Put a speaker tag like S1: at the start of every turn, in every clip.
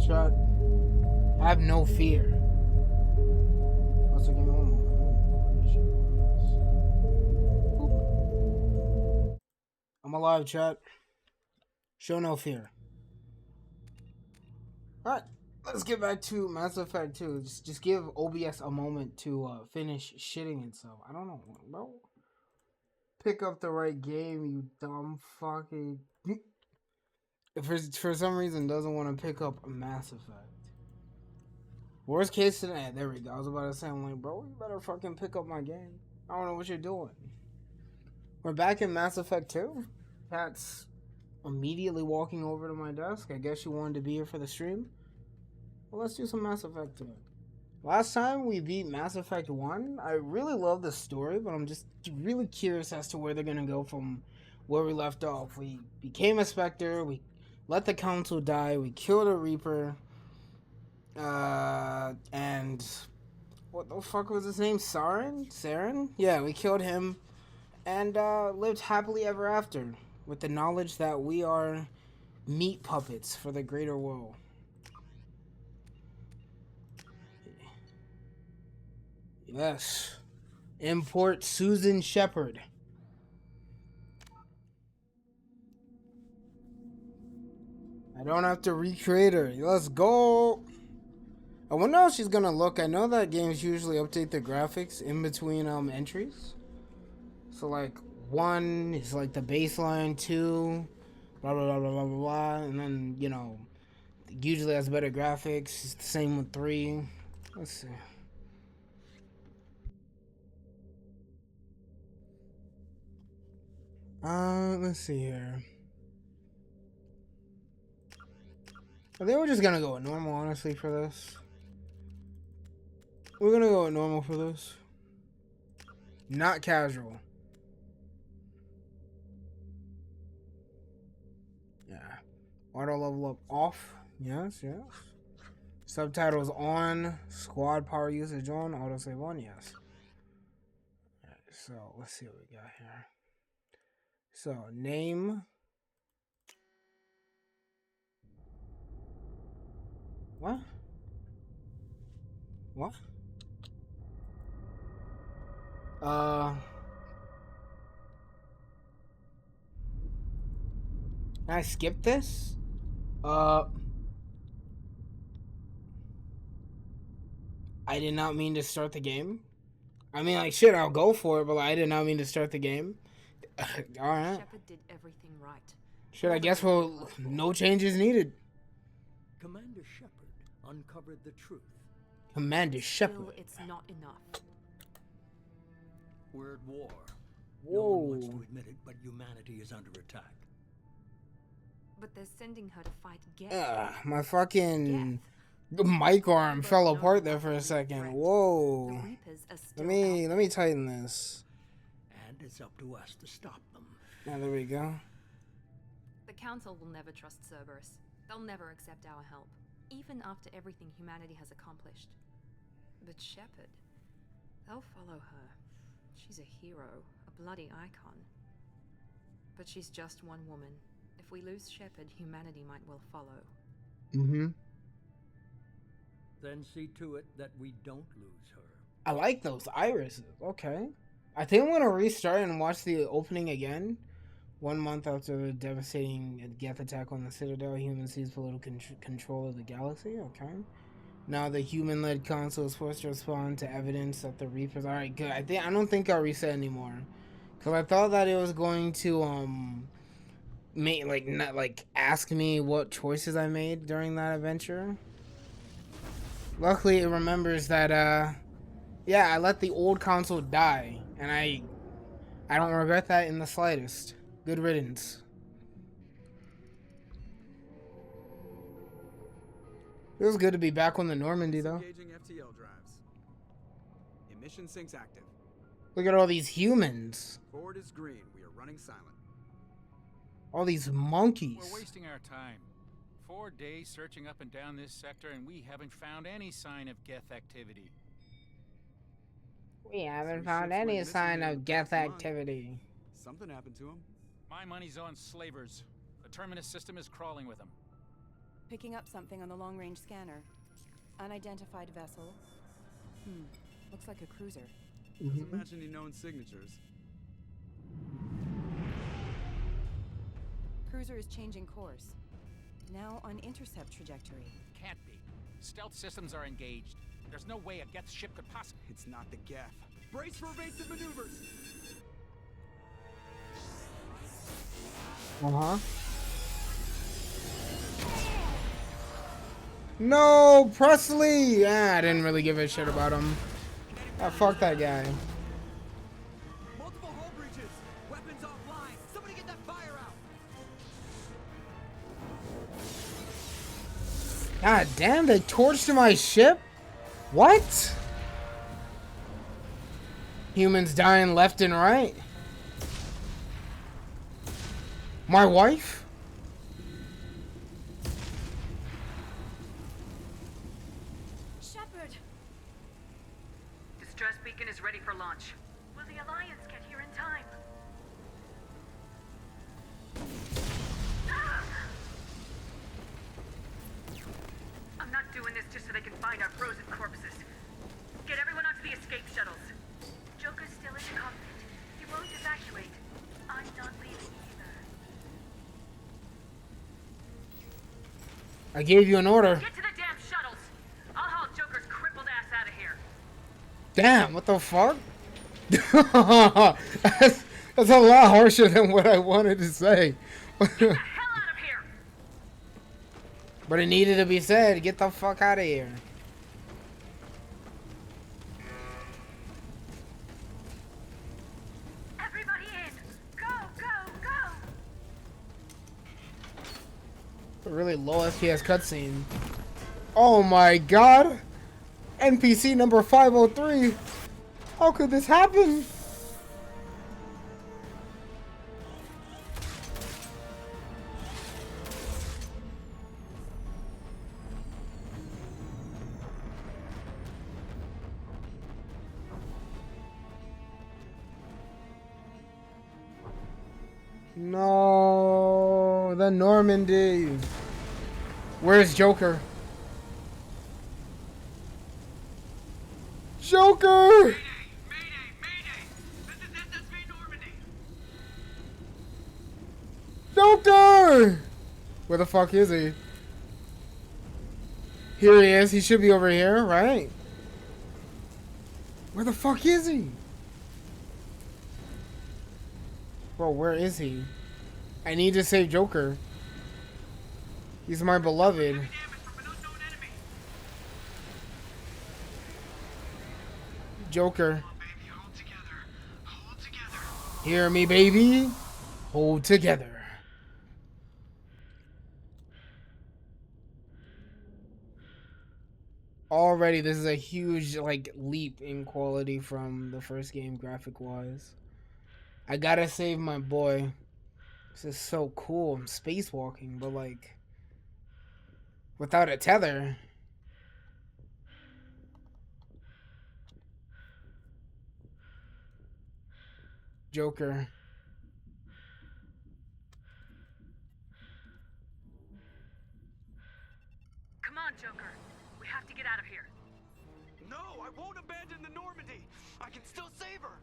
S1: Shut. Have no fear. Also, give me one moment. I'm alive, chat. Show no fear. Alright, let's get back to Mass Effect 2. Just give OBS a moment to finish shitting itself. I don't know, bro. Pick up the right game, you dumb fucking... If for some reason doesn't want to pick up a Mass Effect. Worst case scenario, there we go. I was about to say, I'm like, bro, you better fucking pick up my game. I don't know what you're doing. We're back in Mass Effect 2. Pat's immediately walking over to my desk. I guess you wanted to be here for the stream. Well, let's do some Mass Effect 2. Last time we beat Mass Effect 1, I really love the story, but I'm just really curious as to where they're going to go from where we left off. We became a Spectre, we let the Council die, we killed a Reaper, and what the fuck was his name? Saren? Yeah, we killed him and lived happily ever after with the knowledge that we are meat puppets for the greater world. Yes. Import Susan Shepard. I don't have to recreate her. Let's go. I wonder how she's gonna look. I know that games usually update the graphics in between entries. So like 1 is like the baseline, 2, blah blah blah blah blah blah, and then you know usually has better graphics. It's the same with 3. Let's see. Let's see here. I think we're just gonna go with normal, honestly, for this. We're gonna go with normal for this. Not casual. Yeah. Auto level up off. Yes, yes. Subtitles on. Squad power usage on. Autosave on. Yes. Right, so let's see what we got here. So name. What? What? Can I skip this? I did not mean to start the game. I mean, like, shit, I'll go for it, but like, I did not mean to start the game. Alright.
S2: Shepard did everything right.
S1: Shit, I guess no changes needed.
S3: Commander Shepard uncovered the truth.
S1: Commander Shepard.
S2: Still, it's not enough.
S3: We're at war.
S1: Whoa.
S3: No one wants to admit it, but humanity is under attack.
S2: But they're sending her to fight Geth.
S1: My fucking mic arm fell apart there for a second. Whoa. Let me tighten this.
S3: And it's up to us to stop them.
S1: Now there we go.
S2: The Council will never trust Cerberus. They'll never accept our help, even after everything humanity has accomplished. But Shepard, they'll follow her. She's a hero, a bloody icon. But she's just one woman. If we lose Shepard, humanity might well follow.
S1: Mm-hmm.
S3: Then see to it that we don't lose her.
S1: I like those irises. Okay. I think I'm gonna restart and watch the opening again. 1 month after the devastating Geth attack on the Citadel, humans seize political control of the galaxy. Okay. Now the human-led council is forced to respond to evidence that the Reapers. All right, good. I don't think I'll reset anymore, cause I thought that it was going to ask me what choices I made during that adventure. Luckily, it remembers that yeah, I let the old council die, and I don't regret that in the slightest. Good riddance. Feels good to be back on the Normandy, though.
S4: Engaging FTL drives. Emission sinks active.
S1: Look at all these humans.
S4: Forward is green. We are running silent.
S1: All these monkeys.
S5: We're wasting our time. 4 days searching up and down this sector, and we haven't found any sign of Geth activity.
S1: We haven't found any sign of Geth activity.
S4: Something happened to him.
S5: My money's on slavers. The Terminus system is crawling with them.
S6: Picking up something on the long-range scanner. Unidentified vessel. Looks like a cruiser.
S4: Doesn't match any known signatures.
S6: Cruiser is changing course. Now on intercept trajectory.
S5: Can't be. Stealth systems are engaged. There's no way a Geth ship could possibly...
S4: It's not the Geth. Brace for evasive maneuvers!
S1: Uh-huh. No, Presley! I didn't really give a shit about him. Fuck that guy.
S4: Multiple hull breaches! Weapons offline! Somebody get that fire out!
S1: God damn, they torched my ship? What? Humans dying left and right. My wife?
S7: Shepard! Distress beacon is ready for launch. Will the Alliance get here in time? I'm not doing this just so they can find our frozen corpses. Get everyone onto the escape shuttles. Joker's still in the cockpit. He won't evacuate. I'm not leaving either.
S1: I gave you an order.
S7: Get to the damn shuttles! I'll haul Joker's crippled ass out of here.
S1: Damn, what the fuck? that's a lot harsher than what I wanted to say.
S7: Get the hell out of here!
S1: But it needed to be said. Get the fuck out of here.
S7: Everybody in! Go, go, go!
S1: A really low FPS cutscene. Oh my god! NPC number 503! How could this happen? No, the Normandy. Where's Joker? Joker!
S7: Mayday! Mayday! This is SSV Normandy!
S1: Joker! Where the fuck is he? Here he is. He should be over here, right? Where the fuck is he? Bro, where is he? I need to save Joker. He's my beloved. Joker. Hear me, baby. Hold together. Already, this is a huge, like, leap in quality from the first game, graphic-wise. I gotta save my boy. This is so cool. I'm spacewalking, but, like, without a tether. Joker.
S7: Come on, Joker. We have to get out of here.
S4: No, I won't abandon the Normandy! I can still save her!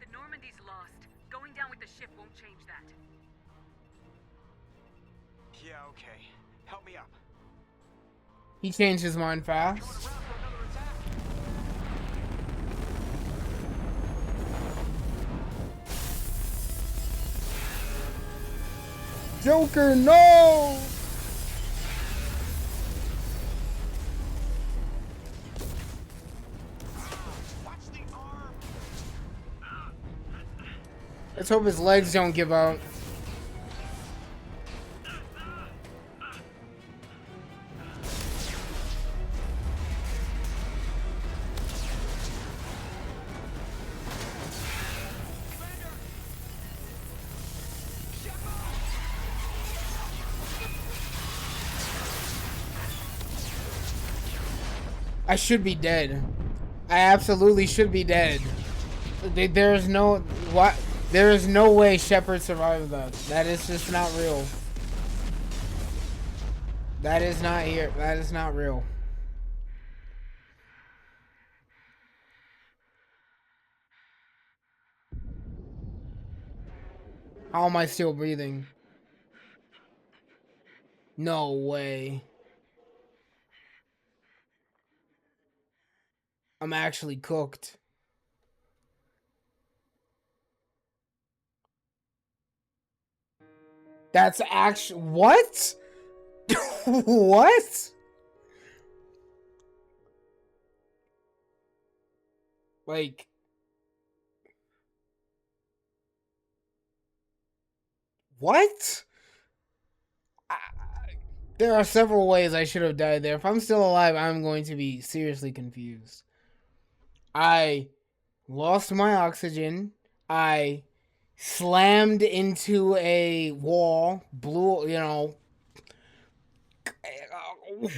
S7: The Normandy's lost. Going down with the ship won't change that.
S4: Yeah, okay. Help me up.
S1: He changed his mind fast.
S4: Going around for another attack.
S1: Joker, no!
S4: Watch the arm!
S1: Let's hope his legs don't give out. I should be dead. I absolutely should be dead. There is no what. There is no way Shepard survived that. That is just not real. That is not here. That is not real. How am I still breathing? No way. I'm actually cooked. That's actually what? What? Like, what? There are several ways I should have died there. If I'm still alive, I'm going to be seriously confused. I lost my oxygen. I slammed into a wall, blew,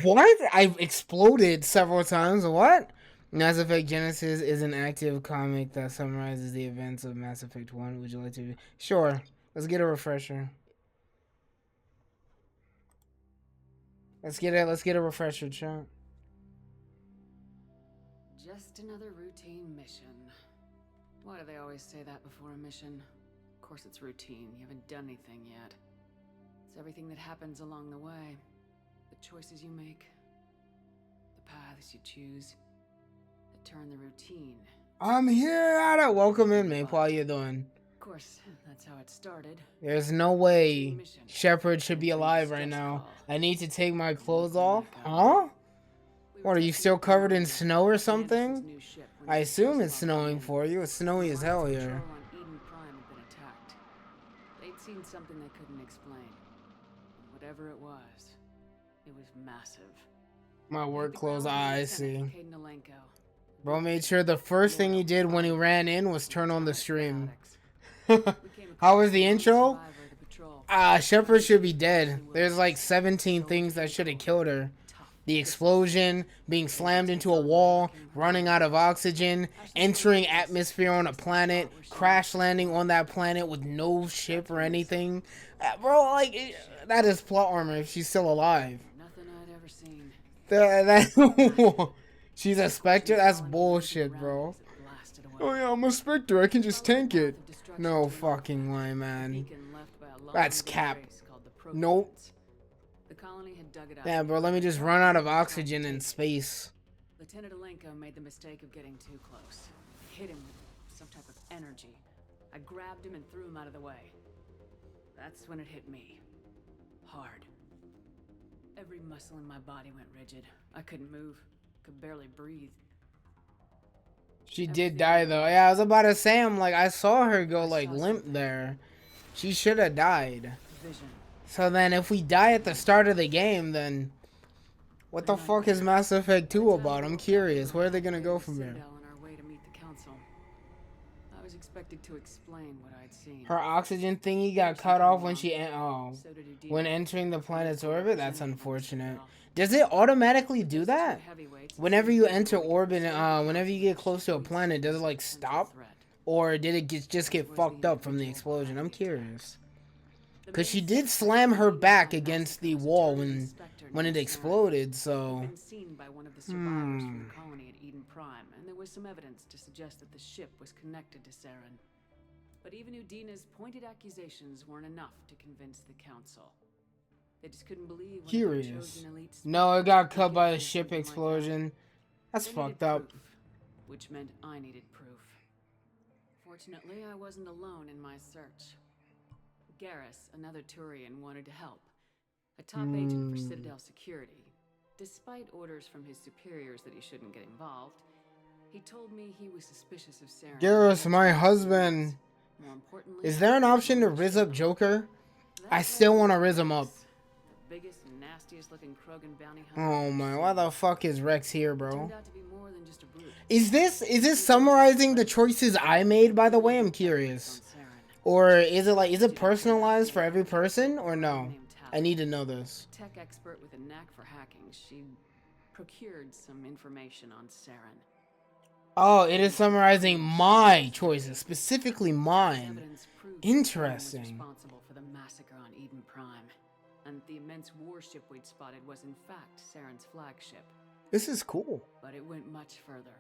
S1: what? I've exploded several times. What? Mass Effect Genesis is an active comic that summarizes the events of Mass Effect 1. Would you like to? Sure. Let's get a refresher. Let's get a refresher, chat.
S6: Just another routine mission. Why do they always say that before a mission? Of course it's routine. You haven't done anything yet. It's everything that happens along the way. The choices you make. The paths you choose. That turn the routine.
S1: I'm here at it. Welcome in, Maple. How you doing?
S6: Of course, that's how it started.
S1: There's no way Shepard should be alive right now. I need to take my clothes off. Huh? What, are you still covered in snow or something? I assume it's snowing for you. It's snowy as hell here.
S6: Eden Prime had been attacked. They'd seen something they couldn't explain. Whatever it was massive.
S1: My work clothes. I see.
S6: Caden Alenko.
S1: Bro made sure the first thing he did when he ran in was turn on the stream. How was the intro? Shepard should be dead. There's like 17 things that should have killed her. The explosion, being slammed into a wall, running out of oxygen, entering atmosphere on a planet, crash landing on that planet with no ship or anything. Bro, like, that is plot armor if she's still alive.
S6: Nothing I'd ever seen.
S1: She's a Spectre? That's bullshit, bro. Oh yeah, I'm a Spectre. I can just tank it. No fucking way, man. That's cap. Nope. Yeah, bro, let me just run out of oxygen in space.
S6: Lieutenant Alenko made the mistake of getting too close. I hit him with some type of energy. I grabbed him and threw him out of the way. That's when it hit me. Hard. Every muscle in my body went rigid. I couldn't move. Could barely breathe.
S1: She did die though. Yeah, I was about to say, I saw her go like limp there. She should have died.
S6: Vision.
S1: So then if we die at the start of the game, then what the fuck is Mass Effect 2 about? I'm curious. Where are they gonna go from here?
S6: I was expected to explain what I'd seen.
S1: Her oxygen thingy got cut off when when entering the planet's orbit? That's unfortunate. Does it automatically do that? Whenever you enter orbit, whenever you get close to a planet, does it like stop? Or did it just get fucked up from the explosion? I'm curious. Because she did slam her back against the wall when it exploded, so...
S6: Seen by one of the survivors from the colony at Eden Prime, and there was some evidence to suggest that the ship was connected to Saren. But even Udina's pointed accusations weren't enough to convince the council. They just couldn't believe one
S1: Curious.
S6: of their chosen elites.
S1: No, it got cut by a ship explosion. That's
S6: They
S1: fucked
S6: needed
S1: up.
S6: proof, which meant I needed proof. Fortunately, I wasn't alone in my search. Garrus, another Turian, wanted to help. A top agent for Citadel Security. Despite orders from his superiors that he shouldn't get involved, he told me he was suspicious of Saren.
S1: Garrus, my husband.
S6: More importantly,
S1: Is there an option to Riz up Joker? I still want to Riz him up.
S6: the biggest, nastiest looking Krogan bounty hunter.
S1: Oh my, why the fuck is Rex here, bro?
S6: Turned out to be more than just a brute.
S1: Is this summarizing the choices I made, by the way? I'm curious. Or is it personalized for every person, or no? I need to know this.
S6: Tech expert with a knack for hacking, she procured some information on Saren.
S1: Oh, it is summarizing my choices, specifically mine.
S6: Evidence proved Saren was
S1: Interesting.
S6: responsible for the massacre on Eden Prime. and the immense warship we'd spotted was in fact Saren's flagship.
S1: This is cool.
S6: But it went much further.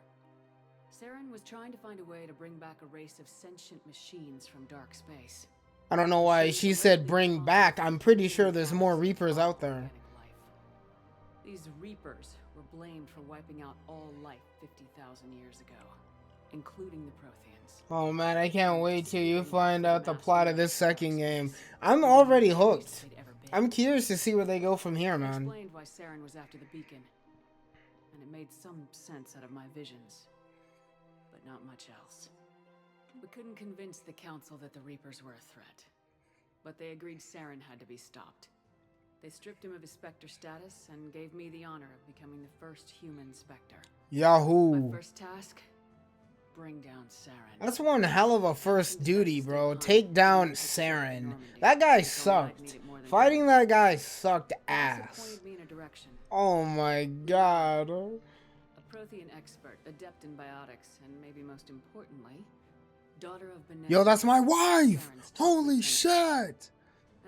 S6: Saren was trying to find a way to bring back a race of sentient machines from dark space.
S1: I don't know why she said bring back. I'm pretty sure there's more Reapers out there.
S6: These Reapers were blamed for wiping out all life 50,000 years ago, including the Protheans.
S1: Oh man, I can't wait till you find out the plot of this second game. I'm already hooked. I'm curious to see where they go from here, man.
S6: Explained why Saren was after the beacon, and it made some sense out of my visions, but not much else. We couldn't convince the council that the Reapers were a threat, but they agreed Saren had to be stopped. They stripped him of his Spectre status and gave me the honor of becoming the first human Spectre.
S1: Yahoo!
S6: My first task: bring down Saren.
S1: That's one hell of a first duty, bro. Take down Saren. That guy sucked. Fighting that guy sucked ass.
S6: Pointed me in a direction.
S1: Oh my god.
S6: A Prothean expert, adept in biotics, and maybe most importantly, daughter of Benezia.
S1: Yo, that's my wife!
S6: Saren's top
S1: Holy
S6: descendant.
S1: shit!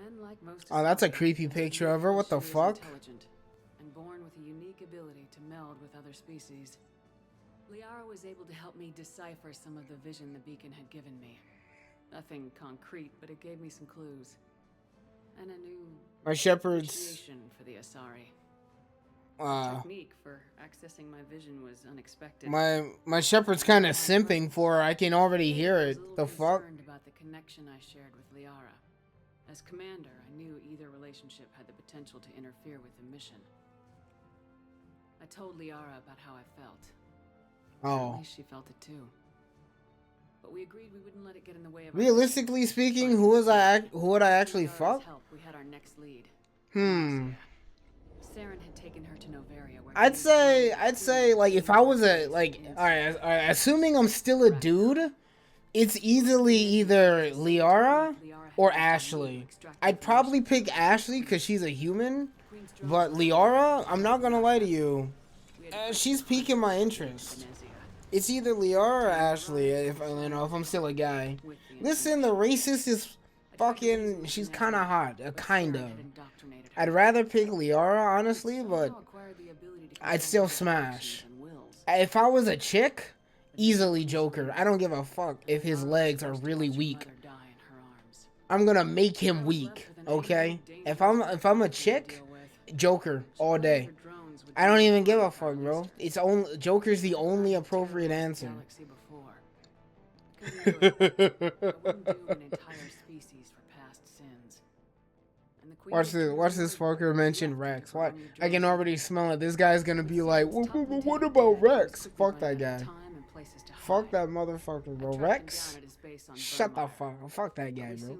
S6: And like most
S1: Oh, that's a
S6: Asari,
S1: creepy picture of her. What the
S6: she was
S1: fuck?
S6: intelligent and born with a unique ability to meld with other species. Liara was able to help me decipher some of the vision the beacon had given me. Nothing concrete, but it gave me some clues. And a new
S1: My shepherd's
S6: appreciation for the Asari. Technique for accessing my vision was unexpected.
S1: my shepherd's kind of simping for her. I can already hear it. The fuck?
S6: Concerned about the connection I shared with Liara. As commander, I knew either relationship had the potential to interfere with the mission. I told Liara about how I felt.
S1: Oh.
S6: Apparently she felt it too. But we agreed we wouldn't let it get in the way of our
S1: Realistically speaking, who would I actually
S6: Liara's
S1: fuck?
S6: help, we had our next lead.
S1: Hmm.
S6: Saren had taken her to Noveria, where
S1: I'd say like if I was a like alright, assuming I'm still a dude, it's easily either Liara or Ashley. I'd probably pick Ashley because she's a human, but Liara, I'm not gonna lie to you, she's piquing my interest. It's either Liara or Ashley if I'm still a guy. Listen, the racist is fucking. She's kind of hot, kind of. I'd rather pick Liara honestly, but I'd still smash. If I was a chick, easily Joker. I don't give a fuck if his legs are really weak. I'm gonna make him weak, okay? If I'm a chick, Joker all day. I don't even give a fuck, bro. It's only Joker's the only appropriate answer. Watch this fucker mention Rex. What? I can already smell it. This guy's gonna be like, what about Rex? Fuck that guy. Fuck that motherfucker, bro. Rex? Shut the fuck up. Fuck that guy, bro.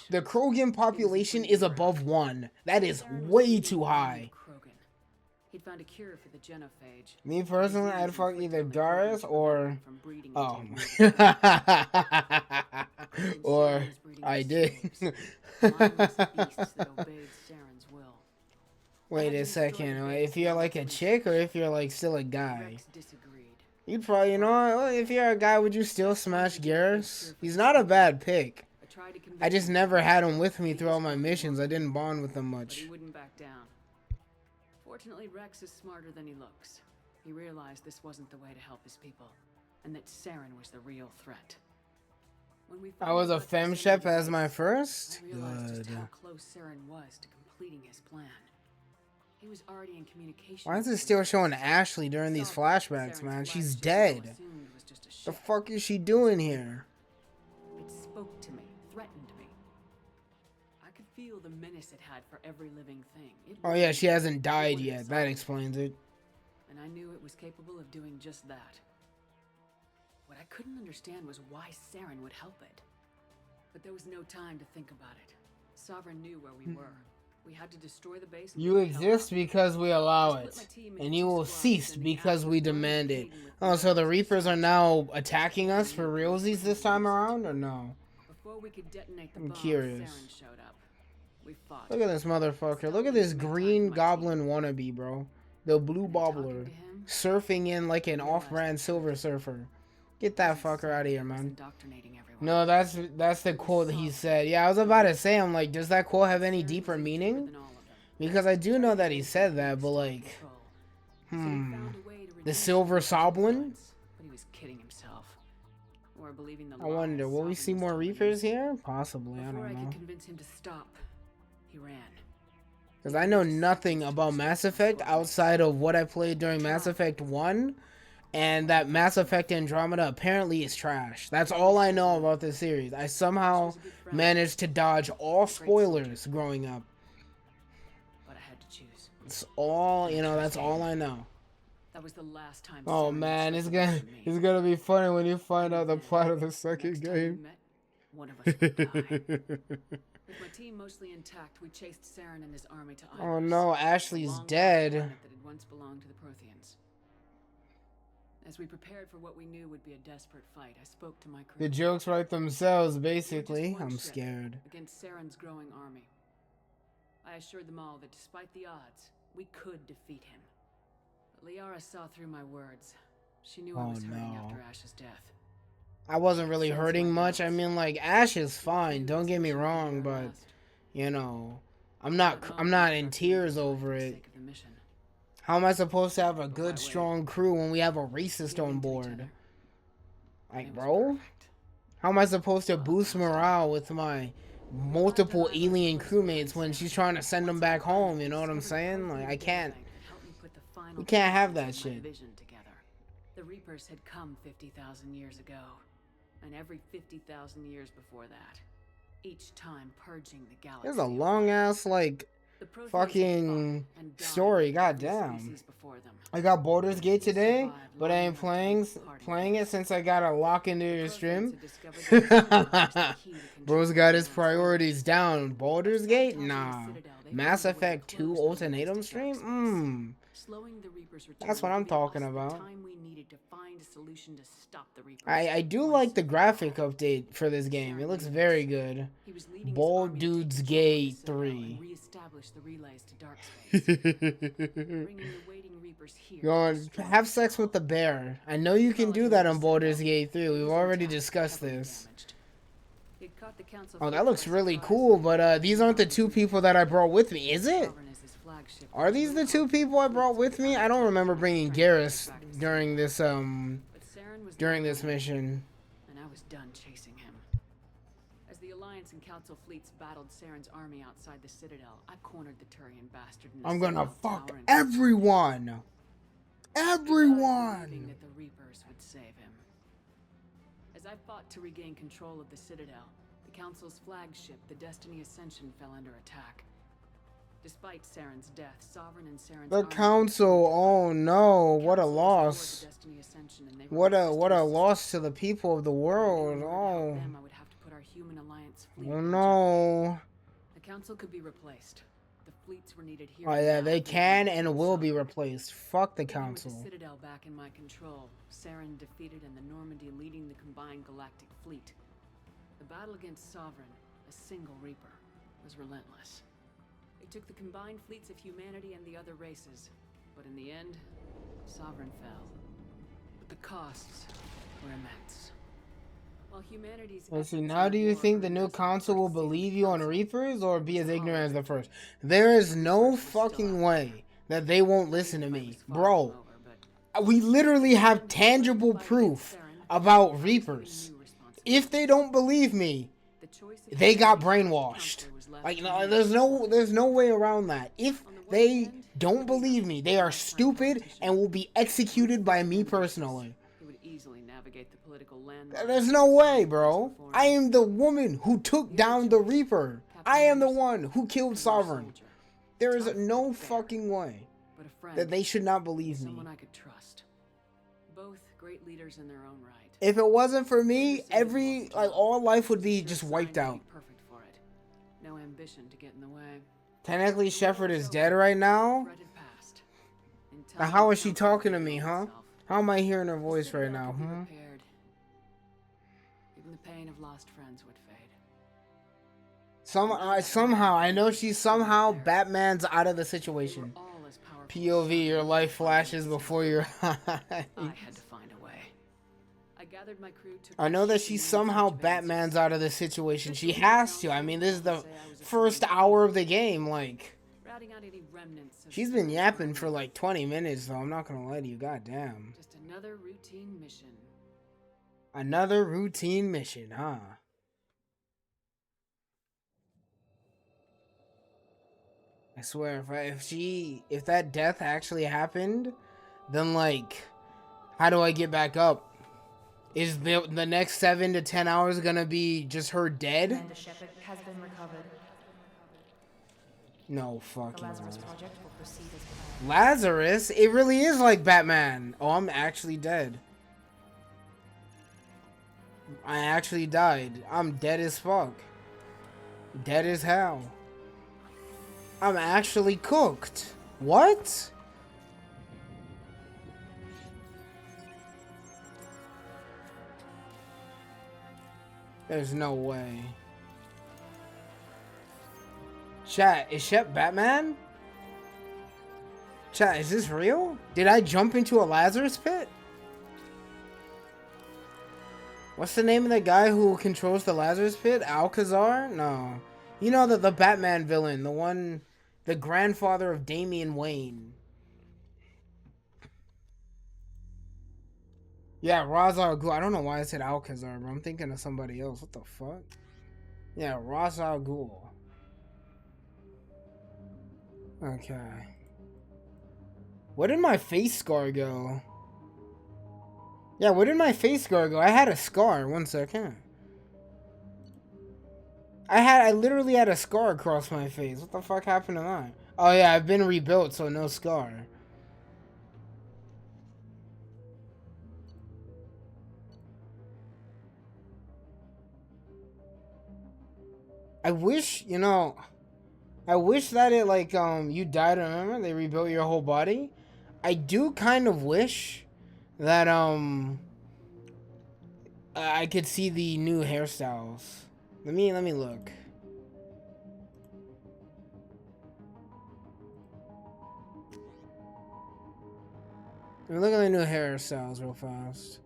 S1: The Krogan population is above 1. That is way too high.
S6: He'd found a cure for the genophage.
S1: Me personally, I'd fuck either Darius or or I did. Wait a second. If you're like a chick or if you're like still a guy? You'd probably, if you're a guy, would you still smash Garrus? He's not a bad pick. I just never had him with me throughout my missions. I didn't bond with him much.
S6: He wouldn't back down. Fortunately, Rex is smarter than he looks. He realized this wasn't the way to help his people, and that Saren was the real threat. When we
S1: I was a femshep as my first?
S6: I realized just
S1: Good.
S6: how close Saren was to completing his plan. He was already in communication.
S1: Why is
S6: with
S1: it still
S6: the
S1: showing
S6: Reapers.
S1: Ashley during these
S6: Saw
S1: flashbacks,
S6: Saren's
S1: man? She's
S6: flagship
S1: dead.
S6: assumed was just a
S1: The
S6: ship.
S1: fuck is she doing here?
S6: It spoke to me, threatened me. I could feel the menace it had for every living thing. It
S1: Oh yeah, she
S6: was-
S1: hasn't died
S6: it
S1: yet.
S6: was
S1: That
S6: solid.
S1: explains it.
S6: And I knew it was capable of doing just that. What I couldn't understand was why Saren would help it. But there was no time to think about it. Sovereign knew where we were. We had to destroy the base. and
S1: You
S6: get the hell
S1: exist
S6: out.
S1: because we allow
S6: I
S1: it,
S6: split my team
S1: and
S6: into
S1: you
S6: two
S1: will
S6: squads,
S1: cease
S6: sending
S1: because we
S6: Ashley one
S1: demand it.
S6: competing with
S1: Oh, so the
S6: Rex.
S1: Reapers are now attacking us for realsies this time around, or no?
S6: Before we could detonate the
S1: I'm
S6: bomb,
S1: curious.
S6: Saren showed up. We fought.
S1: Look at this motherfucker. Look at this green goblin wannabe, bro. The blue
S6: And in talking
S1: bobbler.
S6: to him,
S1: Surfing in like an off-brand Silver Surfer. Get that
S6: He
S1: fucker
S6: said
S1: out of
S6: he
S1: here,
S6: was
S1: man.
S6: indoctrinating everyone.
S1: No, that's the quote that he said. Yeah, I was about to say, I'm like, does that quote have any
S6: Saren was
S1: deeper
S6: even
S1: meaning?
S6: cheaper than all of them.
S1: Because I do know that he
S6: Tried to
S1: said
S6: get
S1: that, but
S6: Stop
S1: like,
S6: control. So he found a way to
S1: the
S6: reduce
S1: Silver
S6: his
S1: Soblin?
S6: influence, but he was kidding himself. Or believing the
S1: I wonder, will we
S6: lies
S1: see
S6: Sovereign was
S1: more
S6: telling him.
S1: Reapers here? Possibly, I
S6: Before I
S1: don't
S6: could
S1: know.
S6: convince him to stop, he ran.
S1: Because I know nothing about Mass Effect outside of what I played during Mass Effect 1. And that Mass Effect Andromeda apparently is trash. That's all I know about this series. I somehow managed to dodge all spoilers growing up.
S6: But I had to choose.
S1: It's all, you know, that's all I know.
S6: That was the last time.
S1: Oh
S6: Saren
S1: man,
S6: was
S1: it's gonna be funny when you find out the plot of the second
S6: Next time we
S1: game.
S6: met, one of us would die. With my team mostly intact, we chased Saren and his army to
S1: Oh
S6: Iris,
S1: no,
S6: a
S1: Ashley's
S6: long-lost
S1: dead.
S6: planet that had once belonged to the Protheans. As we prepared for what we knew would be a desperate fight, I spoke to my crew.
S1: The jokes write themselves,
S6: We were
S1: basically.
S6: just one
S1: I'm
S6: ship
S1: scared.
S6: against Saren's growing army. I assured them all that despite the odds, we could defeat him. But Liara saw through my words. She knew I
S1: Oh,
S6: was hurting
S1: no.
S6: after Ash's death.
S1: I wasn't really hurting much. I mean, like, Ash is fine. Don't get me wrong, but you know, I'm not in tears over it. How am I supposed to have a good, strong crew when we have a racist on board? Like, bro, how am I supposed to boost morale with my multiple alien crewmates when she's trying to send them back home? You know what I'm saying? Like, I can't. We can't have that shit.
S6: The Reapers had come 50,000 years ago, and every 50,000 years before that, each time purging the galaxy.
S1: There's a long ass like
S6: The Protheans
S1: fucking
S6: fought and died
S1: story.
S6: with every
S1: Goddamn.
S6: species before them.
S1: I got Baldur's Gate today,
S6: Survived
S1: but I
S6: long
S1: ain't
S6: enough to
S1: playing
S6: be part of
S1: playing
S6: it.
S1: it since I got to lock into your
S6: Protheans
S1: stream.
S6: had discovered that Citadel was the key to
S1: Bro's
S6: controlling
S1: got his
S6: the
S1: priorities down. Baldur's Gate?
S6: Sabotaging the
S1: Nah.
S6: Citadel, they
S1: Mass
S6: found a way to
S1: Effect 2
S6: close the
S1: Ultimatum
S6: links to
S1: stream?
S6: Darkspace. Slowing the Reapers' return
S1: That's what I'm
S6: gave
S1: talking
S6: us the
S1: about.
S6: time we needed to find a solution to stop the Reapers.
S1: I do
S6: once
S1: like the
S6: and for
S1: graphic
S6: all.
S1: update for this game. It looks very good.
S6: He was leading his
S1: Bald
S6: army to
S1: Dude's
S6: take
S1: Gate
S6: control of the Citadel
S1: 3.
S6: and reestablish the relays to Darkspace, bringing the waiting Reapers here. to
S1: Go on,
S6: destroy
S1: have
S6: the
S1: sex
S6: Citadel.
S1: with the bear. I know you can do that on Baldur's Gate 3. We've already discussed this.
S6: It caught the council
S1: Oh, that
S6: fleet
S1: looks
S6: by
S1: really
S6: surprise.
S1: cool, but these aren't the two people that I brought with me, is it?
S6: Sovereign is his flagship.
S1: Are these the two people I brought with me? I don't remember bringing Garrus during this
S6: But Saren was
S1: during
S6: not
S1: this
S6: alone,
S1: mission.
S6: and I was done chasing him. As the Alliance and Council fleets battled Saren's army outside the Citadel, I cornered the Turian bastard in the
S1: I'm gonna
S6: Citadel
S1: fuck
S6: tower and
S1: everyone.
S6: he died
S1: Everyone.
S6: believing that the Reapers would save him. As I fought to regain control of the Citadel, the Council's flagship, the Destiny Ascension, fell under attack. Despite Saren's death, Sovereign and Saren's
S1: The
S6: army
S1: council. Oh no! What a
S6: Council was aboard
S1: loss.
S6: the Destiny Ascension, and they were
S1: What a
S6: resisting
S1: loss to the people of the
S6: I knew in
S1: world.
S6: order to help
S1: Oh.
S6: them, I would have to put our human alliance fleet
S1: Oh
S6: in
S1: no.
S6: The council could be replaced. The fleets were needed here.
S1: Oh
S6: and
S1: yeah,
S6: now
S1: they
S6: to
S1: can
S6: defeat
S1: and will be
S6: Sovereign.
S1: replaced. Fuck the
S6: Even with
S1: council.
S6: the Citadel back in my control, Saren defeated and the Normandy leading the combined galactic fleet. The battle against Sovereign, a single Reaper, was relentless. It took the combined fleets of humanity and the other races, but in the end, Sovereign fell. But the costs were immense. While humanity's
S1: Let's see,
S6: efforts
S1: now
S6: in
S1: do you
S6: war
S1: think the
S6: earned
S1: new
S6: us the
S1: council will
S6: courtesy of the
S1: believe you on
S6: council,
S1: Reapers or be as
S6: it was
S1: ignorant as
S6: all
S1: the
S6: victory.
S1: first? There is no
S6: Research was still
S1: fucking
S6: out.
S1: way that they won't listen to
S6: The fight
S1: me.
S6: was far
S1: Bro,
S6: from over, but
S1: we literally have tangible proof about Reapers. If they don't believe me,
S6: the choice of
S1: they got
S6: humanity
S1: brainwashed.
S6: counselor was left
S1: Like,
S6: to
S1: no,
S6: me.
S1: there's no way around that. If
S6: On the one
S1: they
S6: hand,
S1: don't believe me, they are stupid and will be executed by me personally.
S6: He would easily navigate the political landmines
S1: There's no way, bro.
S6: before
S1: I
S6: him.
S1: am the woman who took down the Reaper. I am the one who killed
S6: He was a
S1: Sovereign.
S6: soldier,
S1: There is
S6: tough,
S1: no
S6: fair,
S1: fucking way
S6: but a friend,
S1: that they should not believe me.
S6: someone I could trust. Both great leaders in their own right.
S1: If it wasn't for me,
S6: Anderson was
S1: all life would be
S6: Sure
S1: just
S6: signed
S1: wiped
S6: to be
S1: out.
S6: Perfect for it. No ambition to get in the way.
S1: Technically, Shepard is dead right now.
S6: Threaded past. In
S1: Now,
S6: time,
S1: how
S6: the
S1: is she
S6: council
S1: talking to
S6: revealed
S1: me, huh?
S6: itself.
S1: How am I hearing her
S6: The
S1: voice right
S6: Citadel
S1: now?
S6: could be
S1: Hmm?
S6: repaired. Even the pain of lost friends would fade.
S1: Somehow, I know she's somehow Batman's out of the
S6: They were
S1: situation.
S6: all as powerful as
S1: POV, your life flashes before your eyes.
S6: I had to find a way. I gathered my crew, took
S1: I
S6: my
S1: know that
S6: ship
S1: she
S6: and went in
S1: somehow
S6: search of answers.
S1: Batman's out of this situation. She
S6: Officially,
S1: has
S6: the
S1: to. I mean, this is the
S6: council say I was a
S1: first
S6: founding
S1: hour of
S6: member,
S1: the game. Like,
S6: routing out any remnants of
S1: she's been
S6: Spirit's
S1: yapping for
S6: army.
S1: like 20 minutes, though. I'm not gonna lie to you. Goddamn.
S6: Just another routine mission.
S1: Another routine mission, huh? I swear, if that death actually happened, then like, how do I get back up? Is the next 7 to 10 hours gonna be just her dead?
S8: Commander Shepard has been recovered.
S1: No
S8: The
S1: fucking
S8: Lazarus
S1: way.
S8: project will proceed as planned.
S1: Lazarus? It really is like Batman. Oh, I'm actually dead. I actually died. I'm dead as fuck. Dead as hell. I'm actually cooked. What? There's no way. Chat, is Shep Batman? Chat, is this real? Did I jump into a Lazarus pit? What's the name of the guy who controls the Lazarus pit? Alcazar? No. You know the Batman villain, the one, the grandfather of Damian Wayne. Yeah, Ra's al Ghul. I don't know why I said Alcazar, but I'm thinking of somebody else. What the fuck? Yeah, Ra's al Ghul. Okay. Where did my face scar go? Yeah, where did my face scar go? I had a scar. 1 second. I literally had a scar across my face. What the fuck happened to that? Oh yeah, I've been rebuilt, so no scar. I wish, you know, I wish that it like you died, remember? They rebuilt your whole body. I do kind of wish that I could see the new hairstyles. Let me look. Let me look at the new hairstyles real fast.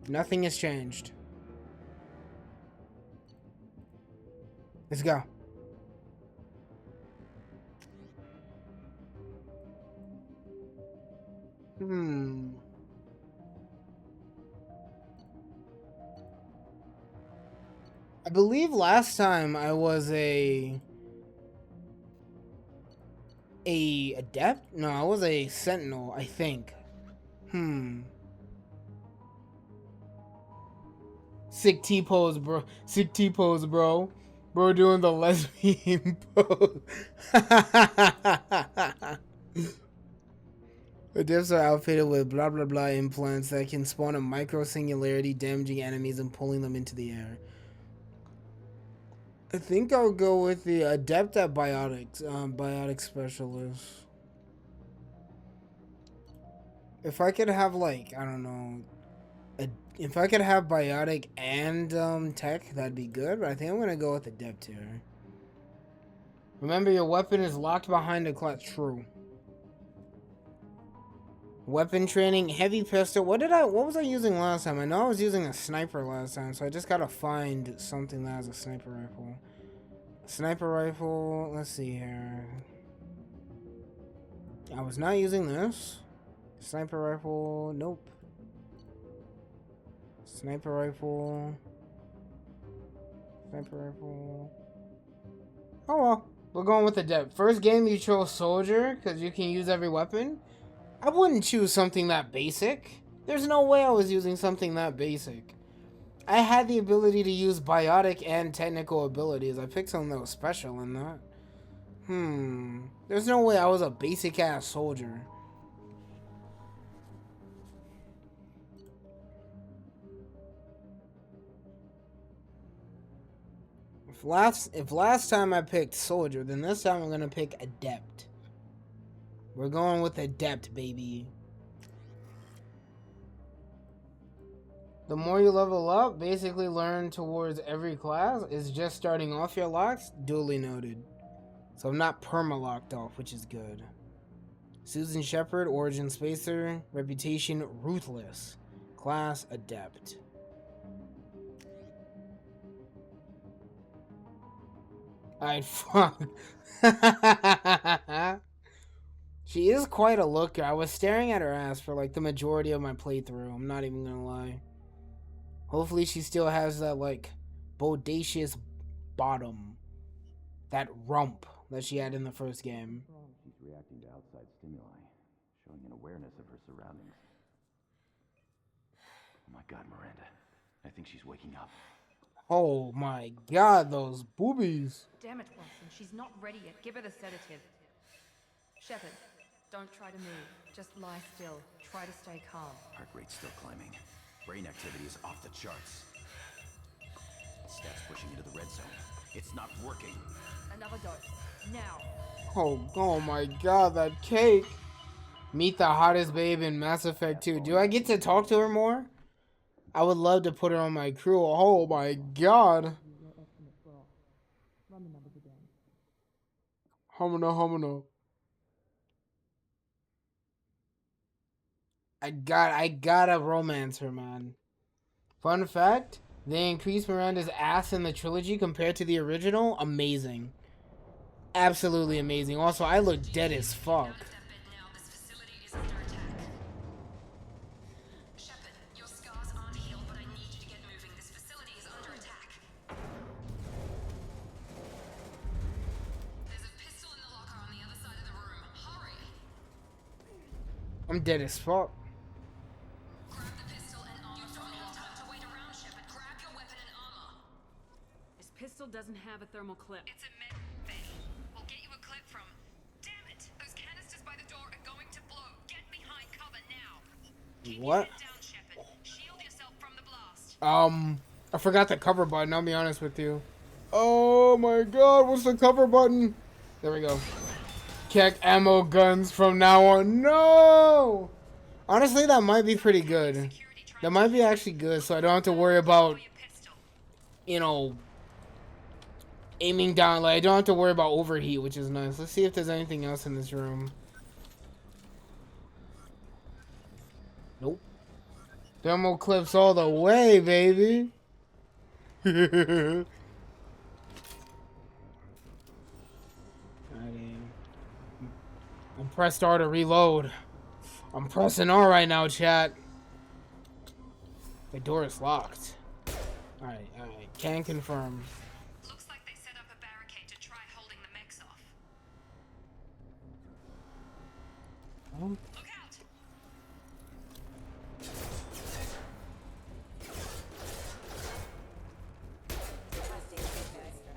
S1: Nothing has changed. Let's go. I believe last time I was a adept? No, I was a sentinel, I think. Sick T-pose, bro. Sick T-pose, bro. Bro doing the lesbian pose. Adepts are outfitted with blah blah blah implants that can spawn a micro singularity, damaging enemies and pulling them into the air. I think I'll go with the adept at biotics, biotic specialist. If I could have like, I don't know, if I could have biotic and tech, that'd be good. But I think I'm gonna go with adept here. Remember, your weapon is locked behind a clutch. True. Weapon training, heavy pistol. What was I using last time? I know I was using a sniper last time, so I just gotta find something that has a sniper rifle. Sniper rifle, let's see here. I was not using this. Sniper rifle, nope. Sniper rifle. Sniper rifle. Oh well, we're going with the depth. First game you chose soldier, because you can use every weapon. I wouldn't choose something that basic. There's no way I was using something that basic. I had the ability to use biotic and technical abilities. I picked something that was special in that. There's no way I was a basic ass soldier. If last time I picked soldier, then this time I'm gonna pick adept. We're going with adept, baby. The more you level up, basically learn towards every class, is just starting off your locks. Duly noted. So I'm not perma-locked off, which is good. Susan Shepard, origin spacer, reputation ruthless, class adept. Alright, fuck. She is quite a looker. I was staring at her ass for like the majority of my playthrough. I'm not even gonna lie. Hopefully she still has that like bodacious bottom. That rump that she had in the first game.
S9: She's reacting to outside stimuli, showing an awareness of her surroundings. Oh my god, Miranda. I think she's waking up.
S1: Oh my god, those boobies.
S8: Damn it, Watson. She's not ready yet. Give her the sedative. Shepard, don't try to move. Just lie still. Try to stay calm.
S9: Heart rate's still climbing. Brain activity is off the charts. Stats pushing into the red zone. It's not working.
S8: Another dose. Now.
S1: Oh my god, that cake. Meet the hottest babe in Mass Effect 2. Do I get to talk to her more? I would love to put her on my crew. Oh my god. Homino. I gotta romance her, man. Fun fact, they increased Miranda's ass in the trilogy compared to the original. Amazing. Absolutely amazing. Also, I look dead as fuck. I'm dead as fuck.
S6: Grab the pistol and armor. You don't need time to wait around, Shepard. Grab your weapon and armor. This pistol doesn't have a thermal clip.
S2: It's a med bay. We'll get you a clip from. Damn it! Those canisters by the door are going to blow. Get behind cover now. Keep
S1: What?
S2: your head down, Shepard. Shield yourself from the blast.
S1: I forgot the cover button, I'll be honest with you. Oh my god, what's the cover button? There we go. Keck ammo guns from now on. No! Honestly, that might be pretty good. That might be actually good, so I don't have to worry about, you know, aiming down. Like, I don't have to worry about overheat, which is nice. Let's see if there's anything else in this room. Nope. Thermal clips all the way, baby. Alrighty. I'm pressed R to reload. I'm pressing R right now, chat. The door is locked. Alright. Can confirm.
S2: Looks like they set up a barricade to try holding the mechs off. Look out!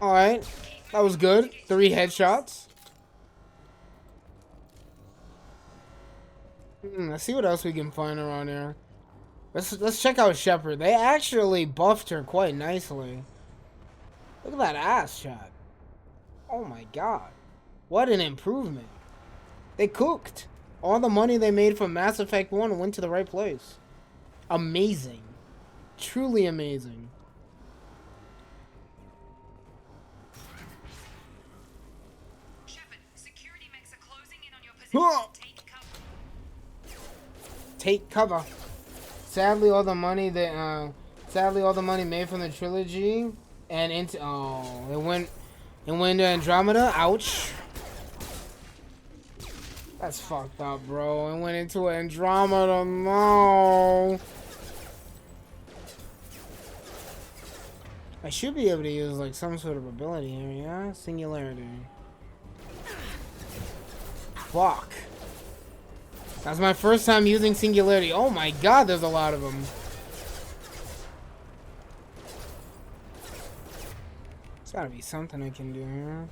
S1: Alright. That was good. 3 headshots. Let's see what else we can find around here. Let's check out Shepard. They actually buffed her quite nicely. Look at that ass shot. Oh my god. What an improvement. They cooked. All the money they made from Mass Effect 1 went to the right place. Amazing. Truly amazing.
S2: Shepard, security mechs are closing in on your position.
S1: Huh.
S2: Take cover.
S1: Take cover. Sadly, all the money made from the trilogy and into it went to Andromeda. Ouch. That's fucked up, bro. It went into Andromeda. No. I should be able to use like some sort of ability here, yeah? Singularity. Fuck. That's my first time using Singularity. Oh my god, there's a lot of them. There's gotta be something I can do here.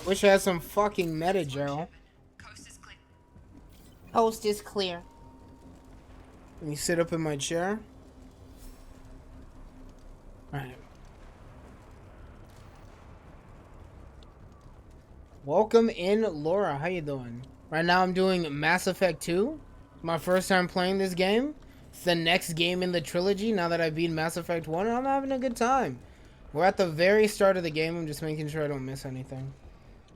S1: Wish I had some fucking meta gel.
S2: Coast is clear.
S1: Coast is clear. Let me sit up in my chair. Alright. Welcome in, Laura. How you doing? Right now I'm doing Mass Effect 2. My first time playing this game. It's the next game in the trilogy now that I beat Mass Effect 1, and I'm having a good time. We're at the very start of the game. I'm just making sure I don't miss anything.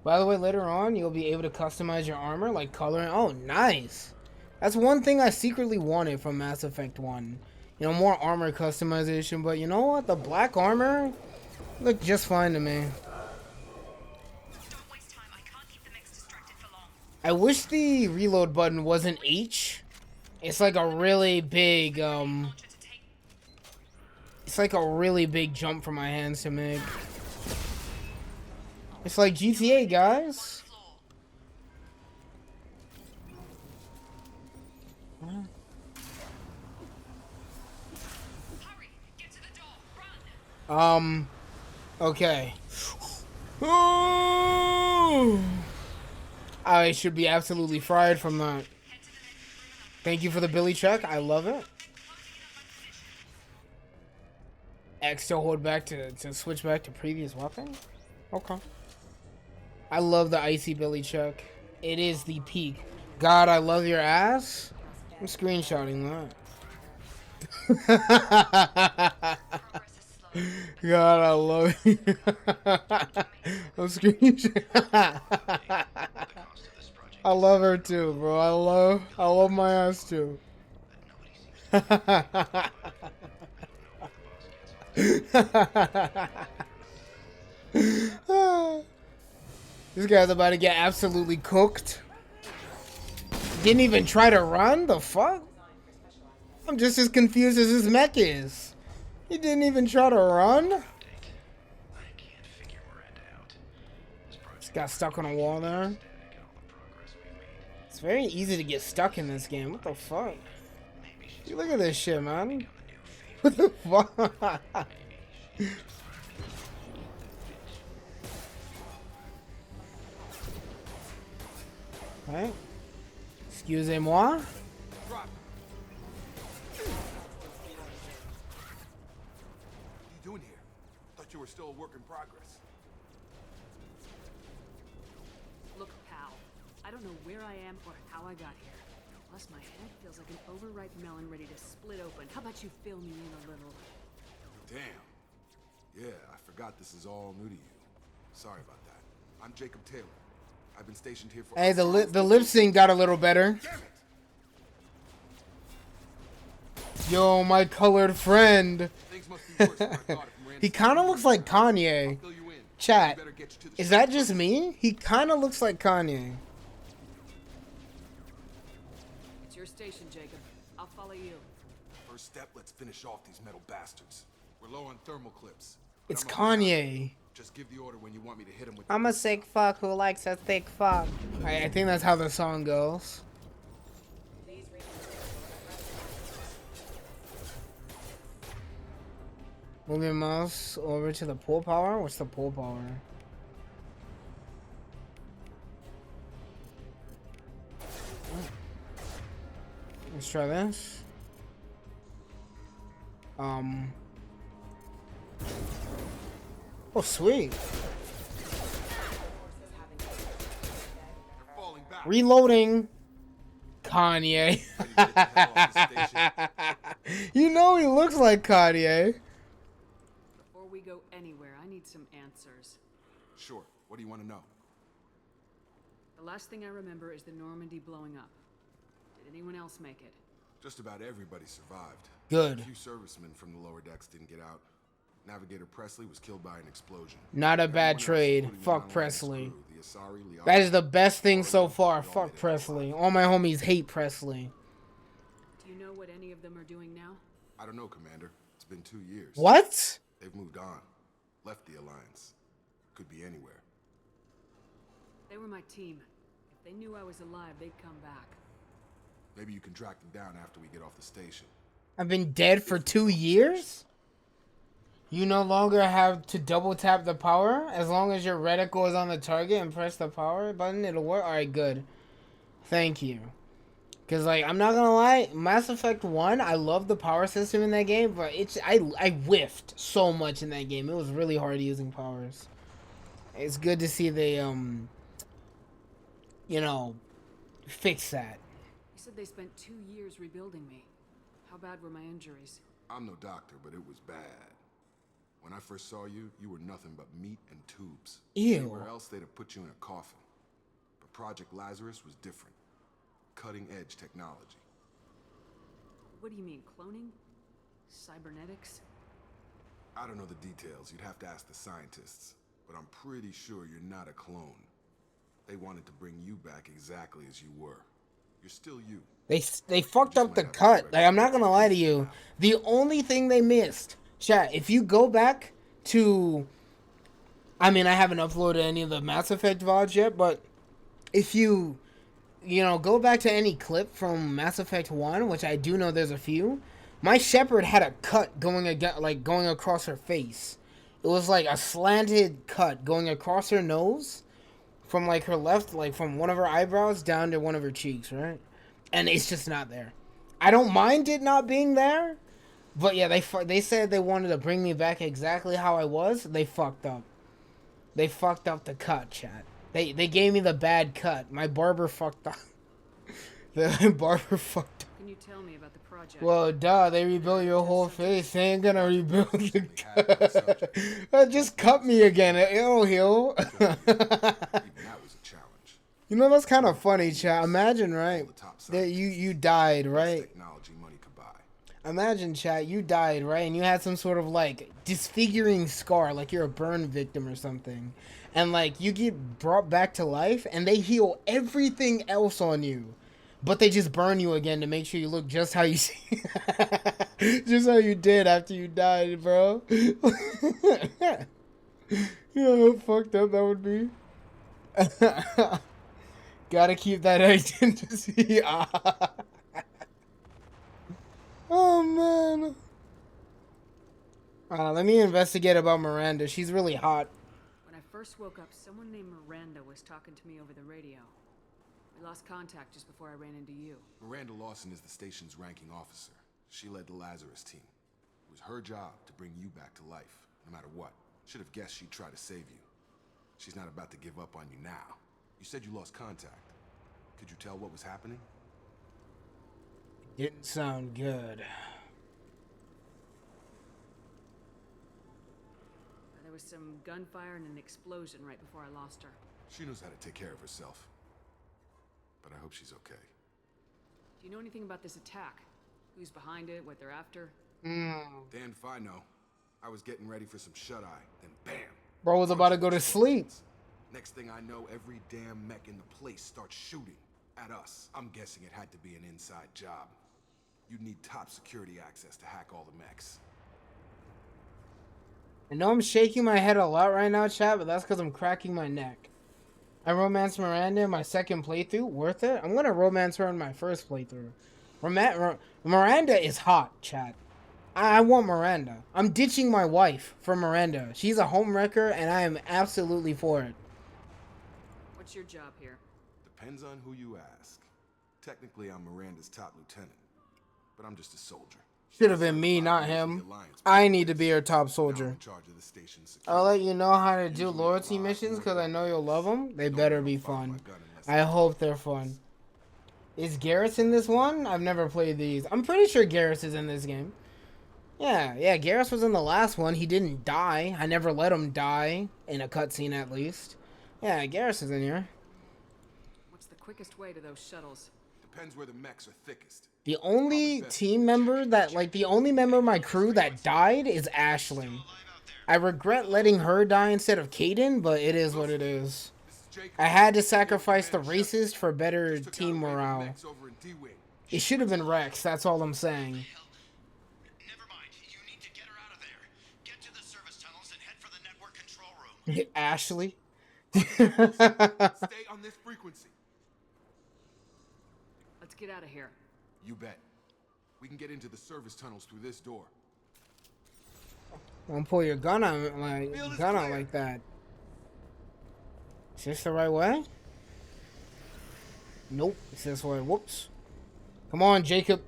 S1: By the way, later on, you'll be able to customize your armor, like coloring. Oh, nice. That's one thing I secretly wanted from Mass Effect 1. You know, more armor customization, but you know what? The black armor looked just fine to me. I wish the reload button wasn't H. It's like a really big, it's like a really big jump for my hands to make. It's like GTA, guys. Okay. I should be absolutely fried from that. Thank you for the Billy check. I love it. X to hold back to switch back to previous weapon? Okay. I love the icy Billy check. It is the peak. God, I love your ass. I'm screenshotting that. God, I love you. I'm screenshotting. I love her too, bro. I love my ass too. This guy's about to get absolutely cooked. Didn't even try to run? The fuck? I'm just as confused as his mech is. He didn't even try to run? Just got stuck on a wall there. It's very easy to get stuck in this game. What the fuck? You look at this shit, man. What the fuck? Right? Excusez-moi.
S10: What are you doing here? Thought you were still a work in progress.
S6: Look, pal. I don't know where I am or how I got here. Plus, my head feels like an overripe melon ready to split open. How about you fill me in a little?
S10: Damn. Yeah, I forgot this is all new to you. Sorry about that. I'm Jacob Taylor. I've been stationed here for...
S1: Hey, the lip sync got a little better.
S10: Damn it!
S1: Yo, my colored friend.
S10: Things must be worse than I thought if Miranda
S1: He kind of looks like Kanye.
S10: I'll fill you in.
S1: Chat.
S10: We better get you to the
S1: Is that just me? He kind of looks like Kanye.
S6: It's your station, Jacob. I'll follow you.
S10: First step, let's finish off these metal bastards. We're low on thermal clips.
S1: It's
S10: I'm a-
S1: Kanye.
S10: Just give the order when you want me to hit him with
S1: I'm a sick fuck who likes a thick fuck. I think that's how the song goes. Move your mouse over to the pull power. What's the pull power? Let's try this. Oh, sweet.
S10: falling back.
S1: Reloading. Kanye. You know he looks like Kanye.
S6: Before we go anywhere, I need some answers.
S10: Sure. What do you want to know?
S6: The last thing I remember is the Normandy blowing up. Did anyone else make it?
S10: Just about everybody survived.
S1: Good.
S10: A few servicemen from the lower decks didn't get out. Navigator Presley was killed by an explosion.
S1: Not a
S10: Everyone
S1: bad
S10: else,
S1: trade.
S10: including the
S1: Fuck
S10: non-Alliance
S1: Presley.
S10: crew, the Asari, Liara,
S1: That is the best thing so
S10: Orlando,
S1: far.
S10: all
S1: Fuck
S10: made it
S1: Presley.
S10: alive.
S1: All my homies hate Presley.
S6: Do you know what any of them are doing now?
S10: I don't know, Commander. It's been 2 years.
S1: What?
S10: They've moved on. Left the Alliance. Could be anywhere.
S6: They were my team. If they knew I was alive, they'd come back.
S10: Maybe you can track them down after we get off the station.
S1: I've been dead for 2 years? You no longer have to double tap the power. As long as your reticle is on the target and press the power button, it'll work. Alright, good. Thank you. Because, like, I'm not gonna lie, Mass Effect 1, I love the power system in that game, but I whiffed so much in that game. It was really hard using powers. It's good to see they, you know, fix that.
S6: You said they spent 2 years rebuilding me. How bad were my injuries?
S10: I'm no doctor, but it was bad. When I first saw you, you were nothing but meat and tubes.
S1: Ew.
S10: Anywhere else, they'd have put you in a coffin. But Project Lazarus was different. Cutting-edge technology.
S6: What do you mean, cloning? Cybernetics?
S10: I don't know the details. You'd have to ask the scientists. But I'm pretty sure you're not a clone. They wanted to bring you back exactly as you were. You're still you.
S1: They fucked up the cut. Like, I'm not gonna lie to you. The only thing they missed, chat, if you go back to, I mean, I haven't uploaded any of the Mass Effect VODs yet, but if you know, go back to any clip from Mass Effect 1, which I do know there's a few, my Shepard had a cut going across her face. It was like a slanted cut going across her nose from like her left, like from one of her eyebrows down to one of her cheeks, right? And it's just not there. I don't mind it not being there, but yeah, they said they wanted to bring me back exactly how I was. They fucked up. They fucked up the cut, chat. They gave me the bad cut. My barber fucked up. The barber fucked up.
S6: Can you tell me about the project?
S1: Well, duh, they rebuilt your whole face. They ain't gonna rebuild the cut. Just cut me again. It'll heal.
S10: Even that was a challenge.
S1: You know, that's kind of funny, chat. Imagine, right? That you died, right?
S10: Technology money could buy.
S1: Imagine, chat, you died, right? And you had some sort of, like, disfiguring scar, like you're a burn victim or something. And, like, you get brought back to life, and they heal everything else on you. But they just burn you again to make sure you look just how you see. Just how you did after you died, bro. You know how fucked up that would be? Gotta keep that identity. Oh, man. Let me investigate about Miranda. She's really hot.
S6: When I first woke up, someone named Miranda was talking to me over the radio. We lost contact just before I ran into you.
S10: Miranda Lawson is the station's ranking officer. She led the Lazarus team. It was her job to bring you back to life, no matter what. Should have guessed she'd try to save you. She's not about to give up on you now. You said you lost contact. Could you tell what was happening?
S1: Didn't sound good.
S6: There was some gunfire and an explosion right before I lost her.
S10: She knows how to take care of herself. But I hope she's okay.
S6: Do you know anything about this attack? Who's behind it, what they're after?
S10: Damned if I know. I was getting ready for some shut-eye, then bam!
S1: Bro was about to go to sleep.
S10: Next thing I know, every damn mech in the place starts shooting at us. I'm guessing it had to be an inside job. You'd need top security access to hack all the mechs.
S1: I know I'm shaking my head a lot right now, chat, but that's because I'm cracking my neck. I romanced Miranda in my second playthrough. Worth it? I'm gonna romance her in my first playthrough. Miranda is hot, chat. I want Miranda. I'm ditching my wife for Miranda. She's a homewrecker, and I am absolutely for it.
S6: What's your job here?
S10: Depends on who you ask. Technically, I'm Miranda's top lieutenant, but I'm just a soldier.
S1: Should have been me, not him. I need to be her top soldier. I'll let you know how to do loyalty missions because I know you'll love them. They better be fun. I hope they're fun. Is Garrus in this one? I've never played these. I'm pretty sure Garrus is in this game. Yeah, Garrus was in the last one. He didn't die. I never let him die, in a cutscene at least. Yeah, Garrus is in here.
S6: What's the quickest way to those shuttles?
S10: Depends where the mechs are thickest.
S1: The only team member that, like, the only member of my crew that died is Ashley. I regret letting her die instead of Kaidan, but it is what it is. I had to sacrifice the racist for better team morale. It should have been Rex, that's all I'm saying.
S9: Never mind. You need to get her out of there. Get to the service tunnels and head for the network control room.
S1: Ashley?
S10: Stay on this frequency.
S6: Let's get out of here.
S10: You bet. We can get into the service tunnels through this door.
S1: Don't pull your gun out like that. Is this the right way? Nope, it's this way. Whoops. Come on, Jacob.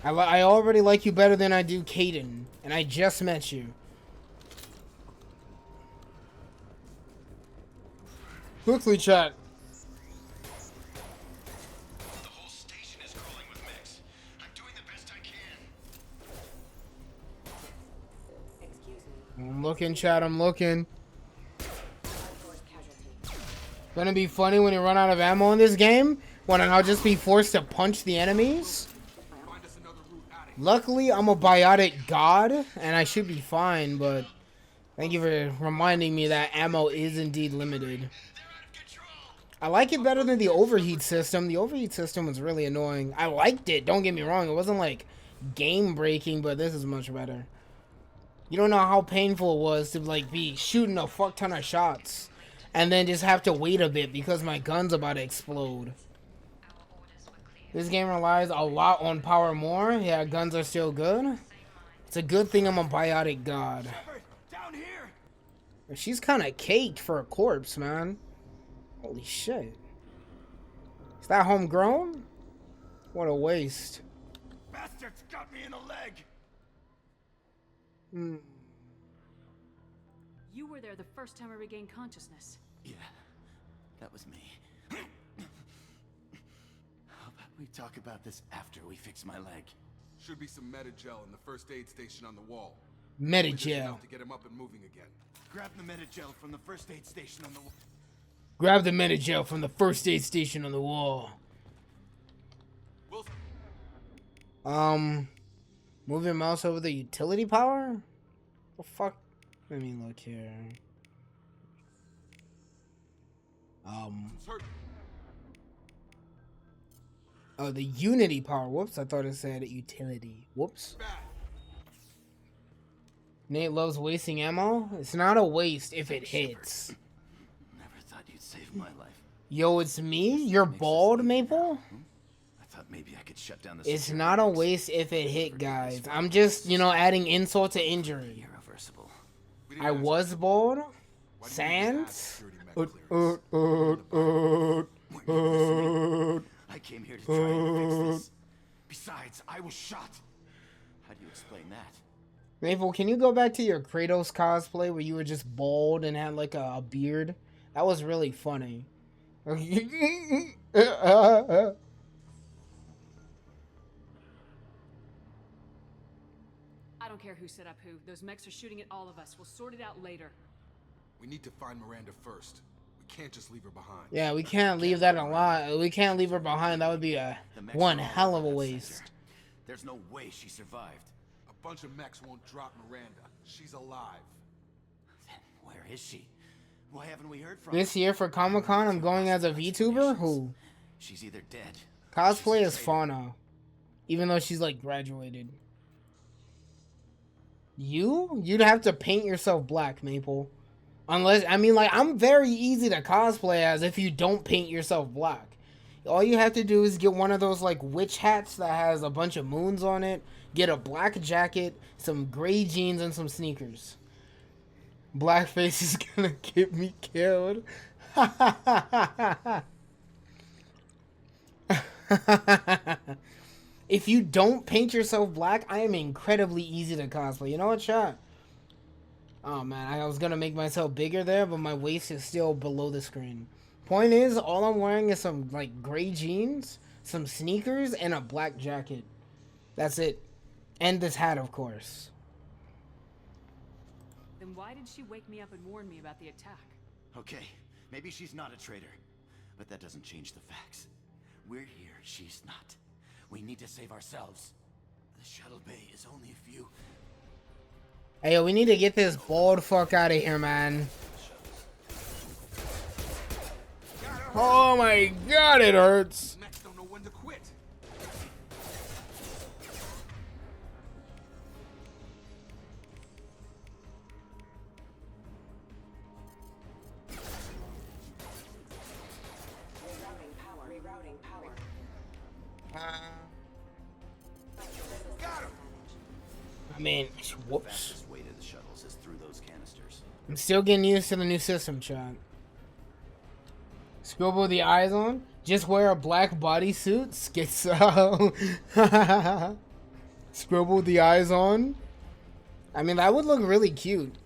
S1: I already like you better than I do Kaidan, and I just met you. Quickly, chat. I'm looking, Chad. I'm looking. Gonna be funny when you run out of ammo in this game, when I'll just be forced to punch the enemies. Luckily, I'm a biotic god, and I should be fine, but thank you for reminding me that ammo is indeed limited. I like it better than the overheat system. The overheat system was really annoying. I liked it, don't get me wrong. It wasn't like game breaking, but this is much better. You don't know how painful it was to like be shooting a fuck ton of shots and then just have to wait a bit because my gun's about to explode. This game relies a lot on power more. Yeah, guns are still good. It's a good thing I'm a biotic god.
S9: Down here.
S1: She's kind of caked for a corpse, man. Holy shit. Is that homegrown? What a waste.
S9: Bastards got me in the leg.
S6: You were there the first time I regained consciousness.
S9: Yeah, that was me. How about we talk about this after we fix my leg?
S10: Should be some Metagel in the first aid station on the wall.
S1: Metagel.
S10: To get him up and moving again.
S9: Grab the Metagel from the first aid station on the wall.
S1: Grab the Metagel from the first aid station on the wall. Move your mouse over the utility power? The fuck? Let me look here. Oh, the Unity power. Whoops, I thought it said utility. Whoops. Nate loves wasting ammo. It's not a waste if it hits.
S9: Never thought you'd save my life.
S1: Yo, it's me? You're bald, Maple?
S9: I thought maybe I could shut down the
S1: It's not a waste if it hit, guys. I'm just, you know, adding insult to injury.
S9: Irreversible.
S1: I was bald. Sans.
S9: I came here to try and fix this. Besides, I was shot. How do you explain that?
S1: Maple, can you go back to your Kratos cosplay where you were just bald and had like a beard? That was really funny.
S6: I don't care who set up who. Those mechs are shooting at all of us. We'll sort it out later.
S10: We need to find Miranda first. We can't just leave her behind.
S1: Yeah, we can't leave that a lot. We can't leave her behind. That would be a one hell of a waste.
S9: There's no way she survived.
S10: A bunch of mechs won't drop Miranda. She's alive.
S9: Then where is she? Why haven't we heard from her?
S1: This year for Comic-Con, I'm going as a VTuber who
S9: She's either dead.
S1: cosplay as Fauna, even though she's like graduated. You'd have to paint yourself black, Maple. Unless, I mean, like, I'm very easy to cosplay as if you don't paint yourself black. All you have to do is get one of those, like, witch hats that has a bunch of moons on it, get a black jacket, some gray jeans, and some sneakers. Blackface is gonna get me killed. If you don't paint yourself black, I am incredibly easy to cosplay. You know what, chat? Oh man, I was gonna make myself bigger there, but my waist is still below the screen. Point is, all I'm wearing is some like gray jeans, some sneakers, and a black jacket. That's it. And this hat, of course.
S6: Then why did she wake me up and warn me about the attack?
S9: Okay, maybe she's not a traitor, but that doesn't change the facts. We're here, she's not. We need to save ourselves. The shuttle bay is only a few.
S1: Hey, yo, we need to get this bald fuck out of here, man. Oh my god, it hurts.
S10: Mechs don't know when to quit.
S1: I mean, whoops.
S9: Fastest way to the shuttles is through those canisters.
S1: I'm still getting used to the new system, chat. Scribble the eyes on. Just wear a black bodysuit. Schizo. Scribble the eyes on. I mean, that would look really cute.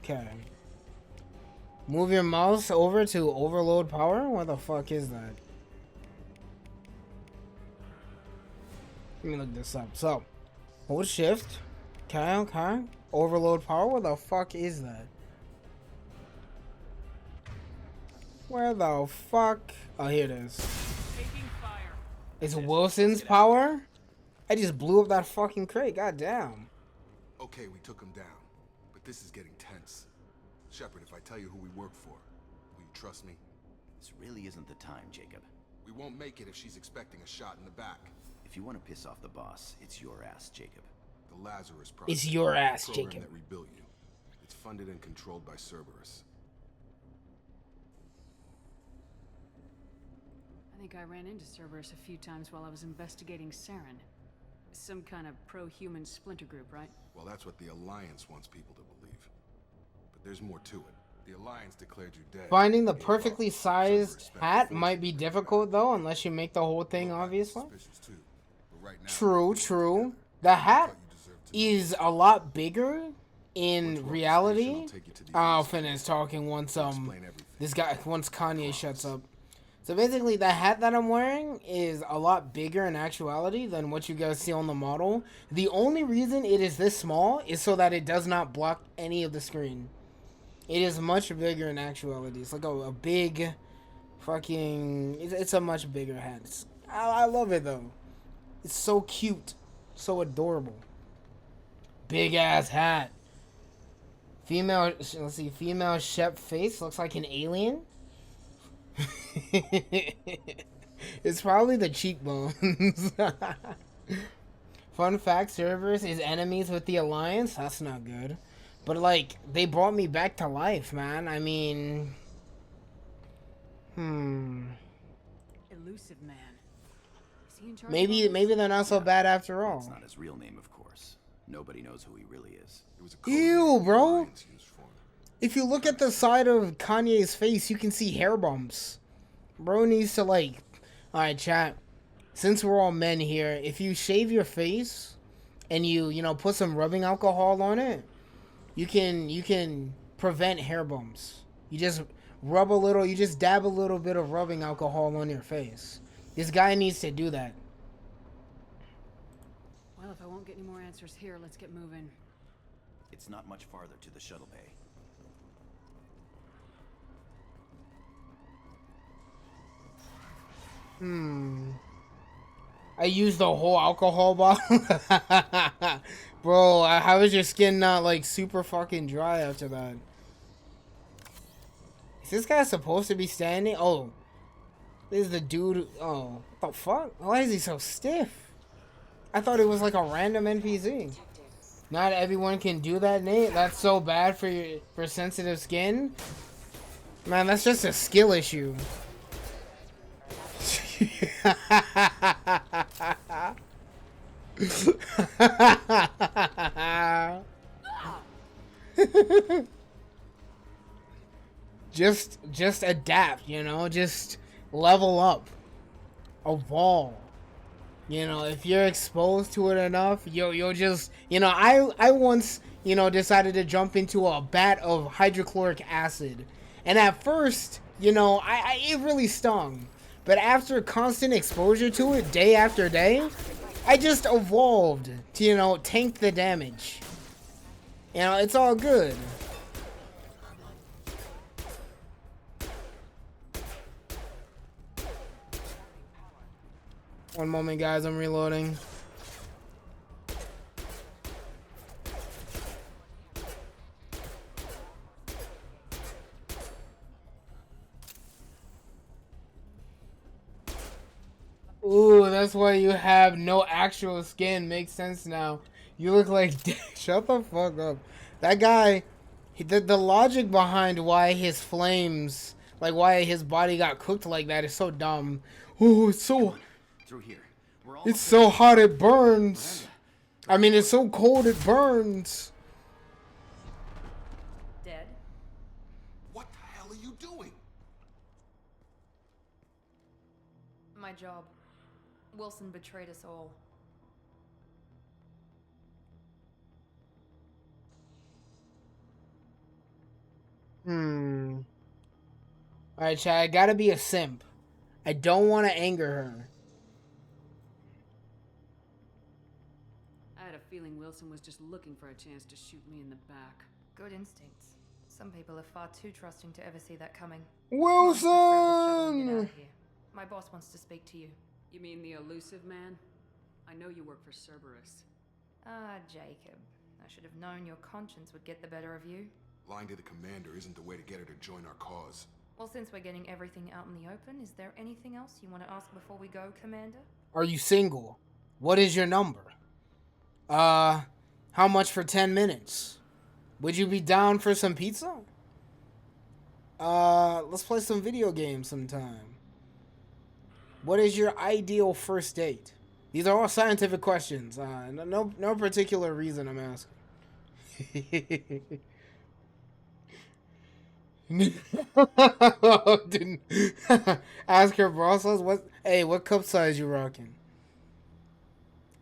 S1: Okay. Move your mouse over to overload power? What the fuck is that? Let me look this up. So, hold shift. Okay, okay. Overload power? What the fuck is that? Where the fuck? Oh, here it is.
S4: Taking fire.
S1: It's Wilson's power? I just blew up that fucking crate. Goddamn.
S10: Okay, we took him down. But this is getting tense. Shepard, if I tell you who we work for, will you trust me?
S9: This really isn't the time, Jacob.
S10: We won't make it if she's expecting a shot in the back.
S9: If you want to piss off the boss, it's your ass, Jacob.
S10: The Lazarus Project.
S1: It's your ass,
S10: the program
S1: Jacob.
S10: that rebuilt you. It's funded and controlled by Cerberus.
S6: I think I ran into Cerberus a few times while I was investigating Saren. Some kind of pro-human splinter group, right?
S10: Well, that's what the Alliance wants people to believe. But there's more to it. The Alliance declared you dead.
S1: Finding the perfectly sized hat might be difficult, though, unless you make the whole thing, obviously. True, true. The hat is a lot bigger in reality. I'll finish talking once once Kanye shuts up. So basically, the hat that I'm wearing is a lot bigger in actuality than what you guys see on the model. The only reason it is this small is so that it does not block any of the screen. It is much bigger in actuality. It's like a big fucking... It's a much bigger hat. I love it, though. It's so cute. So adorable. Big ass hat. Female... Let's see. Female Shep face. Looks like an alien. It's probably the cheekbones. Fun fact, Cerberus is enemies with the Alliance. That's not good. But like, they brought me back to life, man. I mean...
S6: Elusive man. Is he in charge?
S1: Maybe they're not so bad after all.
S9: It's not his real name, of course. Nobody knows who he really is.
S10: It was a
S1: Ew, bro.
S10: Alliance used for him.
S1: If you look at the side of Kanye's face, you can see hair bumps. Bro needs to like... Alright, chat. Since we're all men here, if you shave your face and you know, put some rubbing alcohol on it, you can prevent hair bumps. You just dab a little bit of rubbing alcohol on your face. This guy needs to do that.
S6: Well, if I won't get any more answers here, let's get moving.
S9: It's not much farther to the shuttle bay.
S1: I used the whole alcohol bottle. Bro, how is your skin not like super fucking dry after that? Is this guy supposed to be standing? Oh, this is the dude. Oh, what the fuck? Why is he so stiff? I thought it was like a random NPC. Not everyone can do that, Nate. That's so bad for sensitive skin. Man, that's just a skill issue. just adapt, you know, just level up, evolve. You know, if you're exposed to it enough, you'll just, you know, I once, you know, decided to jump into a vat of hydrochloric acid, and at first, you know, it really stung. But after constant exposure to it, day after day, I just evolved to, you know, tank the damage. You know, it's all good. One moment, guys, I'm reloading. Ooh, that's why you have no actual skin. Makes sense now. You look like... Shut the fuck up. That guy... The logic behind why his flames... Like, why his body got cooked like that is so dumb. Ooh, it's so...
S9: Through here.
S1: It's so hot it burns. I mean, it's so cold it burns.
S8: Dead?
S10: What the hell are you doing?
S8: My job. Wilson betrayed us all.
S1: Alright, Chad, I gotta be a simp. I don't want to anger her.
S6: I had a feeling Wilson was just looking for a chance to shoot me in the back.
S8: Good instincts. Some people are far too trusting to ever see that coming. Come on, let's grab this shuttle and get out
S1: Wilson!
S8: of here. My boss wants to speak to you.
S6: You mean the elusive man? I know you work for Cerberus.
S8: Ah, Jacob. I should have known your conscience would get the better of you.
S10: Lying to the commander isn't the way to get her to join our cause.
S8: Well, since we're getting everything out in the open, is there anything else you want to ask before we go, Commander?
S1: Are you single? What is your number? How much for 10 minutes? Would you be down for some pizza? Let's play some video games sometime. What is your ideal first date? These are all scientific questions. No particular reason I'm asking. Didn't ask her Brussels. What cup size you rocking?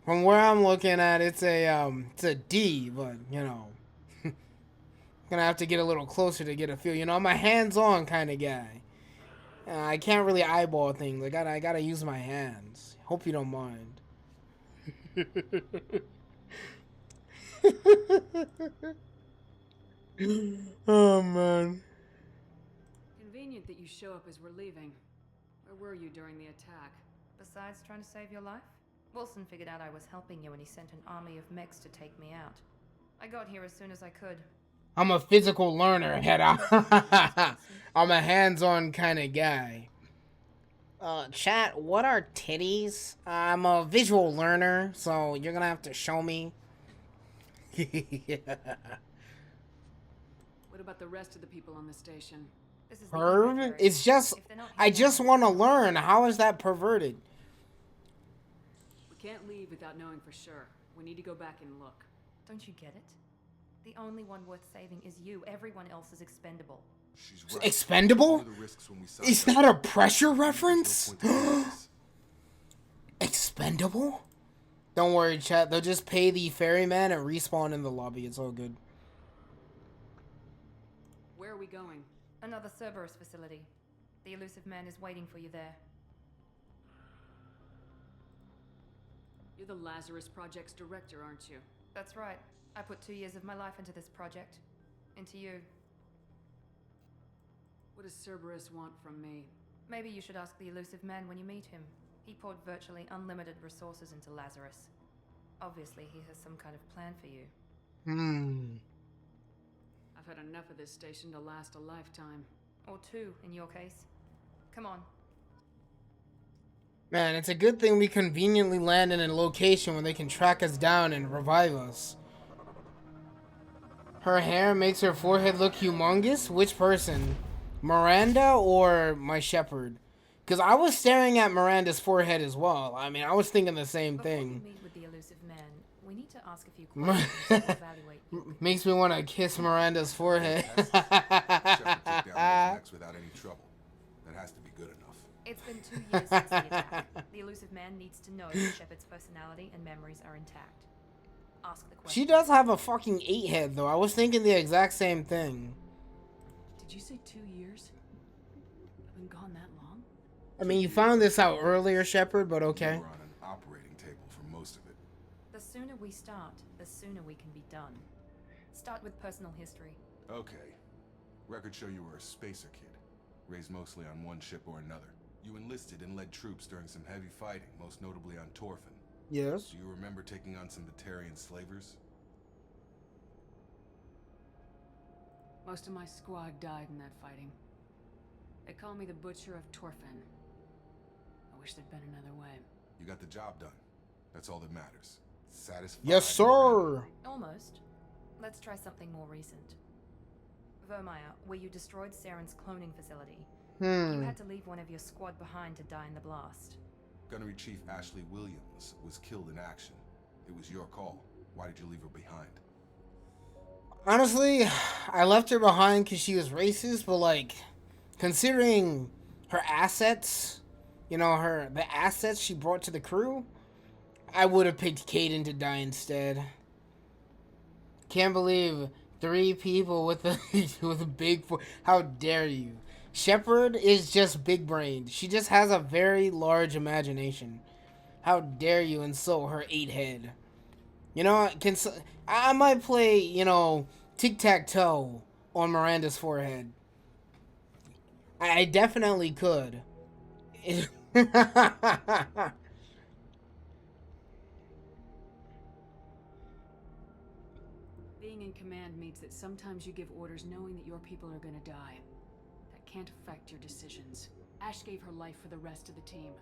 S1: From where I'm looking at, it's a D, but you know, gonna have to get a little closer to get a feel. You know, I'm a hands-on kind of guy. I can't really eyeball things. I gotta use my hands. Hope you don't mind. Oh man.
S6: Convenient that you show up as we're leaving. Where were you during the attack?
S8: Besides trying to save your life, Wilson figured out I was helping you when he sent an army of mechs to take me out. I got here as soon as I could.
S1: I'm a physical learner, head out. I'm a hands-on kind of guy. Chat, what are titties? I'm a visual learner, so you're gonna have to show me.
S6: What about the rest of the people on the station?
S8: This is the
S1: Perv?
S8: inventory.
S1: It's just,
S8: If they're not
S1: I
S8: here
S1: just
S8: now,
S1: want to learn. How is that perverted?
S6: We can't leave without knowing for sure. We need to go back and look.
S8: Don't you get it? The only one worth saving is you. Everyone else is expendable.
S10: She's right.
S1: Expendable?
S10: What are the risks when we sign
S1: Is
S10: up?
S1: that a pressure reference?
S10: There's no point to doing this.
S1: Expendable? Don't worry, chat. They'll just pay the ferryman and respawn in the lobby. It's all good.
S6: Where are we going?
S8: Another Cerberus facility. The elusive man is waiting for you there.
S6: You're the Lazarus Project's director, aren't you?
S8: That's right. I put 2 years of my life into this project. Into you.
S6: What does Cerberus want from me?
S8: Maybe you should ask the elusive man when you meet him. He poured virtually unlimited resources into Lazarus. Obviously, he has some kind of plan for you.
S6: I've had enough of this station to last a lifetime.
S8: Or 2, in your case. Come on.
S1: Man, it's a good thing we conveniently land in a location where they can track us down and revive us. Her hair makes her forehead look humongous? Which person? Miranda or my shepherd? Because I was staring at Miranda's forehead as well. I mean, I was thinking the same
S8: Before
S1: thing.
S8: you meet with the elusive man, we need to ask a few questions to evaluate you.
S1: Makes me want to kiss Miranda's forehead.
S10: Shepard took down those mechs without any trouble. That has to be good enough.
S8: It's been 2 years since the attack. The elusive man needs to know that Shepard's personality and memories are intact. Ask the question.
S1: She does have a fucking 8 head, though. I was thinking the exact same thing.
S6: Did you say 2 years? I've been gone that long?
S1: I mean, you found this out earlier, Shepard, but okay.
S10: We were on an operating table for most of it.
S8: The sooner we start, the sooner we can be done. Start with personal history.
S10: Okay. Records show you were a spacer kid, raised mostly on one ship or another. You enlisted and led troops during some heavy fighting, most notably on Torfin.
S1: Yes.
S10: Do you remember taking on some Batarian slavers?
S6: Most of my squad died in that fighting. They call me the Butcher of Torfin. I wish there'd been another way.
S10: You got the job done. That's all that matters. Satisfied?
S1: Yes, sir.
S8: Almost. Let's try something more recent. Vermeer, where you destroyed Saren's cloning facility. You had to leave one of your squad behind to die in the blast.
S10: Gunnery Chief Ashley Williams was killed in action. It was your call. Why did you leave her behind?
S1: Honestly, I left her behind because she was racist, but like, considering her assets, you know, the assets she brought to the crew, I would have picked Kaden to die instead. Can't believe 3 people with a with a big. How dare you? Shepard is just big-brained. She just has a very large imagination. How dare you insult her 8 head? You know, I might play, you know, tic-tac-toe on Miranda's forehead. I definitely could.
S6: Being in command means that sometimes you give orders knowing that your people are gonna die. That can't affect your decisions. Ash gave her life for the rest of the team.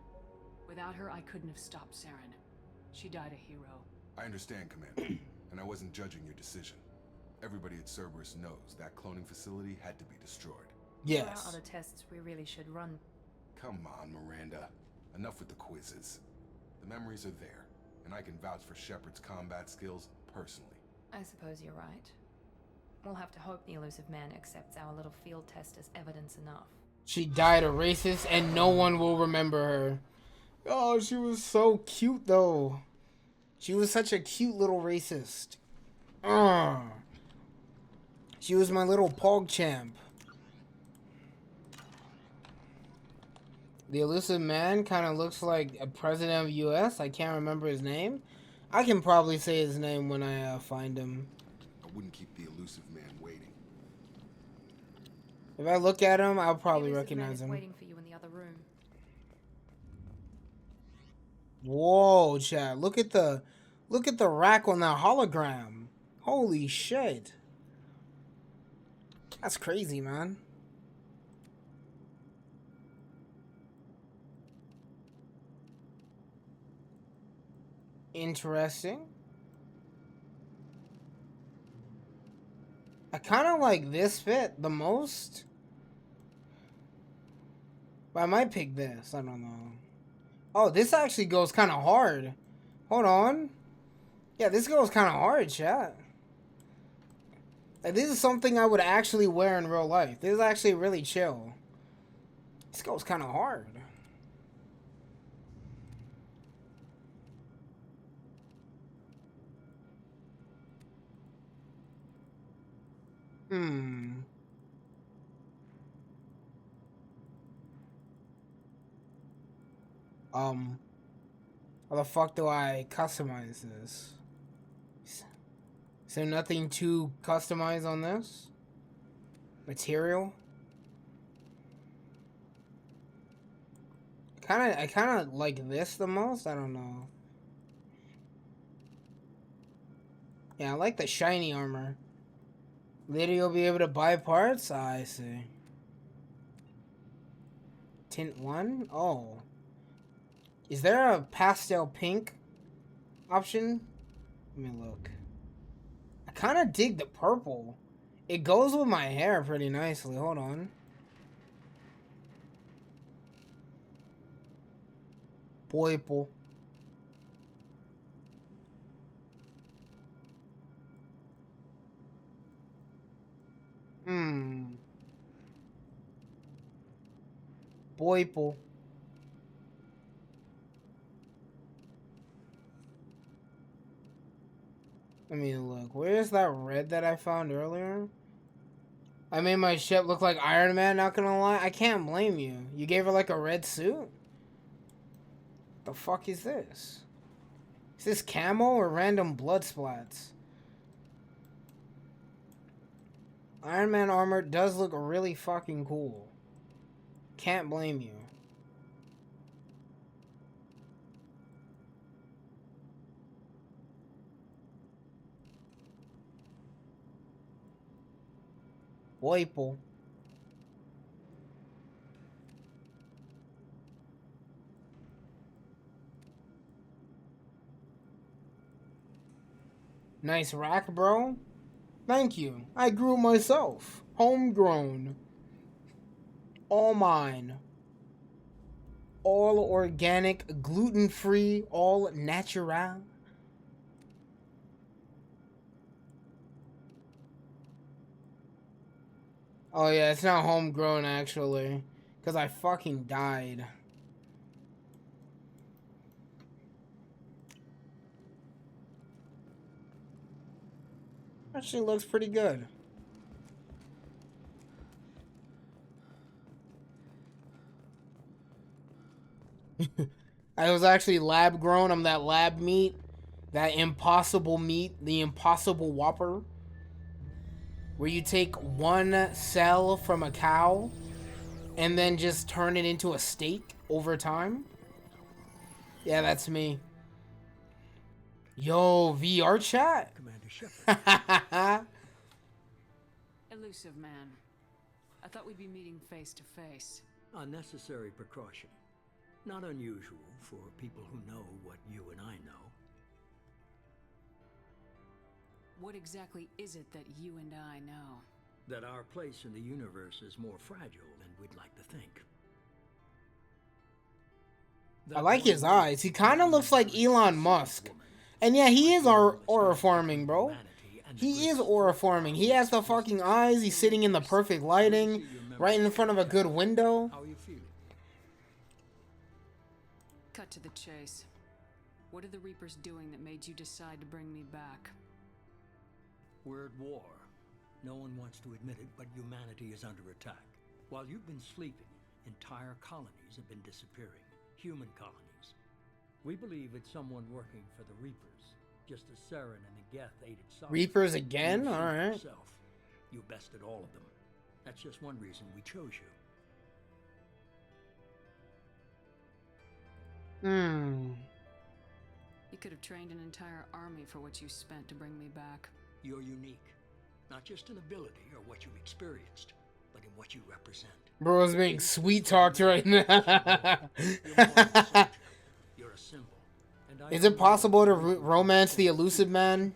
S6: Without her, I couldn't have stopped Saren. She died a hero.
S10: I understand, Commander, and I wasn't judging your decision. Everybody at Cerberus knows that cloning facility had to be destroyed.
S8: There
S1: Yes.
S8: are other tests we really should run.
S10: Come on, Miranda. Enough with the quizzes. The memories are there, and I can vouch for Shepard's combat skills personally.
S8: I suppose you're right. We'll have to hope the Elusive Man accepts our little field test as evidence enough.
S1: She died a racist and no one will remember her. Oh, she was so cute though. She was such a cute little racist. She was my little PogChamp. The Elusive Man kind of looks like a president of US. I can't remember his name. I can probably say his name when I find him.
S10: I wouldn't keep the Elusive Man waiting.
S1: If I look at him, I'll probably
S8: The Elusive Man
S1: recognize
S8: is
S1: him.
S8: waiting for you in the other room.
S1: Whoa, Chad! Look at the rack on that hologram. Holy shit! That's crazy, man. Interesting. I kind of like this fit the most. But I might pick this. I don't know. Oh, this actually goes kind of hard. Hold on. Yeah, this goes kind of hard, chat. Like, this is something I would actually wear in real life. This is actually really chill. This goes kind of hard. How the fuck do I customize this? Is there nothing to customize on this? Material? I kinda like this the most. I don't know. Yeah, I like the shiny armor. Later you'll be able to buy parts? I see. Tint 1? Oh. Is there a pastel pink option? Let me look. I kind of dig the purple. It goes with my hair pretty nicely. Hold on. Purple. Purple. Let me look. Where's that red that I found earlier? I made my ship look like Iron Man, not gonna lie. I can't blame you. You gave her like a red suit? The fuck is this? Is this camo or random blood splats? Iron Man armor does look really fucking cool. Can't blame you. Purple. Nice rack, bro. Thank you. I grew myself. Homegrown. All mine. All organic, gluten-free, all natural. Oh yeah, it's not homegrown actually. Because I fucking died. Actually looks pretty good. I was actually lab grown. I'm that lab meat. That impossible meat, the impossible whopper, where you take one cell from a cow and then just turn it into a steak over time. Yeah, that's me. Yo, VR chat?
S3: Commander Shepard.
S6: Elusive man. I thought we'd be meeting face to face.
S3: Unnecessary precaution. Not unusual for people who know what you and I know.
S6: What exactly is it that you and I know?
S3: That our place in the universe is more fragile than we'd like to think.
S1: I like his eyes. He kind of looks like Elon Musk. And yeah, he is aura farming, bro. He is aura farming. He has the fucking eyes. He's sitting in the perfect lighting, right in front of a good window.
S3: How are you feeling?
S6: Cut to the chase. What are the Reapers doing that made you decide to bring me back?
S3: We're at war. No one wants to admit it, but humanity is under attack. While you've been sleeping, entire colonies have been disappearing. Human colonies. We believe it's someone working for the Reapers, just as Saren and the Geth aided Sovereign.
S1: Reapers again? Alright.
S3: You bested all of them. That's just one reason we chose you.
S6: You could have trained an entire army for what you spent to bring me back.
S3: You're unique. Not just in ability or what you experienced, but in what you represent.
S1: Bro's being sweet talked right now.
S3: You're a symbol.
S1: Is it possible to romance the elusive man?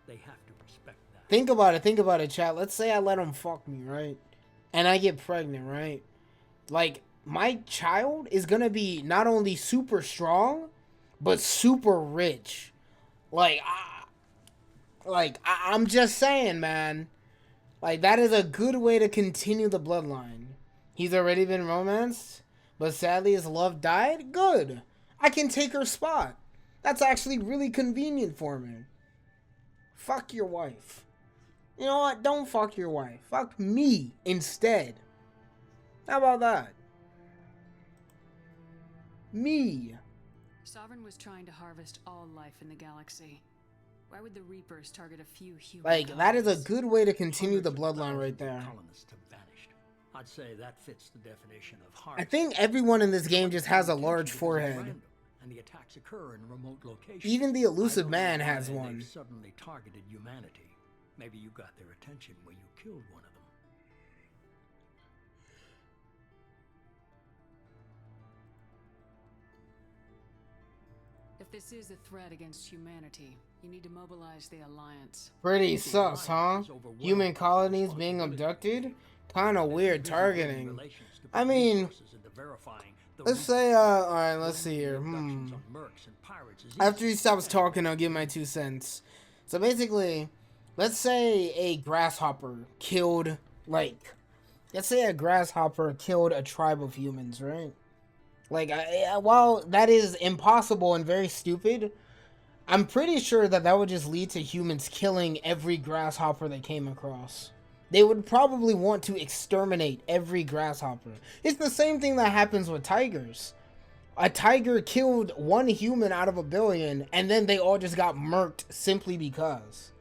S3: They have to respect that.
S1: Think about it, chat. Let's say I let him fuck me, right? And I get pregnant, right? Like, my child is gonna be not only super strong, but super rich. I'm just saying, man. Like, that is a good way to continue the bloodline. He's already been romanced, but sadly his love died? Good. I can take her spot. That's actually really convenient for me. Fuck your wife. You know what? Don't fuck your wife. Fuck me instead. How about that? Me.
S6: Sovereign was trying to harvest all life in the galaxy. Why would the Reapers target a few human
S1: Like, that is a
S6: colonies?
S1: good way to continue the bloodline right there.
S3: Colonists have vanished. I'd say that fits the definition of
S1: I think everyone in this game just has a large forehead.
S3: Random, and the attacks occur in remote locations.
S1: Even the elusive
S3: I don't know
S1: man
S3: why
S1: has
S3: they've
S1: one.
S3: Suddenly targeted humanity. Maybe you got their attention when you killed one of them.
S6: If this is a threat against humanity, you need to mobilize the Alliance.
S1: Pretty sus, huh? Human colonies being abducted? Kinda weird targeting. I mean, let's say, alright, let's see here. After he stops talking, I'll give my 2 cents. So basically, let's say a grasshopper killed, let's say a grasshopper killed a tribe of humans, right? Like, while that is impossible and very stupid, I'm pretty sure that would just lead to humans killing every grasshopper they came across. They would probably want to exterminate every grasshopper. It's the same thing that happens with tigers. A tiger killed one human out of 1 billion, and then they all just got murked simply because.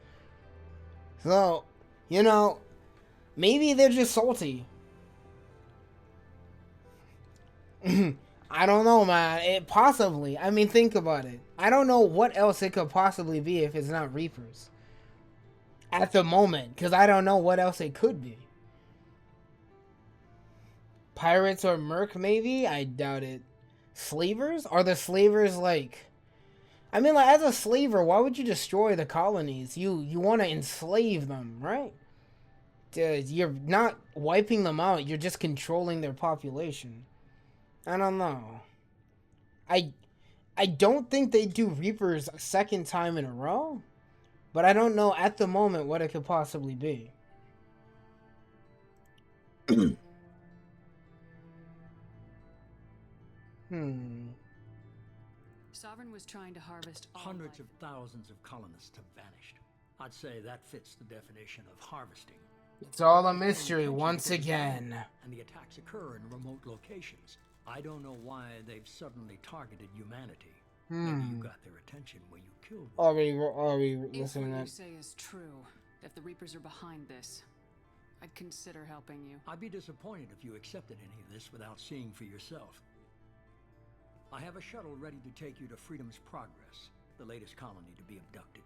S1: So, you know, maybe they're just salty. I don't know, man. Possibly. I mean, think about it. I don't know what else it could possibly be if it's not Reapers. At the moment, because I don't know what else it could be. Pirates or Merc, maybe? I doubt it. Slavers? Are the slavers like... I mean, like, as a slaver, why would you destroy the colonies? You want to enslave them, right? You're not wiping them out. You're just controlling their population. I don't know. I don't think they do Reapers a second time in a row. But I don't know at the moment what it could possibly be.
S6: Sovereign was trying to harvest all
S3: Hundreds
S6: life.
S3: of thousands of colonists have vanished. I'd say that fits the definition of harvesting.
S1: It's all a mystery once again.
S3: And the attacks occur in remote locations. I don't know why they've suddenly targeted humanity. Maybe you got their attention when you killed one.
S1: Already
S6: If
S1: listening
S6: what
S1: to
S6: you
S1: that.
S6: say is true, if the Reapers are behind this, I'd consider helping you.
S3: I'd be disappointed if you accepted any of this without seeing for yourself. I have a shuttle ready to take you to Freedom's Progress, the latest colony to be abducted.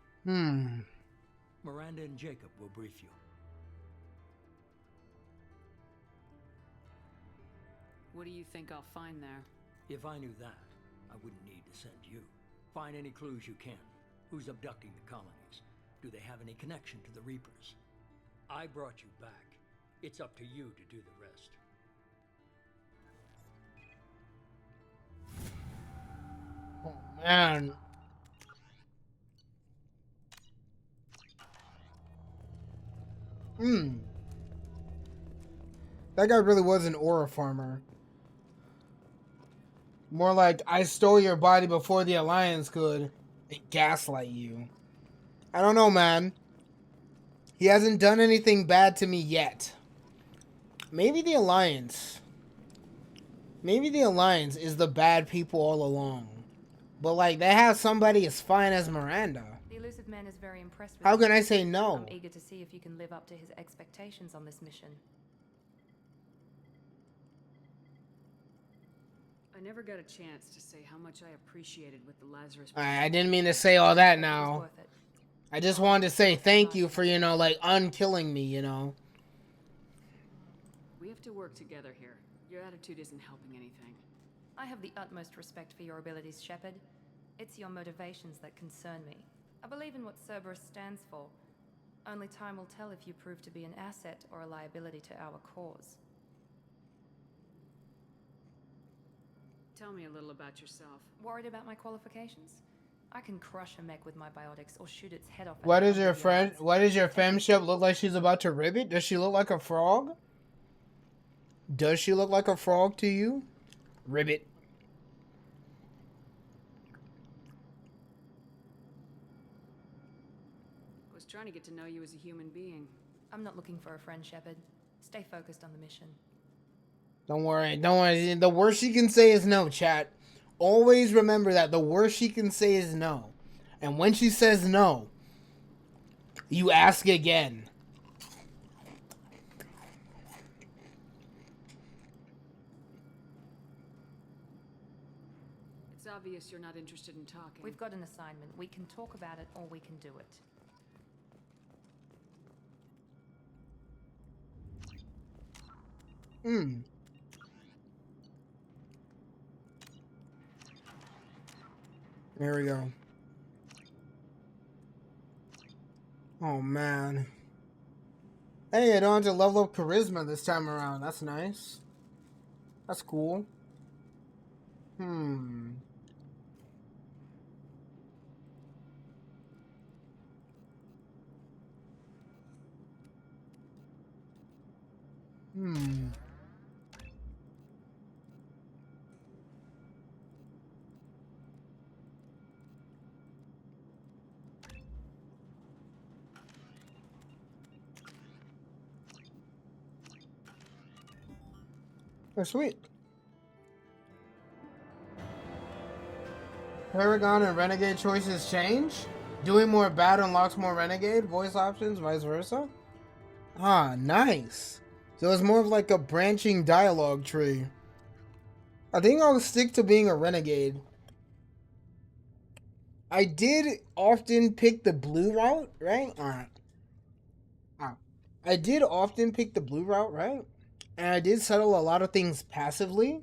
S3: Miranda and Jacob will brief you.
S6: What do you think I'll find there?
S3: If I knew that, I wouldn't need to send you. Find any clues you can. Who's abducting the colonies? Do they have any connection to the Reapers? I brought you back. It's up to you to do the rest.
S1: Oh, man. That guy really was an aura farmer. More like, I stole your body before the Alliance could and gaslight you. I don't know, man. He hasn't done anything bad to me yet. Maybe the Alliance. Maybe the Alliance is the bad people all along. But, like, they have somebody as fine as Miranda.
S8: The Elusive Man is very impressed with
S1: How
S8: you.
S1: can I say no?
S8: I'm eager to see if you can live up to his expectations on this mission.
S6: I never got a chance to say how much I appreciated what the Lazarus...
S1: I didn't mean to say all that
S8: It was
S1: now.
S8: worth it.
S1: I just wanted to say thank you for, you know, like, unkilling me, you know.
S6: We have to work together here. Your attitude isn't helping anything.
S8: I have the utmost respect for your abilities, Shepard. It's your motivations that concern me. I believe in what Cerberus stands for. Only time will tell if you prove to be an asset or a liability to our cause.
S6: Tell me a little about yourself.
S8: Worried about my qualifications? I can crush a mech with my biotics or shoot its head off. at
S1: What does
S8: 100
S1: your friend?
S8: yards.
S1: What does your femship look like? She's about to ribbit. Does she look like a frog? Does she look like a frog to you? Ribbit.
S6: I was trying to get to know you as a human being.
S8: I'm not looking for a friend, Shepard. Stay focused on the mission.
S1: Don't worry. Don't worry. The worst she can say is no, chat. Always remember that the worst she can say is no. And when she says no, you ask again.
S6: It's obvious you're not interested in talking.
S8: We've got an assignment. We can talk about it or we can do it.
S1: There we go. Oh, man. Hey, I don't have to level up charisma this time around. That's nice. That's cool. Oh, sweet. Paragon and Renegade choices change? Doing more bad unlocks more Renegade voice options, vice versa? Ah, nice. So it's more of like a branching dialogue tree. I think I'll stick to being a Renegade. I did often pick the blue route, right? I did often pick the blue route, right? And I did settle a lot of things passively.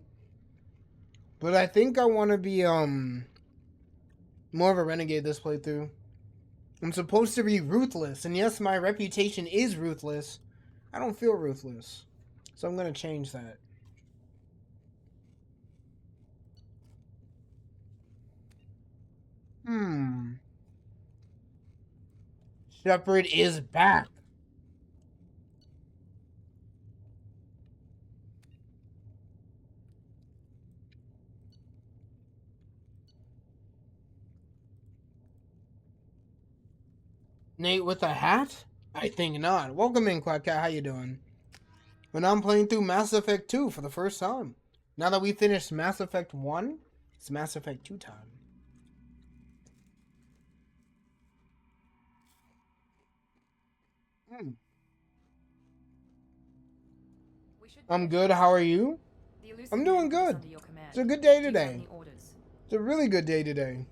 S1: But I think I want to be more of a Renegade this playthrough. I'm supposed to be ruthless, and yes, my reputation is ruthless. I don't feel ruthless. So I'm going to change that. Shepard is back. Nate with a hat? I think not. Welcome in, Quackcat. How you doing? But now I'm playing through Mass Effect 2 for the first time. Now that we finished Mass Effect 1, it's Mass Effect 2 time. I'm good. How are you? I'm doing good. It's a good day today. It's a really good day today.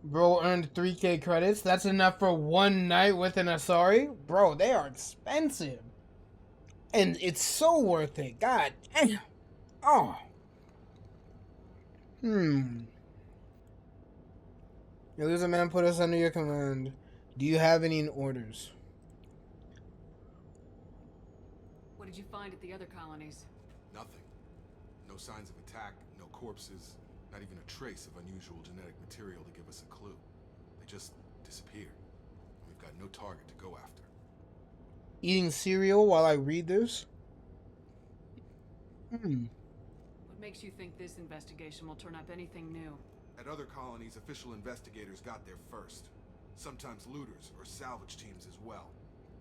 S1: Bro earned 3K credits. That's enough for one night with an Asari? Bro, they are expensive. And it's so worth it. God damn. Oh. Elusive man put us under your command. Do you have any orders?
S6: What did you find at the other colonies?
S10: Nothing. No signs of attack, no corpses, not even a trace of unusual genetic material to give us a clue. They just disappeared. We've got no target to go after.
S1: Eating cereal while I read this?
S6: What makes you think this investigation will turn up anything new?
S10: At other colonies, official investigators got there first. Sometimes looters or salvage teams as well.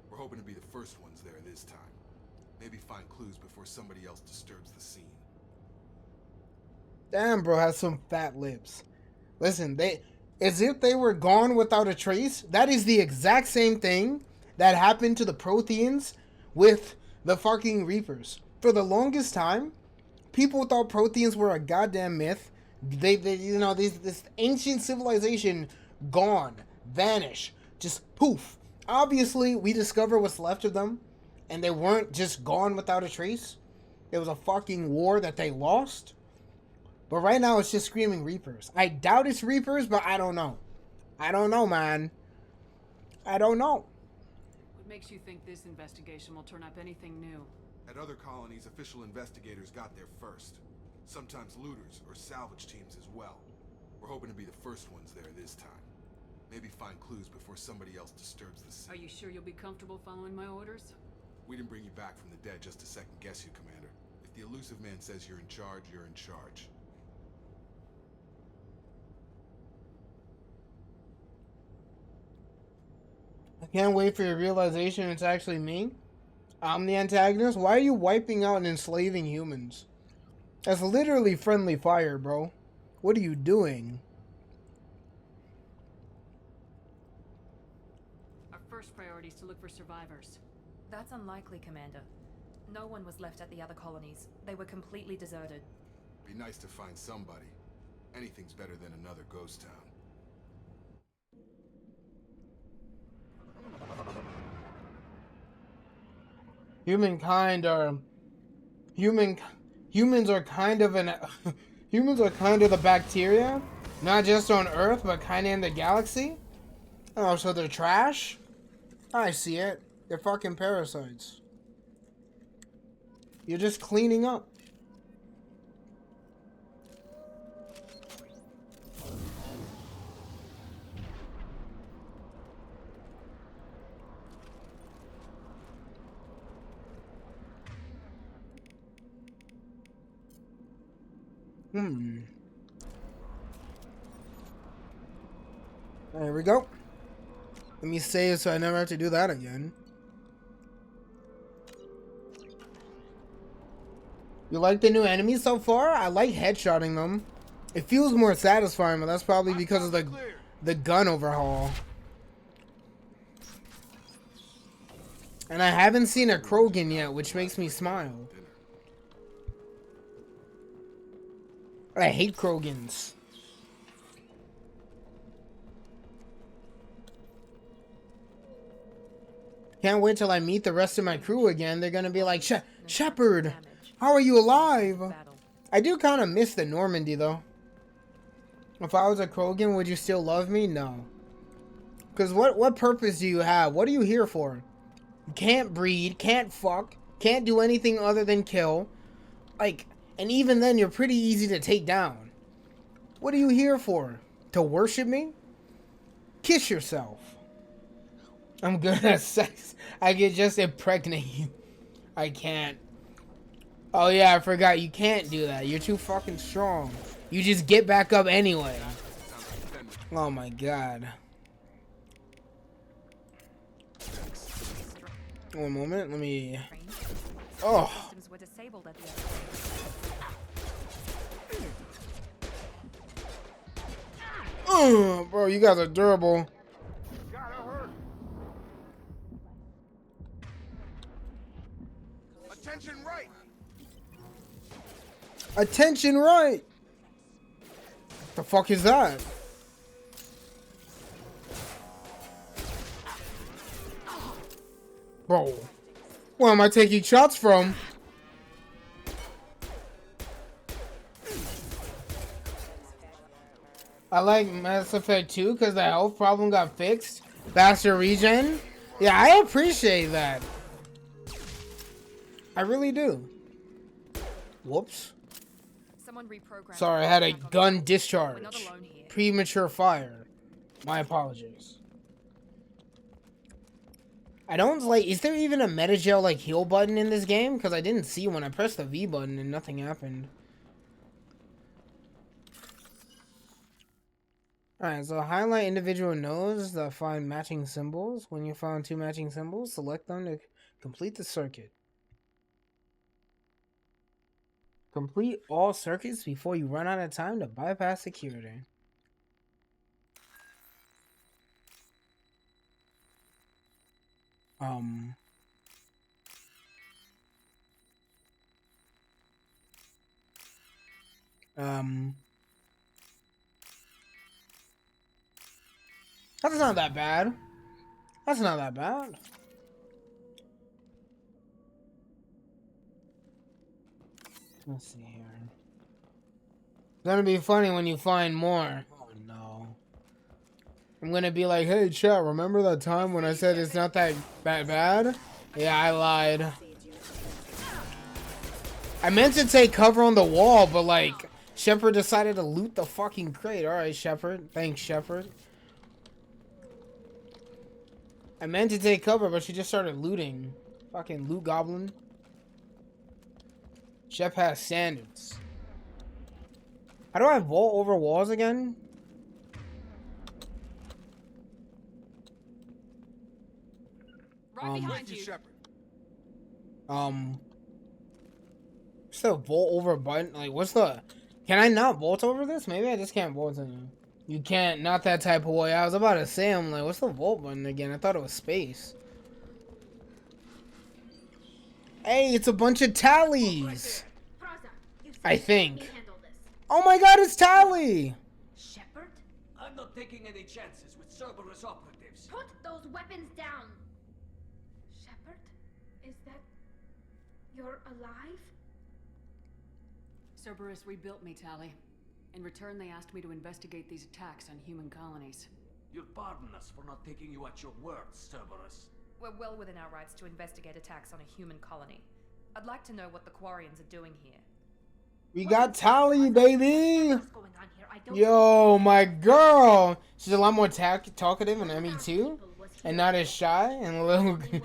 S10: We're hoping to be the first ones there this time. Maybe find clues before somebody else disturbs the scene.
S1: Damn, bro has some fat lips. Listen, as if they were gone without a trace. That is the exact same thing that happened to the Protheans with the fucking Reapers. For the longest time, people thought Protheans were a goddamn myth. They you know, this ancient civilization gone, vanish, just poof. Obviously, we discover what's left of them, and they weren't just gone without a trace. It was a fucking war that they lost. But right now, it's just screaming Reapers. I doubt it's Reapers, but I don't know. I don't know, man. I don't know.
S6: What makes you think this investigation will turn up anything new?
S10: At other colonies, official investigators got there first. Sometimes looters or salvage teams as well. We're hoping to be the first ones there this time. Maybe find clues before somebody else disturbs the scene.
S6: Are you sure you'll be comfortable following my orders?
S10: We didn't bring you back from the dead just to second guess you, Commander. If the elusive man says you're in charge, you're in charge.
S1: I can't wait for your realization it's actually me. I'm the antagonist. Why are you wiping out and enslaving humans? That's literally friendly fire, bro. What are you doing?
S6: Our first priority is to look for survivors.
S8: That's unlikely, Commander. No one was left at the other colonies. They were completely deserted.
S10: Be nice to find somebody. Anything's better than another ghost town.
S1: Humans are kind of the bacteria, not just on Earth, but kind of in the galaxy. Oh, so they're trash? I see it. They're fucking parasites. You're just cleaning up. There we go. Let me save so I never have to do that again. You like the new enemies so far? I like headshotting them. It feels more satisfying, but that's probably because of the gun overhaul. And I haven't seen a Krogan yet, which makes me smile. I hate Krogans. Can't wait till I meet the rest of my crew again. They're gonna be like, Shepard, how are you alive? I do kind of miss the Normandy, though. If I was a Krogan, would you still love me? No. Because what purpose do you have? What are you here for? You can't breed, can't fuck, can't do anything other than kill. Like, and even then, you're pretty easy to take down. What are you here for? To worship me? Kiss yourself. I'm good at sex. I can just impregnate you. I can't. Oh yeah, I forgot. You can't do that. You're too fucking strong. You just get back up anyway. Oh my god. One moment. Let me... Oh.
S8: Systems were disabled at the
S1: Bro, you guys are durable.
S11: Gotta hurt.
S1: Attention right! The fuck is that? Bro. Where am I taking shots from? I like Mass Effect 2 because the health problem got fixed. Faster regen. Yeah, I appreciate that. I really do. Whoops.
S8: Someone reprogrammed.
S1: Sorry, I had a gun
S8: We're not
S1: discharge.
S8: alone here.
S1: Premature fire. My apologies. I don't like. Is there even a Metagel like heal button in this game? Because I didn't see one. I pressed the V button and nothing happened. Alright, so highlight individual nodes that find matching symbols. When you found 2 matching symbols, select them to complete the circuit. Complete all circuits before you run out of time to bypass security. That's not that bad. That's not that bad. Let's see here. It's gonna be funny when you find more. Oh no. I'm gonna be like, hey chat, remember that time when I said it's not that bad? Yeah, I lied. I meant to take cover on the wall, but like, Shepard decided to loot the fucking crate. Alright, Shepard. Thanks, Shepard. I meant to take cover, but she just started looting. Fucking loot goblin. Shep has standards. How do I vault over walls again?
S6: Right behind you.
S1: What's the vault over button? Like, what's the... Can I not vault over this? Maybe I just can't vault in you. You can't, not that type of way. I was about to say, I'm like, what's the vault button again? I thought it was space. Hey, it's a bunch of tallies. I think. Oh my god, it's Tally!
S7: Shepard?
S4: I'm not taking any chances with Cerberus operatives.
S7: Put those weapons down! Shepard? Is that... You're alive?
S6: Cerberus rebuilt me, Tally. In return, they asked me to investigate these attacks on human colonies.
S4: You'll pardon us for not taking you at your word, Cerberus.
S8: We're well within our rights to investigate attacks on a human colony. I'd like to know what the Quarians are doing here.
S1: We got Tally, baby! Yo, my girl! She's a lot more talkative in ME2. And not as shy and a little...
S7: We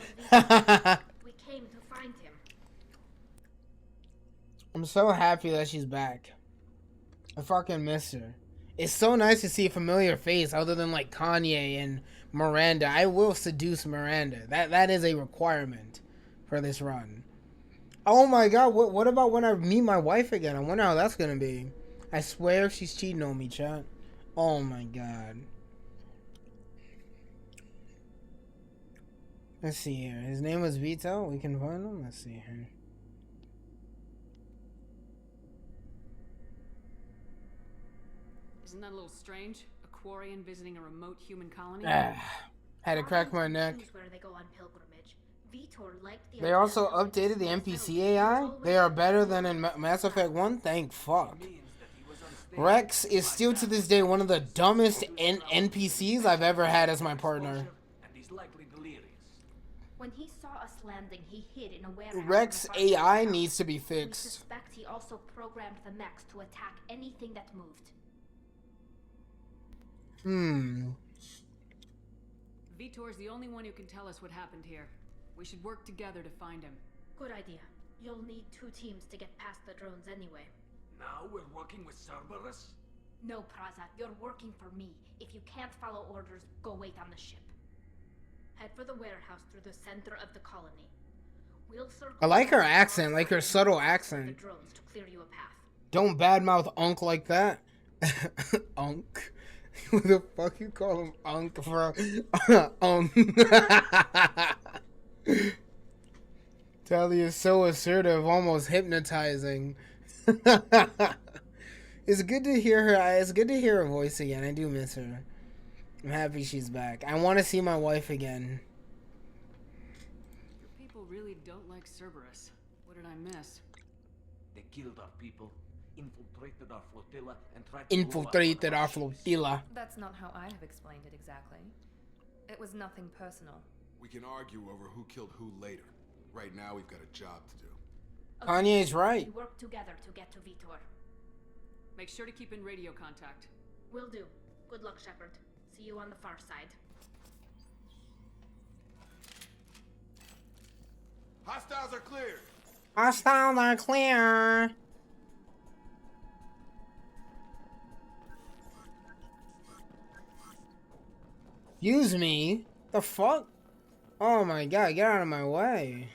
S7: came to find him.
S1: I'm so happy that she's back. I fucking miss her. It's so nice to see a familiar face other than like Kanye and Miranda. I will seduce Miranda. That is a requirement for this run. Oh my god, what about when I meet my wife again? I wonder how that's gonna be. I swear she's cheating on me, chat. Oh my god. Let's see here. His name was Vito. We can find him. Let's see here.
S6: Isn't that a little strange? A Quarian visiting a remote human colony?
S1: Had to crack my neck.
S7: Where they go on pilgrimage. Vitor liked the
S1: They also updated the NPC AI. They are better than in Mass Effect 1. Thank fuck. Rex is still to this day one of the dumbest NPCs I've ever had as my partner.
S7: When he saw us landing, he hid in a warehouse.
S1: Rex AI needs to be
S7: We
S1: fixed.
S7: suspect he also programmed the mechs to attack anything that moved.
S6: Vitor's the only one who can tell us what happened here. We should work together to find him.
S7: Good idea. You'll need 2 teams to get past the drones anyway.
S4: Now we're working with Cerberus?
S7: No, Praza, you're working for me. If you can't follow orders, go wait on the ship. Head for the warehouse through the center of the colony. We'll circle.
S1: I like her accent, like her subtle accent.
S7: The drones to clear you a path.
S1: Don't badmouth Unk like that. Unk. Who the fuck you call him Unk for? Tally is so assertive, almost hypnotizing. It's good to hear her. It's good to hear her voice again. I do miss her. I'm happy she's back. I want to see my wife again.
S6: Your people really don't like Cerberus. What did I miss?
S11: They killed our people, infiltrated our flotilla, and tried
S1: Infiltrated our flotilla.
S8: That's not how I have explained it exactly. It was nothing personal.
S10: We can argue over who killed who later. Right now, we've got a job to do.
S1: Kanye's right.
S7: We work together to get to Vitor.
S6: Make sure to keep in radio contact.
S7: Will do. Good luck, Shepard. See you on the far side.
S10: Hostiles are cleared.
S1: Hostiles are clear. Use me? The fuck? Oh my god, get out of my way.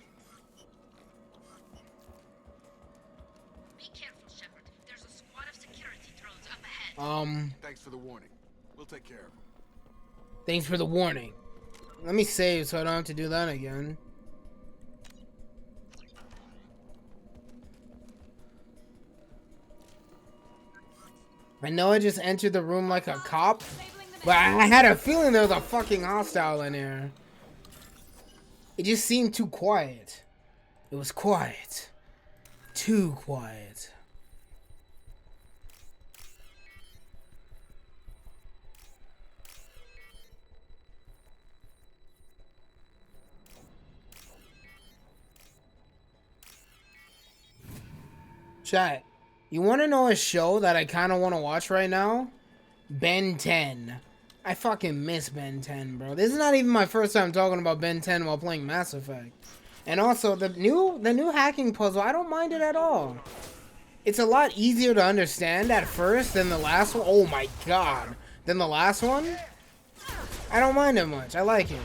S7: Be careful, Shepard. There's a squad of security drones up ahead.
S10: Thanks for the warning. We'll take care of them.
S1: Thanks for the warning. Let me save so I don't have to do that again. I know I just entered the room like a cop, but I had a feeling there was a fucking hostile in there. It just seemed too quiet. It was quiet. Too quiet. Chat, you want to know a show that I kind of want to watch right now? Ben 10. I fucking miss Ben 10, bro. This is not even my first time talking about Ben 10 while playing Mass Effect. And also, the new hacking puzzle, I don't mind it at all. It's a lot easier to understand at first than the last one. Oh my god. Than the last one? I don't mind it much. I like it.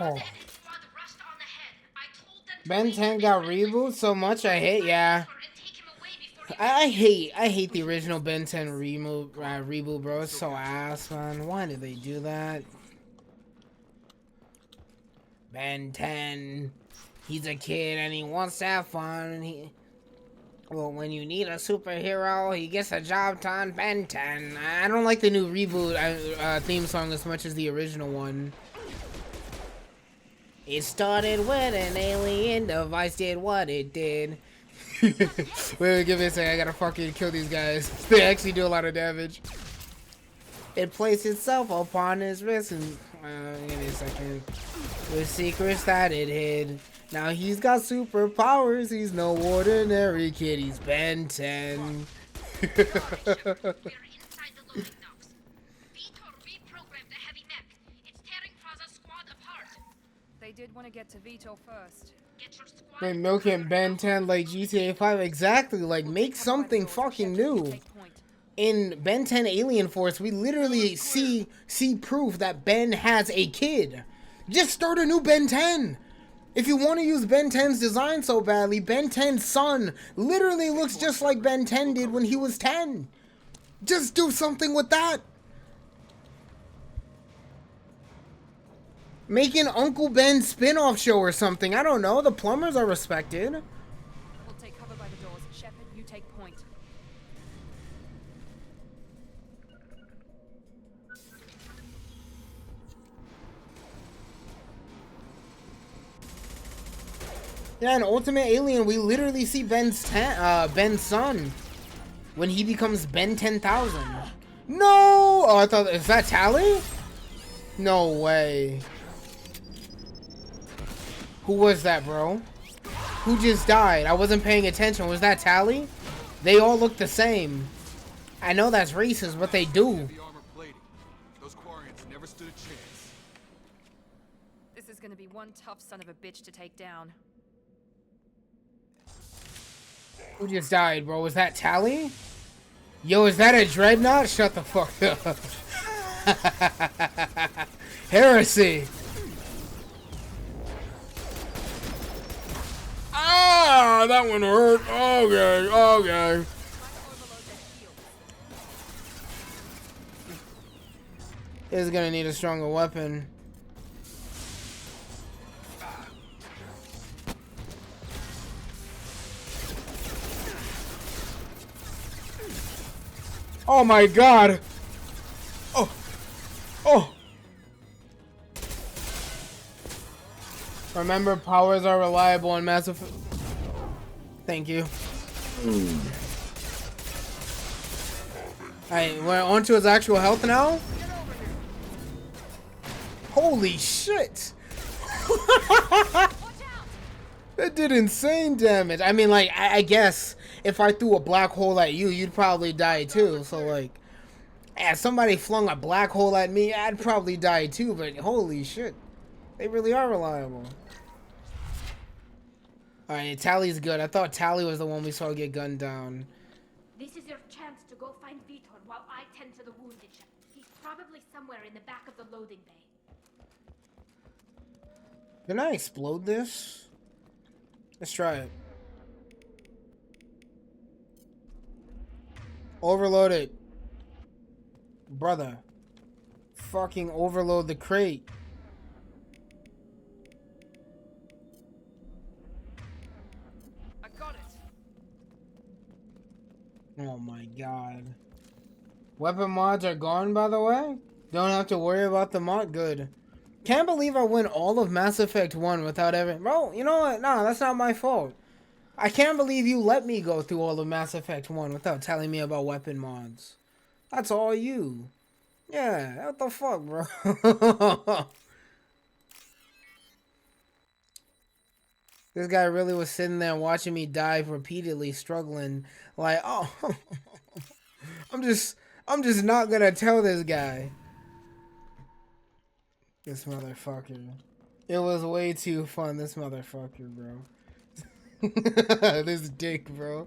S1: Oh. Ben 10 got rebooted so much I hate, yeah. I hate the original Ben 10 reboot, bro. It's so ass, man. Why did they do that? Ben 10, he's a kid and he wants to have fun. Well, when you need a superhero, he gets a job done. Ben 10. I don't like the new reboot theme song as much as the original one. It started when an alien device did what it did. Wait, give me a second. I gotta fucking kill these guys. They actually do a lot of damage. It placed itself upon his wrist and... give me a second. With secrets that it hid. Now he's got superpowers. He's no ordinary kid. He's Ben 10.
S8: They did want to get to Vitor first.
S1: Wait, milking Ben 10 like GTA 5. Exactly. Like, make something fucking new. In Ben 10 Alien Force, we literally see proof that Ben has a kid. Just start a new Ben 10. If you want to use Ben 10's design so badly, Ben 10's son literally looks just like Ben 10 did when he was 10. Just do something with that. Make an Uncle Ben spin-off show or something. I don't know. The plumbers are respected.
S8: We'll take cover by the doors. Shepard, you take point.
S1: Yeah, in Ultimate Alien, we literally see Ben's son when he becomes Ben 10,000. No! Oh, I thought... Is that Tali? No way. Who was that, bro? Who just died? I wasn't paying attention. Was that Tali? They all look the same. I know that's racist, but they do.
S10: Those Quarians never stood a chance.
S8: This is gonna be one tough son of a bitch to take down.
S1: Who just died, bro? Was that Tali? Yo, is that a dreadnought? Shut the fuck up. Heresy. Ah, that one hurt. Okay, okay. He's gonna need a stronger weapon. Oh my god! Oh! Oh! Remember, powers are reliable in Mass Effect. Thank you. Alright, we're on to his actual health now? Holy shit! That did insane damage. I mean, like, I guess if I threw a black hole at you, you'd probably die too. So, like, if somebody flung a black hole at me, I'd probably die too. But holy shit, they really are reliable. Alright, Tally's good. I thought Tally was the one we saw get gunned down.
S12: This is your chance to go find Vitor while I tend to the wounded. He's probably somewhere in the back of the loading bay.
S1: Can I explode this? Let's try it. Overload it. Brother. Fucking overload the crate.
S4: I got it.
S1: Oh my god. Weapon mods are gone, by the way? Don't have to worry about the mod. Good. Can't believe I went all of Mass Effect 1 without ever... Bro, you know what? Nah, that's not my fault. I can't believe you let me go through all of Mass Effect 1 without telling me about weapon mods. That's all you. Yeah, what the fuck, bro? This guy really was sitting there watching me dive repeatedly, struggling. Like, oh... I'm just not gonna tell this guy. This motherfucker. It was way too fun, this motherfucker, bro. This dick, bro.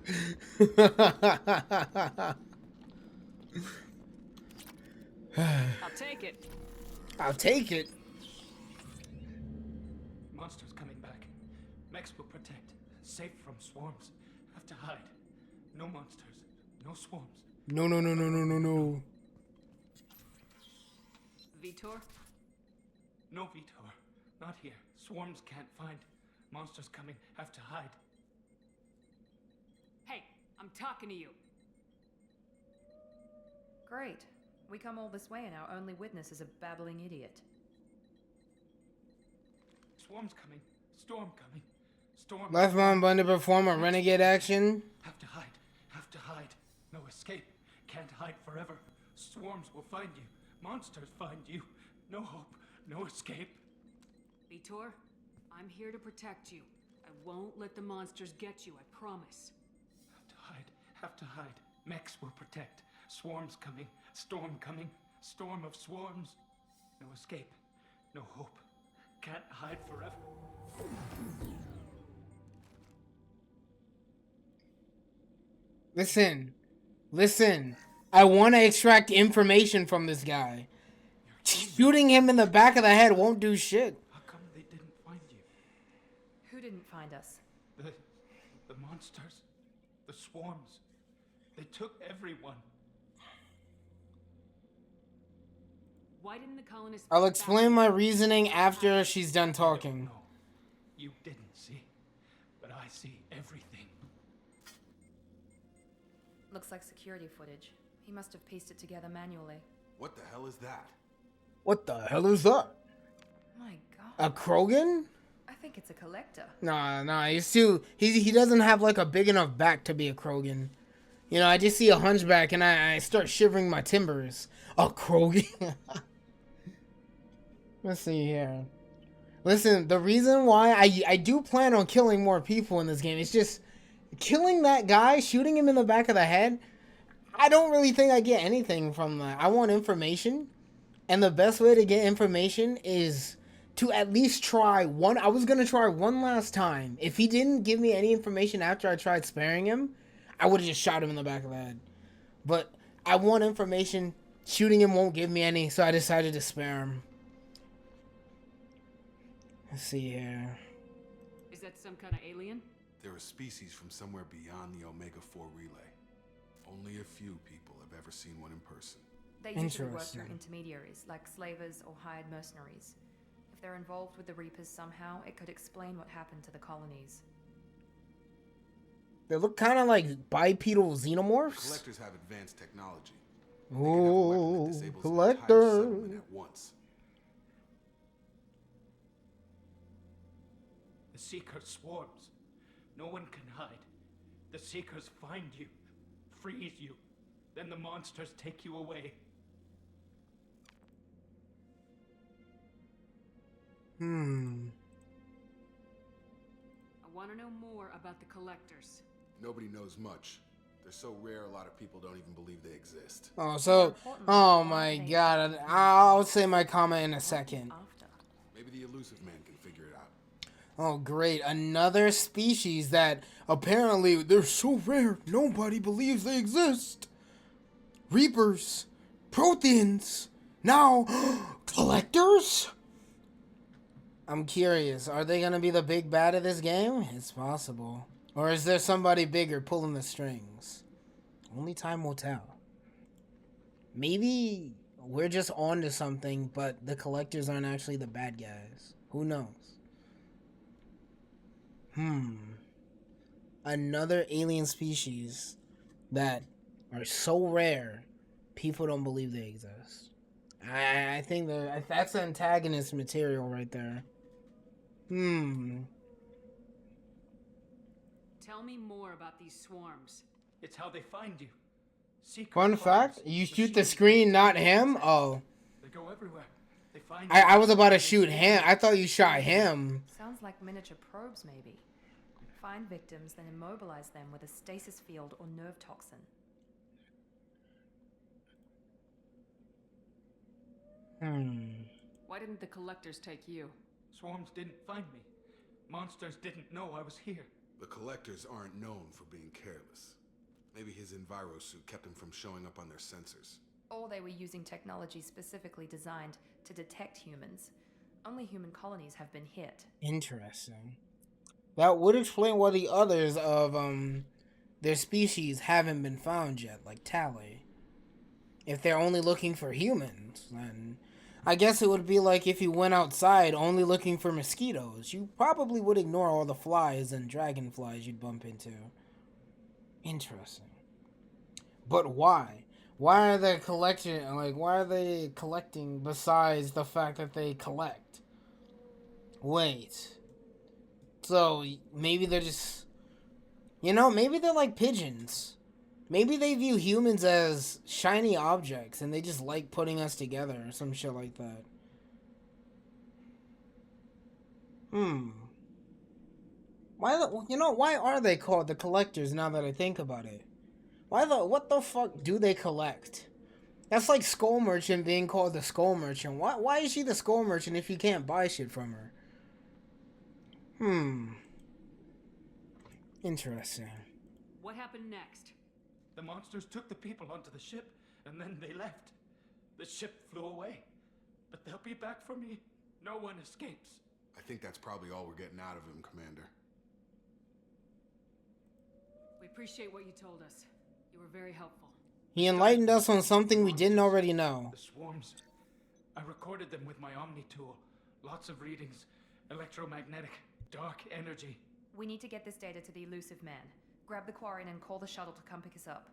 S6: I'll take it.
S1: I'll take it.
S11: Monsters coming back. Mechs will protect. Safe from swarms. Have to hide. No monsters. No swarms.
S1: No, no, no, no, no, no, no.
S6: Vitor?
S11: No, Vitor. Not here. Swarms can't find. Monsters coming. Have to hide.
S6: Hey, I'm talking to you.
S8: Great. We come all this way and our only witness is a babbling idiot.
S11: Swarms coming. Storm coming. Storm.
S1: Left mom button to perform a renegade action.
S11: Have to hide. Have to hide. No escape. Can't hide forever. Swarms will find you. Monsters find you. No hope. No escape.
S6: Vitor, I'm here to protect you. I won't let the monsters get you, I promise.
S11: Have to hide. Have to hide. Mechs will protect. Swarms coming. Storm coming. Storm of swarms. No escape. No hope. Can't hide forever.
S1: Listen. Listen. I want to extract information from this guy. Shooting him in the back of the head won't do shit.
S11: How come they didn't find you?
S8: Who didn't find us?
S11: The monsters. The swarms. They took everyone.
S6: Why didn't the colonists...
S1: I'll explain my reasoning after she's done talking.
S11: No, you didn't see. But I see everything.
S8: Looks like security footage. He must have pieced it together manually.
S10: What the hell is that?
S1: What the hell is that?
S8: My god.
S1: A Krogan?
S8: I think it's a collector.
S1: Nah, he's too... He doesn't have, like, a big enough back to be a Krogan. You know, I just see a hunchback and I start shivering my timbers. A Krogan? Let's see here. Listen, the reason why I do plan on killing more people in this game, it's just... Killing that guy, shooting him in the back of the head, I don't really think I get anything from that. I want information. And the best way to get information is to at least try one. I was going to try one last time. If he didn't give me any information after I tried sparing him, I would have just shot him in the back of the head. But I want information. Shooting him won't give me any, so I decided to spare him. Let's see here.
S6: Is that some kind of alien?
S10: They're a species from somewhere beyond the Omega-4 relay. Only a few people have ever seen one in person.
S8: They usually work
S1: Interesting.
S8: through intermediaries, like slavers or hired mercenaries. If they're involved with the Reapers somehow, it could explain what happened to the colonies.
S1: They look kind of like bipedal xenomorphs.
S10: Collectors have advanced technology. They can have a weapon that
S1: Ooh,
S10: disables an entire
S1: collector.
S10: settlement at once.
S11: The Seeker swarms. No one can hide. The Seekers find you, freeze you. Then the monsters take you away.
S6: I want to know more about the Collectors.
S10: Nobody knows much. They're so rare, a lot of people don't even believe they exist.
S1: Oh, so, oh my god. I'll say my comment in a second.
S10: Maybe the elusive man can figure it out.
S1: Oh, great. Another species that apparently they're so rare, nobody believes they exist. Reapers. Protheans. Now, collectors? I'm curious. Are they going to be the big bad of this game? It's possible. Or is there somebody bigger pulling the strings? Only time will tell. Maybe we're just on to something, but the collectors aren't actually the bad guys. Who knows? Another alien species that are so rare, people don't believe they exist. I think that's antagonist material right there.
S6: Tell me more about these swarms.
S11: It's how they find you. Seeker
S1: Fun fact,
S11: farms,
S1: you shoot the
S11: machines,
S1: screen, not him? Oh.
S11: They go everywhere. They find
S1: I was about to shoot him. I thought you shot him.
S8: Sounds like miniature probes, maybe. Find victims, then immobilize them with a stasis field or nerve toxin.
S6: Why didn't the Collectors take you?
S11: Swarms didn't find me. Monsters didn't know I was here.
S10: The Collectors aren't known for being careless. Maybe his Enviro suit kept him from showing up on their sensors.
S8: Or they were using technology specifically designed to detect humans. Only human colonies have been hit.
S1: Interesting. That would explain why the others of their species haven't been found yet, like Tally. If they're only looking for humans, then I guess it would be like if you went outside only looking for mosquitoes. You probably would ignore all the flies and dragonflies you'd bump into. Interesting. But why? Why are they why are they collecting besides the fact that they collect? Wait. So, maybe they're just... maybe they're like pigeons. Maybe they view humans as shiny objects and they just like putting us together or some shit like that. Why are they called the Collectors now that I think about it? What the fuck do they collect? That's like Skull Merchant being called the Skull Merchant. Why is she the Skull Merchant if you can't buy shit from her? Interesting.
S6: What happened next?
S11: The monsters took the people onto the ship, and then they left. The ship flew away. But they'll be back for me. No one escapes.
S10: I think that's probably all we're getting out of him, Commander.
S6: We appreciate what you told us. You were very helpful.
S1: He enlightened us on something we didn't already know.
S11: The swarms. I recorded them with my Omni tool. Lots of readings. Electromagnetic. Dark energy.
S8: We need to get this data to the elusive man. Grab the Quarian and call the shuttle to come pick us up.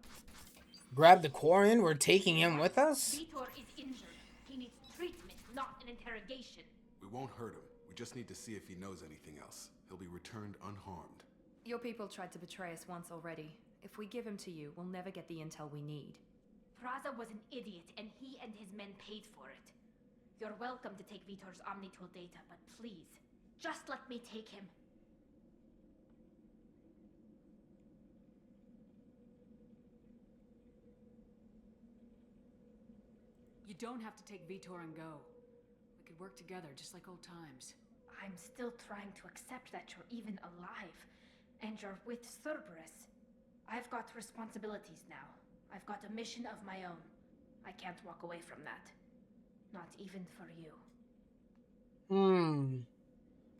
S1: Grab the Quarian? We're taking him with us?
S12: Vitor is injured. He needs treatment, not an interrogation.
S10: We won't hurt him. We just need to see if he knows anything else. He'll be returned unharmed.
S8: Your people tried to betray us once already. If we give him to you, we'll never get the intel we need.
S12: Praza was an idiot, and he and his men paid for it. You're welcome to take Vitor's Omnitool data, but please, just let me take him.
S6: You don't have to take Vitor and go. We could work together, just like old times.
S12: I'm still trying to accept that you're even alive, and you're with Cerberus. I've got responsibilities now. I've got a mission of my own. I can't walk away from that. Not even for you.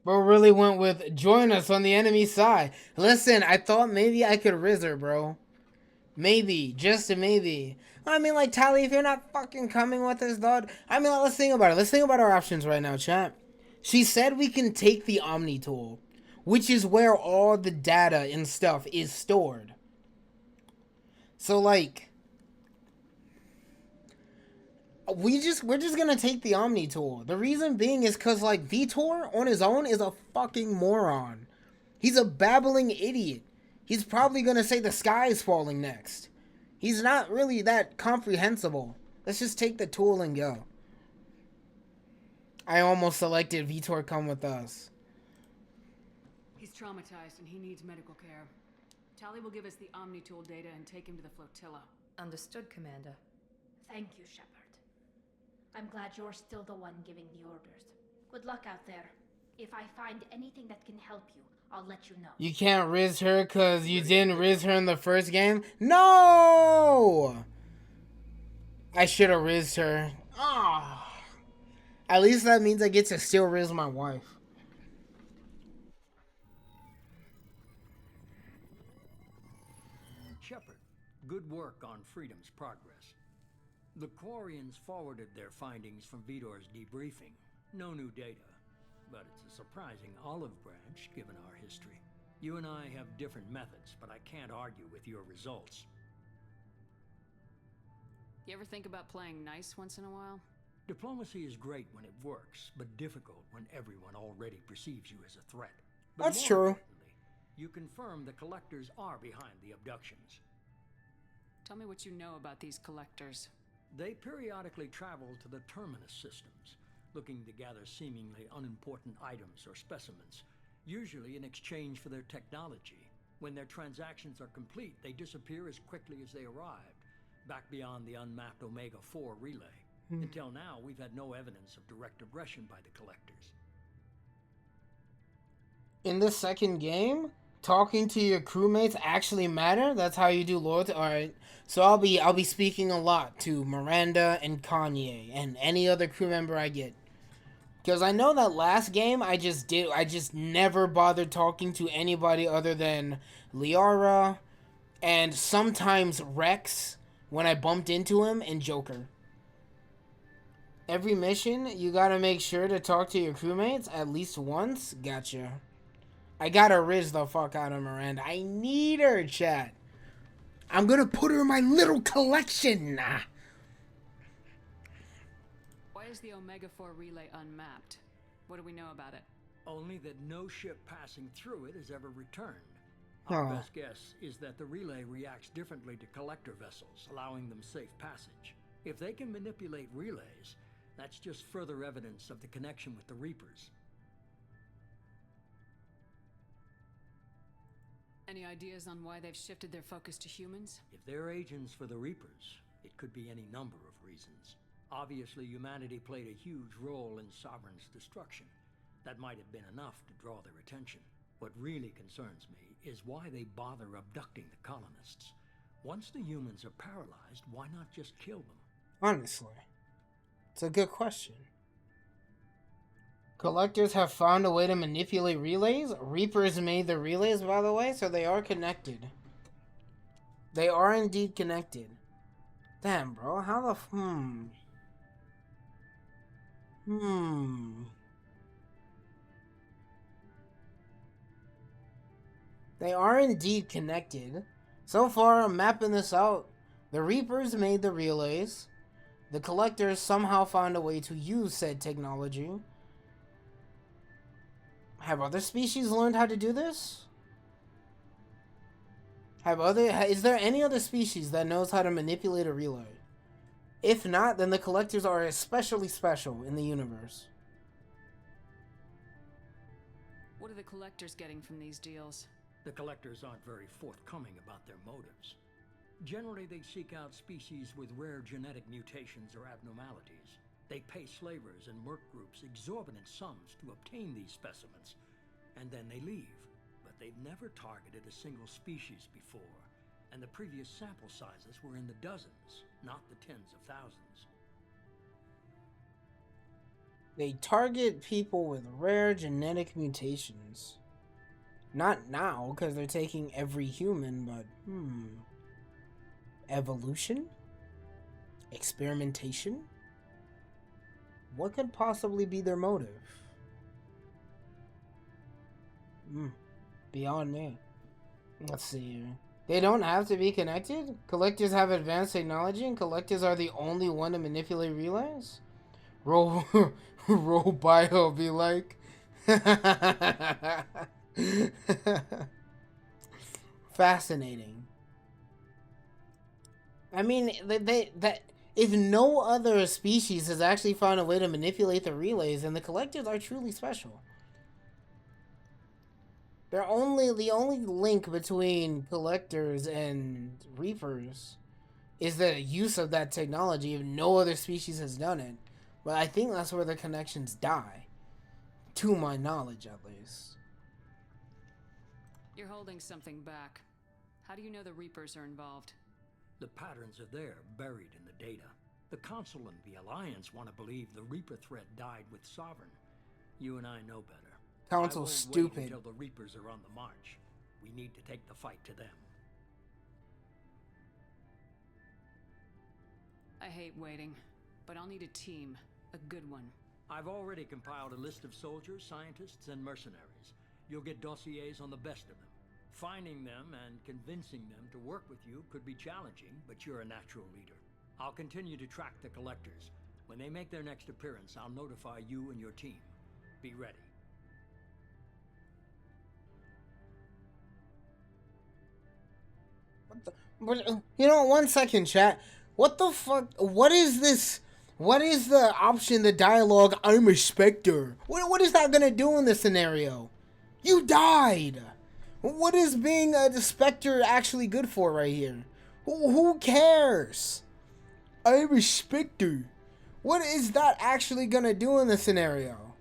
S1: Bro really went with join us on the enemy side. Listen, I thought maybe I could riz her, bro. Maybe, just a maybe. I mean, like, Tally, if you're not fucking coming with us, dog. I mean, let's think about it. Let's think about our options right now, chat. She said we can take the Omni tool, which is where all the data and stuff is stored. So, like, we're just gonna take the Omni tool. The reason being is because, like, Vitor on his own is a fucking moron. He's a babbling idiot. He's probably gonna say the sky is falling next. He's not really that comprehensible. Let's just take the tool and go. I almost selected Vitor come with us.
S6: He's traumatized and he needs medical care. Tali will give us the Omni tool data and take him to the flotilla.
S8: Understood, Commander.
S12: Thank you, Shepard. I'm glad you're still the one giving the orders. Good luck out there. If I find anything that can help you, I'll let you know.
S1: You can't riz her because you didn't riz her in the first game? No! I should have rizzed her. Ah. At least that means I get to still riz my wife.
S3: Shepard, good work on Freedom's progress. The Quarians forwarded their findings from Vitor's debriefing. No new data, but it's a surprising olive branch given our history. You and I have different methods, but I can't argue with your results.
S6: You ever think about playing nice once in a while?
S3: Diplomacy is great when it works, but difficult when everyone already perceives you as a threat. But
S1: That's
S3: more
S1: true.
S3: importantly, you confirm the Collectors are behind the abductions.
S6: Tell me what you know about these Collectors.
S3: They periodically travel to the Terminus systems, looking to gather seemingly unimportant items or specimens, usually in exchange for their technology. When their transactions are complete, they disappear as quickly as they arrived, back beyond the unmapped Omega-4 relay. Until now, we've had no evidence of direct aggression by the Collectors.
S1: In the second game, talking to your crewmates actually matter? That's how you do loyalty? Alright. So I'll be speaking a lot to Miranda and Kanye and any other crew member I get. Because I know that last game I just never bothered talking to anybody other than Liara and sometimes Rex when I bumped into him, and Joker. Every mission, you gotta make sure to talk to your crewmates at least once. Gotcha. I gotta riz the fuck out of Miranda. I need her, chat. I'm gonna put her in my little collection.
S6: Why is the Omega-4 relay unmapped? What do we know about it?
S3: Only that no ship passing through it has ever returned. Our best guess is that the relay reacts differently to collector vessels, allowing them safe passage. If they can manipulate relays, that's just further evidence of the connection with the Reapers.
S6: Any ideas on why they've shifted their focus to humans?
S3: If they're agents for the Reapers, it could be any number of reasons. Obviously, humanity played a huge role in Sovereign's destruction. That might have been enough to draw their attention. What really concerns me is why they bother abducting the colonists. Once the humans are paralyzed, why not just kill them?
S1: Honestly, it's a good question. Collectors have found a way to manipulate relays. Reapers made the relays, by the way, so they are connected. They are indeed connected. Damn, bro. How the... They are indeed connected. So far, I'm mapping this out. The Reapers made the relays. The Collectors somehow found a way to use said technology. Have other species learned how to do this? Is there any other species that knows how to manipulate a relay? If not, then the Collectors are especially special in the universe.
S6: What are the Collectors getting from these deals?
S3: The Collectors aren't very forthcoming about their motives. Generally, they seek out species with rare genetic mutations or abnormalities. They pay slavers and merc groups exorbitant sums to obtain these specimens, and then they leave. But they've never targeted a single species before, and the previous sample sizes were in the dozens, not the tens of thousands.
S1: They target people with rare genetic mutations. Not now, because they're taking every human, but evolution? Experimentation? What could possibly be their motive? Beyond me. Let's see here. They don't have to be connected? Collectors have advanced technology and collectors are the only one to manipulate relays? Roll Bio be like. Fascinating. I mean, if no other species has actually found a way to manipulate the relays, then the collectors are truly special. The only link between collectors and reapers is the use of that technology if no other species has done it. But I think that's where the connections die. To my knowledge, at least.
S6: You're holding something back. How do you know the Reapers are involved?
S3: The patterns are there, buried in the data. The Council and the Alliance want to believe the Reaper threat died with Sovereign. You and I know better.
S1: Council's stupid.
S3: Wait until the Reapers are on the march. We need to take the fight to them.
S6: I hate waiting, but I'll need a team. A good one.
S3: I've already compiled a list of soldiers, scientists, and mercenaries. You'll get dossiers on the best of them. Finding them and convincing them to work with you could be challenging, but you're a natural leader. I'll continue to track the collectors. When they make their next appearance, I'll notify you and your team. Be ready.
S1: You know, 1 second, chat. What the fuck? What is this? What is the option, the dialogue, I'm a Spectre? What is that gonna do in this scenario? You died! What is being a Spectre actually good for right here? Who cares? I'm a Spectre. What is that actually gonna do in this scenario?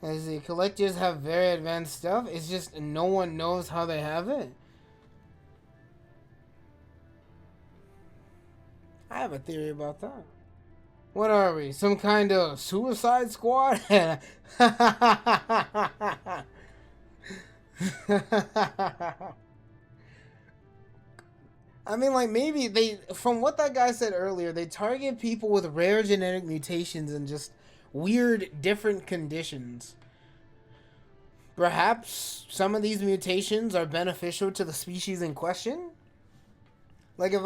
S1: As the collectors have very advanced stuff, it's just no one knows how they have it. I have a theory about that. What are we? Some kind of suicide squad? I mean, like, maybe they, from what that guy said earlier, they target people with rare genetic mutations and just weird, different conditions. Perhaps some of these mutations are beneficial to the species in question? Like, if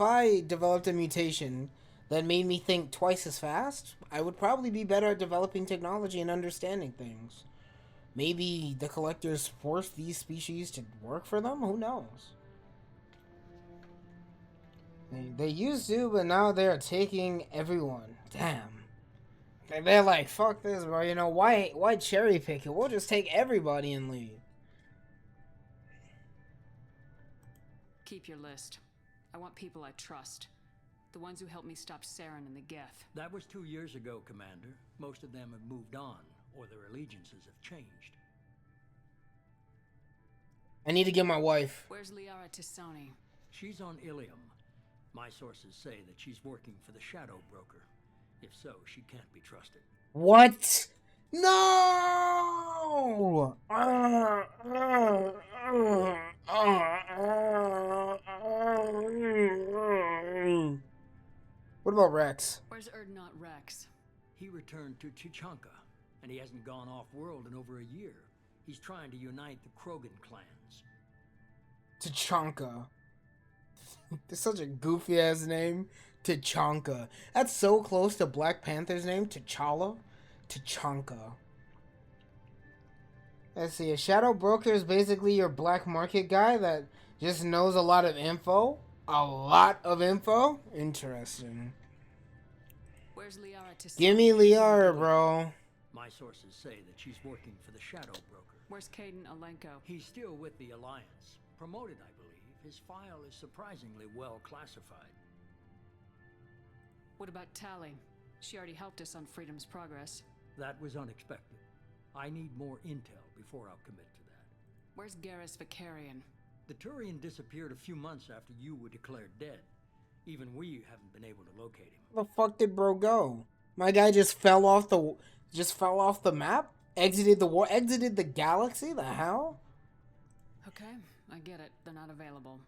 S1: I developed a mutation that made me think twice as fast, I would probably be better at developing technology and understanding things. Maybe the collectors force these species to work for them? Who knows? They used to, but now they're taking everyone. Damn. They're like, fuck this, bro. You know, why cherry pick it? We'll just take everybody and leave.
S6: Keep your list. I want people I trust. The ones who helped me stop Saren and the Geth.
S3: That was 2 years ago, Commander. Most of them have moved on, or their allegiances have changed.
S1: I need to get my wife.
S6: Where's Liara T'Soni?
S3: She's on Ilium. My sources say that she's working for the Shadow Broker. If so, she can't be trusted.
S1: What? No! What about Rex?
S6: Where's Erdnot Rex?
S3: He returned to Tuchanka, and he hasn't gone off-world in over a year. He's trying to unite the Krogan clans.
S1: Tuchanka. That's such a goofy-ass name. Tuchanka. That's so close to Black Panther's name, T'Challa. Tuchanka. Let's see, a Shadow Broker is basically your black market guy that just knows a lot of info. A lot of info? Interesting.
S6: Where's Liara T'Soni?
S1: Give me Liara, bro.
S3: My sources say that she's working for the Shadow Broker.
S6: Where's Caden Alenko?
S3: He's still with the Alliance. Promoted, I believe. His file is surprisingly well classified.
S6: What about Tali? She already helped us on Freedom's Progress.
S3: That was unexpected. I need more intel before I'll commit to that.
S6: Where's Garrus Vakarian?
S3: The Turian disappeared a few months after you were declared dead. Even we haven't been able to locate him.
S1: Where the fuck did bro go? My guy just fell off the map? Exited the galaxy? The hell?
S6: Okay, I get it. They're not available.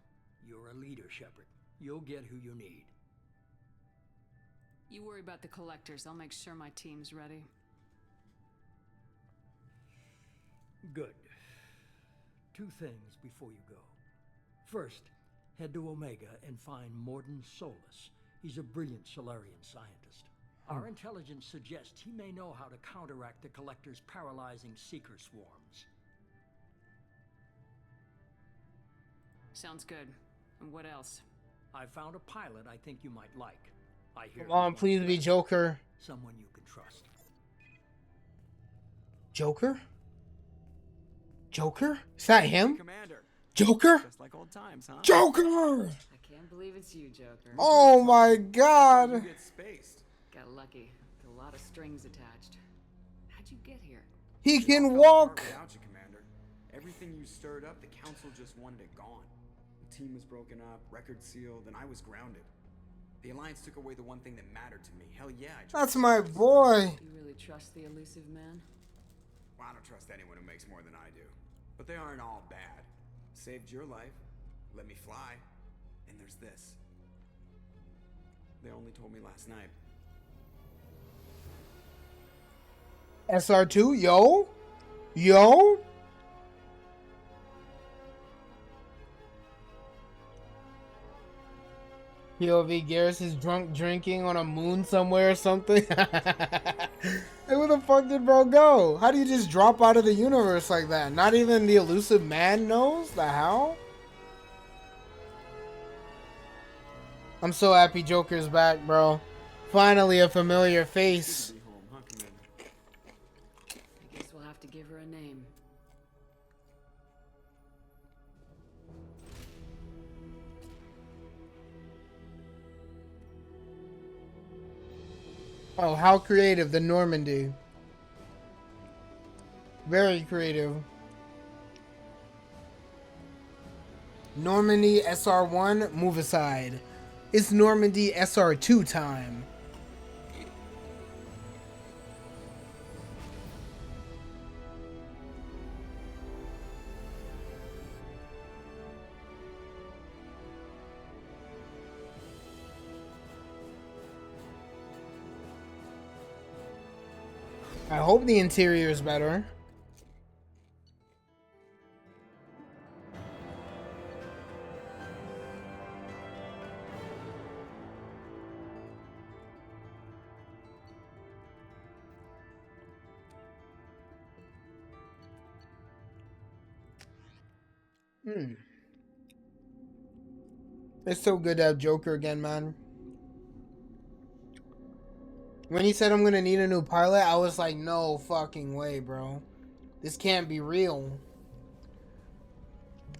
S3: You're a leader, Shepard. You'll get who you need.
S6: You worry about the collectors. I'll make sure my team's ready.
S3: Good. 2 things before you go. First, head to Omega and find Mordin Solus. He's a brilliant Solarian scientist. Our intelligence suggests he may know how to counteract the Collector's paralyzing Seeker swarms.
S6: Sounds good. And what else?
S3: I found a pilot I think you might like. I hear
S1: Come on,
S3: he's
S1: please
S3: one
S1: be
S3: of
S1: Joker.
S3: someone you can trust.
S1: Joker? Joker? Is that him?
S4: Commander.
S1: Joker?
S4: Just like old times, huh?
S1: Joker!
S6: I can't believe it's you, Joker.
S1: Oh my
S4: You
S1: god.
S4: get spaced.
S6: Got lucky. With a lot of strings attached. How'd you get here?
S1: He
S4: It all
S1: can
S4: fell
S1: walk.
S4: apart without you, Commander. Everything you stirred up, the Council just wanted it gone. The team was broken up, record sealed, and I was grounded. The Alliance took away the one thing that mattered to me. Hell yeah, I
S1: That's my boy.
S6: Do you really trust the elusive man?
S4: Well, I don't trust anyone who makes more than I do. But they aren't all bad. Saved your life, let me fly, and there's this. They only told me last night.
S1: SR2, yo? Yo? POV Garrus is drunk drinking on a moon somewhere or something. Hey, where the fuck did bro go? How do you just drop out of the universe like that? Not even the elusive man knows? The hell? I'm so happy Joker's back, bro. Finally a familiar face.
S4: Be home, huh, Commander?
S6: I guess we'll have to give her a name.
S1: Oh, how creative, the Normandy. Very creative. Normandy SR1, move aside. It's Normandy SR2 time. I hope the interior is better. It's so good to have Joker again, man. When he said I'm gonna need a new pilot, I was like, no fucking way, bro. This can't be real.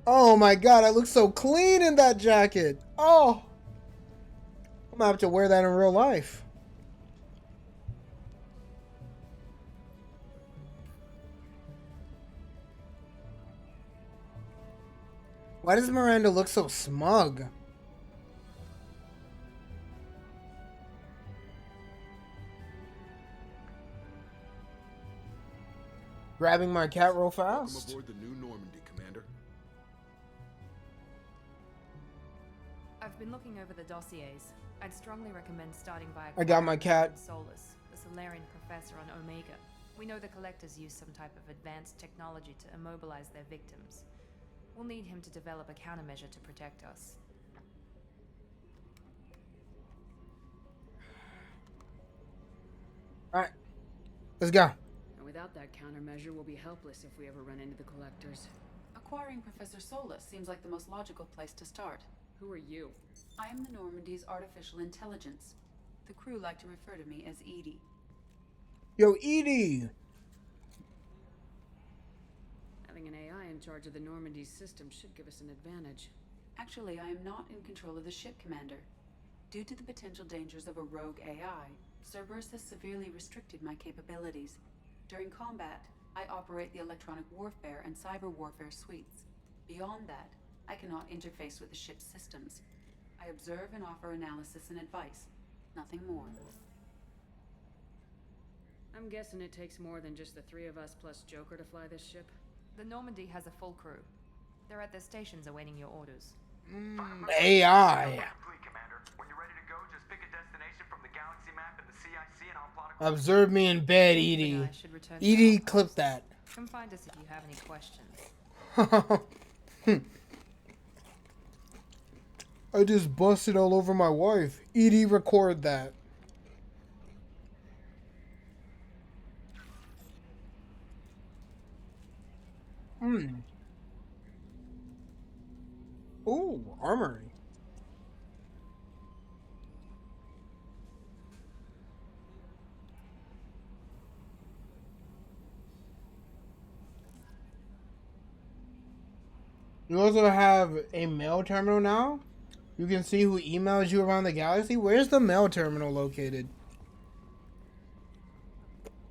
S1: Oh my god, I look so clean in that jacket. Oh. I'm gonna have to wear that in real life. Why does Miranda look so smug? Grabbing my cat real
S10: Welcome
S1: fast.
S10: aboard the new Normandy, Commander.
S8: I've been looking over the dossiers. I'd strongly recommend starting by
S1: I got my cat.
S8: acquiring Solus, the Solarian professor on Omega. We know the Collectors use some type of advanced technology to immobilize their victims. We'll need him to develop a countermeasure to protect us.
S1: Alright. Let's go.
S6: And without that countermeasure, we'll be helpless if we ever run into the Collectors.
S13: Acquiring Professor Solus seems like the most logical place to start.
S6: Who are you?
S13: I am the Normandy's artificial intelligence. The crew like to refer to me as Edie.
S1: Yo, Edie!
S6: Having an AI in charge of the Normandy system should give us an advantage.
S13: Actually, I am not in control of the ship, Commander. Due to the potential dangers of a rogue AI, Cerberus has severely restricted my capabilities. During combat, I operate the electronic warfare and cyber warfare suites. Beyond that, I cannot interface with the ship's systems. I observe and offer analysis and advice. Nothing more.
S6: I'm guessing it takes more than just the three of us plus Joker to fly this ship.
S8: The Normandy has a full crew. They're at their stations awaiting your orders.
S1: AI.
S14: Commander. When you're ready to go, just pick a destination from the galaxy map and the CIC and I'll plot a course.
S1: Observe me in bed, Edie. Edie, clip that.
S8: Come find us if you have any questions.
S1: I just busted all over my wife. Edie, record that. Ooh, armory. You also have a mail terminal now. You can see who emails you around the galaxy. Where's the mail terminal located?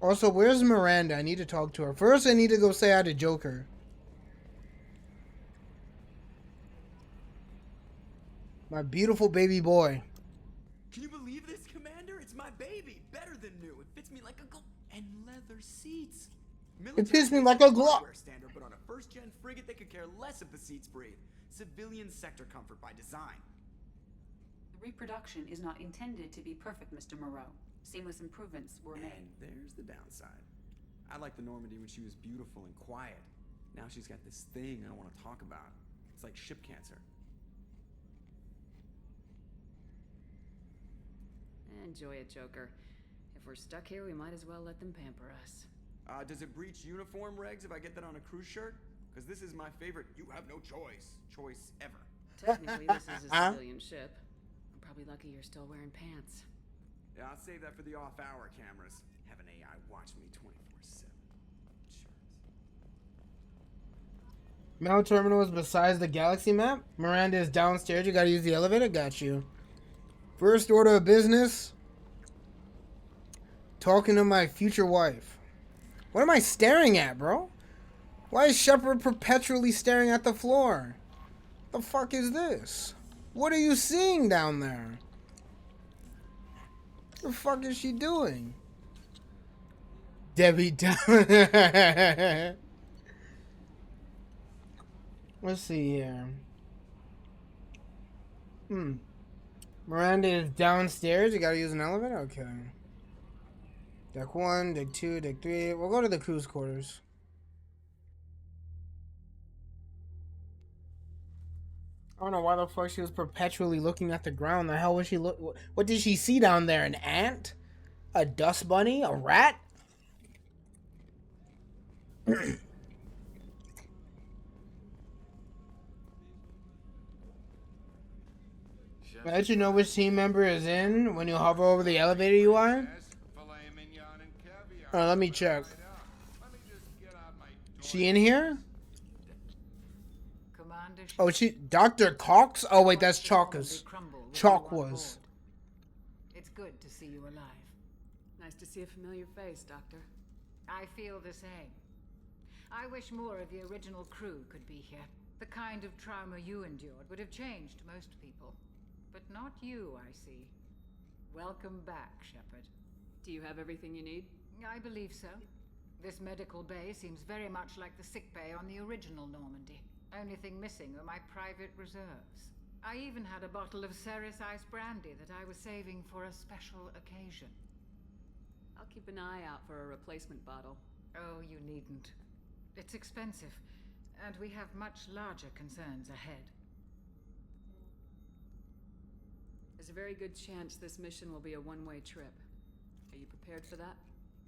S1: Also, where's Miranda? I need to talk to her. First, I need to go say hi to Joker. My beautiful baby boy.
S4: Can you believe this, Commander? It's my baby. Better than new. It fits me like a glove. And leather seats.
S1: It fits me like a glove.
S4: Standard, but on a first-gen frigate, they could care less if the seats breathe. Civilian sector comfort by design.
S13: The reproduction is not intended to be perfect, Mr. Moreau. Seamless improvements were made.
S4: And there's the downside. I liked the Normandy when she was beautiful and quiet. Now she's got this thing I don't want to talk about. It's like ship cancer.
S6: Enjoy it, Joker. If we're stuck here, we might as well let them pamper us.
S4: Does it breach uniform regs if I get that on a cruise shirt? Because this is my favorite you have no choice ever.
S6: Technically, this is a civilian ship. I'm probably lucky you're still wearing pants.
S4: Yeah, I'll save that for the off-hour cameras. Have an AI watch me 24/7.
S1: Mail terminal is besides the galaxy map. Miranda is downstairs. You gotta use the elevator. Got you. First order of business. Talking to my future wife. What am I staring at, bro? Why is Shepard perpetually staring at the floor? The fuck is this? What are you seeing down there? The fuck is she doing? Debbie down. Let's see here. Miranda is downstairs. You gotta use an elevator? Okay. Deck 1, deck 2, deck 3. We'll go to the crew's quarters. I don't know why the fuck she was perpetually looking at the ground. The hell was she look? What did she see down there? An ant? A dust bunny? A rat? I'll let you know which team member is in when you hover over the elevator you are. Let me check. She in here? Oh, Dr. Cox? Oh, wait, that's Chalkus. Chalk was.
S15: It's good to see you alive.
S6: Nice to see a familiar face, Doctor.
S15: I feel the same. I wish more of the original crew could be here. The kind of trauma you endured would have changed most people. But not you, I see. Welcome back, Shepard.
S6: Do you have everything you need?
S15: I believe so. This medical bay seems very much like the sick bay on the original Normandy. Only thing missing are my private reserves. I even had a bottle of Ceres Ice brandy that I was saving for a special occasion.
S6: I'll keep an eye out for a replacement bottle.
S15: Oh, you needn't. It's expensive, and we have much larger concerns ahead.
S6: There's a very good chance this mission will be a one-way trip. Are you prepared for that?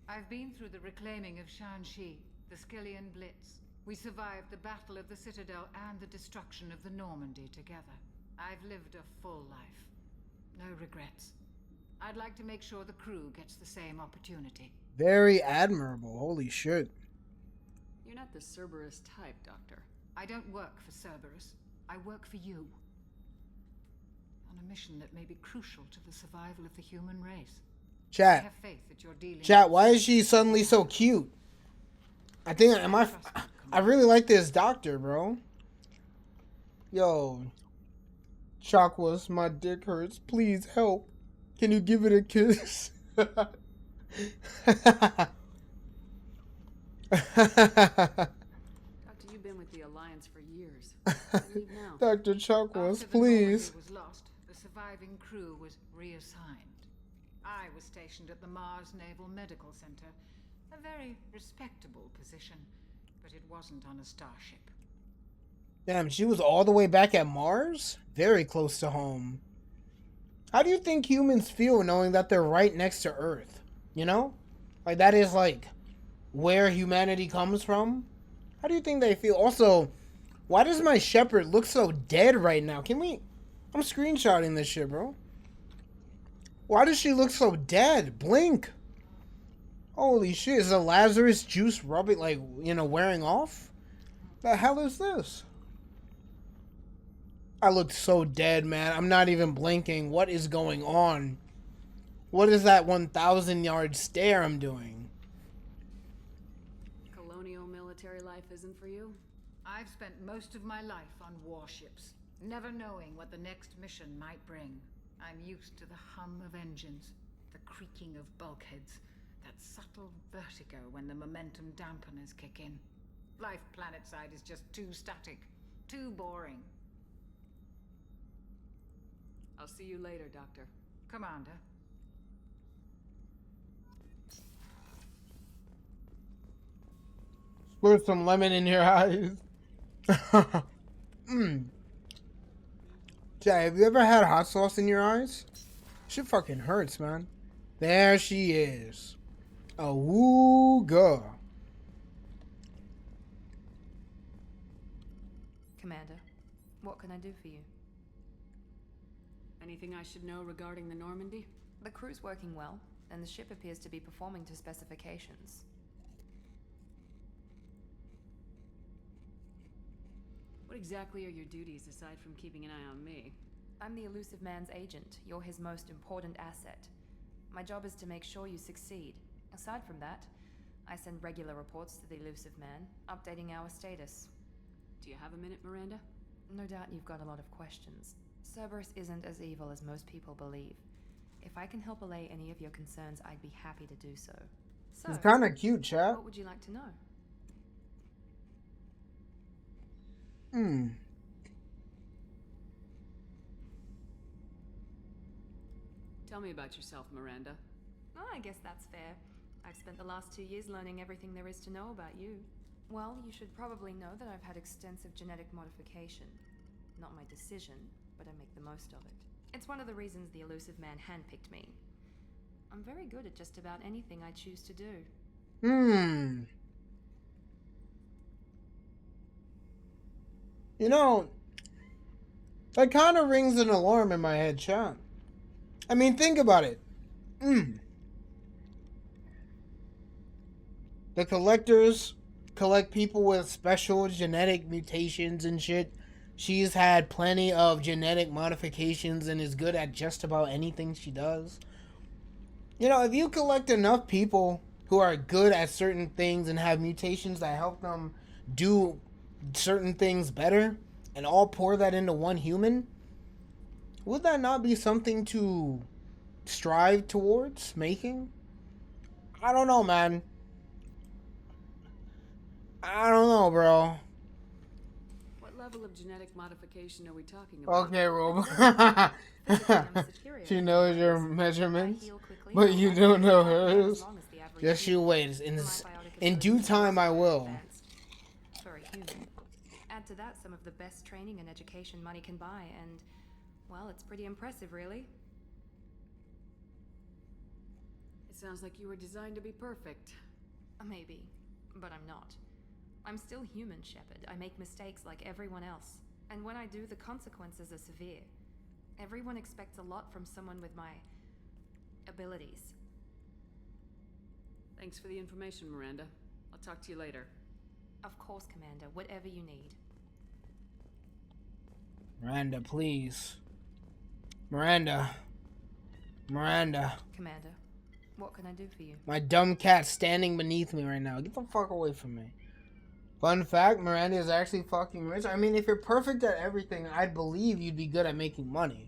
S15: I've been through the reclaiming of Shanxi, the Skillian Blitz. We survived the Battle of the Citadel and the destruction of the Normandy together. I've lived a full life. No regrets. I'd like to make sure the crew gets the same opportunity.
S1: Very admirable. Holy shit.
S6: You're not the Cerberus type, Doctor.
S15: I don't work for Cerberus. I work for you. On a mission that may be crucial to the survival of the human race.
S1: Chat.
S15: I have faith that you're dealing
S1: Chat, why is she suddenly so cute? I really like this doctor, bro. Yo. Chakwas, my dick hurts. Please help. Can you give it a kiss?
S6: Doctor, you've been with the Alliance for years. Leave now.
S1: Dr. Chakwas,
S15: After the
S1: please.
S15: Normandy was lost, the surviving crew was reassigned. I was stationed at the Mars Naval Medical Center, a very respectable position, but it wasn't on a starship.
S1: Damn, she was all the way back at Mars? Very close to home. How do you think humans feel knowing that they're right next to Earth? You know? Like, that is, like, where humanity comes from? How do you think they feel? Also, why does my Shepard look so dead right now? Can we... I'm screenshotting this shit, bro. Why does she look so dead? Blink. Holy shit, is the Lazarus juice rubbing, like, you know, wearing off? The hell is this? I look so dead, man. I'm not even blinking. What is going on? What is that 1,000-yard stare I'm doing?
S6: Colonial military life isn't for you?
S15: I've spent most of my life on warships, never knowing what the next mission might bring. I'm used to the hum of engines, the creaking of bulkheads, that subtle vertigo when the momentum dampeners kick in. Life planetside is just too static, too boring.
S6: I'll see you later, Doctor.
S15: Commander.
S1: Squirt some lemon in your eyes. Jay, have you ever had hot sauce in your eyes? Shit fucking hurts, man. There she is. Awooga.
S8: Commander, what can I do for you?
S6: Anything I should know regarding the Normandy?
S8: The crew's working well, and the ship appears to be performing to specifications.
S6: What exactly are your duties aside from keeping an eye on me?
S8: I'm the Elusive Man's agent. You're his most important asset. My job is to make sure you succeed. Aside from that, I send regular reports to the Elusive Man, updating our status.
S6: Do you have a minute, Miranda?
S8: No doubt you've got a lot of questions. Cerberus isn't as evil as most people believe. If I can help allay any of your concerns, I'd be happy to do so. So,
S1: It's kind of cute, chat.
S8: what would you like to know?
S6: Tell me about yourself, Miranda.
S8: Oh, I guess that's fair. I've spent the last 2 years learning everything there is to know about you. Well, you should probably know that I've had extensive genetic modification. Not my decision, but I make the most of it. It's one of the reasons the Elusive Man handpicked me. I'm very good at just about anything I choose to do.
S1: You know, that kind of rings an alarm in my head, chat. I mean, think about it. The collectors collect people with special genetic mutations and shit. She's had plenty of genetic modifications and is good at just about anything she does. You know, if you collect enough people who are good at certain things and have mutations that help them do certain things better, and all pour that into one human, would that not be something to strive towards making? I don't know, man. I don't know, bro.
S6: What level of genetic modification are we talking about?
S1: Okay, Robo. She knows your measurements, but you don't know hers. Just you wait. In due time, I will.
S8: For a human. Add to that some of the best training and education money can buy, and, well, it's pretty impressive, really.
S6: It sounds like you were designed to be perfect.
S8: Maybe, but I'm not. I'm still human, Shepard. I make mistakes like everyone else. And when I do, the consequences are severe. Everyone expects a lot from someone with my abilities.
S6: Thanks for the information, Miranda. I'll talk to you later.
S8: Of course, Commander. Whatever you need.
S1: Miranda, please. Miranda. Miranda.
S8: Commander, what can I do for you?
S1: My dumb cat standing beneath me right now. Get the fuck away from me. Fun fact, Miranda is actually fucking rich. I mean, if you're perfect at everything, I'd believe you'd be good at making money.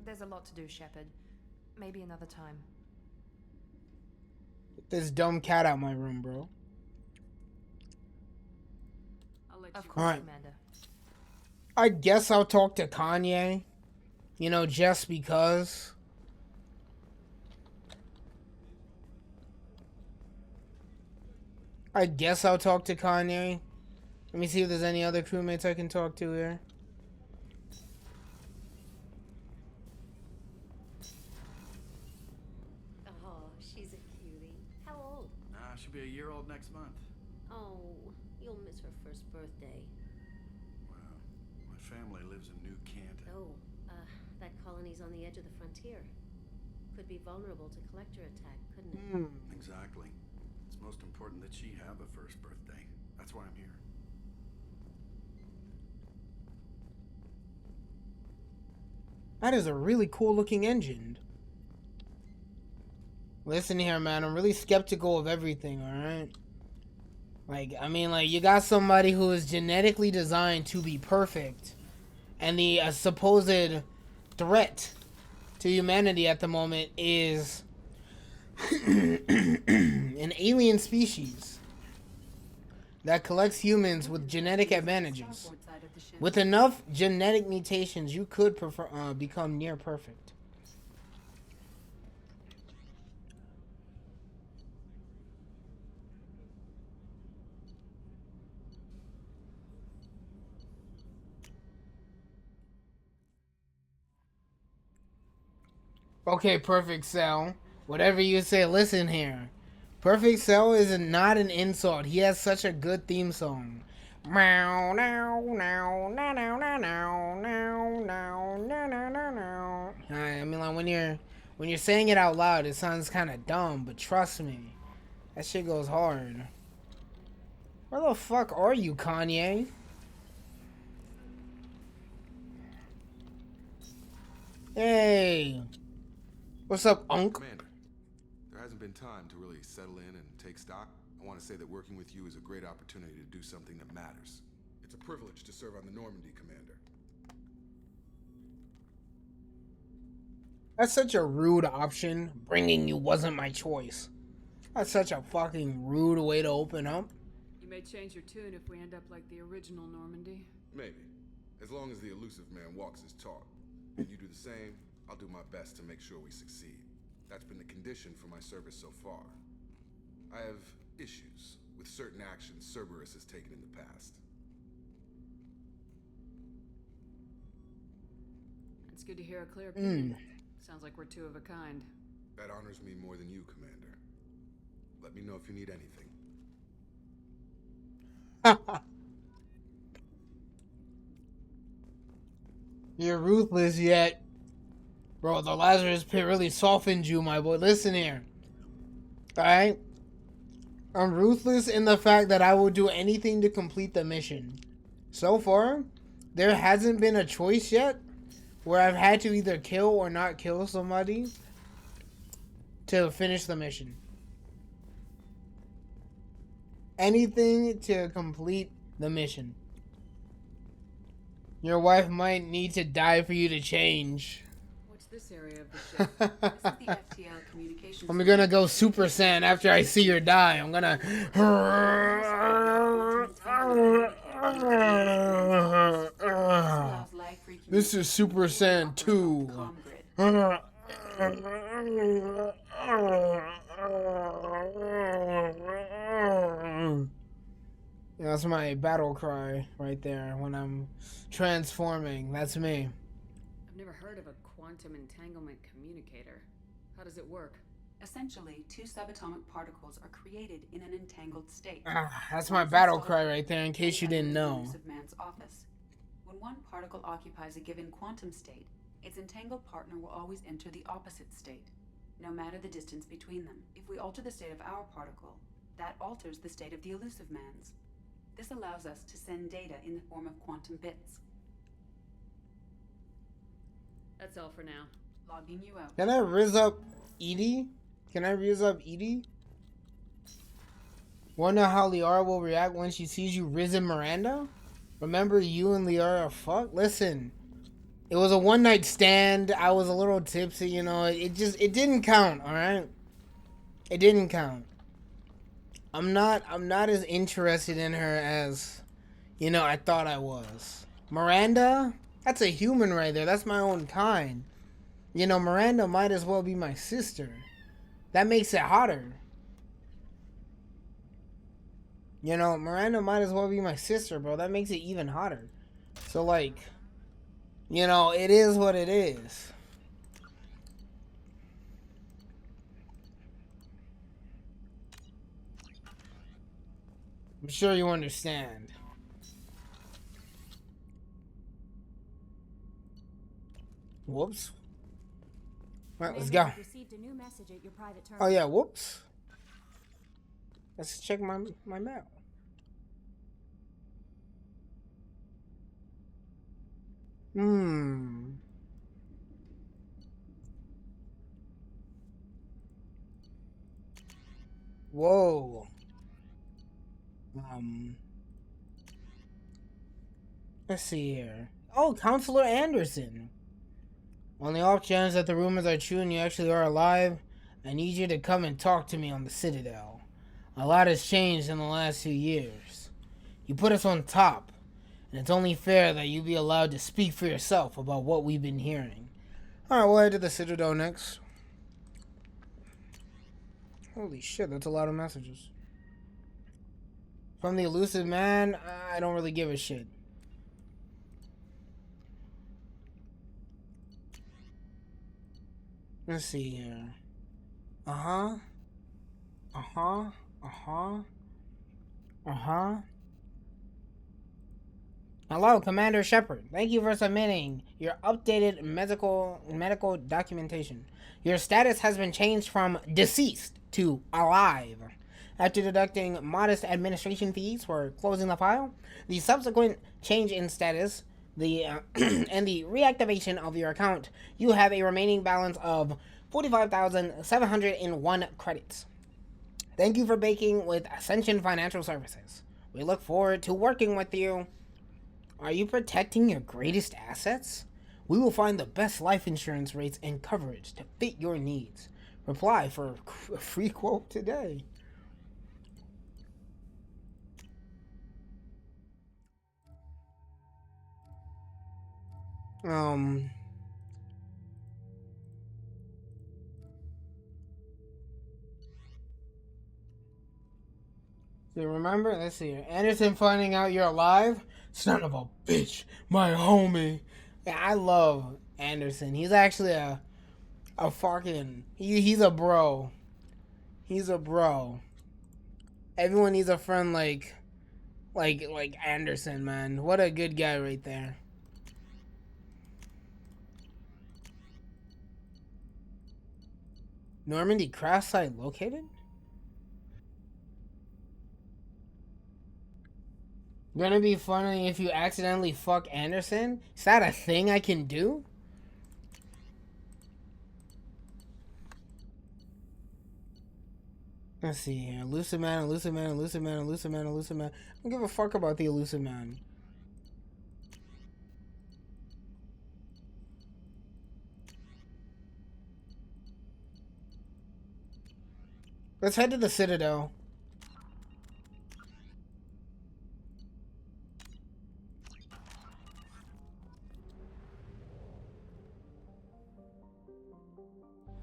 S8: There's a lot to do, Shepard. Maybe another time.
S1: Get this dumb cat out my room, bro.
S8: Of course,
S1: Alright.
S8: Commander.
S1: I guess I'll talk to Kanye. You know, just because. I guess I'll talk to Kanye. Let me see if there's any other crewmates I can talk to here.
S16: Oh, she's a cutie. How old?
S17: She'll be a year old next month.
S16: Oh, you'll miss her first birthday.
S17: Wow. My family lives in New Canton.
S16: Oh, that colony's on the edge of the frontier. Could be vulnerable to collector attack, couldn't it?
S17: Exactly. It's most important that she have a first birthday. That's why I'm here.
S1: That is a really cool looking engine. Listen here, man. I'm really skeptical of everything, alright? Like, I mean, like, you got somebody who is genetically designed to be perfect. And the supposed threat to humanity at the moment is an alien species that collects humans with genetic advantages. With enough genetic mutations, you could become near perfect. Okay, Perfect Cell. Whatever you say, listen here. Perfect Cell is not an insult. He has such a good theme song. Meow, now, now, now, now, now, now, now, now, now, now, now, now. I mean, like, when you're saying it out loud, it sounds kind of dumb, but trust me, that shit goes hard. Where the fuck are you, Kanye? Hey. What's up, Unc?
S10: Commander, there hasn't been time to really settle in and take stock. I want to say that working with you is a great opportunity to do something that matters. It's a privilege to serve on the Normandy, Commander.
S1: That's such a rude option. Bringing you wasn't my choice. That's such a fucking rude way to open up.
S6: You may change your tune if we end up like the original Normandy.
S10: Maybe. As long as the elusive man walks his talk. And you do the same, I'll do my best to make sure we succeed. That's been the condition for my service so far. I have issues with certain actions Cerberus has taken in the past.
S6: It's good to hear a clear opinion. Sounds like we're two of a kind.
S10: That honors me more than you, Commander. Let me know if you need anything.
S1: You're ruthless yet. Bro, the Lazarus Pit really softened you, my boy. Listen here. Alright? I'm ruthless in the fact that I will do anything to complete the mission. So far, there hasn't been a choice yet where I've had to either kill or not kill somebody to finish the mission. Anything to complete the mission. Your wife might need to die for you to change.
S6: What's this area of the ship?
S13: This is the FTL communications.
S1: I'm gonna go Super Saiyan after I see her die. I'm gonna. This is Super Saiyan 2. Yeah, that's my battle cry right there when I'm transforming. That's me.
S6: I've never heard of a quantum entanglement communicator. How does it work?
S13: Essentially, two subatomic particles are created in an entangled state.
S1: That's my battle cry right there, in case you didn't know.
S13: Elusive man's office. When one particle occupies a given quantum state, its entangled partner will always enter the opposite state, no matter the distance between them. If we alter the state of our particle, that alters the state of the elusive man's. This allows us to send data in the form of quantum bits.
S6: That's all for now.
S13: Logging you out.
S1: Can I rizz up Edie? Can I use up Edie? Wonder how Liara will react when she sees you risen Miranda? Remember you and Liara fuck? Listen, it was a one-night stand. I was a little tipsy, you know. It didn't count, alright? It didn't count. I'm not as interested in her as, you know, I thought I was. Miranda? That's a human right there. That's my own kind. You know, Miranda might as well be my sister. That makes it hotter. You know, Miranda might as well be my sister, bro. That makes it even hotter. So, like, you know, it is what it is. I'm sure you understand. Whoops. Alright, let's go.
S18: Received a new message at your private terminal.
S1: Oh yeah, whoops. Let's check my mail. Whoa. Let's see here. Oh, Counselor Anderson. On the off chance that the rumors are true and you actually are alive, I need you to come and talk to me on the Citadel. A lot has changed in the last 2 years. You put us on top, and it's only fair that you be allowed to speak for yourself about what we've been hearing. Alright, we'll head to the Citadel next. Holy shit, that's a lot of messages. From the elusive man, I don't really give a shit. Let's see here. Hello, Commander Shepard. Thank you for submitting your updated medical documentation. Your status has been changed from deceased to alive. After deducting modest administration fees for closing the file, the subsequent change in status, and the reactivation of your account, you have a remaining balance of 45,701 credits. Thank you for banking with Ascension Financial Services. We look forward to working with you. Are you protecting your greatest assets? We will find the best life insurance rates and coverage to fit your needs. Reply for a free quote today. So remember, let's see here. Anderson finding out you're alive? Son of a bitch, my homie. Yeah, I love Anderson. He's actually a fucking, he's a bro. He's a bro. Everyone needs a friend like Anderson, man. What a good guy right there. Normandy crash site located? Gonna be funny if you accidentally fuck Anderson? Is that a thing I can do? Let's see here. Elusive man, elusive man, elusive man, elusive man, elusive man. I don't give a fuck about the elusive man. Let's head to the Citadel.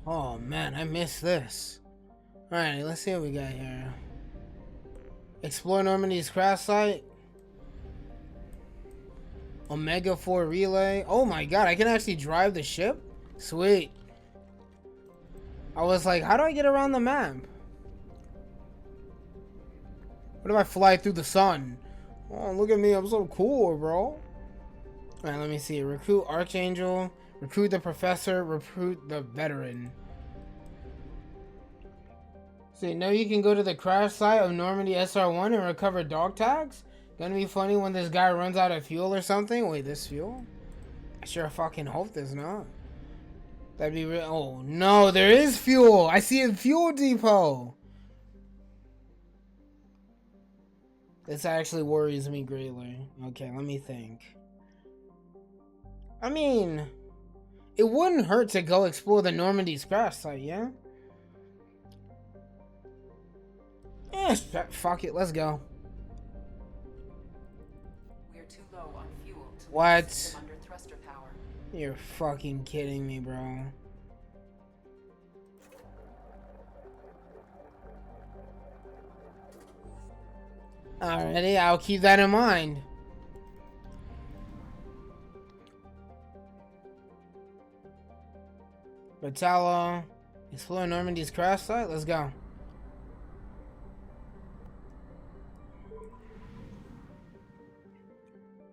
S1: Oh man, I missed this. Alright, let's see what we got here. Explore Normandy's crash site. Omega 4 relay. Oh my god, I can actually drive the ship? Sweet. I was like, how do I get around the map? What if I fly through the sun? Oh, look at me, I'm so cool, bro. Alright, let me see. Recruit Archangel. Recruit the Professor. Recruit the Veteran. So you know you can go to the crash site of Normandy SR1 and recover dog tags? Gonna be funny when this guy runs out of fuel or something. Wait, this fuel? I sure fucking hope there's not. That'd be real. Oh no, there is fuel. I see a fuel depot. This actually worries me greatly. Okay, let me think. I mean, it wouldn't hurt to go explore the Normandy's crash site, yeah? Fuck it, let's go.
S13: We're too low on fuel to
S1: What?
S13: leave the system under thruster power.
S1: You're fucking kidding me, bro. Alrighty, I'll keep that in mind. Batalo, explore Normandy's crash site. Let's go.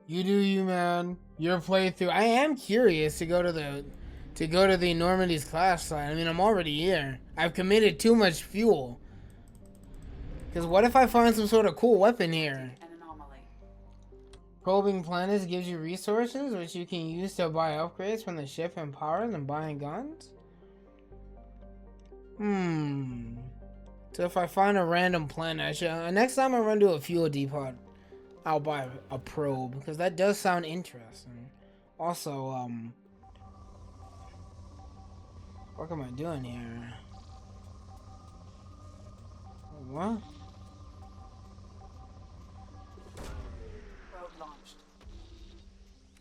S1: You do you, man. Your playthrough. I am curious to go to the Normandy's crash site. I mean, I'm already here. I've committed too much fuel. Because what if I find some sort of cool weapon here?
S13: An anomaly.
S1: Probing planets gives you resources which you can use to buy upgrades from the ship and power and buying guns? So if I find a random planet, I should, next time I run to a fuel depot, I'll buy a probe, because that does sound interesting. Also, what am I doing here? What?
S13: Probe launched.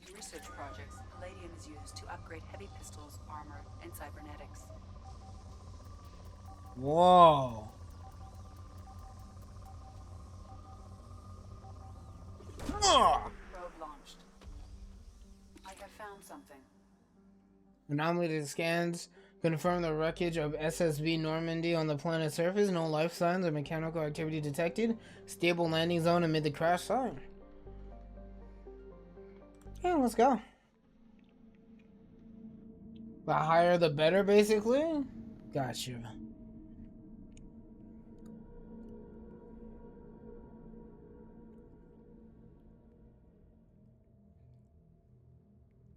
S13: In research projects, palladium is used to upgrade heavy pistols, armor, and cybernetics.
S1: Whoa.
S13: Probe launched. I have found something.
S1: Anomaly scans confirm the wreckage of SSB Normandy on the planet's surface. No life signs or mechanical activity detected. Stable landing zone amid the crash site. Yeah, let's go. The higher the better, basically. Gotcha.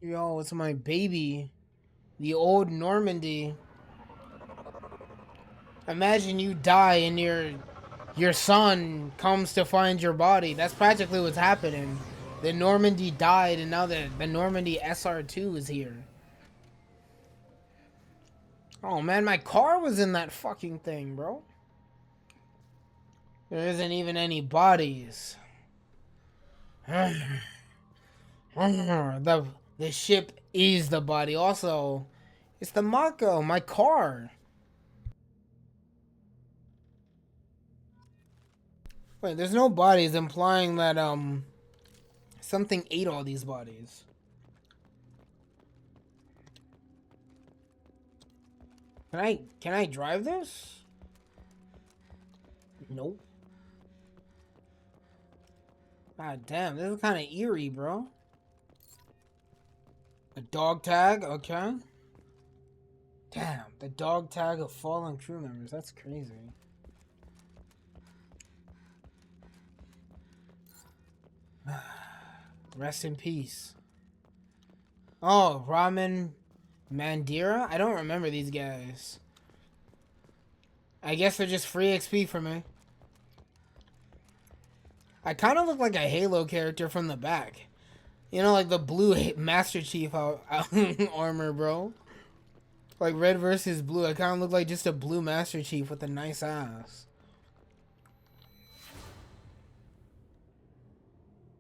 S1: Yo, it's my baby. The old Normandy. Imagine you die and your son comes to find your body. That's practically what's happening. The Normandy died and now the Normandy SR2 is here. Oh man, my car was in that fucking thing, bro. There isn't even any bodies. The ship is the body. Also, it's the Mako, my car. Wait, there's no bodies, implying that something ate all these bodies. Can I drive this? Nope. God damn, this is kind of eerie, bro. A dog tag, okay. Damn, the dog tag of fallen crew members. That's crazy. Rest in peace. Oh, Ramen Mandira? I don't remember these guys. I guess they're just free XP for me. I kind of look like a Halo character from the back. You know, like the blue Master Chief armor, bro. Like red versus blue. I kind of look like just a blue Master Chief with a nice ass.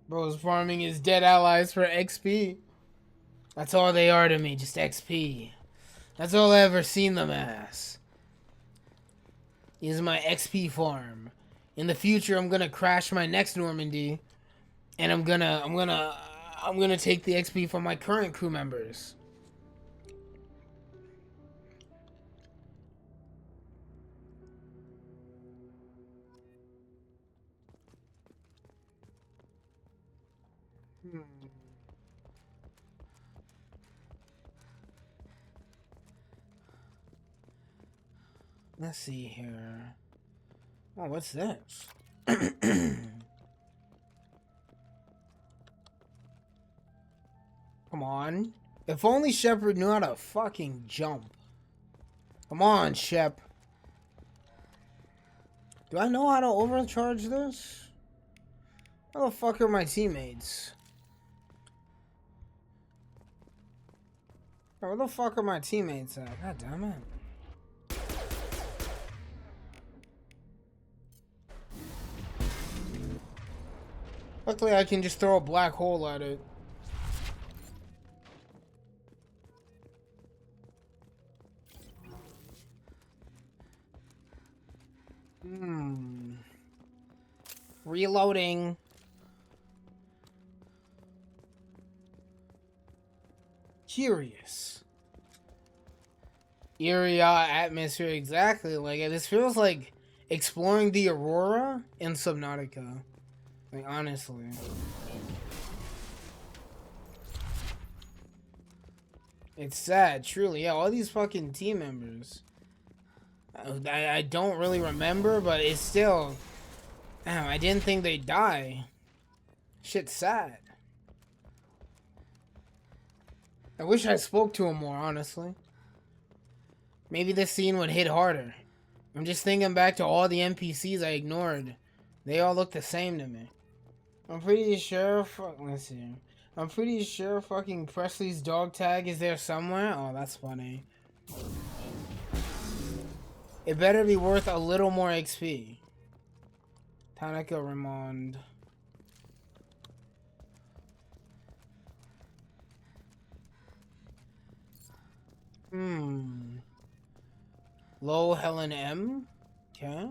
S1: Bro's farming his dead allies for XP. That's all they are to me, just XP. That's all I ever seen them as. Is my XP farm. In the future, I'm gonna crash my next Normandy, and I'm gonna take the XP from my current crew members. Let's see here. Oh, what's this? Come on. If only Shepard knew how to fucking jump. Come on, Shep. Do I know how to overcharge this? Where the fuck are my teammates? Where the fuck are my teammates at? God damn it. Luckily, I can just throw a black hole at it. Reloading. Curious. Eerie atmosphere, exactly. Like, this feels like exploring the Aurora in Subnautica. Like, honestly. It's sad, truly. Yeah, all these fucking team members. I don't really remember, but it's still... Damn, I didn't think they'd die. Shit's sad. I wish I spoke to him more, honestly. Maybe this scene would hit harder. I'm just thinking back to all the NPCs I ignored. They all look the same to me. I'm pretty sure... Let's see. I'm pretty sure fucking Presley's dog tag is there somewhere. Oh, that's funny. It better be worth a little more XP. Tanika Raymond. Low Helen M. Okay.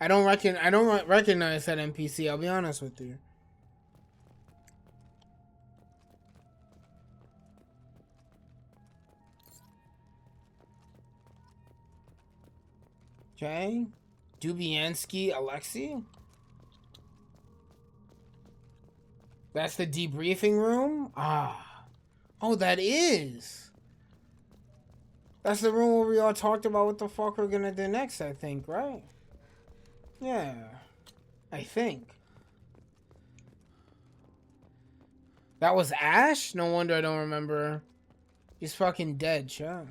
S1: I don't recognize that NPC, I'll be honest with you. Okay. Dubiansky Alexei? That's the debriefing room? Ah. Oh, that is. That's the room where we all talked about what the fuck we're gonna do next, I think, right? Yeah. I think. That was Ash? No wonder I don't remember. He's fucking dead, sure.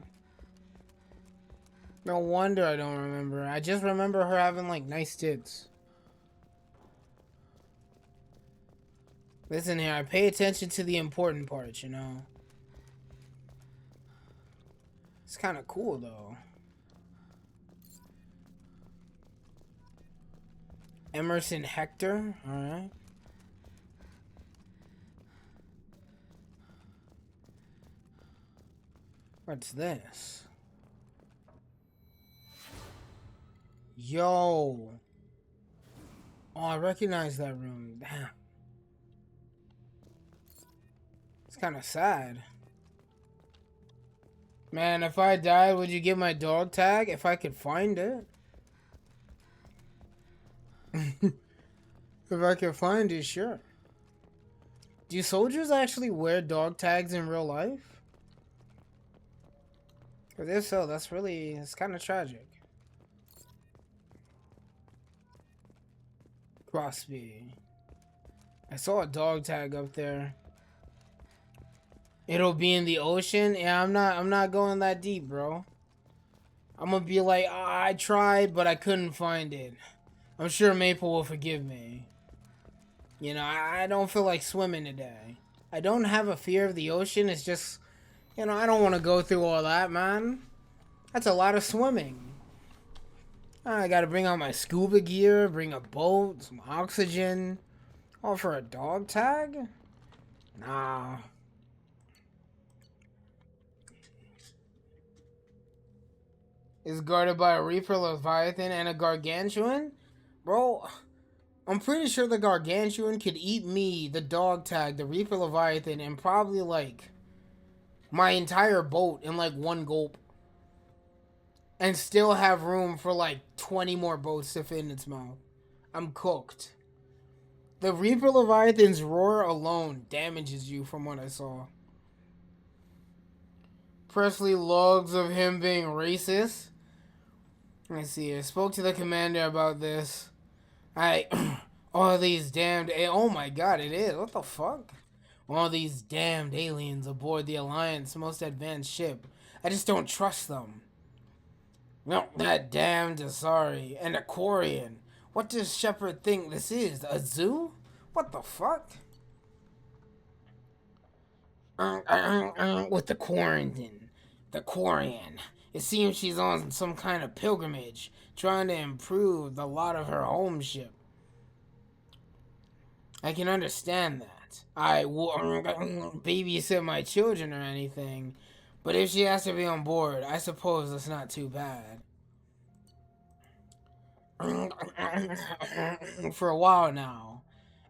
S1: No wonder I don't remember. I just remember her having, like, nice tits. Listen here, I pay attention to the important parts, you know. It's kind of cool, though. Emerson Hector, alright. What's this? Yo. Oh, I recognize that room. Damn. It's kind of sad. Man, if I died, would you give my dog tag? If I could find it. If I could find it, sure. Do soldiers actually wear dog tags in real life? Because if so, it's kind of tragic. Crosby. I saw a dog tag up there. It'll be in the ocean? Yeah, I'm not going that deep, bro. I'm gonna be like, oh, I tried, but I couldn't find it. I'm sure Maple will forgive me. You know, I don't feel like swimming today. I don't have a fear of the ocean. It's just, you know, I don't want to go through all that, man. That's a lot of swimming. I gotta bring out my scuba gear, bring a boat, some oxygen. All for a dog tag? Nah. Is guarded by a Reaper, Leviathan, and a Gargantuan? Bro, I'm pretty sure the Gargantuan could eat me, the dog tag, the Reaper, Leviathan, and probably, like, my entire boat in, like, one gulp. And still have room for, like, 20 more boats to fit in its mouth. I'm cooked. The Reaper Leviathan's roar alone damages you from what I saw. Presley logs of him being racist. Let's see. I spoke to the commander about this. All these damned oh my god, it is. What the fuck? All these damned aliens aboard the Alliance most advanced ship. I just don't trust them. No, that damned Asari and Aquarian. What does Shepard think this is? A zoo? What the fuck? With the quarantine. The Quarian. It seems she's on some kind of pilgrimage, trying to improve the lot of her home ship. I can understand that. I won't babysit my children or anything, but if she has to be on board, I suppose that's not too bad. For a while now,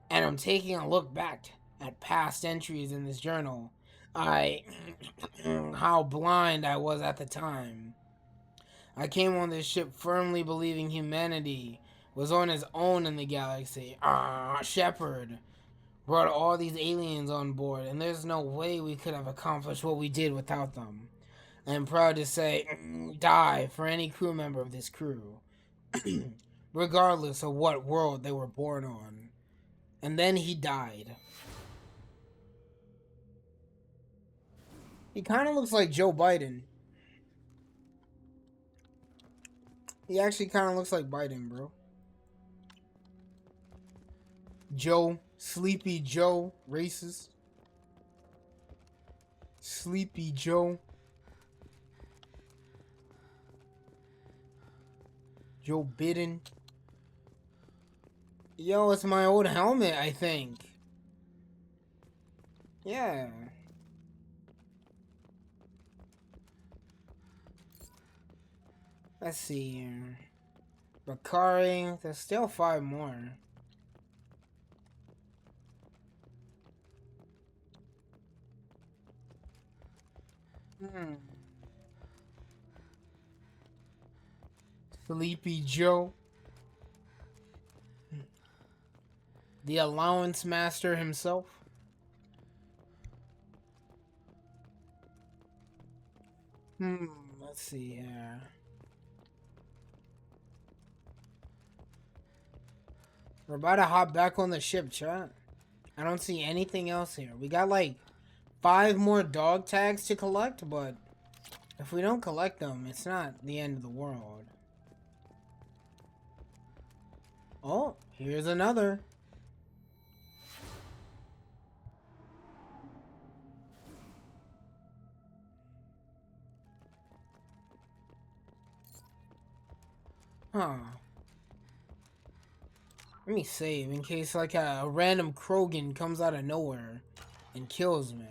S1: and I'm taking a look back at past entries in this journal. How blind I was at the time. I came on this ship firmly believing humanity was on its own in the galaxy. Shepard brought all these aliens on board, and there's no way we could have accomplished what we did without them. I'm proud to say, die for any crew member of this crew, regardless of what world they were born on. And then he died. He kind of looks like Joe Biden. He actually kind of looks like Biden, bro. Joe, Sleepy Joe, racist. Sleepy Joe. Joe Biden. Yo, it's my old helmet, I think. Yeah. Let's see here. Bakari, there's still 5 more. Sleepy Joe. The allowance master himself. Let's see here. We're about to hop back on the ship, chat. I don't see anything else here. We got like 5 more dog tags to collect, but if we don't collect them, it's not the end of the world. Oh, here's another. Huh. Let me save in case like a random Krogan comes out of nowhere and kills me.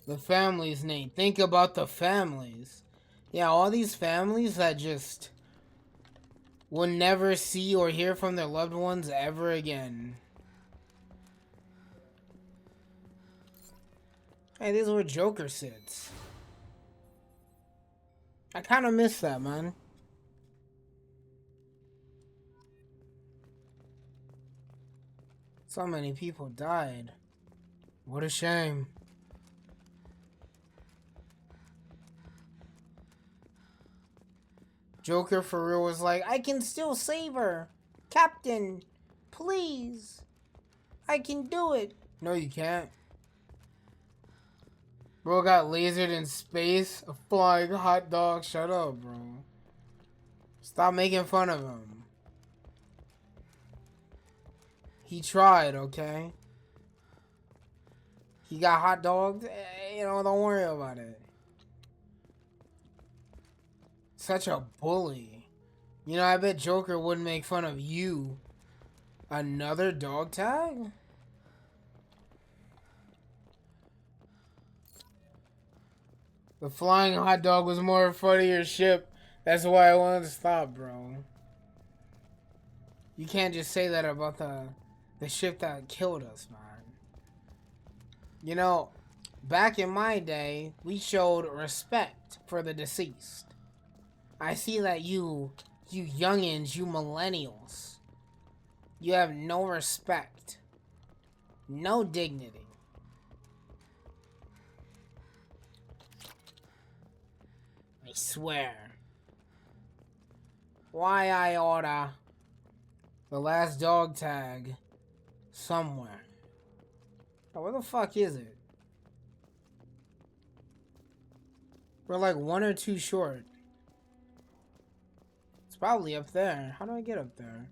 S1: The family's name. Think about the families. Yeah, all these families that just will never see or hear from their loved ones ever again. Hey, these are where Joker sits. I kind of miss that, man. So many people died. What a shame. Joker for real was like, I can still save her. Captain, please. I can do it. No, you can't. Bro got lasered in space. A flying hot dog. Shut up, bro. Stop making fun of him. He tried, okay? He got hot dogs. You know, don't worry about it. Such a bully. You know, I bet Joker wouldn't make fun of you. Another dog tag? The flying hot dog was more fun of your ship. That's why I wanted to stop, bro. You can't just say that about the ship that killed us, man. You know, back in my day, we showed respect for the deceased. I see that you youngins, you millennials, you have no respect, no dignity. I swear. Why I order the last dog tag somewhere. Oh, where the fuck is it? We're like 1 or 2 short. It's probably up there. How do I get up there?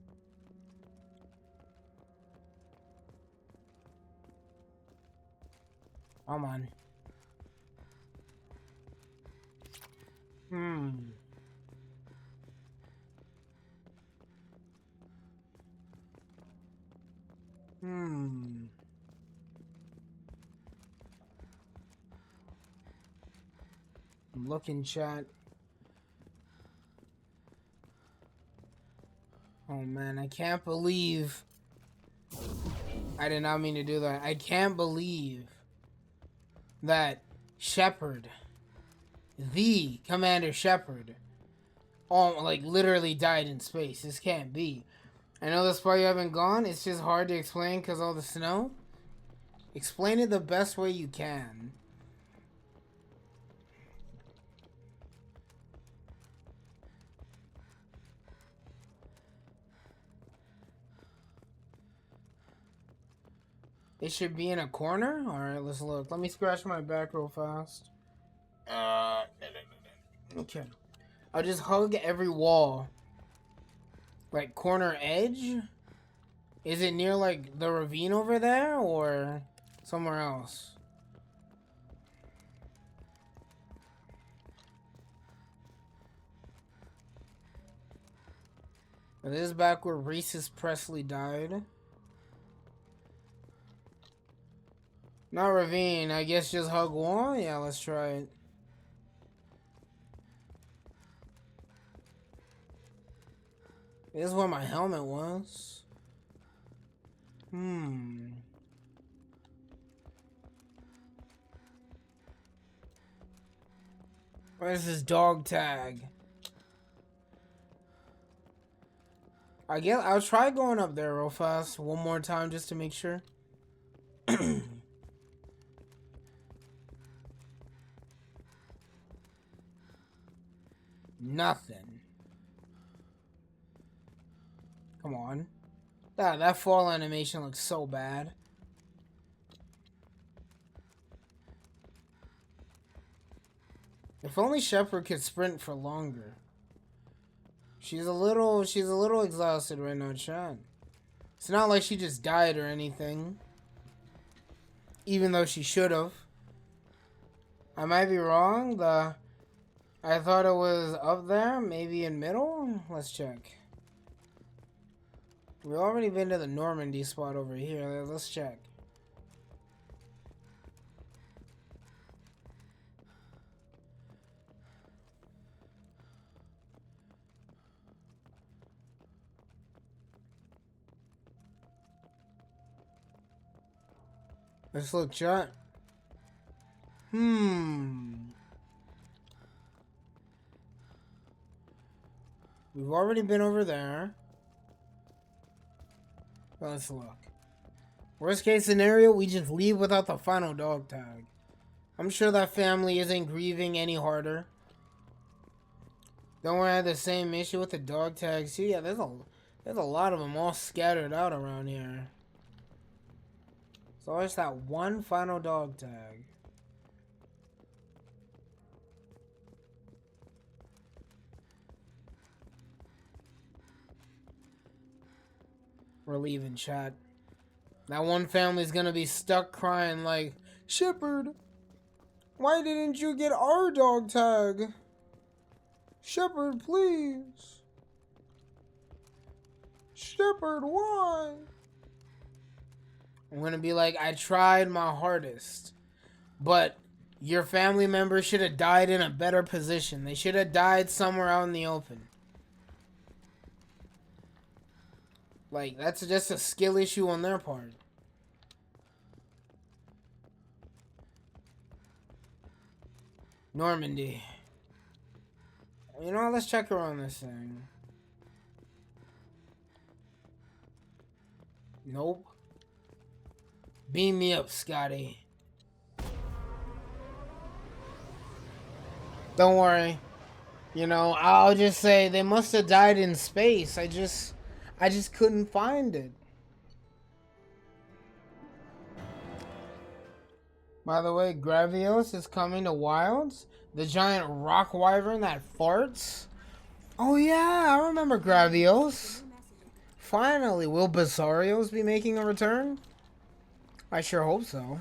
S1: Come on. I'm looking, chat. Oh man, I can't believe I did not mean to do that. I can't believe that Shepard, the Commander Shepard, like literally died in space. This can't be. I know this part you haven't gone. It's just hard to explain because all the snow. Explain it the best way you can. It should be in a corner? Alright, let's look. Let me scratch my back real fast. Okay. I'll just hug every wall. Like, corner edge? Is it near, like, the ravine over there? Or somewhere else? This is back where Reese's Presley died. Not ravine, I guess just hug wall? Yeah, let's try it. This is where my helmet was. Where's this dog tag? I guess I'll try going up there real fast one more time just to make sure. Nothing. Come on. That fall animation looks so bad. If only Shepard could sprint for longer. She's a little exhausted right now, chat. It's not like she just died or anything. Even though she should have. I might be wrong. I thought it was up there, maybe in middle. Let's check. We've already been to the Normandy spot over here. Let's check. Let's look, chat. We've already been over there. Let's look. Worst case scenario, we just leave without the final dog tag. I'm sure that family isn't grieving any harder. Don't worry, I had the same issue with the dog tags. See, yeah, there's a lot of them all scattered out around here. So it's that one final dog tag. We're leaving, chat. That one family's gonna be stuck crying like, Shepard, why didn't you get our dog tag? Shepard, please. Shepard, why? I'm gonna be like, I tried my hardest, but your family member should have died in a better position. They should have died somewhere out in the open. Like, that's just a skill issue on their part. Normandy. You know what? Let's check around this thing. Nope. Beam me up, Scotty. Don't worry. You know, I'll just say they must have died in space. I just couldn't find it. By the way, Gravios is coming to Wilds. The giant rock wyvern that farts. Oh yeah, I remember Gravios. Finally, will Bizarrios be making a return? I sure hope so.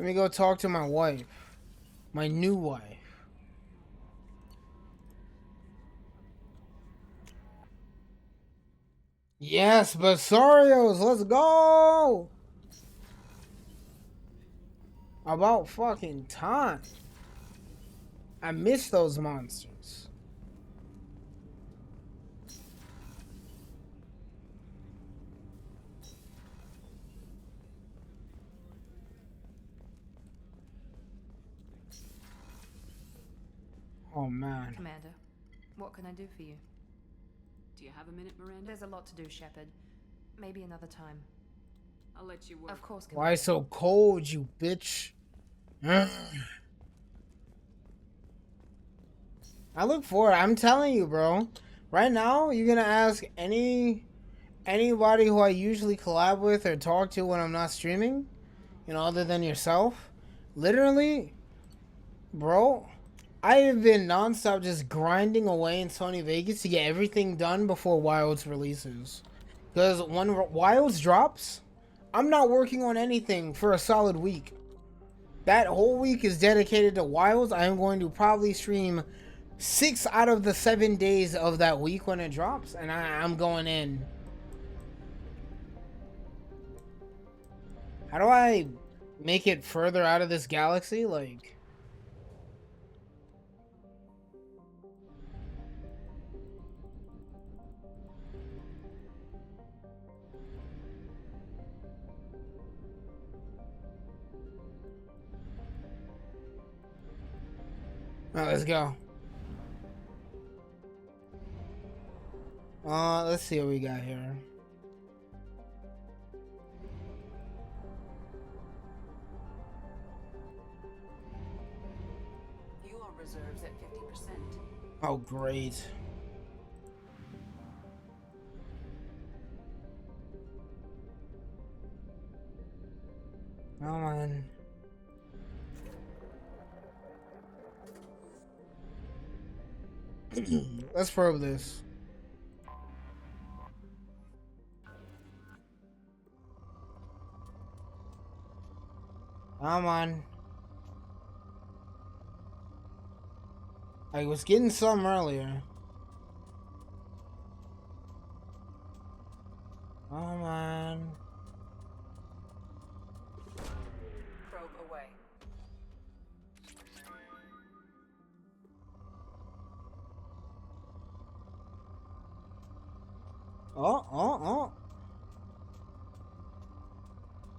S1: Let me go talk to my wife. My new wife. Yes, Bizarrios, let's go! About fucking time. I miss those monsters. Oh man.
S8: Commander, what can I do for you?
S6: Do you have a minute, Miranda?
S8: There's a lot to do, Shepard. Maybe another time.
S6: I'll let you work.
S8: Of course, Commander.
S1: Why so cold, you bitch? I look forward. I'm telling you, bro. Right now, you're gonna ask anybody who I usually collab with or talk to when I'm not streaming, you know, other than yourself. Literally, bro, I have been nonstop just grinding away in Sony Vegas to get everything done before Wilds releases. Because when Wilds drops, I'm not working on anything for a solid week. That whole week is dedicated to Wilds. I am going to probably stream 6 out of the 7 days of that week when it drops, and I'm going in. How do I make it further out of this galaxy? Like, alright, let's go. Let's see what we got here.
S13: Fuel reserves at 50%.
S1: Oh, great. Come on. Let's probe this. Come on. I was getting some earlier. Come on.
S13: Probe away.
S1: Oh.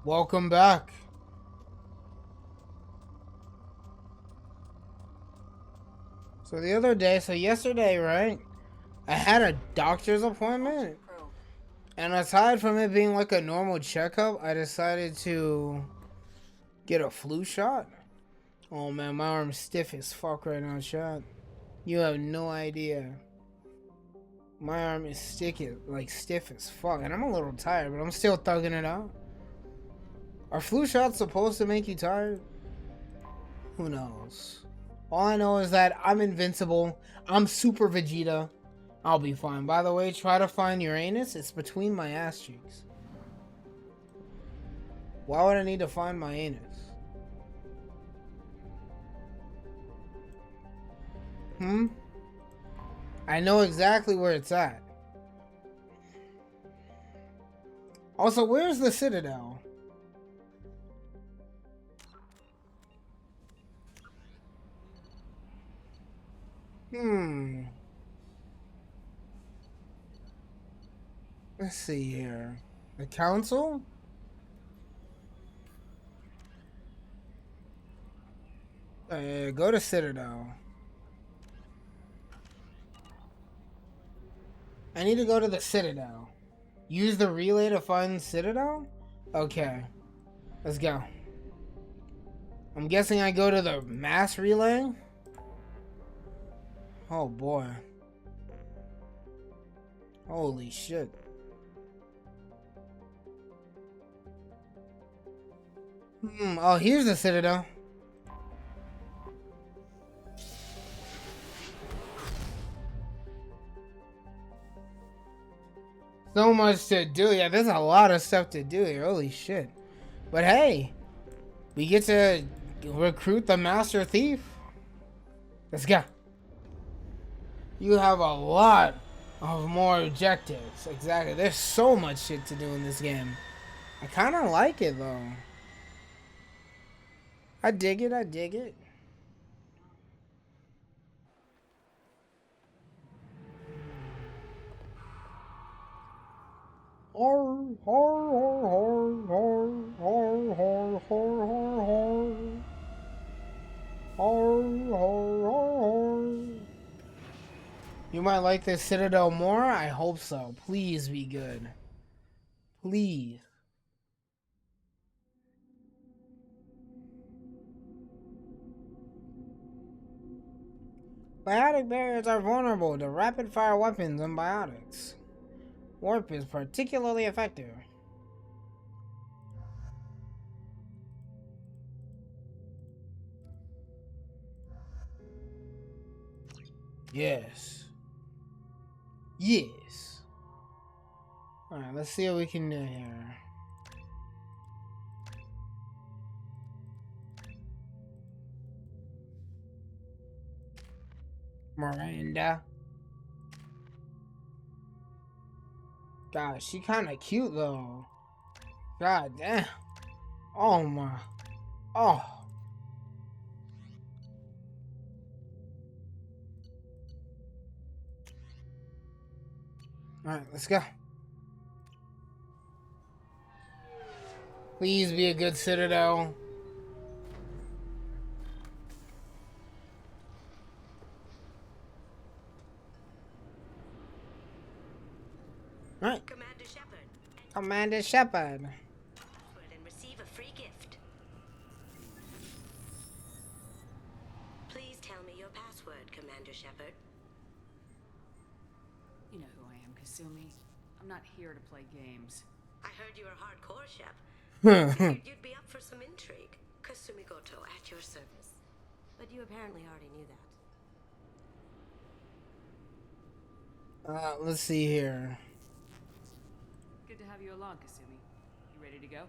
S1: Welcome back. So the other day, yesterday, right? I had a doctor's appointment. And aside from it being like a normal checkup, I decided to get a flu shot. Oh man, my arm's stiff as fuck right now, chat. You have no idea. My arm is stiff as fuck. And I'm a little tired, but I'm still thugging it out. Are flu shots supposed to make you tired? Who knows? All I know is that I'm invincible. I'm Super Vegeta. I'll be fine. By the way, try to find Uranus. It's between my ass cheeks. Why would I need to find my anus? I know exactly where it's at. Also, where's the Citadel? Let's see here. The council? Go to Citadel. I need to go to the Citadel. Use the relay to find Citadel? Okay. Let's go. I'm guessing I go to the mass relay? Oh boy. Holy shit. Oh, here's the Citadel. So much to do. Yeah, there's a lot of stuff to do here. Holy shit. But hey, we get to recruit the Master Thief. Let's go. You have a lot of more objectives. Exactly. There's so much shit to do in this game. I kind of like it, though. I dig it. I dig it. You might like this Citadel more? I hope so. Please be good. Please. Biotic barriers are vulnerable to rapid-fire weapons and biotics. Warp is particularly effective. Yes. Yes. Alright, let's see what we can do here. Miranda. God, she kind of cute though. God damn. Oh my. Oh. Alright, let's go. Please be a good Citadel. Right.
S16: Commander Shepard.
S1: Commander Shepard.
S16: And receive a free gift. Please tell me your password, Commander Shepard.
S6: You know who I am, Kasumi. I'm not here to play games.
S16: I heard you were hardcore, Shep. Figured you'd be up for some intrigue. Kasumi Goto, at your service. But you apparently already knew that.
S1: Let's see here.
S6: Good to have you along, Kasumi. You ready to go?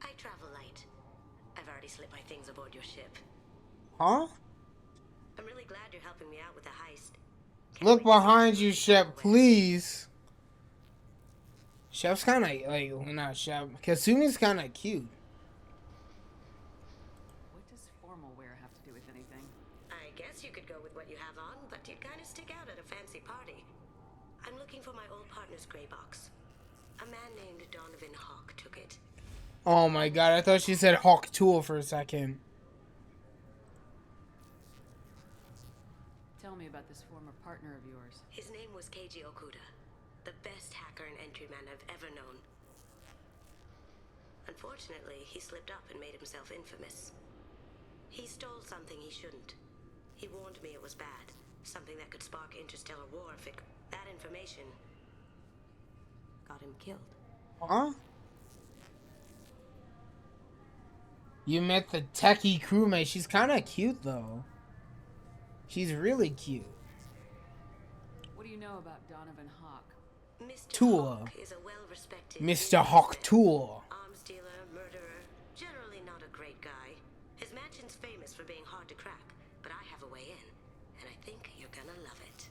S16: I travel light. I've already slipped my things aboard your ship.
S1: Huh?
S16: I'm really glad you're helping me out with the heist.
S1: Look behind you, Shep, please. Shep's kind of like, not Shep. Kasumi's kind of cute.
S6: What does formal wear have to do with anything?
S16: I guess you could go with what you have on, but you'd kind of stick out at a fancy party. I'm looking for my old partner's gray box. A man named Donovan Hawk took it.
S1: Oh my god, I thought she said Hawk Tool for a second.
S6: Tell me about this former partner of yours.
S16: His name was Keiji Okuda, the best hacker and entryman I've ever known. Unfortunately, he slipped up and made himself infamous. He stole something he shouldn't. He warned me it was bad, something that could spark interstellar war if it... That information got him killed.
S1: Huh? You met the techie crewmate. She's kind of cute though. She's really cute.
S6: What do you know about Donovan Hawk?
S1: Tool.
S16: Is a well-respected
S1: Mr. Hawk Tool.
S16: arms dealer, murderer, generally not a great guy. His mansion's famous for being hard to crack, but I have a way in, and I think you're gonna love it.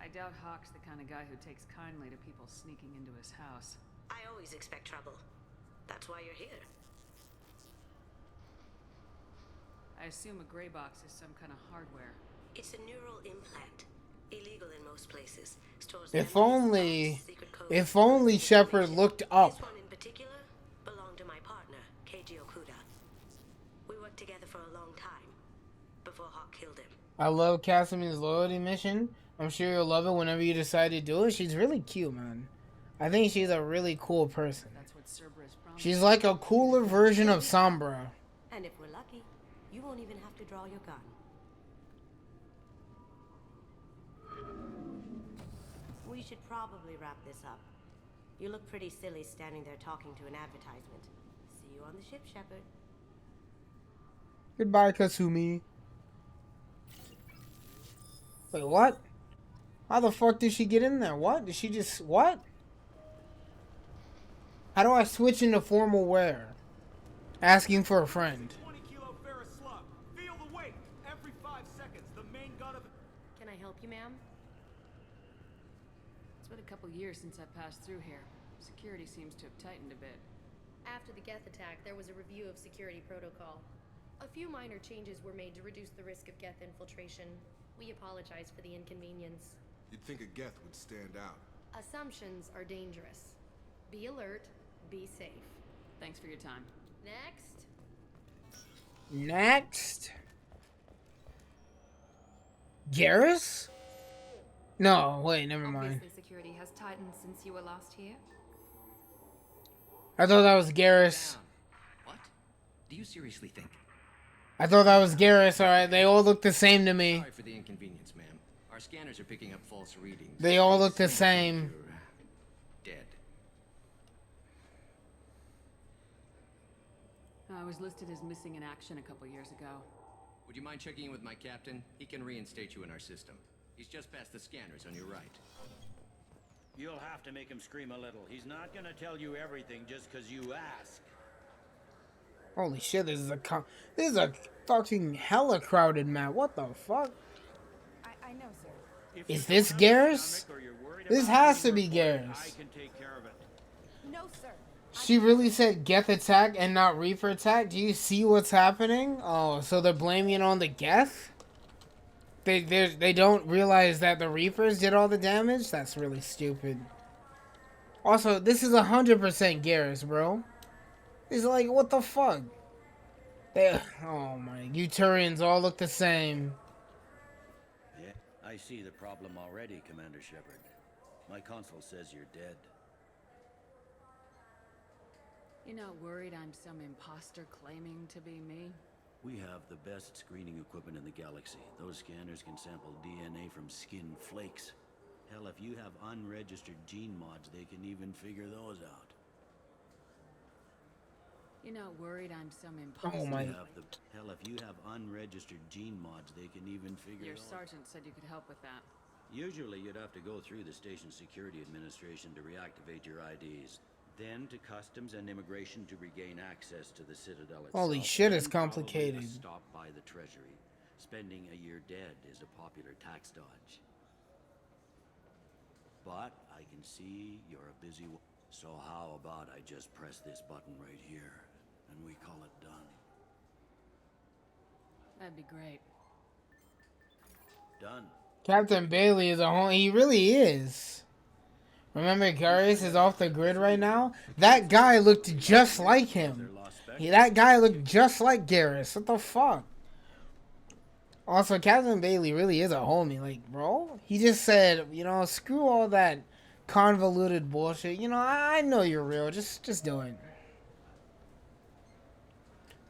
S6: I doubt Hawk's the kind of guy who takes kindly to people sneaking into his house.
S16: I always expect trouble. That's why you're here.
S6: I assume a gray box is some kind of hardware.
S16: It's a neural implant. Illegal in most places. Stores
S1: If
S16: memories,
S1: only, if only Shepard looked up.
S16: This one in particular belonged to my partner, Keiji Okuda. We worked together for a long time, before Hawk killed him.
S1: I love Kasumi's loyalty mission. I'm sure you'll love it whenever you decide to do it. She's really cute, man. I think she's a really cool person.
S6: That's what Cerberus promised.
S1: She's like a cooler version of Sombra.
S16: And if we're lucky, you won't even have to draw your gun. We should probably wrap this up. You look pretty silly standing there talking to an advertisement. See you on the ship, Shepard.
S1: Goodbye, Kasumi. Wait, what? How the fuck did she get in there? What? Did she just... What? How do I switch into formal wear? Asking for a friend.
S19: 20 kilo ferrous slug. Feel the weight. Every 5 seconds, the main gun of the...
S6: Can I help you, ma'am? It's been a couple years since I passed through here. Security seems to have tightened a bit.
S20: After the Geth attack, there was a review of security protocol. A few minor changes were made to reduce the risk of Geth infiltration. We apologize for the inconvenience.
S10: You'd think a Geth would stand out.
S20: Assumptions are dangerous. Be alert, be safe.
S6: Thanks for your time.
S20: Next.
S1: Next. Garrus? No, wait, never mind.
S2: Obviously, security has tightened since you were last here.
S1: I thought that was Garrus.
S21: What? Do you seriously think?
S1: I thought that was Garrus, alright. They all look the same to me.
S21: Sorry for the inconvenience, ma'am. Our scanners are picking up false readings.
S1: They all look the same.
S21: Dead.
S6: I was listed as missing in action a couple years ago.
S21: Would you mind checking in with my captain? He can reinstate you in our system. He's just past the scanners on your right.
S22: You'll have to make him scream a little. He's not gonna tell you everything just because you ask.
S1: Holy shit, this is a fucking hella crowded map. What the fuck?
S18: I know, sir.
S1: Is this Garrus? This has to be Garrus.
S22: I can take care of it.
S18: No, sir.
S1: She really said Geth attack and not Reaper attack? Do you see what's happening? Oh, so they're blaming it on the Geth? They don't realize that the Reapers did all the damage? That's really stupid. Also, this is 100% Garrus, bro. It's like, what the fuck? Oh my, Uturians all look the same.
S22: Yeah, I see the problem already, Commander Shepard. My console says you're dead.
S6: You're not worried I'm some imposter claiming to be me?
S22: We have the best screening equipment in the galaxy. Those scanners can sample DNA from skin flakes. Hell, if you have unregistered gene mods, they can even figure those out.
S6: You're not worried I'm some imposter?
S1: Oh my.
S22: Hell, if you have unregistered gene mods, they can even figure
S6: Your
S22: those
S6: sergeant said you could help with that.
S22: Usually, you'd have to go through the station security administration to reactivate your IDs. Then to customs and immigration to regain access to the Citadel itself.
S1: Holy shit, it's
S22: Then probably
S1: complicated.
S22: a stop by the Treasury. Spending a year dead is a popular tax dodge. But I can see you're a busy one. So how about I just press this button right here, and we call it done?
S6: That'd be great.
S22: Done.
S1: Captain Bailey is a whole... He really is. Remember, Garrus is off the grid right now? That guy looked just like him. That guy looked just like Garrus. What the fuck? Also, Captain Bailey really is a homie. Like, bro, he just said, you know, screw all that convoluted bullshit. You know, I know you're real. Just do it.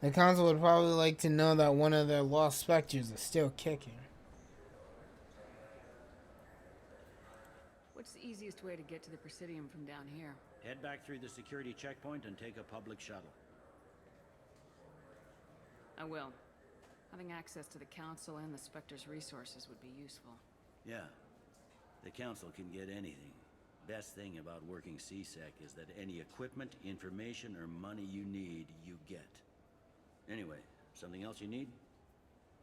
S1: The council would probably like to know that one of their lost specters is still kicking.
S6: What's the easiest way to get to the Presidium from down here?
S22: Head back through the security checkpoint and take a public shuttle.
S6: I will. Having access to the Council and the Spectre's resources would be useful.
S22: Yeah. The Council can get anything. Best thing about working CSEC is that any equipment, information, or money you need, you get. Anyway, something else you need?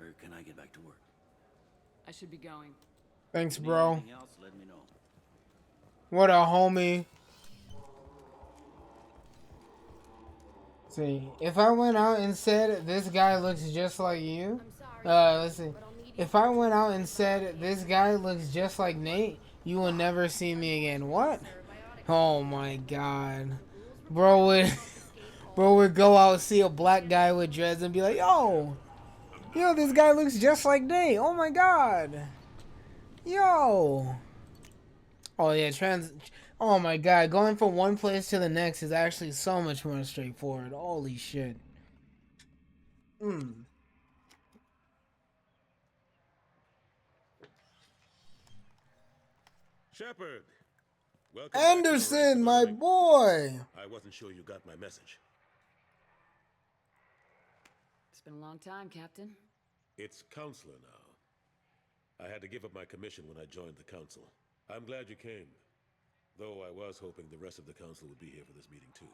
S22: Or can I get back to work?
S6: I should be going.
S1: Thanks,
S22: Need
S1: bro.
S22: anything else, let me know.
S1: What a homie. See, if I went out and said this guy looks just like you, let's see. If I went out and said this guy looks just like Nate, you will never see me again. What? Oh my god, bro would go out, see a black guy with dreads and be like, yo, this guy looks just like Nate. Oh my god, yo. Oh yeah, Oh my god, going from one place to the next is actually so much more straightforward. Holy shit.
S5: Shepard! Welcome
S1: Anderson, my boy!
S5: I wasn't sure you got my message.
S6: It's been a long time, Captain.
S5: It's Counselor now. I had to give up my commission when I joined the Council. I'm glad you came. Though I was hoping the rest of the Council would be here for this meeting too.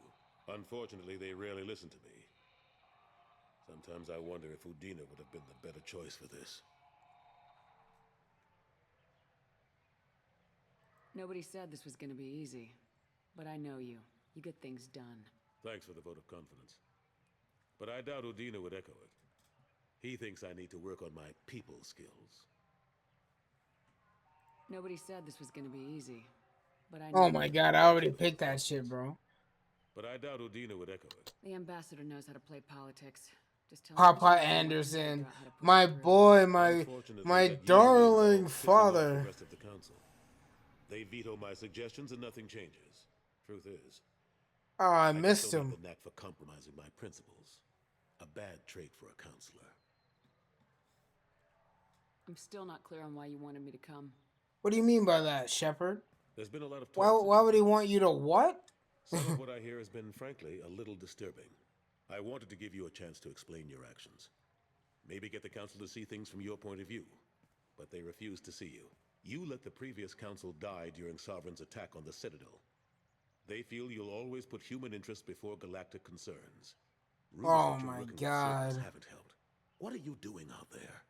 S5: Unfortunately, they rarely listen to me. Sometimes I wonder if Udina would have been the better choice for this.
S6: Nobody said this was gonna be easy. But I know you. You get things done.
S5: Thanks for the vote of confidence. But I doubt Udina would echo it. He thinks I need to work on my people skills.
S6: Nobody said this was gonna be easy. But I know
S1: Oh my god, I already picked that shit, bro.
S5: But I doubt Udina would echo it.
S6: The ambassador knows how to play politics. Just tell
S1: Papa
S6: him
S1: Anderson, my boy, my darling father.
S5: The rest of the council. They veto my suggestions and nothing changes. Truth is,
S1: Oh, I missed
S5: still
S1: him.
S5: have the knack for compromising my principles. A bad trait for a counselor.
S6: I'm still not clear on why you wanted me to come.
S1: What do you mean by that, Shepard?
S5: There's been a lot of
S1: Why,
S5: talk.
S1: why would he want you to what?
S5: Some of what I hear has been, frankly, a little disturbing. I wanted to give you a chance to explain your actions. Maybe get the council to see things from your point of view. But they refuse to see you. You let the previous council die during Sovereign's attack on the Citadel. They feel you'll always put human interests before galactic concerns. Rumors
S1: Oh
S5: that you're
S1: my
S5: working with
S1: god.
S5: Cerberus haven't helped. What are you doing out there?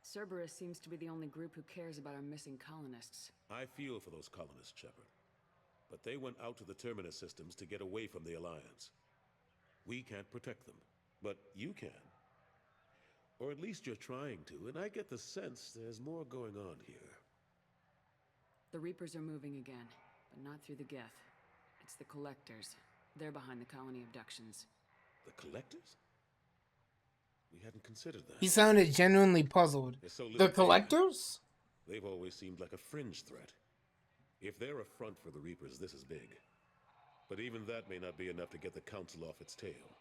S6: Cerberus seems to be the only group who cares about our missing colonists.
S5: I feel for those colonists, Shepard. But they went out to the Terminus systems to get away from the Alliance. We can't protect them, but you can. Or at least you're trying to, and I get the sense there's more going on here.
S6: The Reapers are moving again, but not through the Geth. It's the Collectors. They're behind the colony abductions.
S5: The Collectors? We hadn't considered that.
S1: He sounded genuinely puzzled.
S5: There's so little
S1: The
S5: data.
S1: Collectors?
S5: They've always seemed like a fringe threat. If they're a front for the Reapers, this is big. But even that may not be enough to get the Council off its tail.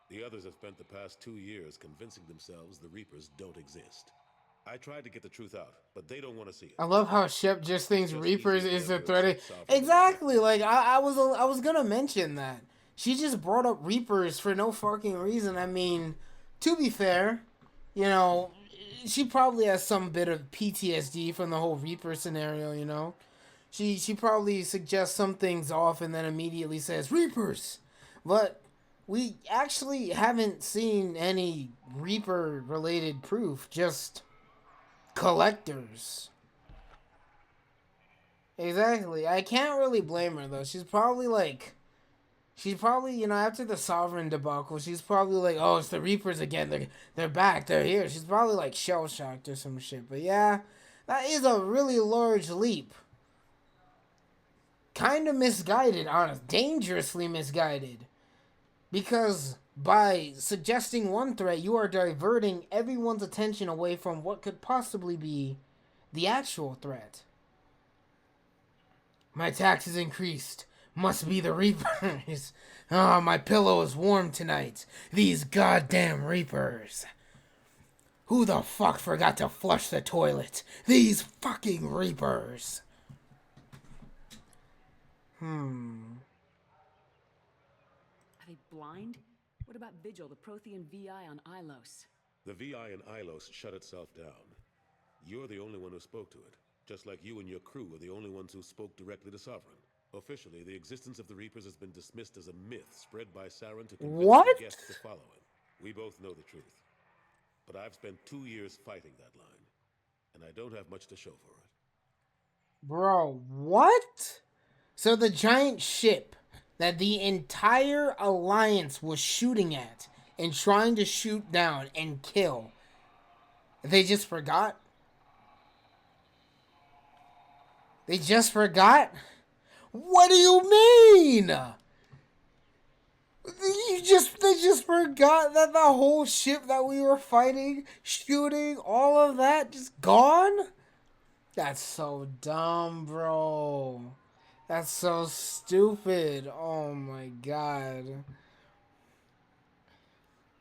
S5: The others have spent the past 2 years convincing themselves the Reapers don't exist. I tried to get the truth out, but they don't want to see it.
S1: I love how Shep just thinks
S5: It's just
S1: Reapers
S5: easier
S1: is
S5: for
S1: a
S5: them to
S1: threat.
S5: accept sovereignty.
S1: Exactly. Like I was gonna mention that. She just brought up Reapers for no fucking reason. I mean, to be fair, you know, she probably has some bit of PTSD from the whole Reaper scenario. You know, she probably suggests some things off and then immediately says Reapers, but we actually haven't seen any Reaper related proof. Just Collectors. Exactly. I can't really blame her though. She's probably, you know, after the Sovereign debacle, she's probably like, oh, it's the Reapers again. They're back. They're here. She's probably like shell shocked or some shit. But yeah, that is a really large leap. Kind of misguided, honest. Dangerously misguided. Because by suggesting one threat, you are diverting everyone's attention away from what could possibly be the actual threat. My taxes increased. Must be the Reapers. Oh, my pillow is warm tonight. These goddamn Reapers. Who the fuck forgot to flush the toilet? These fucking Reapers.
S6: Are they blind? What about Vigil, the Prothean VI on Ilos?
S5: The VI in Ilos shut itself down. You're the only one who spoke to it. Just like you and your crew are the only ones who spoke directly to Sovereign. Officially, the existence of the Reapers has been dismissed as a myth spread by Saren to convince
S1: What?
S5: the guests to follow him. We both know the truth. But I've spent 2 years fighting that line, and I don't have much to show for it.
S1: Bro, what? So the giant ship that the entire Alliance was shooting at and trying to shoot down and kill, they just forgot? They just forgot? What do you mean? They just forgot that the whole ship that we were fighting, shooting, all of that just gone? That's so dumb, bro. That's so stupid. Oh my god.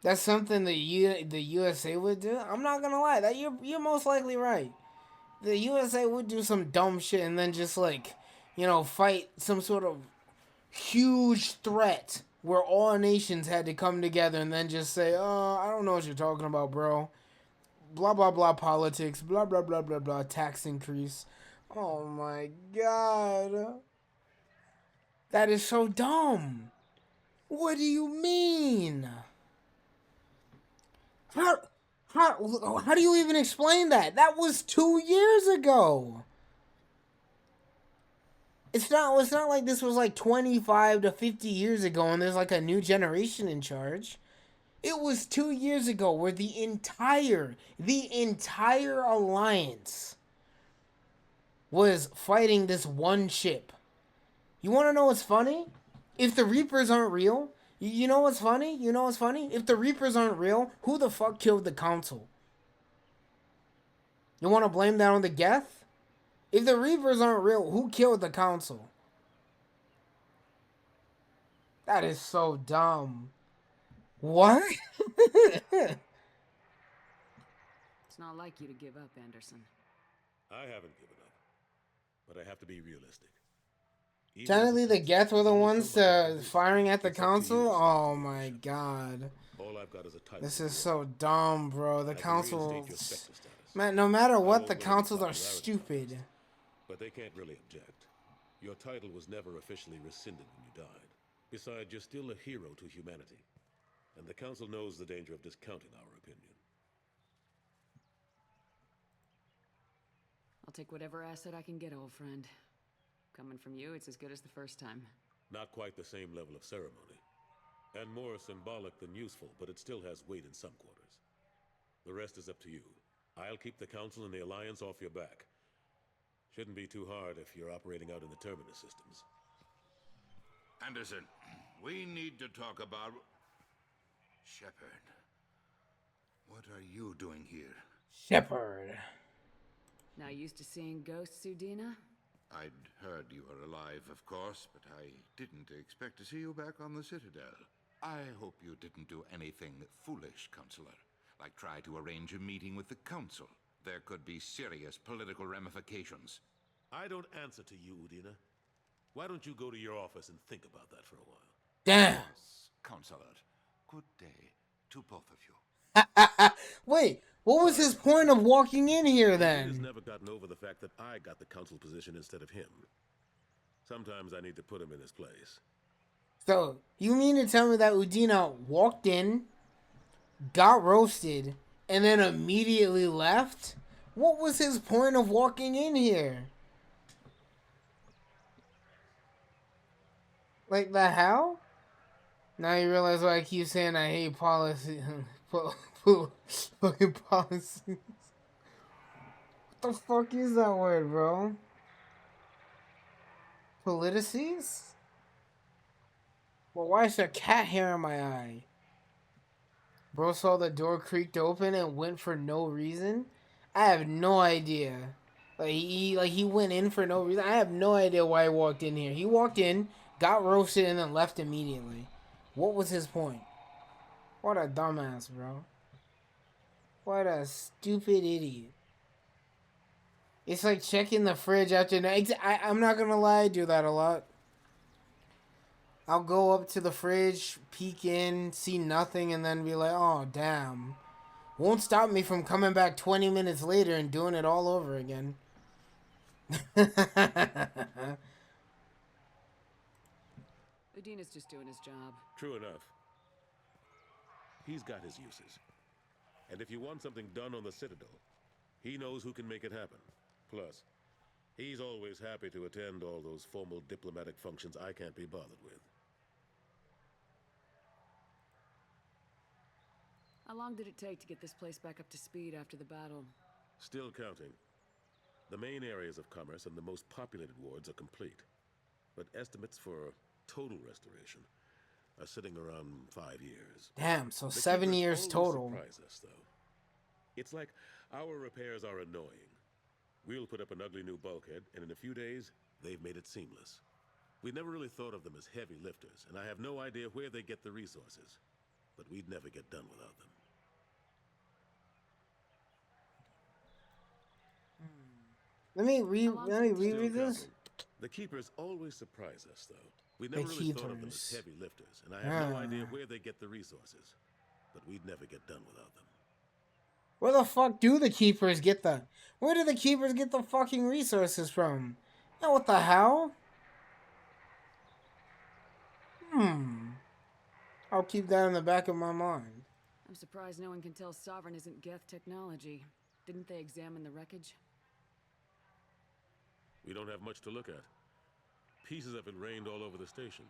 S1: That's something the USA would do? I'm not gonna lie, that you're most likely right. The USA would do some dumb shit and then just like, you know, fight some sort of huge threat where all nations had to come together and then just say, I don't know what you're talking about, bro. Blah, blah, blah, politics, blah, blah, blah, blah, blah, tax increase. Oh my god. That is so dumb. What do you mean? How do you even explain that? That was 2 years ago. It's not like this was like 25 to 50 years ago and there's like a new generation in charge. It was 2 years ago where the entire alliance was fighting this one ship. You want to know what's funny? If the Reapers aren't real, you know what's funny? You know what's funny? If the Reapers aren't real, who the fuck killed the Council? You want to blame that on the Geth? If the Reapers aren't real, who killed the Council? That is so dumb. What?
S6: It's not like you to give up, Anderson.
S5: I haven't given up, but I have to be realistic.
S1: Technically, the Geth were the ones firing at the Council? Oh my god.
S5: All I've got is a title.
S1: This is so dumb, bro. The Council... Man, no matter what, the Councils are stupid.
S5: But they can't really object. Your title was never officially rescinded when you died. Besides, you're still a hero to humanity. And the Council knows the danger of discounting our opinion.
S6: I'll take whatever asset I can get, old friend. Coming from you, it's as good as the first time.
S5: Not quite the same level of ceremony. And more symbolic than useful, but it still has weight in some quarters. The rest is up to you. I'll keep the Council and the Alliance off your back. Shouldn't be too hard if you're operating out in the Terminus systems.
S7: Anderson, we need to talk about... Shepard. What are you doing here?
S1: Shepard.
S6: Not used to seeing ghosts, Udina?
S7: I'd heard you were alive, of course, but I didn't expect to see you back on the Citadel. I hope you didn't do anything foolish, Counselor, like try to arrange a meeting with the Council. There could be serious political ramifications.
S5: I don't answer to you, Udina. Why don't you go to your office and think about that for a while?
S1: Damn.
S7: Yes, Counselor. Good day to both of you.
S1: Wait, what was his point of walking in here then?
S5: He's never gotten over the fact that I got the Council position instead of him. Sometimes I need to put him in his place.
S1: So, you mean to tell me that Udina walked in, got roasted, and then immediately left? What was his point of walking in here? Like the hell? Now you realize why I keep saying I hate policy. Fucking policies. What the fuck is that word, bro? Politices? Well, why is there cat hair in my eye? Bro saw the door creaked open and went for no reason? I have no idea. He went in for no reason. I have no idea why he walked in here. He walked in, got roasted, and then left immediately. What was his point? What a dumbass, bro. What a stupid idiot. It's like checking the fridge after... I'm not gonna lie, I do that a lot. I'll go up to the fridge, peek in, see nothing, and then be like, oh, damn. Won't stop me from coming back 20 minutes later and doing it all over again.
S6: Udina's just doing his job.
S5: True enough. He's got his uses. And if you want something done on the Citadel, he knows who can make it happen. Plus, he's always happy to attend all those formal diplomatic functions I can't be bothered with.
S6: How long did it take to get this place back up to speed after the battle?
S5: Still counting. The main areas of commerce and the most populated wards are complete. But estimates for total restoration are sitting around 5 years.
S1: Damn, so
S5: The
S1: 7
S5: Keepers
S1: years
S5: always
S1: total.
S5: Surprise us, though. It's like our repairs are annoying. We'll put up an ugly new bulkhead, and in a few days, they've made it seamless. We never really thought of them as heavy lifters, and I have no idea where they get the resources. But we'd never get done without them.
S1: Let me reread this.
S5: The Keepers always surprise us, though. We never
S1: The
S5: really thought of them as
S1: Keepers.
S5: heavy lifters, and I have no
S1: Ah.
S5: idea where they get the resources. But we'd never get done without them.
S1: Where the fuck do the Keepers get the... Where do the Keepers get the fucking resources from? Yeah, what the hell? I'll keep that in the back of my mind.
S6: I'm surprised no one can tell Sovereign isn't Geth technology. Didn't they examine the wreckage?
S5: We don't have much to look at. Pieces of it rained all over the station.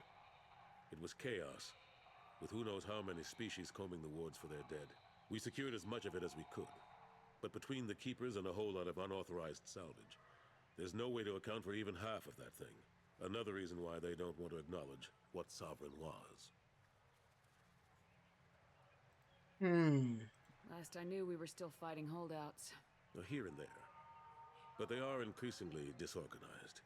S5: It was chaos, with who knows how many species combing the wards for their dead. We secured as much of it as we could. But between the Keepers and a whole lot of unauthorized salvage, there's no way to account for even half of that thing. Another reason why they don't want to acknowledge what Sovereign was.
S6: Last I knew, we were still fighting holdouts.
S5: Here and there. But they are increasingly disorganized.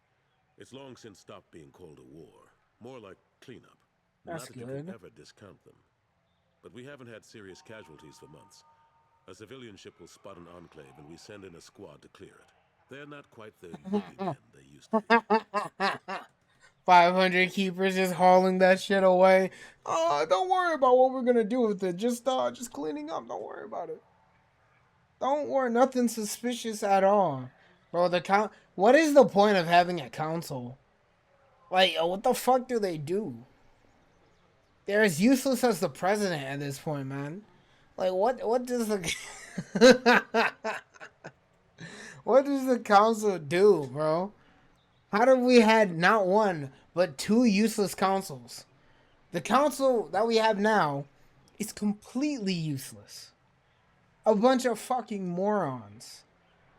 S5: It's long since stopped being called a war. More like cleanup.
S1: That's
S5: Not that you
S1: good.
S5: can ever discount them. But we haven't had serious casualties for months. A civilian ship will spot an enclave and we send in a squad to clear it. They're not quite the boogeymen they used to be.
S1: 500 Keepers just hauling that shit away. Don't worry about what we're gonna do with it. Just cleaning up. Don't worry about it. Don't worry. Nothing suspicious at all. Bro, what is the point of having a council? Like, what the fuck do they do? They're as useless as the president at this point, man. Like, what does the... What does the council do, bro? How have we had not one, but 2 useless councils? The council that we have now is completely useless. A bunch of fucking morons.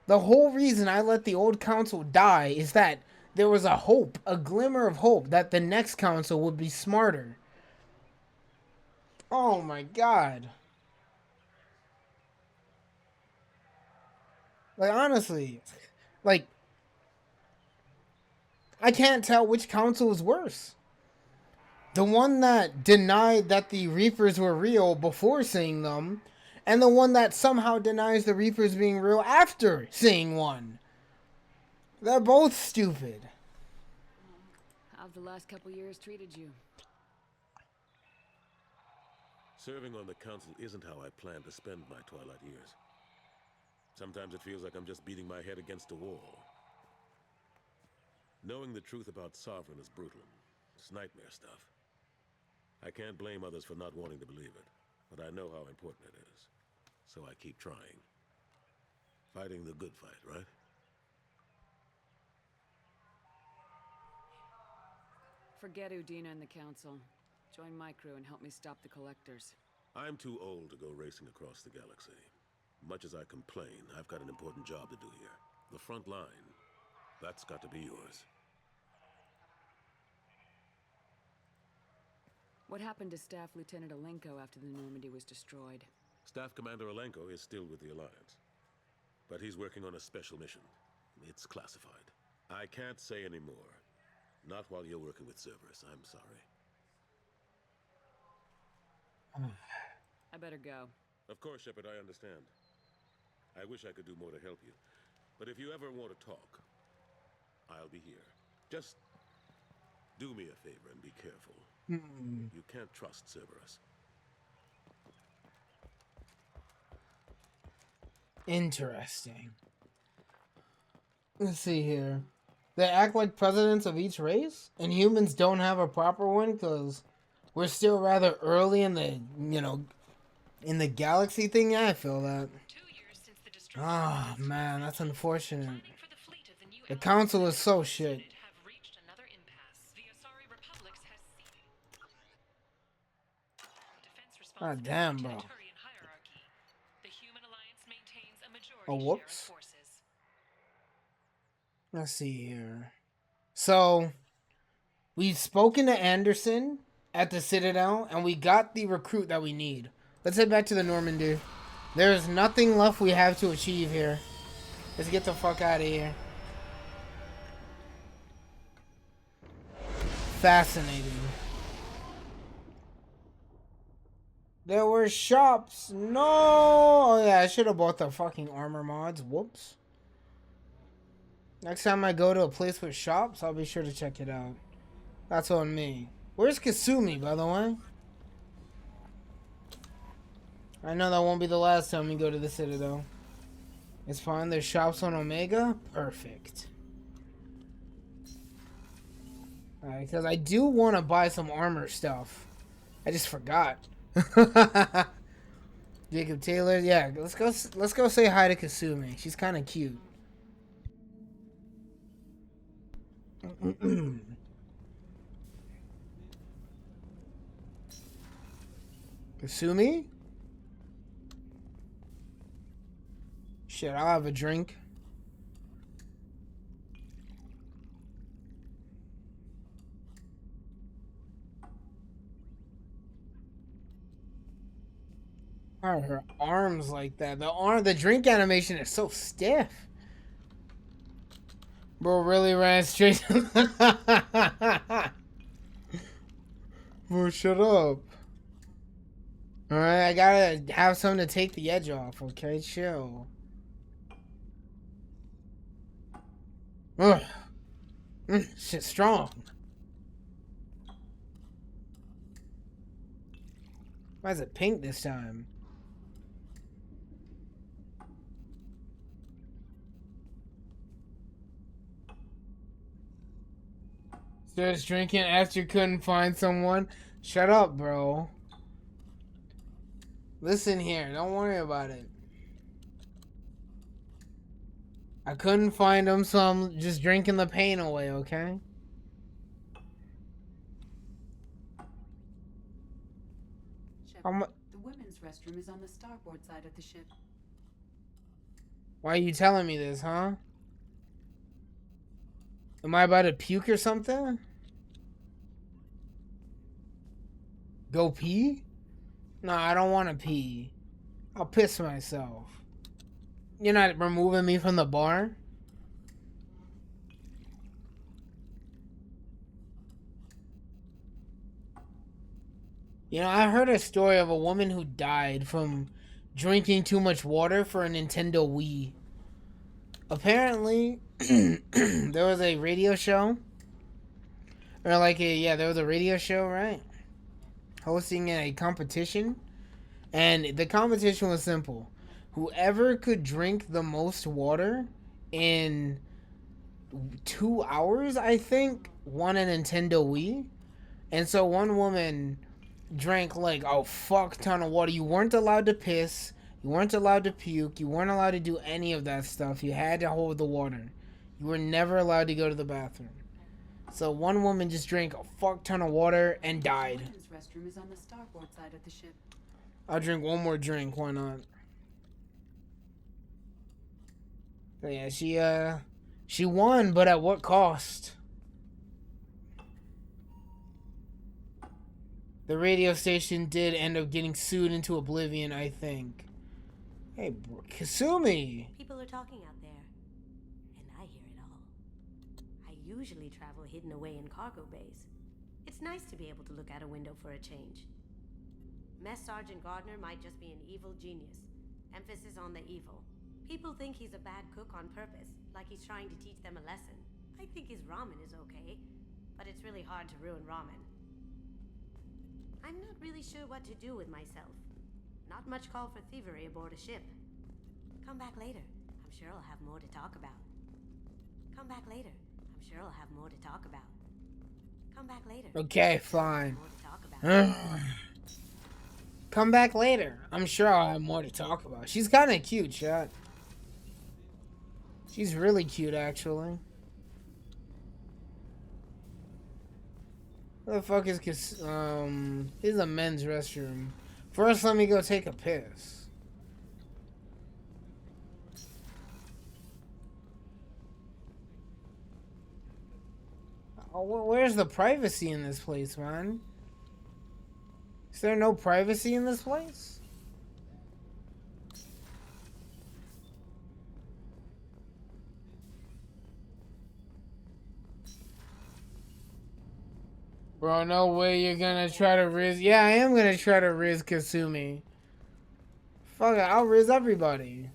S1: The whole reason I let the old council die is that there was a hope, a glimmer of hope, that the next council would be smarter. Oh my god. Like, honestly, like, I can't tell which council is worse. The one that denied that the Reapers were real before seeing them, and the one that somehow denies the Reapers being real after seeing one. They're both stupid.
S6: How've the last couple years treated you?
S5: Serving on the council isn't how I plan to spend my twilight years. Sometimes it feels like I'm just beating my head against a wall. Knowing the truth about Sovereign is brutal. It's nightmare stuff. I can't blame others for not wanting to believe it, but I know how important it is. So I keep trying. Fighting the good fight, right?
S6: Forget Udina and the council. Join my crew and help me stop the collectors.
S5: I'm too old to go racing across the galaxy. Much as I complain, I've got an important job to do here. The front line. That's got to be yours.
S6: What happened to Staff Lieutenant Alenko after the Normandy was destroyed?
S5: Staff Commander Alenko is still with the Alliance. But he's working on a special mission. It's classified. I can't say any more. Not while you're working with Cerberus, I'm sorry.
S6: I better go.
S5: Of course, Shepard, I understand. I wish I could do more to help you. But if you ever want to talk, I'll be here. Just do me a favor and be careful. You can't trust Cerberus.
S1: Interesting. Let's see here. They act like presidents of each race, and humans don't have a proper one because we're still rather early in the, in the galaxy thing. Yeah, I feel that. Ah, man, that's unfortunate. The council is so shit. Ah, damn, bro. Oh, whoops. Let's see here. So, we've spoken to Anderson, at the Citadel, and we got the recruit that we need. Let's head back to the Normandy. There is nothing left we have to achieve here. Let's get the fuck out of here. Fascinating. There were shops. No! Oh yeah, I should have bought the fucking armor mods. Whoops. Next time I go to a place with shops, I'll be sure to check it out. That's on me. Where's Kasumi, by the way? I know that won't be the last time we go to the Citadel. It's fine. There's shops on Omega. Perfect. Alright, because I do want to buy some armor stuff. I just forgot. Jacob Taylor. Yeah, let's go say hi to Kasumi. She's kind of cute. Kasumi? Shit, I'll have a drink. Why are her arms like that? The drink animation is so stiff. Bro really ran straight to Bro, shut up. Alright, I gotta have something to take the edge off, okay? Chill. Ugh. Shit's strong. Why is it pink this time? Starts drinking after you couldn't find someone. Shut up, bro. Listen here, don't worry about it. I couldn't find him, so I'm just drinking the pain away, okay?
S13: Shepard, the women's restroom is on the starboard side of the ship.
S1: Why are you telling me this, huh? Am I about to puke or something? Go pee? No, I don't want to pee. I'll piss myself. You're not removing me from the bar? You know, I heard a story of a woman who died from drinking too much water for a Nintendo Wii. Apparently, there was a radio show. Or like there was a radio show, right? Hosting a competition. And the competition was simple. Whoever could drink the most water in 2 hours, I think, won a Nintendo Wii. And so one woman drank like a fuck ton of water. You weren't allowed to piss. You weren't allowed to puke. You weren't allowed to do any of that stuff. You had to hold the water. You were never allowed to go to the bathroom. So one woman just drank a fuck ton of water and died.
S13: The women's restroom is on the starboard side of the ship.
S1: I'll drink one more drink. Why not? So yeah, she won, but at what cost? The radio station did end up getting sued into oblivion, I think. Hey, Kasumi!
S16: People are talking out there, and I hear it all. I usually travel hidden away in cargo bays. It's nice to be able to look out a window for a change. Mess Sergeant Gardner might just be an evil genius. Emphasis on the evil. People think he's a bad cook on purpose, like he's trying to teach them a lesson. I think his ramen is okay, but it's really hard to ruin ramen. I'm not really sure what to do with myself. Not much call for thievery aboard a ship. Come back later. I'm sure I'll have more to talk about. Come back later. I'm sure I'll have more to talk about. Come back later.
S1: Okay, fine. Come back later. I'm sure I'll have more to talk about. She's kind of cute, chat. She's really cute, actually. Where the fuck is this is a men's restroom. First, let me go take a piss. Oh, where's the privacy in this place, man? Is there no privacy in this place? Bro, no way you're gonna try to riz. Yeah, I am gonna try to riz Kasumi. Fuck it, I'll riz everybody.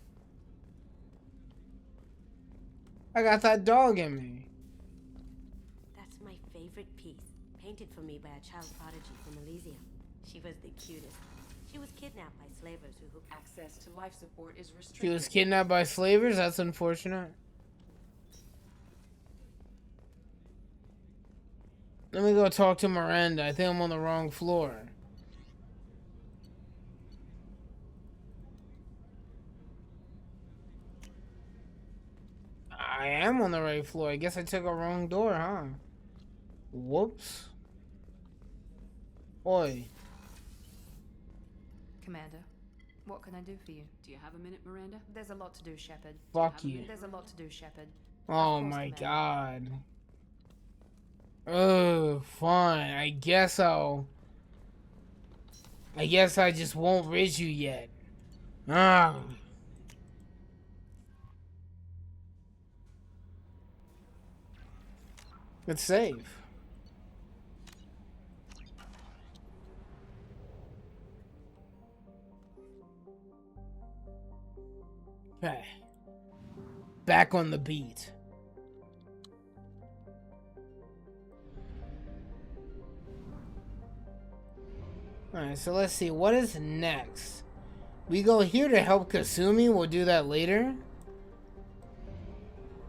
S1: I got that dog in me.
S16: That's my favorite piece, painted for me by a child prodigy from Elysium. She was the cutest. She was kidnapped by slavers who
S6: access to life support is restricted.
S1: She was kidnapped by slavers? That's unfortunate. Let me go talk to Miranda. I think I'm on the wrong floor. I am on the right floor. I guess I took a wrong door, huh? Whoops. Oi.
S8: Commander, what can I do for you?
S6: Do you have a minute, Miranda?
S8: There's a lot to do, Shepard.
S1: Fuck you.
S8: There's a lot to do, Shepard.
S1: Oh my god. Oh, fine. I guess I just won't rid you yet. Ah. Let's save. Okay. Back on the beat. Alright, so let's see. What is next? We go here to help Kasumi. We'll do that later.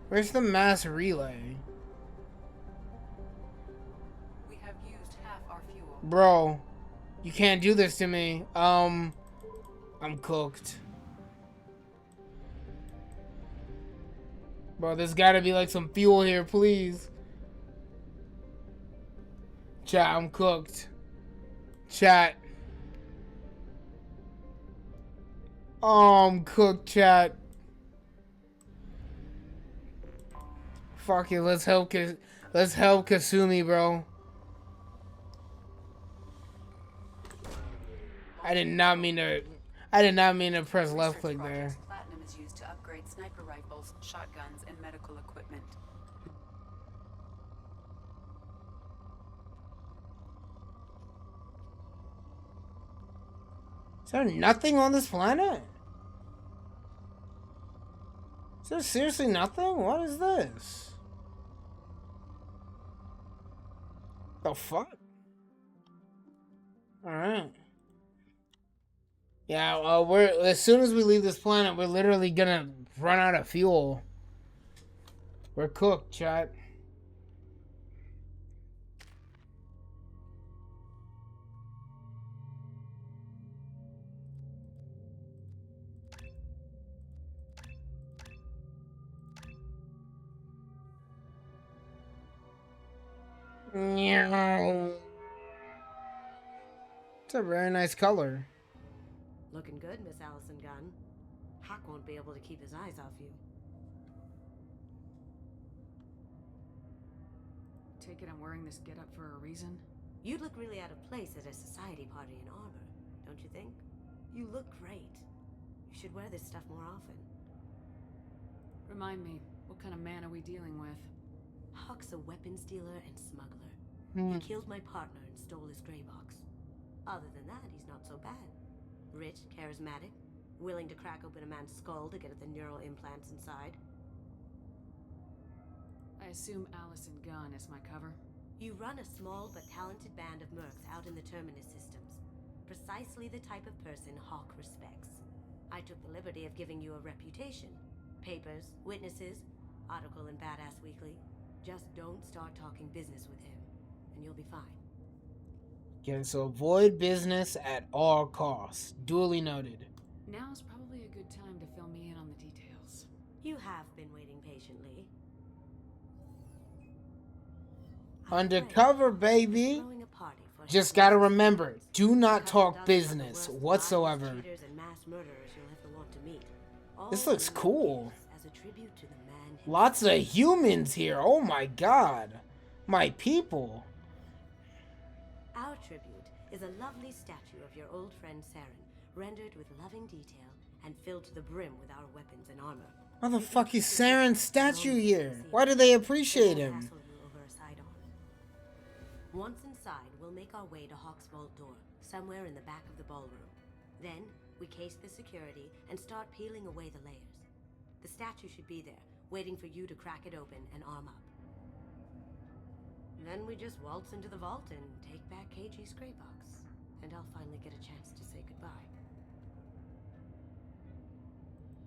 S1: Where's the mass relay?
S6: We have used half our fuel.
S1: Bro, you can't do this to me. I'm cooked. Bro, there's gotta be like some fuel here, please. Chat, I'm cooked. Chat. Oh, I'm cooked, chat. Fuck it, let's help Kasumi, bro. I did not mean to press left click there.
S13: Platinum is used to upgrade sniper rifles, shotguns, and medical equipment.
S1: Is there nothing on this planet? Is there seriously nothing? What is this? The fuck? Alright. Yeah, we're as soon as we leave this planet, we're literally gonna run out of fuel. We're cooked, chat. It's a very nice color.
S16: Looking good, Miss Allison Gunn. Hawk won't be able to keep his eyes off you.
S6: Take it I'm wearing this getup for a reason?
S16: You'd look really out of place at a society party in armor, don't you think? You look great. You should wear this stuff more often.
S6: Remind me, what kind of man are we dealing with?
S16: Hawk's a weapons dealer and smuggler.
S1: Hmm.
S16: He killed my partner and stole his gray box. Other than that, he's not so bad. Rich, charismatic, willing to crack open a man's skull to get at the neural implants inside.
S6: I assume Allison Gunn is my cover.
S16: You run a small but talented band of mercs out in the Terminus systems. Precisely the type of person Hawk respects. I took the liberty of giving you a reputation. Papers, witnesses, article in Badass Weekly. Just don't start talking business with him, and you'll be fine.
S1: Okay, so avoid business at all costs. Duly noted.
S6: Now's probably a good time to fill me in on the details.
S16: You have been waiting patiently.
S1: Undercover, baby. Just gotta remember, do not talk business whatsoever. This looks cool. Lots of humans here. Oh my god. My people.
S16: Our tribute is a lovely statue of your old friend Saren, rendered with loving detail and filled to the brim with our weapons and armor.
S1: Why the fuck is Saren's statue here? Why do they appreciate him?
S16: Once inside, we'll make our way to Hawk's vault door, somewhere in the back of the ballroom. Then, we case the security and start peeling away the layers. The statue should be there, waiting for you to crack it open and arm up. Then we just waltz into the vault and take back KG's gray box. And I'll finally get a chance to say goodbye.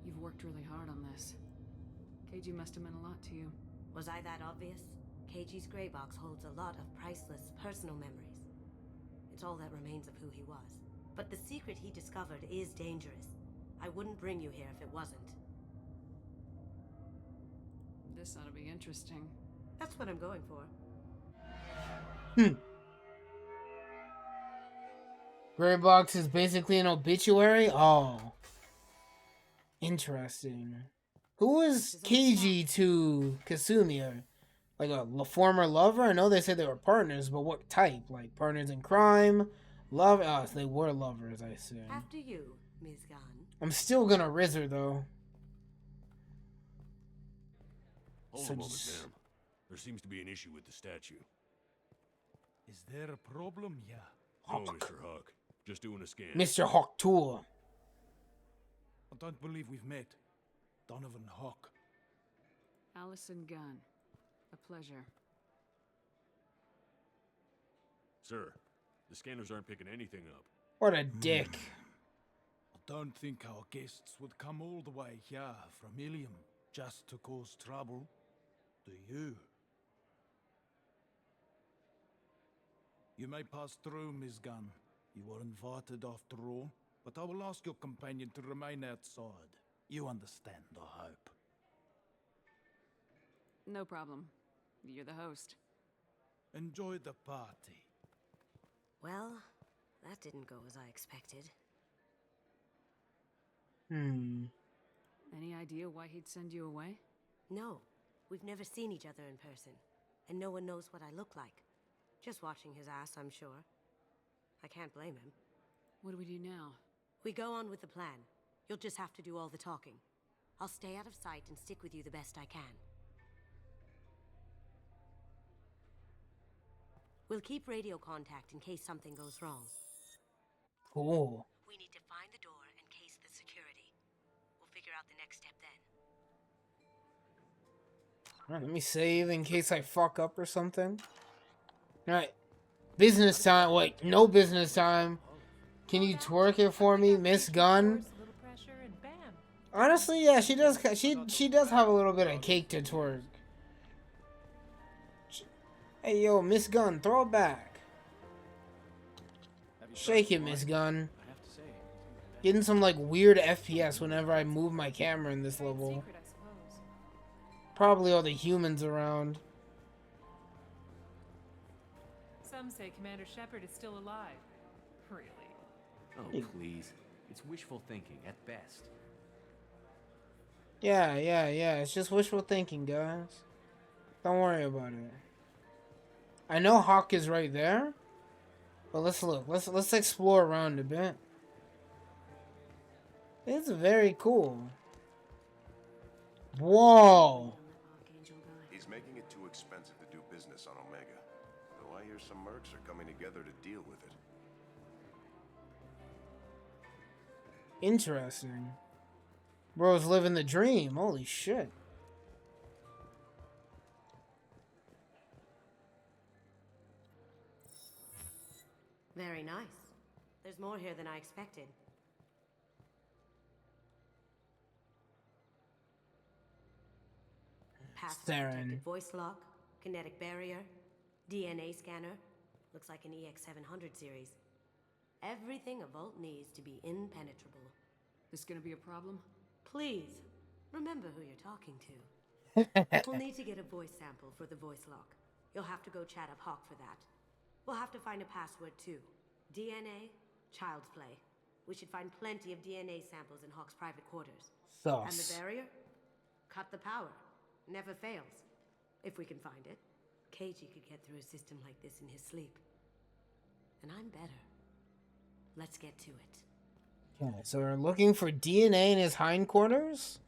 S6: You've worked really hard on this. KG must have meant a lot to you.
S16: Was I that obvious? KG's gray box holds a lot of priceless personal memories. It's all that remains of who he was. But the secret he discovered is dangerous. I wouldn't bring you here if it wasn't.
S6: This ought to be interesting.
S16: That's what I'm going for.
S1: Gray box is basically an obituary? Oh. Interesting. Who is KG to Kasumi? Like a former lover? I know they said they were partners, but what type? Like partners in crime? Love? Oh, so they were lovers, I assume.
S16: After you, Ms. Gunn.
S1: I'm still gonna riz her, though.
S9: Hold a moment, ma'am. There seems to be an issue with the statue.
S19: Is there a problem? Yeah.
S9: No, Mr. Hawk. Just doing a scan.
S1: Mr. Hawk Tour.
S19: I don't believe we've met. Donovan Hawk.
S6: Allison Gunn. A pleasure.
S9: Sir, the scanners aren't picking anything up.
S1: What a dick.
S19: I don't think our guests would come all the way here from Ilium just to cause trouble. Do you? You may pass through, Ms. Gunn. You were invited after all, but I will ask your companion to remain outside. You understand, I hope.
S6: No problem. You're the host.
S19: Enjoy the party.
S16: Well, that didn't go as I expected.
S6: Any idea why he'd send you away?
S16: No. We've never seen each other in person, and no one knows what I look like. Just watching his ass, I'm sure. I can't blame him.
S6: What do we do now?
S16: We go on with the plan. You'll just have to do all the talking. I'll stay out of sight and stick with you the best I can. We'll keep radio contact in case something goes wrong.
S1: Cool.
S16: We need to find the door and case the security. We'll figure out the next step then.
S1: Alright, let me save in case I fuck up or something. Alright. Business time. Wait, no business time. Can you twerk it for me, Miss Gunn? Honestly, yeah, she does. She does have a little bit of cake to twerk. Hey, yo, Miss Gunn, throw it back. Shake it, Miss Gunn. Getting some like weird FPS whenever I move my camera in this level. Probably all the humans around.
S11: Some say Commander Shepard is still alive. Really?
S23: Oh, please. It's wishful thinking at best.
S1: Yeah. It's just wishful thinking, guys. Don't worry about it. I know Hawk is right there, but let's look. Let's explore around a bit. It's very cool. Whoa.
S24: He's making it too expensive to do business on Omega. Though I hear some mercs are coming together to deal with it.
S1: Interesting. Bro's living the dream. Holy shit.
S16: Very nice. There's more here than I expected.
S1: Saren.
S16: Voice lock, kinetic barrier, DNA scanner. Looks like an EX700 series. Everything a vault needs to be impenetrable.
S6: This gonna be a problem?
S16: Please, remember who you're talking to. We'll need to get a voice sample for the voice lock. You'll have to go chat up Hawk for that. We'll have to find a password too. DNA, child's play. We should find plenty of DNA samples in Hawk's private quarters.
S1: Sauce.
S16: And the barrier? Cut the power. Never fails. If we can find it. KG could get through a system like this in his sleep. And I'm better. Let's get to it.
S1: Okay, so we're looking for DNA in his hindquarters,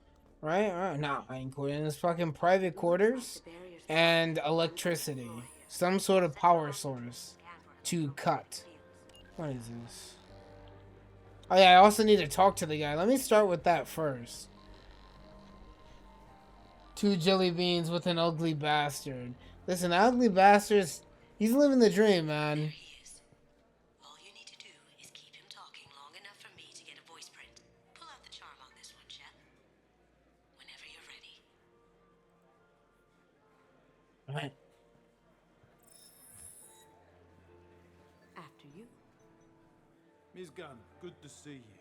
S1: right? Not hindquarters, in his fucking private quarters, and electricity, some sort of power source to cut. What is this? Oh yeah, I also need to talk to the guy. Let me start with that first. 2 jelly beans with an ugly bastard. Listen, the ugly bastard's, he's living the dream, man.
S16: All you need to do is keep him talking long enough for me to get a voice print. Pull out the charm on this one, Shep. Whenever you're ready.
S1: Alright.
S16: After you.
S19: Miss Gunn, good to see you.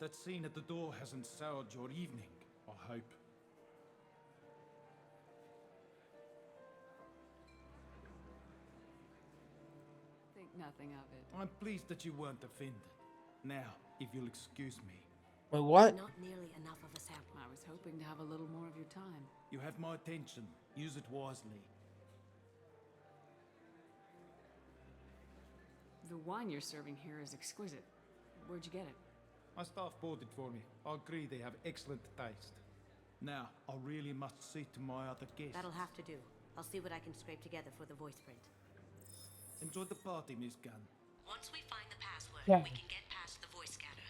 S19: That scene at the door hasn't soured your evening, I hope.
S6: Think nothing of it.
S19: I'm pleased that you weren't offended. Now, if you'll excuse me.
S1: Wait, what?
S16: Not nearly enough of a sample.
S6: I was hoping to have a little more of your time.
S19: You have my attention. Use it wisely.
S6: The wine you're serving here is exquisite. Where'd you get it?
S19: My staff bought it for me. I agree they have excellent taste. Now, I really must see to my other guests.
S16: That'll have to do. I'll see what I can scrape together for the voice print.
S19: Enjoy the party, Miss Gunn.
S16: Once we find the password,
S1: Yeah.
S16: we can get past the voice scanner.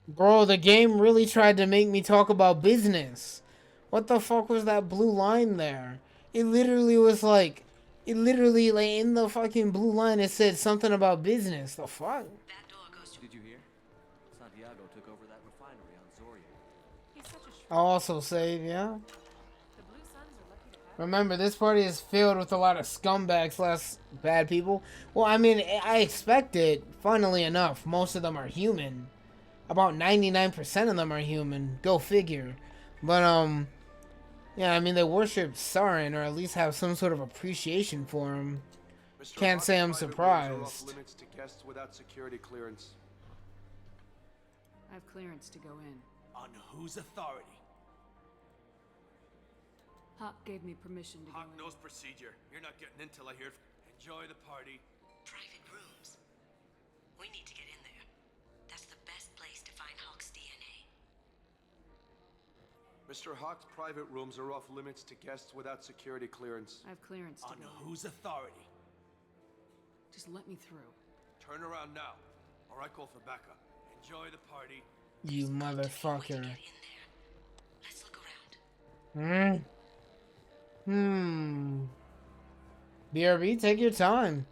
S1: Bro, the game really tried to make me talk about business. What the fuck was that blue line there? It literally was like, like in the fucking blue line it said something about business. The fuck?
S23: Did you hear? Santiago took over that refinery on Zoria.
S11: He's such a
S1: I'll also save, yeah.
S11: The Blue Suns are lucky to have
S1: Remember, this party is filled with a lot of scumbags, less bad people. Well, I mean, I expect it. Funnily enough, most of them are human. About 99% of them are human. Go figure. But, yeah, I mean, they worship Sarin, or at least have some sort of appreciation for him. Can't say I'm surprised.
S3: Limits to guests without security clearance.
S6: I have clearance to go in.
S9: On whose authority?
S6: Hawk gave me permission to
S3: Hawk
S6: go in.
S3: knows procedure. You're not getting in till I hear. Enjoy the party.
S16: Private rooms. We need to get in there. That's the best place to find Hawk's DNA.
S3: Mr. Hawk's private rooms are off limits to guests without security clearance.
S6: I have clearance to
S9: On
S6: go in.
S9: whose authority?
S6: Just let me through.
S3: Turn around now, or I call for backup. Enjoy the party.
S1: You motherfucker.
S16: Let's look around.
S1: BRB, take your time.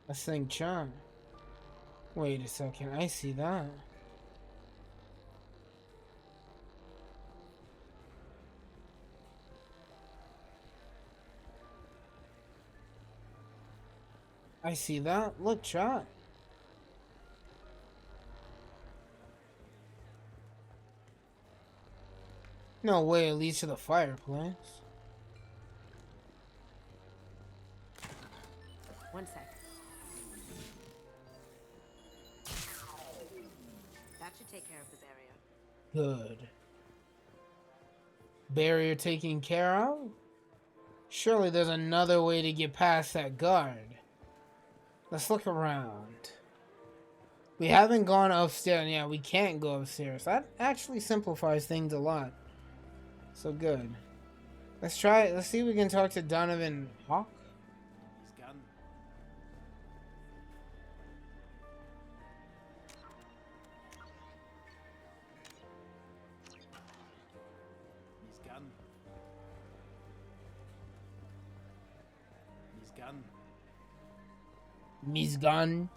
S1: Let's think, Chan. Wait a second, I see that. I see that. Look, chat. No way it leads to the fireplace.
S16: One sec. That should take care of the barrier.
S1: Good. Barrier taken care of? Surely there's another way to get past that guard. Let's look around. We haven't gone upstairs. Yeah, we can't go upstairs. That actually simplifies things a lot. So good. Let's try it. Let's see if we can talk to Donovan Hawk.
S19: Miss Gunn. Miss Gunn. Miss Gunn.
S1: Miss Gunn.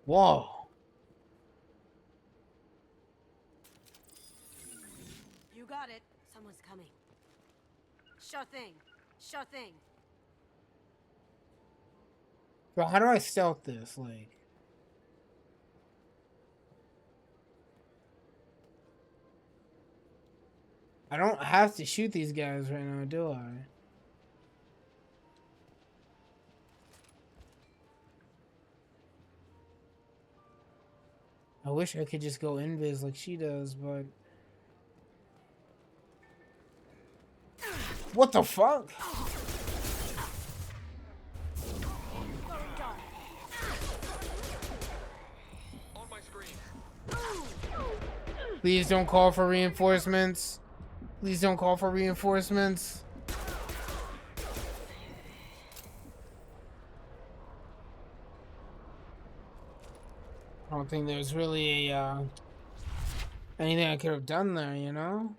S1: Whoa.
S16: You got it. Someone's coming. Sure thing. Sure thing.
S1: Bro, how do I stealth this? Like, I don't have to shoot these guys right now, do I? I wish I could just go invis like she does, but... What the fuck? Please don't call for reinforcements. Please don't call for reinforcements. I don't think there's really a, anything I could have done there, you know?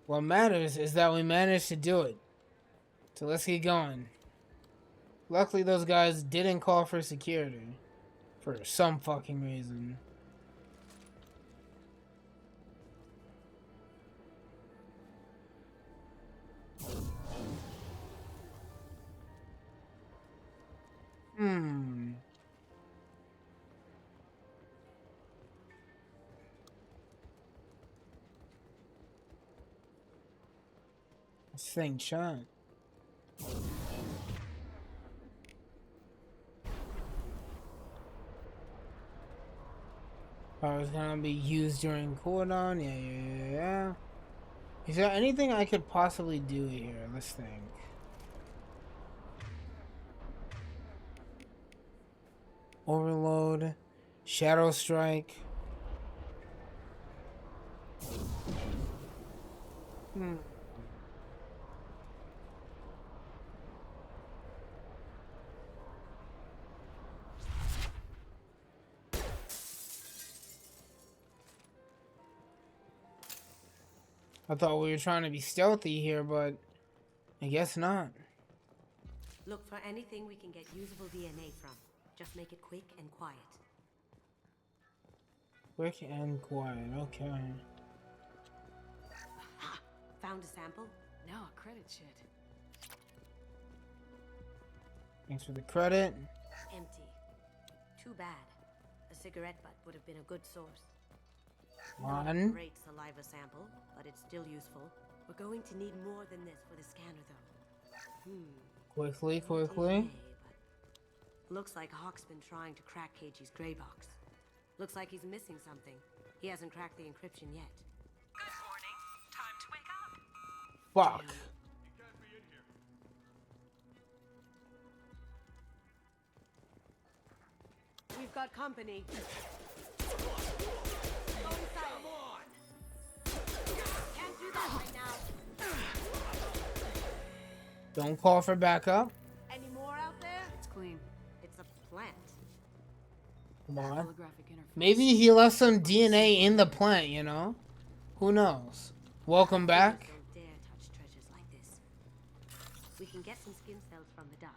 S1: What matters is that we managed to do it. So let's get going. Luckily, those guys didn't call for security. For some fucking reason. This thing shot. Power's gonna be used during cooldown. Yeah. Is there anything I could possibly do here? Let's think. Overload. Shadow Strike. I thought we were trying to be stealthy here, but I guess not.
S16: Look for anything we can get usable DNA from. Just make it quick and quiet.
S1: Quick and quiet, okay.
S16: Ha! Found a sample?
S6: No, credit shit.
S1: Thanks for the credit.
S16: Empty. Too bad. A cigarette butt would have been a good source. Not a great saliva sample, but it's still useful. We're going to need more than this for the scanner, though.
S1: Quickly.
S16: DNA, but looks like Hawk's been trying to crack KG's gray box. Looks like he's missing something. He hasn't cracked the encryption yet.
S4: Good morning. Time to wake up.
S1: Fuck.
S16: We've got company. Can't do that right now.
S1: Don't call for backup.
S16: Any more out there?
S6: It's clean.
S16: It's a plant.
S1: Come on.
S6: Holographic interface.
S1: Maybe he left some DNA in the plant, you know? Who knows? Welcome back.
S16: Don't dare touch treasures like this. We can get some skin cells from the dust.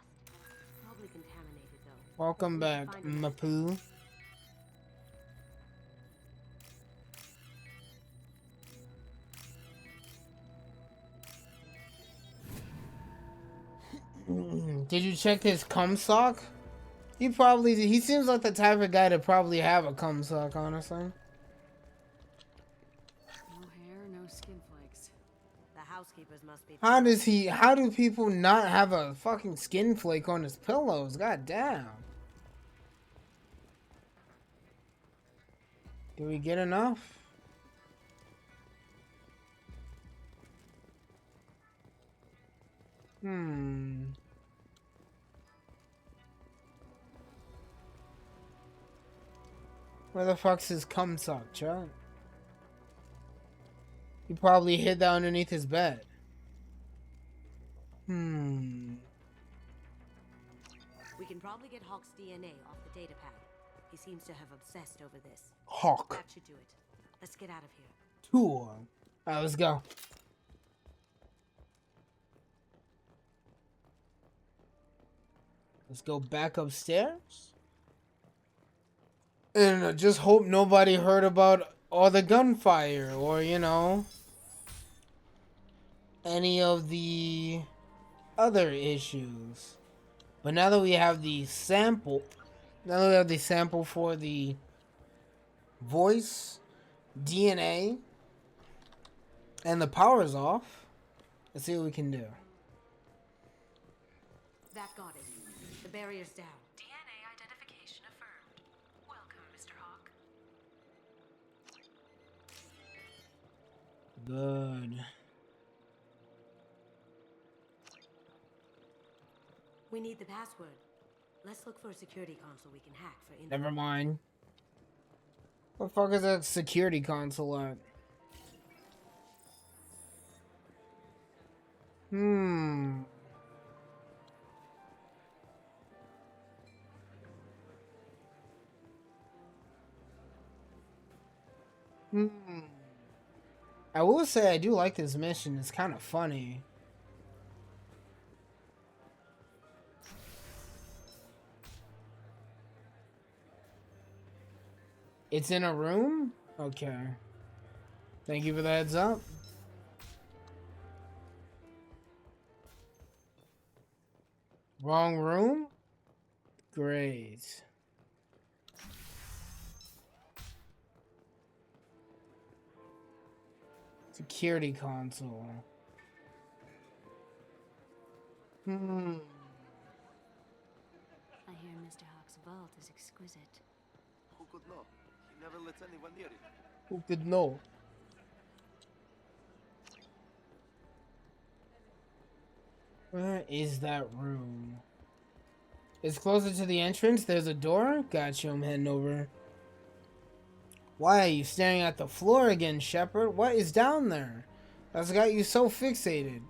S16: Probably contaminated though.
S1: Welcome back, Mapu. Did you check his cum sock? He seems like the type of guy to probably have a cum sock, honestly.
S6: No hair, no skin flakes.
S16: The housekeepers must be.
S1: How do people not have a fucking skin flake on his pillows? God damn. Did we get enough? Where the fuck's his cum sock, Chuck? He probably hid that underneath his bed.
S16: We can probably get Hawk's DNA off the data pad. He seems to have obsessed over this.
S1: Hawk.
S16: That should do it. Let's get out of here.
S1: Tour. Alright, let's go. Let's go back upstairs. And just hope nobody heard about all the gunfire or, you know, any of the other issues. But now that we have the sample, for the voice, DNA, and the power's off, let's see what we can do.
S16: That got it. The barrier's down.
S4: DNA identification affirmed. Welcome, Mr. Hawk.
S1: Good.
S16: We need the password. Let's look for a security console we can hack for info.
S1: Never mind. What the fuck is that security console at? I will say I do like this mission. It's kind of funny. It's in a room? Okay. Thank you for the heads up. Wrong room? Great. Security console.
S16: I hear Mr. Hawk's vault is exquisite.
S23: Who could know? He never lets anyone near it.
S1: Who could know? Where is that room? It's closer to the entrance. There's a door. Got you. I'm heading over. Why are you staring at the floor again, Shepard? What is down there? That's got you so fixated.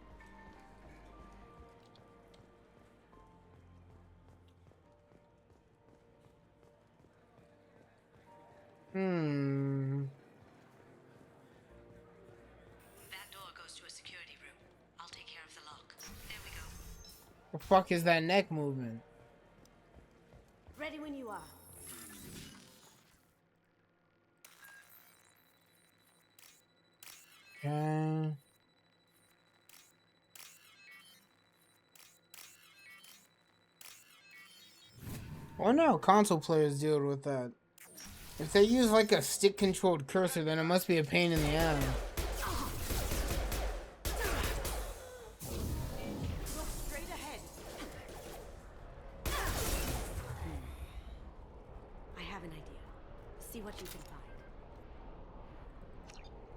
S16: That door goes to a security room. I'll take care of the lock. There we go.
S1: The fuck is that neck movement?
S16: Ready when you are.
S1: Okay. I wonder how console players deal with that. If they use like a stick-controlled cursor, then it must be a pain in the ass.
S16: Look straight ahead. I have an idea. See what you can find.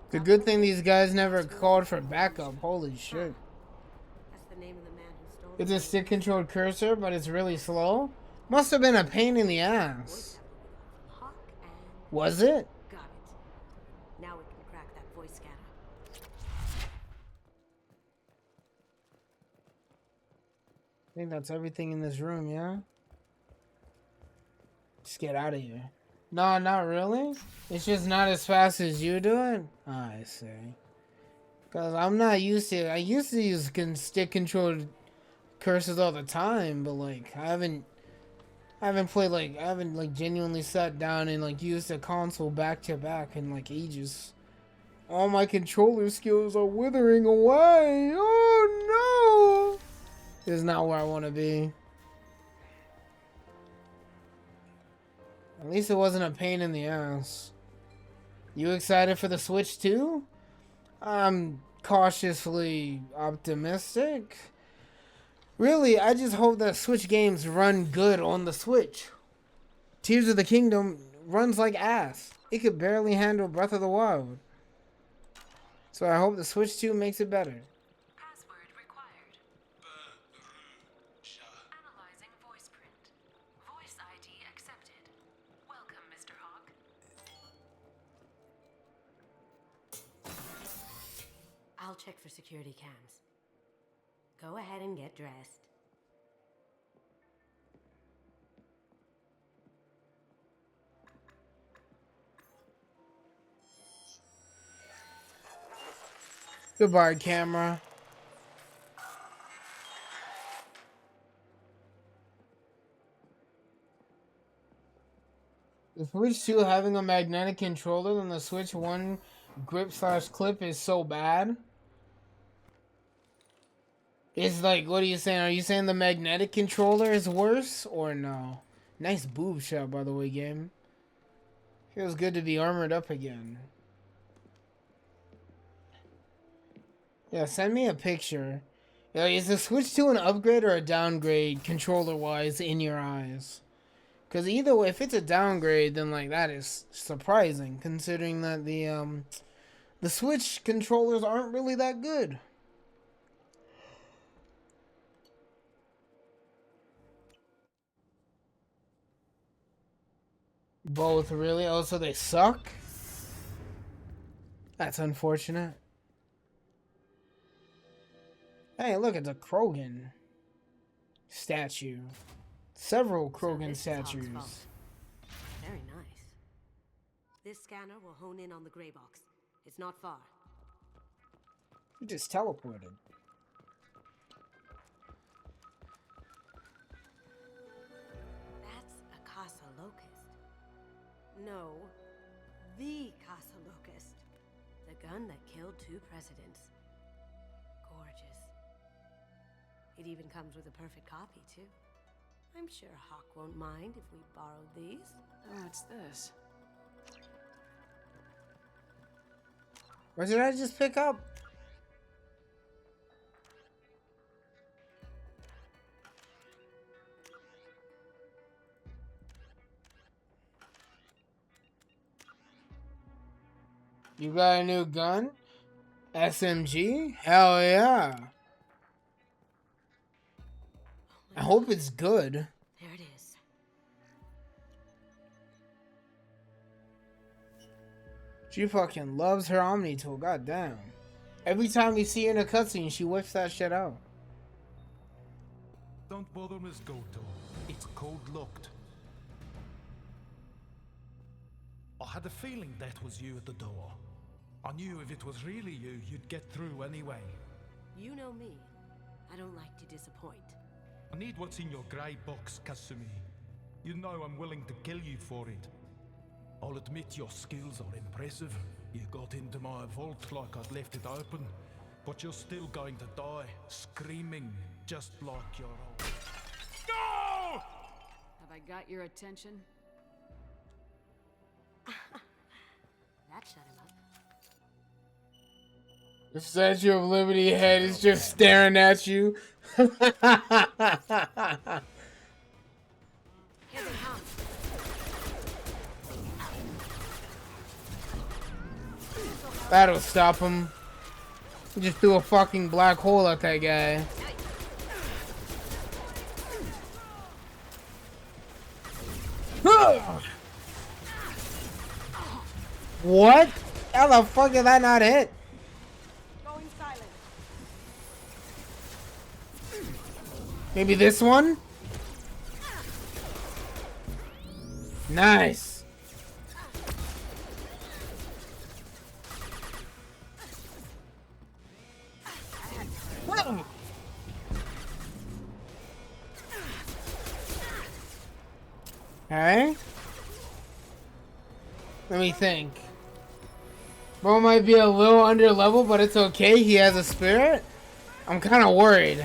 S1: It's a good thing these guys never called for backup. Holy shit.
S16: That's the name of the man who stole
S1: It's a stick-controlled cursor, but it's really slow. Must have been a pain in the ass. Was it?
S16: Got it. Now we can crack that voice scanner.
S1: I think that's everything in this room, yeah? Just get out of here. No, not really. It's just not as fast as you do it? Oh, I see. Because I'm not used to it. I used to use stick-controlled cursors all the time, but, like, I haven't genuinely sat down and, like, used a console back-to-back in, like, ages. All my controller skills are withering away. Oh, no! This is not where I want to be. At least it wasn't a pain in the ass. You excited for the Switch 2? I'm cautiously optimistic. Really, I just hope that Switch games run good on the Switch. Tears of the Kingdom runs like ass. It could barely handle Breath of the Wild. So I hope the Switch 2 makes it better.
S4: Password required. Analyzing voice print. Voice ID accepted. Welcome, Mr. Hawk.
S16: I'll check for security cams. Go ahead and get dressed.
S1: Goodbye, camera. The Switch 2 having a magnetic controller than the Switch 1 grip/clip is so bad. It's like, what are you saying? Are you saying the magnetic controller is worse or no? Nice boob shot, by the way, game. Feels good to be armored up again. Yeah, send me a picture. Yo, is the Switch 2 an upgrade or a downgrade controller-wise in your eyes? Because either way, if it's a downgrade, then like that is surprising, considering that the Switch controllers aren't really that good. Both, really? Oh, so they suck? That's unfortunate. Hey, look, it's a Krogan statue. Several Krogan statues.
S16: Very nice. This scanner will hone in on the gray box. It's not far.
S1: You just teleported.
S16: That's a Casa Locust. No, the Casa Locust. The gun that killed 2 presidents. Gorgeous. It even comes with a perfect copy, too. I'm sure Hawk won't mind if we borrowed these.
S6: Oh, what's this?
S1: What did I just pick up? You got a new gun? SMG? Hell yeah. I hope it's good.
S16: There it is.
S1: She fucking loves her Omni tool, goddamn. Every time we see her in a cutscene, she whips that shit out.
S19: Don't bother, Miss Goto. It's code-locked. I had a feeling that was you at the door. I knew if it was really you, you'd get through anyway.
S16: You know me. I don't like to disappoint.
S19: I need what's in your grey box, Kasumi. You know I'm willing to kill you for it. I'll admit your skills are impressive. You got into my vault like I'd left it open, but you're still going to die, screaming, just like your old... No!
S6: Have I got your attention?
S16: That shut him up.
S1: The Statue of Liberty head is just staring at you. That'll stop him. He just threw a fucking black hole at that guy. What? How the fuck did that not hit?
S18: Going silent.
S1: Maybe this one? Nice. Whoa. Alright. Let me think. Bro might be a little under level, but it's okay. He has a spirit. I'm kind of worried.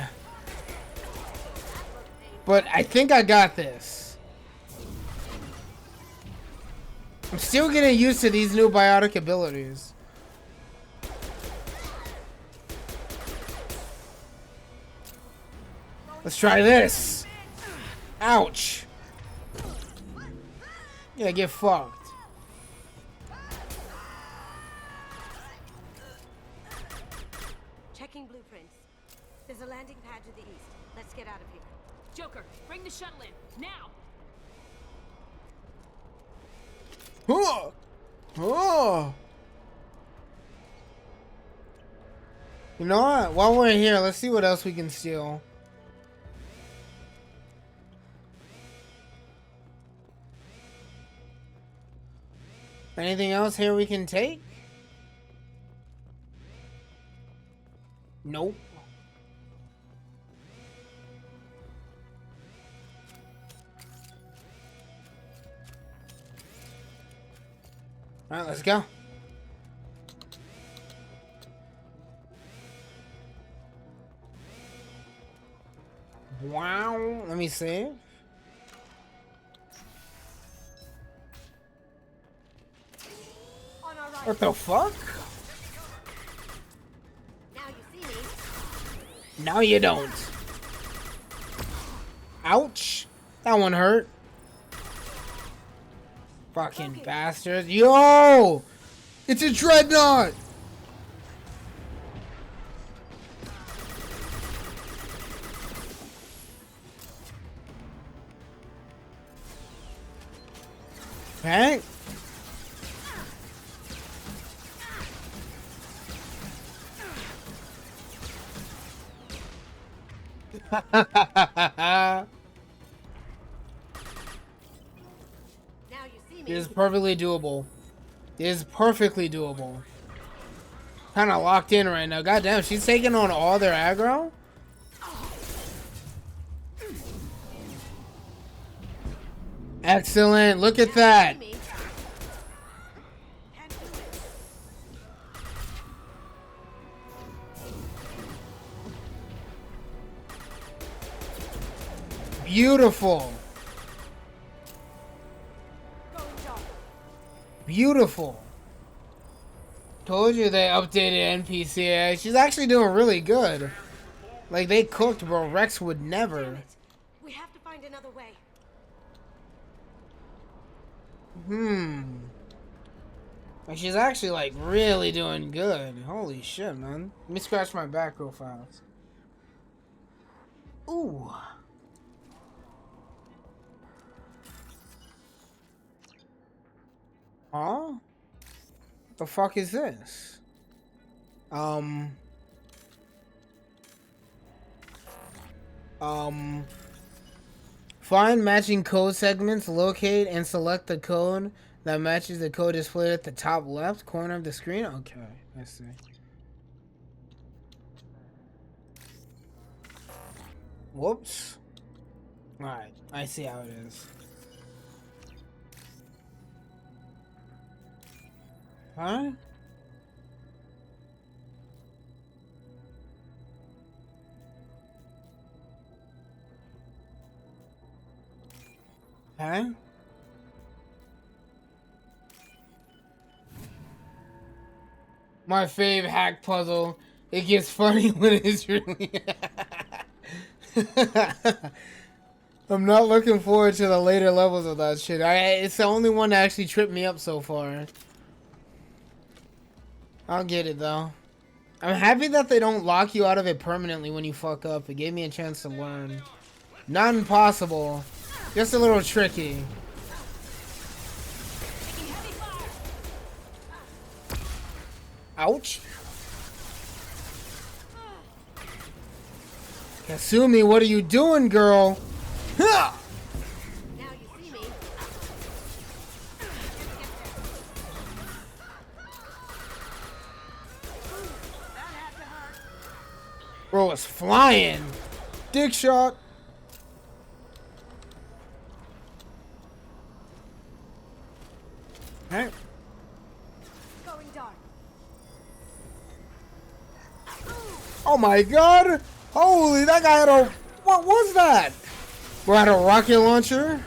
S1: But I think I got this. I'm still getting used to these new biotic abilities. Let's try this. Ouch. Yeah, get fucked.
S16: Checking blueprints. There's a landing pad to the east. Let's get out of here.
S11: Joker, bring the shuttle in, now!
S1: Oh! Oh! You know what? While we're here, let's see what else we can steal. Anything else here we can take? Nope. Alright, let's go. Wow, let me see. What the fuck?
S16: Now you see me.
S1: No, you don't. Ouch. That one hurt. Fucking bastards. Yo! It's a dreadnought! Hey? It is perfectly doable. It is perfectly doable. Kind of locked in right now. Goddamn, she's taking on all their aggro? Excellent. Look at that. Beautiful. Beautiful. Told you they updated NPC. She's actually doing really good. Like, they cooked, bro. Rex would never.
S18: We have to find another way.
S1: Like, she's actually, like, really doing good. Holy shit, man. Let me scratch my back real fast. Ooh. Huh? What the fuck is this? Find matching code segments, locate and select the code that matches the code displayed at the top left corner of the screen. Okay, I see. Whoops. Alright, I see how it is. Huh? Huh? My fave hack puzzle. It gets funny when it's really... I'm not looking forward to the later levels of that shit. It's the only one that actually tripped me up so far. I'll get it though. I'm happy that they don't lock you out of it permanently when you fuck up. It gave me a chance to learn. Not impossible. Just a little tricky. Ouch. Kasumi, what are you doing, girl? Huh! Bro is flying. Dick shot. Hey.
S18: Going dark.
S1: Oh my god! Holy, that guy had a... What was that? We had a rocket launcher?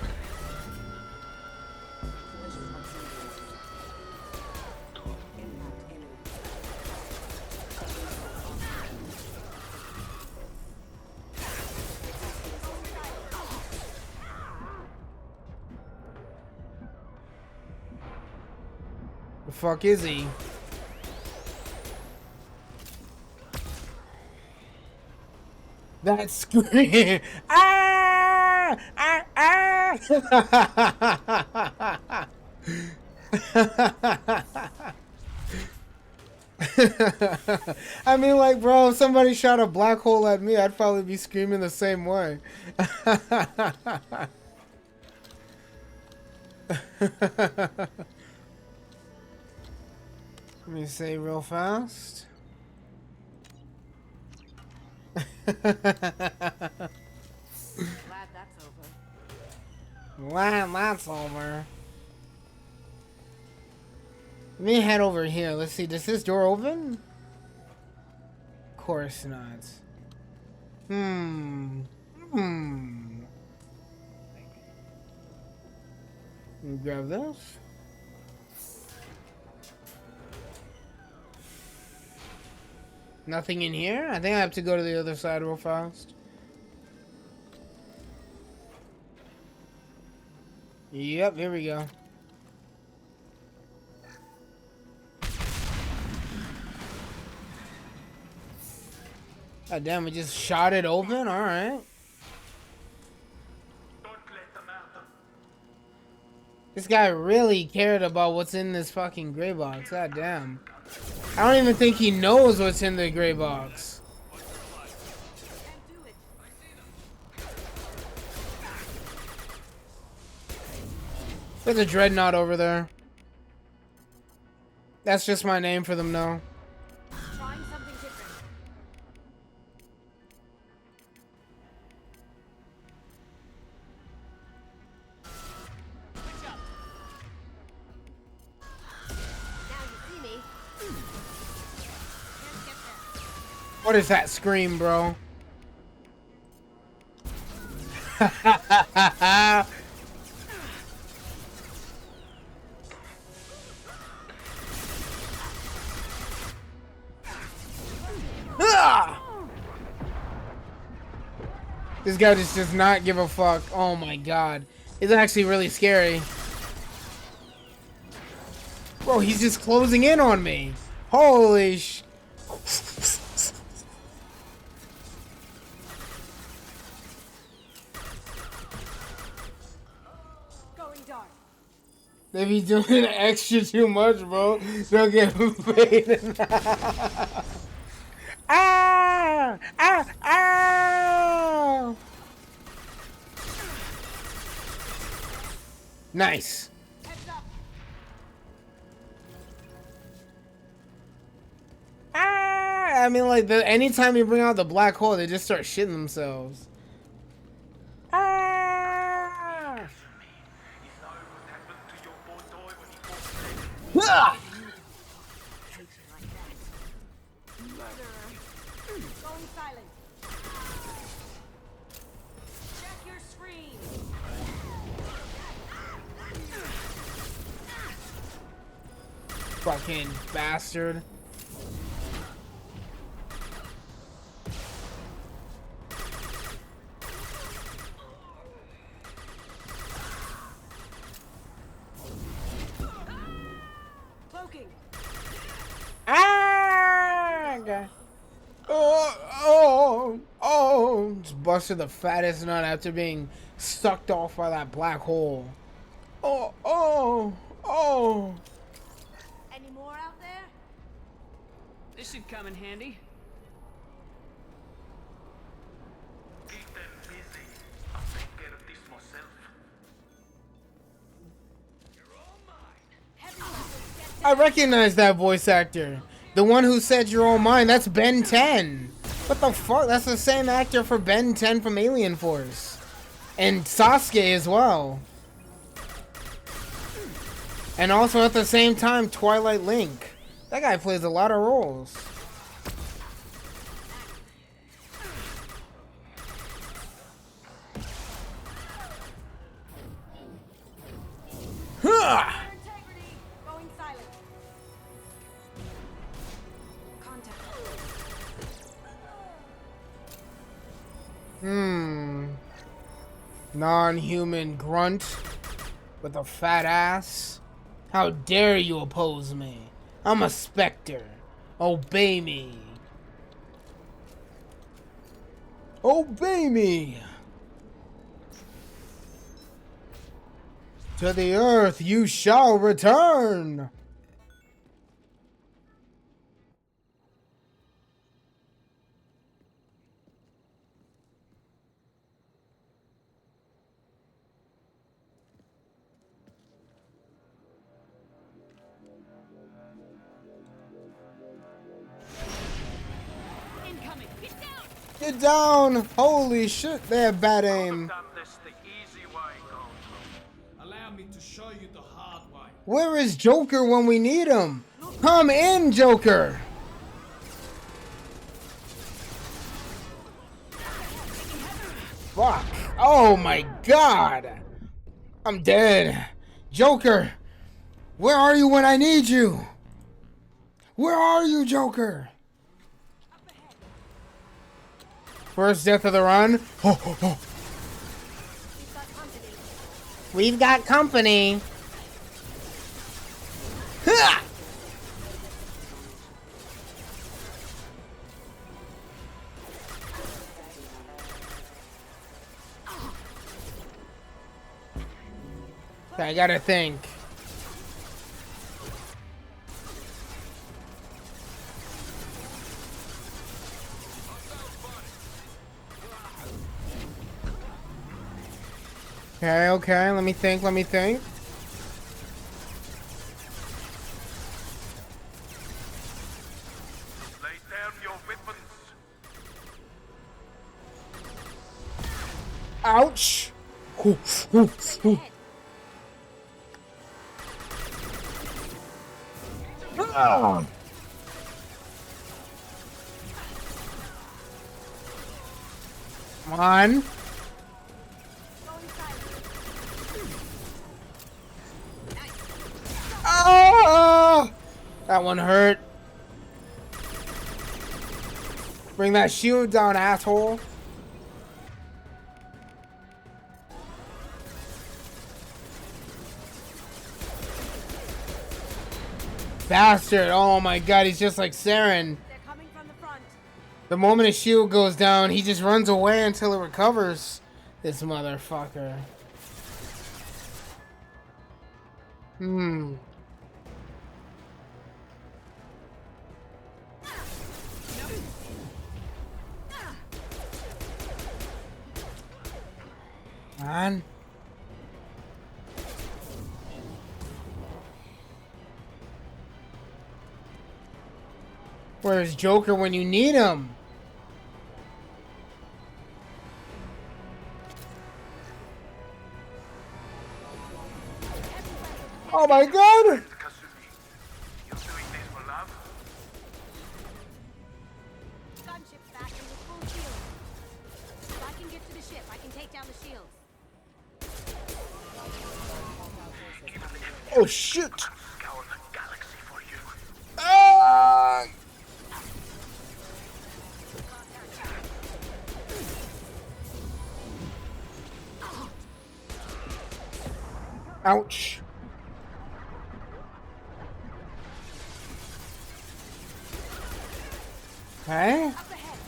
S1: The fuck is he? That scream! Ah! Ah! Ah! I mean, like, bro, if somebody shot a black hole at me, I'd probably be screaming the same way. Let me say real fast.
S18: Glad that's over.
S1: Glad that's over. Let me head over here. Let's see. Does this door open? Of course not. Let me grab this. Nothing in here? I think I have to go to the other side real fast. Yep, here we go. God damn, we just shot it open? Alright. This guy really cared about what's in this fucking gray box. God damn. I don't even think he knows what's in the gray box. There's a dreadnought over there. That's just my name for them now.
S18: Trying something different. Switch up. Now you see me. Can't get there.
S1: What is that scream, bro? This guy just does not give a fuck. Oh my god. It's actually really scary. Bro, he's just closing in on me. Holy sh...
S18: Going dark.
S1: They be doing extra too much, bro. Don't get paid. Ah! Ah! Ah! Nice. Ah! I mean, like, anytime you bring out the black hole, they just start shitting themselves. Ah! Ah!
S18: Going silent. Check your screen.
S1: Fucking bastard.
S18: Cloaking.
S1: Ah! God. Oh! Just busted the fattest nut after being sucked off by that black hole. Oh!
S18: Any more out there?
S6: This should come in handy.
S19: Keep them busy. I'll take care of this myself.
S1: I recognize that voice actor. The one who said "You're all mine." That's Ben 10. What the fuck? That's the same actor for Ben 10 from Alien Force. And Sasuke as well. And also at the same time, Twilight Link. That guy plays a lot of roles. Huh!
S18: Going silent. Contact.
S1: Non-human grunt with a fat ass. How dare you oppose me? I'm a Spectre. Obey me. Obey me. To the earth you shall return.
S18: Incoming. Get down.
S1: Get down! Holy shit, they have bad aim.
S19: Allow me to show you the hard way.
S1: Where is Joker when we need him? Come in, Joker! Fuck. Oh my god! I'm dead. Joker! Where are you when I need you? Where are you, Joker? First death of the run. We've got company. I gotta think. Okay, let me think.
S12: Lay down your weapons.
S1: Ouch. Oh. Come on. Oh, that one hurt. Bring that shield down, asshole. Bastard. Oh my god, he's just like Saren. The moment his shield goes down, he just runs away until it recovers. This motherfucker. Man. Where's Joker when you need him? Oh my god!
S18: Gunship's back and with full shield. If I can get to the ship, I can take down the shields.
S1: Oh shit! Ah! Ouch. Hey?
S18: Up ahead.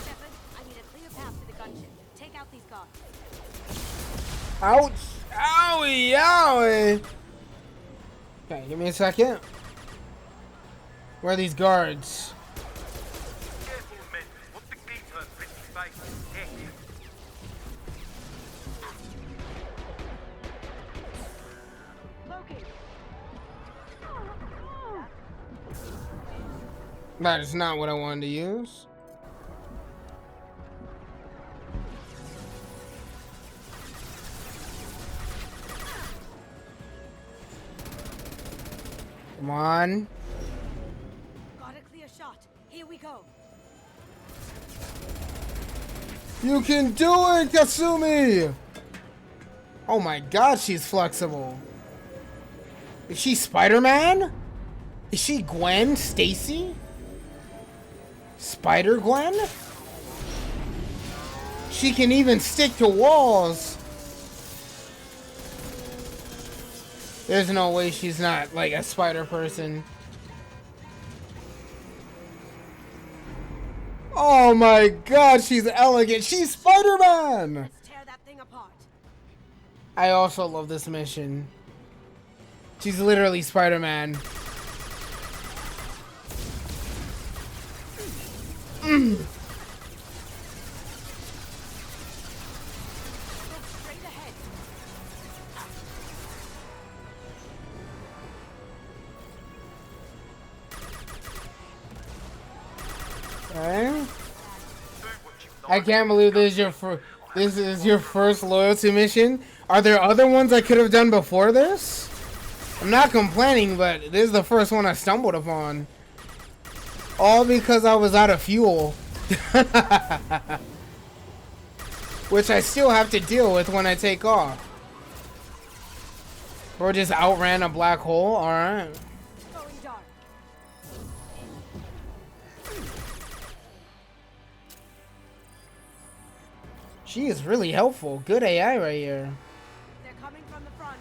S18: Shepard, I need a clear path to the gunship. Take out these guards.
S1: Ouch! Owie, owie! Okay, give me a second. Where are these guards?
S12: Careful, men. What the gate hurt pretty face. Heck.
S1: That is not what I wanted to use. Come on.
S18: Got a clear shot. Here we go.
S1: You can do it, Kasumi! Oh my god, she's flexible. Is she Spider-Man? Is she Gwen Stacy? Spider-Gwen? She can even stick to walls. There's no way she's not like a spider person. Oh my god, she's elegant. She's Spider-Man!
S18: Let's tear that thing apart.
S1: I also love this mission. She's literally Spider-Man. Okay. I can't believe this is your first loyalty mission. Are there other ones I could have done before this? I'm not complaining, but this is the first one I stumbled upon. All because I was out of fuel. Which I still have to deal with when I take off. Or just outran a black hole, alright. She is really helpful. Good AI right here.
S18: They're coming from the front.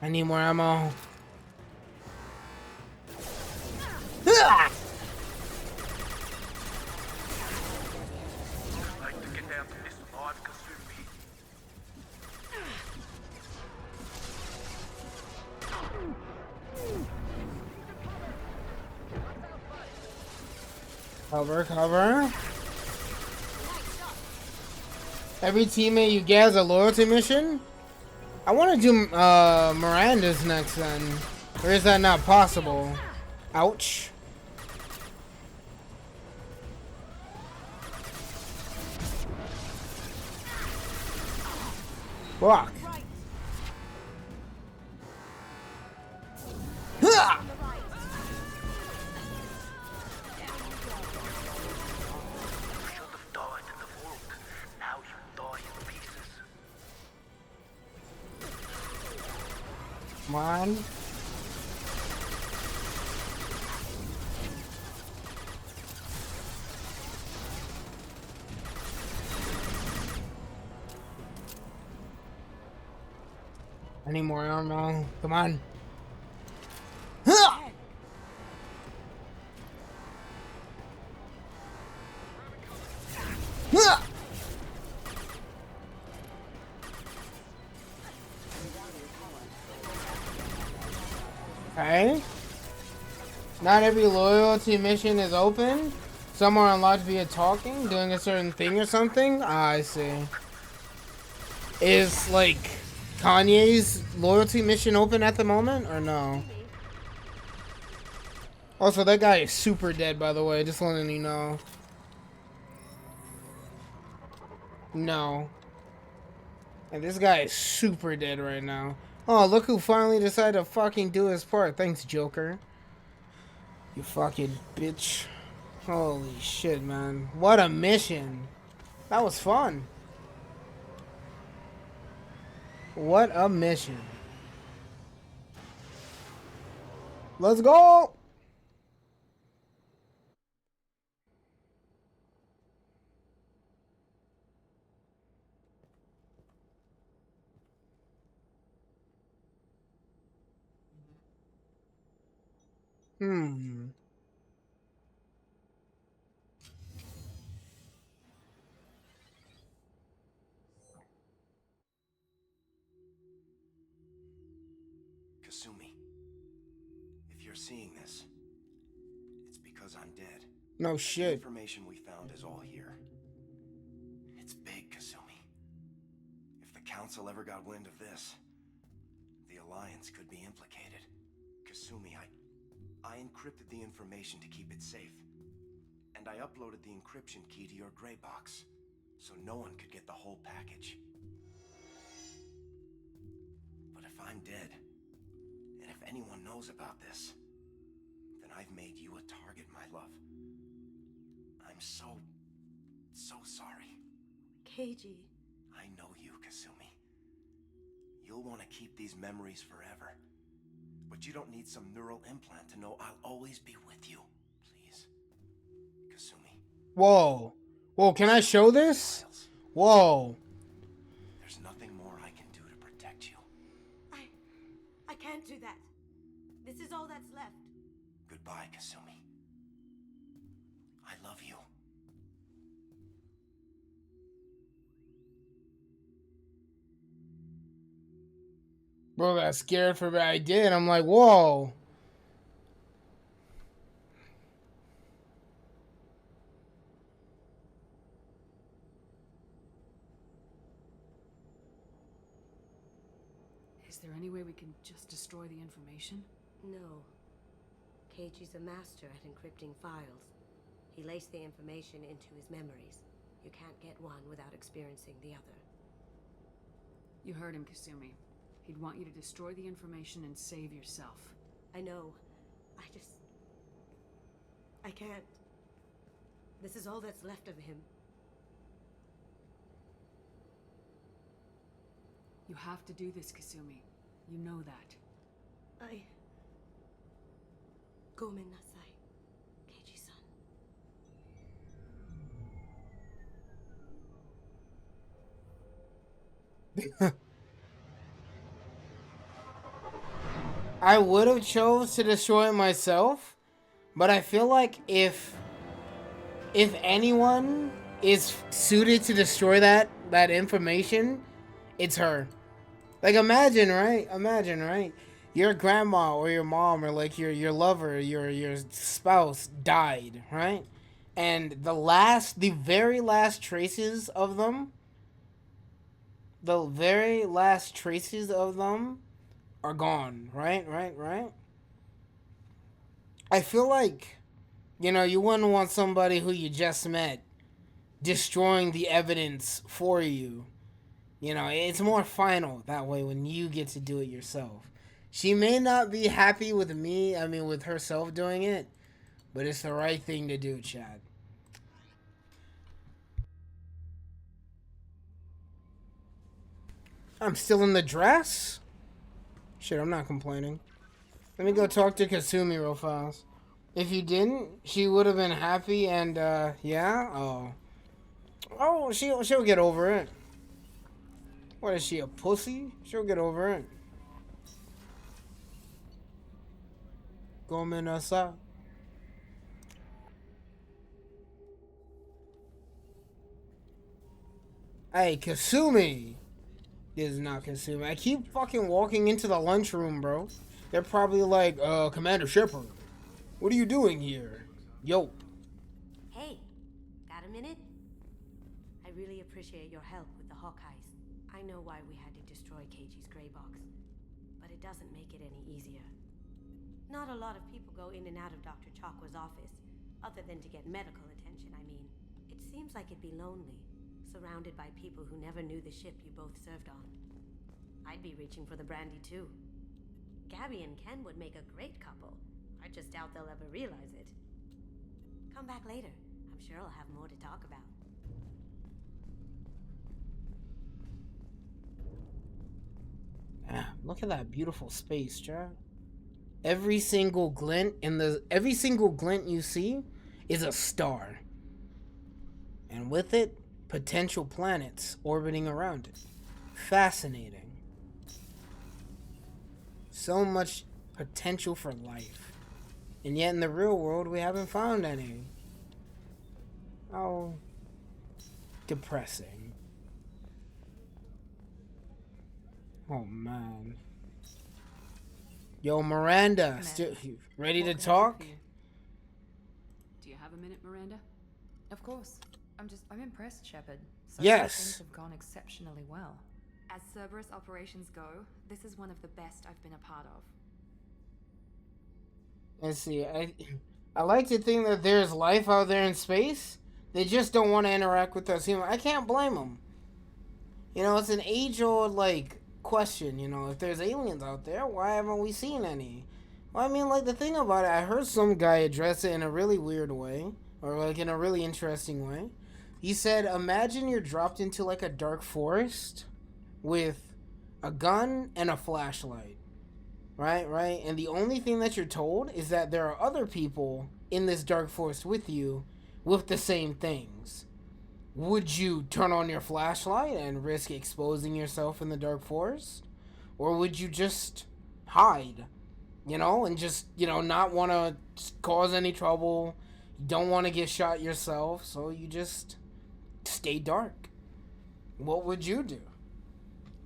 S1: I need more ammo.
S12: I'd like to get out of this alive, Kasumi.
S1: Cover, cover. Every teammate you get has a loyalty mission? I want to do Miranda's next then. Or is that not possible? Ouch. Fuck. Ha! Come on. I need more ammo. Come on. Ha! Ha! Okay. Not every loyalty mission is open. Some are unlocked via talking, doing a certain thing or something. Ah, I see. Is like Kanye's loyalty mission open at the moment or no? Also, that guy is super dead, by the way. Just letting you know. No. And this guy is super dead right now. Oh, look who finally decided to fucking do his part. Thanks, Joker. You fucking bitch. Holy shit, man. What a mission. That was fun. What a mission. Let's go!
S24: Kasumi, if you're seeing this, it's because I'm dead.
S1: No
S24: The
S1: shit.
S24: information we found is all here. It's big, Kasumi. If the Council ever got wind of this, the Alliance could be implicated. Kasumi, I encrypted the information to keep it safe. And I uploaded the encryption key to your gray box, so no one could get the whole package. But if I'm dead, and if anyone knows about this, then I've made you a target, my love. I'm so sorry.
S16: Keiji.
S24: I know you, Kasumi. You'll want to keep these memories forever. But you don't need some neural implant to know I'll always be with you. Please. Kasumi.
S1: Whoa. Whoa, can I show this? Whoa.
S24: There's nothing more I can do to protect you.
S16: I can't do that. This is all that's left.
S24: Goodbye, Kasumi. I love you.
S1: Bro got scared for what I did. I'm like, whoa.
S6: Is there any way we can just destroy the information?
S16: No. Keiji's a master at encrypting files. He laced the information into his memories. You can't get one without experiencing the other.
S6: You heard him, Kasumi. He'd want you to destroy the information and save yourself.
S16: I know. I can't. This is all that's left of him.
S6: You have to do this, Kasumi. You know that.
S16: Gomen nasai, Keiji-san.
S1: I would have chose to destroy it myself, but I feel like if anyone is suited to destroy that information, it's her. Like imagine, right? Imagine, right? Your grandma or your mom or like your lover, your spouse died, right? And the very last traces of them are gone, right? I feel like, you wouldn't want somebody who you just met destroying the evidence for you. It's more final that way when you get to do it yourself. She may not be happy with with herself doing it, but it's the right thing to do, Chad. I'm still in the dress? Shit, I'm not complaining. Let me go talk to Kasumi real fast. If you didn't, she would have been happy and, yeah? Oh, she'll get over it. What is she, a pussy? She'll get over it. Gomenasai. Hey, Kasumi! This is not Kasumi. I keep fucking walking into the lunchroom, bro. They're probably like, Commander Shepard, what are you doing here? Yo.
S16: Hey, got a minute? I really appreciate your help with the Hawkeyes. I know why we had to destroy Keiji's gray box, but it doesn't make it any easier. Not a lot of people go in and out of Dr. Chakwa's office, other than to get medical attention, I mean. It seems like it'd be lonely, surrounded by people who never knew the ship you both served on. I'd be reaching for the brandy too. Gabby and Ken would make a great couple. I just doubt they'll ever realize it. Come back later. I'm sure I'll have more to talk about.
S1: Look at that beautiful space, Chad. Every single glint you see is a star. And with it, potential planets orbiting around it. Fascinating. So much potential for life. And yet in the real world, we haven't found any. Oh, depressing. Oh, man. Yo, Miranda, ready to talk?
S6: Do you have a minute, Miranda?
S8: Of course. I'm impressed, Shepard. So
S1: yes.
S8: Things have gone exceptionally well.
S2: As Cerberus operations go, this is one of the best I've been a part of.
S1: Let's see. I like to think that there's life out there in space. They just don't want to interact with us humans. I can't blame them. It's an age-old, question. If there's aliens out there, why haven't we seen any? Well, the thing about it, I heard some guy address it in a really weird way. Or, in a really interesting way. He said, imagine you're dropped into, a dark forest with a gun and a flashlight. Right? And the only thing that you're told is that there are other people in this dark forest with you with the same things. Would you turn on your flashlight and risk exposing yourself in the dark forest? Or would you just hide, and just, not want to cause any trouble? You don't want to get shot yourself, so you just stay dark. What would you do?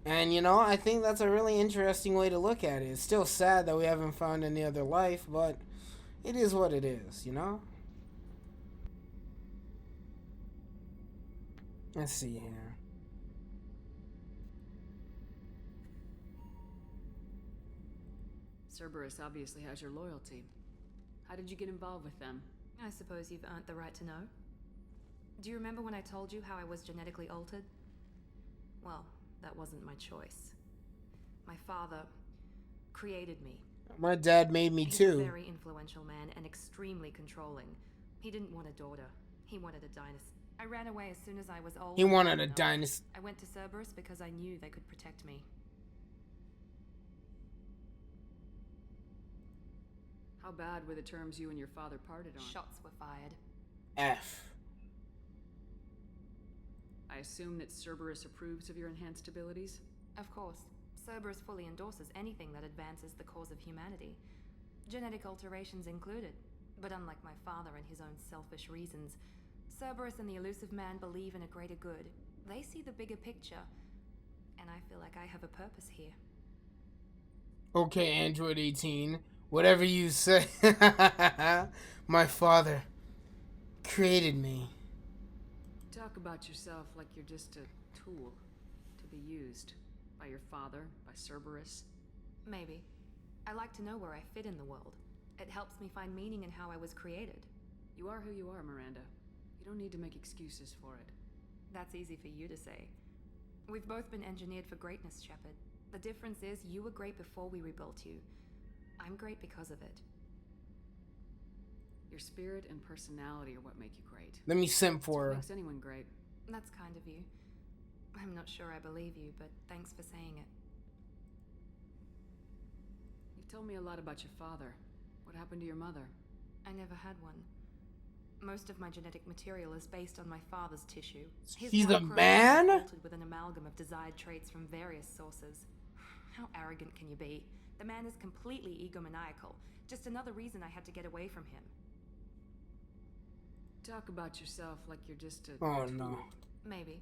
S1: And, I think that's a really interesting way to look at it. It's still sad that we haven't found any other life, but it is what it is, Let's see here.
S6: Cerberus obviously has your loyalty. How did you get involved with them?
S2: I suppose you've earned the right to know. Do you remember when I told you how I was genetically altered? Well, that wasn't my choice. My father created me.
S1: My dad made me too.
S2: He's a very influential man and extremely controlling. He didn't want a daughter. He wanted a dynasty. I ran away as soon as I was old.
S1: He wanted a dynasty.
S2: I went to Cerberus because I knew they could protect me.
S6: How bad were the terms you and your father parted on?
S2: Shots were fired.
S1: F.
S6: I I assume that Cerberus approves of your enhanced abilities?
S8: Of course. Cerberus fully endorses anything that advances the cause of humanity. Genetic alterations included. But unlike my father and his own selfish reasons, Cerberus and the Elusive Man believe in a greater good. They see the bigger picture. And I feel like I have a purpose here.
S1: Okay, Android 18. Whatever you say. My father created me.
S6: Talk about yourself like you're just a tool to be used by your father, by Cerberus.
S8: Maybe. I like to know where I fit in the world. It helps me find meaning in how I was created.
S6: You are who you are, Miranda. You don't need to make excuses for it.
S8: That's easy for you to say. We've both been engineered for greatness, Shepard. The difference is you were great before we rebuilt you. I'm great because of it.
S6: Your spirit and personality are what make you great.
S1: Let me simp for her.
S6: What makes anyone great.
S8: That's kind of you. I'm not sure I believe you, but thanks for saying it.
S6: You've told me a lot about your father. What happened to your mother?
S8: I never had one. Most of my genetic material is based on my father's tissue.
S1: He's a man?
S8: Altered with an amalgam of desired traits from various sources. How arrogant can you be? The man is completely egomaniacal. Just another reason I had to get away from him.
S6: Talk about yourself like you're just a
S1: Oh
S6: tool.
S1: no.
S8: Maybe.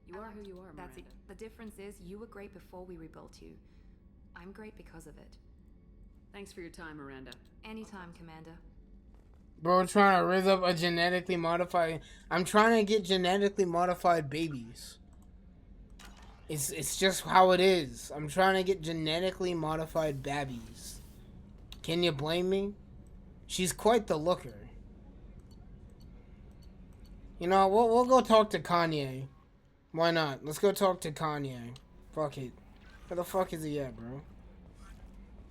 S6: You are who you are,
S8: That's it.
S6: Miranda.
S8: The difference is you were great before we rebuilt you. I'm great because of it.
S6: Thanks for your time, Miranda.
S8: Anytime, Commander.
S1: Bro, trying to raise up a genetically modified... I'm trying to get genetically modified babies. It's just how it is. I'm trying to get genetically modified babbies. Can you blame me? She's quite the looker. You know, we'll go talk to Kanye. Why not? Let's go talk to Kanye. Fuck it. Where the fuck is he at, bro?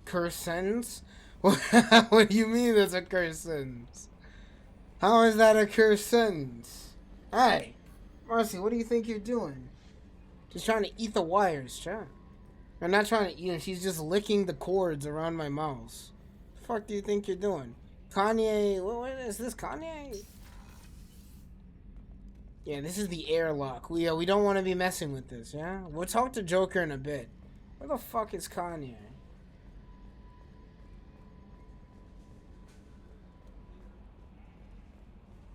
S1: Curse sentence? What do you mean that's a curse sentence? How is that a curse sentence? Hey, Marcy, what do you think you're doing? Just trying to eat the wires, chat. I'm not trying to eat them. She's just licking the cords around my mouse. The fuck do you think you're doing? Kanye, what is this, Kanye? Yeah, this is the airlock. We don't want to be messing with this, yeah? We'll talk to Joker in a bit. Where the fuck is Kanye?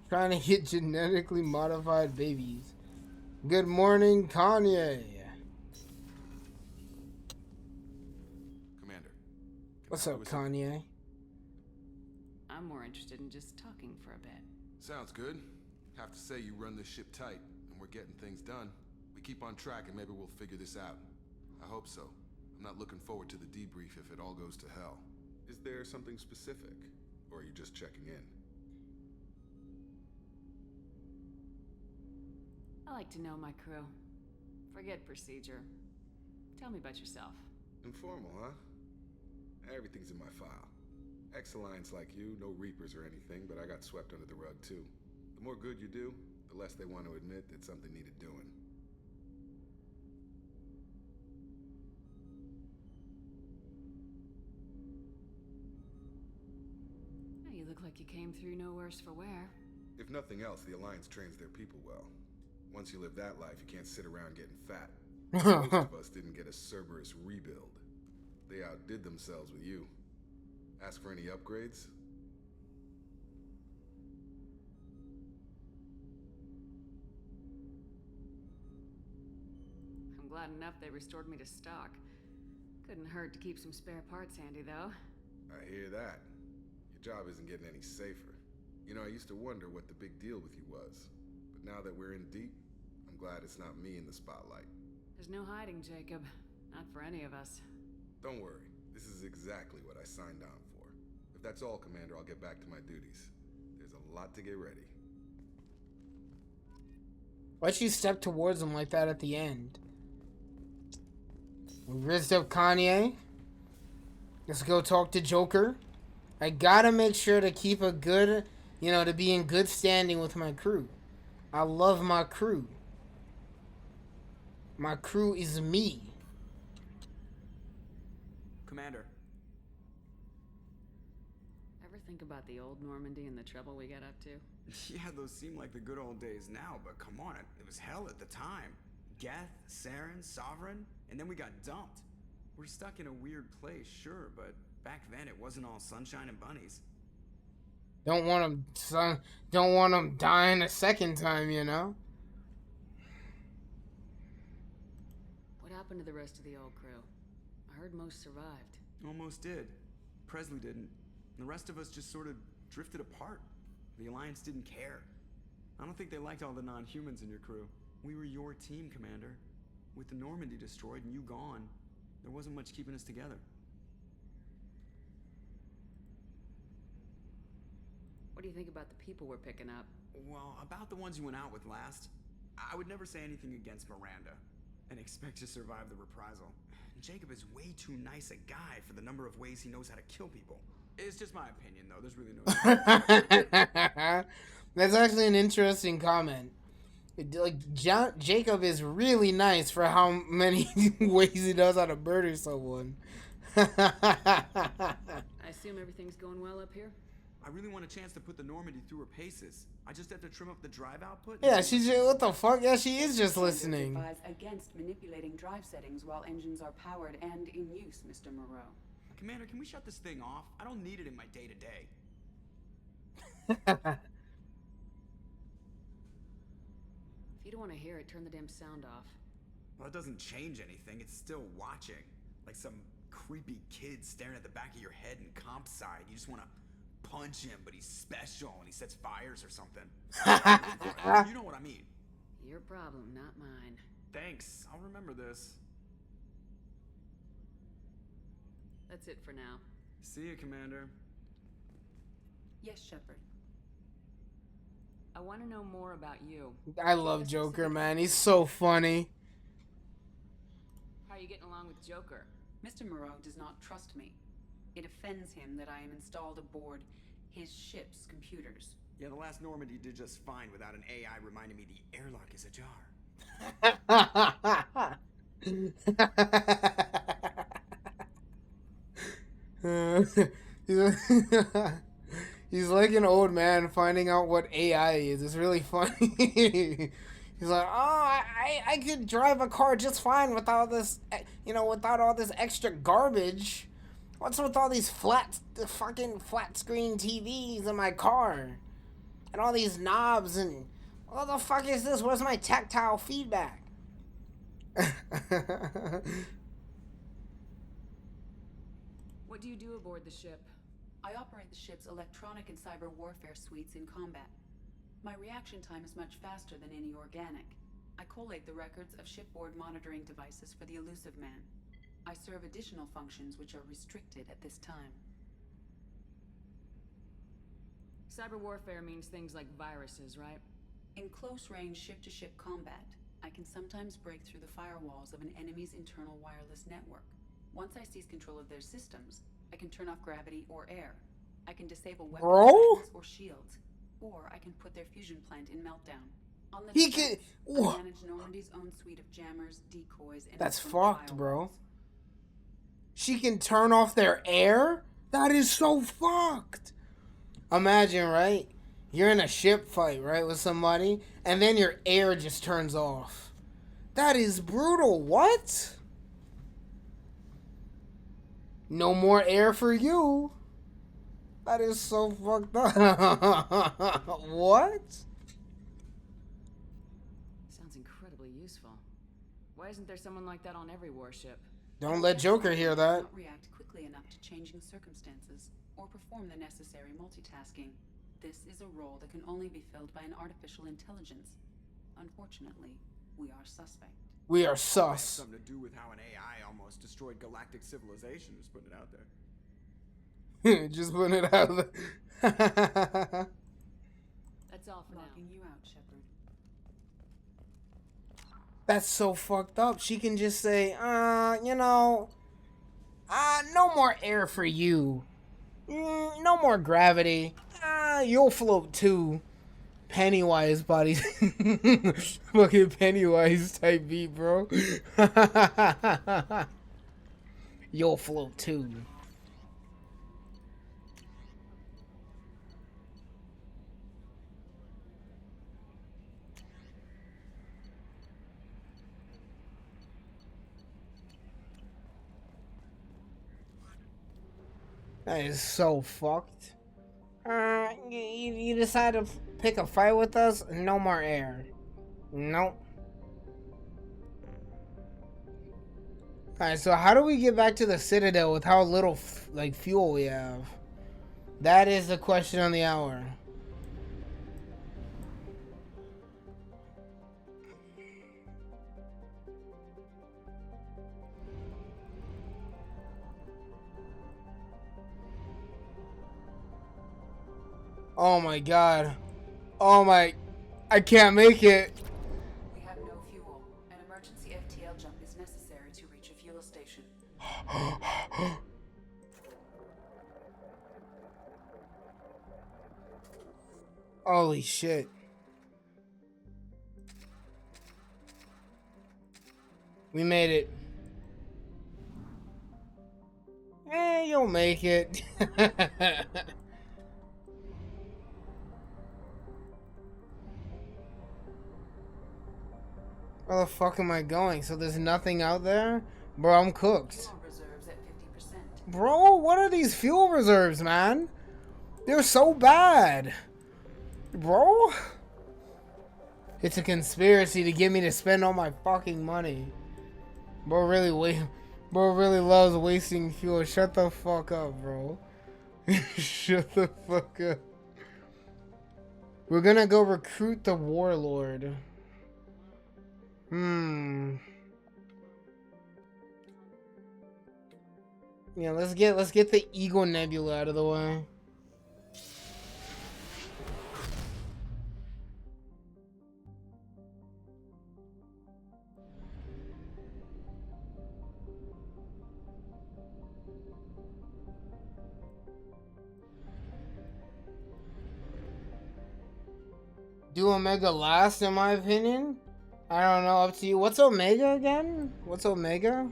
S1: Trying to get genetically modified babies. Good morning, Kanye.
S10: Commander.
S1: What's up, Kanye?
S6: I'm more interested in just talking for a bit.
S10: Sounds good. Have to say you run this ship tight, and we're getting things done. We keep on track, and maybe we'll figure this out. I hope so. I'm not looking forward to the debrief if it all goes to hell. Is there something specific, or are you just checking in?
S6: I like to know my crew. Forget procedure. Tell me about yourself.
S10: Informal, huh? Everything's in my file. Ex-Alliance like you, no Reapers or anything, but I got swept under the rug too. The more good you do, the less they want to admit that something needed doing.
S6: You look like you came through no worse for wear.
S10: If nothing else, the Alliance trains their people well. Once you live that life, you can't sit around getting fat. Most of us didn't get a Cerberus rebuild. They outdid themselves with you. Ask for any upgrades?
S6: I'm glad enough they restored me to stock. Couldn't hurt to keep some spare parts handy, though.
S10: I hear that. Your job isn't getting any safer. You know, I used to wonder what the big deal with you was. But now that we're in deep, I'm glad it's not me in the spotlight.
S6: There's no hiding, Jacob. Not for any of us.
S10: Don't worry. This is exactly what I signed on for. If that's all, Commander, I'll get back to my duties. There's a lot to get ready.
S1: Why'd you step towards him like that at the end? We rizzed up Kanye. Let's go talk to Joker. I gotta make sure to keep a good, to be in good standing with my crew. I love my crew. My crew is me.
S23: Commander.
S6: think about the old Normandy and the trouble we got up to?
S14: Yeah, those seem like the good old days now, but come on, it was hell at the time. Geth, Saren, Sovereign, and then we got dumped. We're stuck in a weird place, sure, but back then it wasn't all sunshine and bunnies.
S1: Don't want them dying a second time, you know?
S6: What happened to the rest of the old crew? I heard most survived.
S14: Almost did. Presley didn't. The rest of us just sort of drifted apart. The Alliance didn't care. I don't think they liked all the non-humans in your crew. We were your team, Commander. With the Normandy destroyed and you gone, there wasn't much keeping us together.
S6: What do you think about the people we're picking up?
S14: Well, about the ones you went out with last, I would never say anything against Miranda and expect to survive the reprisal. Jacob is way too nice a guy for the number of ways he knows how to kill people. It's just my opinion, though. There's really no...
S1: That's actually an interesting comment. Jacob is really nice for how many ways he knows how to murder someone.
S6: I assume everything's going well up here?
S14: I really want a chance to put the Normandy through her paces. I just have to trim up the drive output.
S1: Yeah, she's just, what the fuck? Yeah, she is just listening.
S13: Advise against manipulating drive settings while engines are powered and in use, Mr. Moreau.
S14: Commander, can we shut this thing off? I don't need it in my day-to-day.
S6: If you don't want to hear it, turn the damn sound off.
S14: Well, it doesn't change anything. It's still watching. Like some creepy kid staring at the back of your head in comp side. You just want to punch him, but he's special and he sets fires or something. You know what I mean.
S6: Your problem, not mine.
S14: Thanks. I'll remember this.
S6: That's it for now.
S14: See you, Commander.
S13: Yes, Shepard.
S6: I want to know more about you.
S1: I love Joker, man. He's so funny.
S6: How are you getting along with Joker?
S13: Mr. Moreau does not trust me. It offends him that I am installed aboard his ship's computers.
S14: Yeah, the last Normandy did just fine without an AI reminding me the airlock is ajar.
S1: He's like an old man finding out what AI is. It's really funny. He's like, oh, I could drive a car just fine without this, without all this extra garbage. What's with all these fucking flat screen TVs in my car? And all these knobs and what the fuck is this? Where's my tactile feedback?
S6: What do you do aboard the ship?
S13: I operate the ship's electronic and cyber warfare suites in combat. My reaction time is much faster than any organic. I collate the records of shipboard monitoring devices for the Elusive Man. I serve additional functions which are restricted at this time.
S6: Cyber warfare means things like viruses, right?
S13: In close-range ship-to-ship combat, I can sometimes break through the firewalls of an enemy's internal wireless network. Once I seize control of their systems, I can turn off gravity or air. I can disable weapons or shields, or I can put their fusion plant in meltdown. On the defense, I manage Normandy's own suite of jammers, decoys, and
S1: that's fucked, bro. She can turn off their air? That is so fucked. Imagine, right? You're in a ship fight, right, with somebody, and then your air just turns off. That is brutal. What? No more air for you. That is so fucked up. What?
S6: Sounds incredibly useful. Why isn't there someone like that on every warship?
S1: Don't let Joker hear that.
S13: Not react quickly enough to changing circumstances or perform the necessary multitasking. This is a role that can only be filled by an artificial intelligence. Unfortunately, we are suspect.
S1: We are sus.
S14: Something to do with how an AI almost destroyed galactic civilization. Just putting it out there.
S1: Just putting it out there.
S6: That's all for
S13: Locking you out, Shepard.
S1: That's so fucked up. She can just say, no more air for you. No more gravity. You'll float too. Pennywise body. Fucking Pennywise type beat, bro. You'll float too. That is so fucked. You decide to pick a fight with us? No more air. Nope. Alright, so how do we get back to the Citadel with how little, like, fuel we have? That is the question on the hour. Oh my god. Oh my... I can't make it.
S13: We have no fuel. An emergency FTL jump is necessary to reach a fuel station.
S1: Holy shit. We made it. You'll make it. Where the fuck am I going? So there's nothing out there? Bro, I'm cooked.
S13: Fuel reserves at 50%.
S1: Bro, what are these fuel reserves, man? They're so bad. Bro? It's a conspiracy to get me to spend all my fucking money. Bro really loves wasting fuel. Shut the fuck up, bro. Shut the fuck up. We're gonna go recruit the warlord. Yeah, let's get the Eagle Nebula out of the way. Do Omega last, in my opinion? I don't know, up to you. What's Omega again? What's Omega?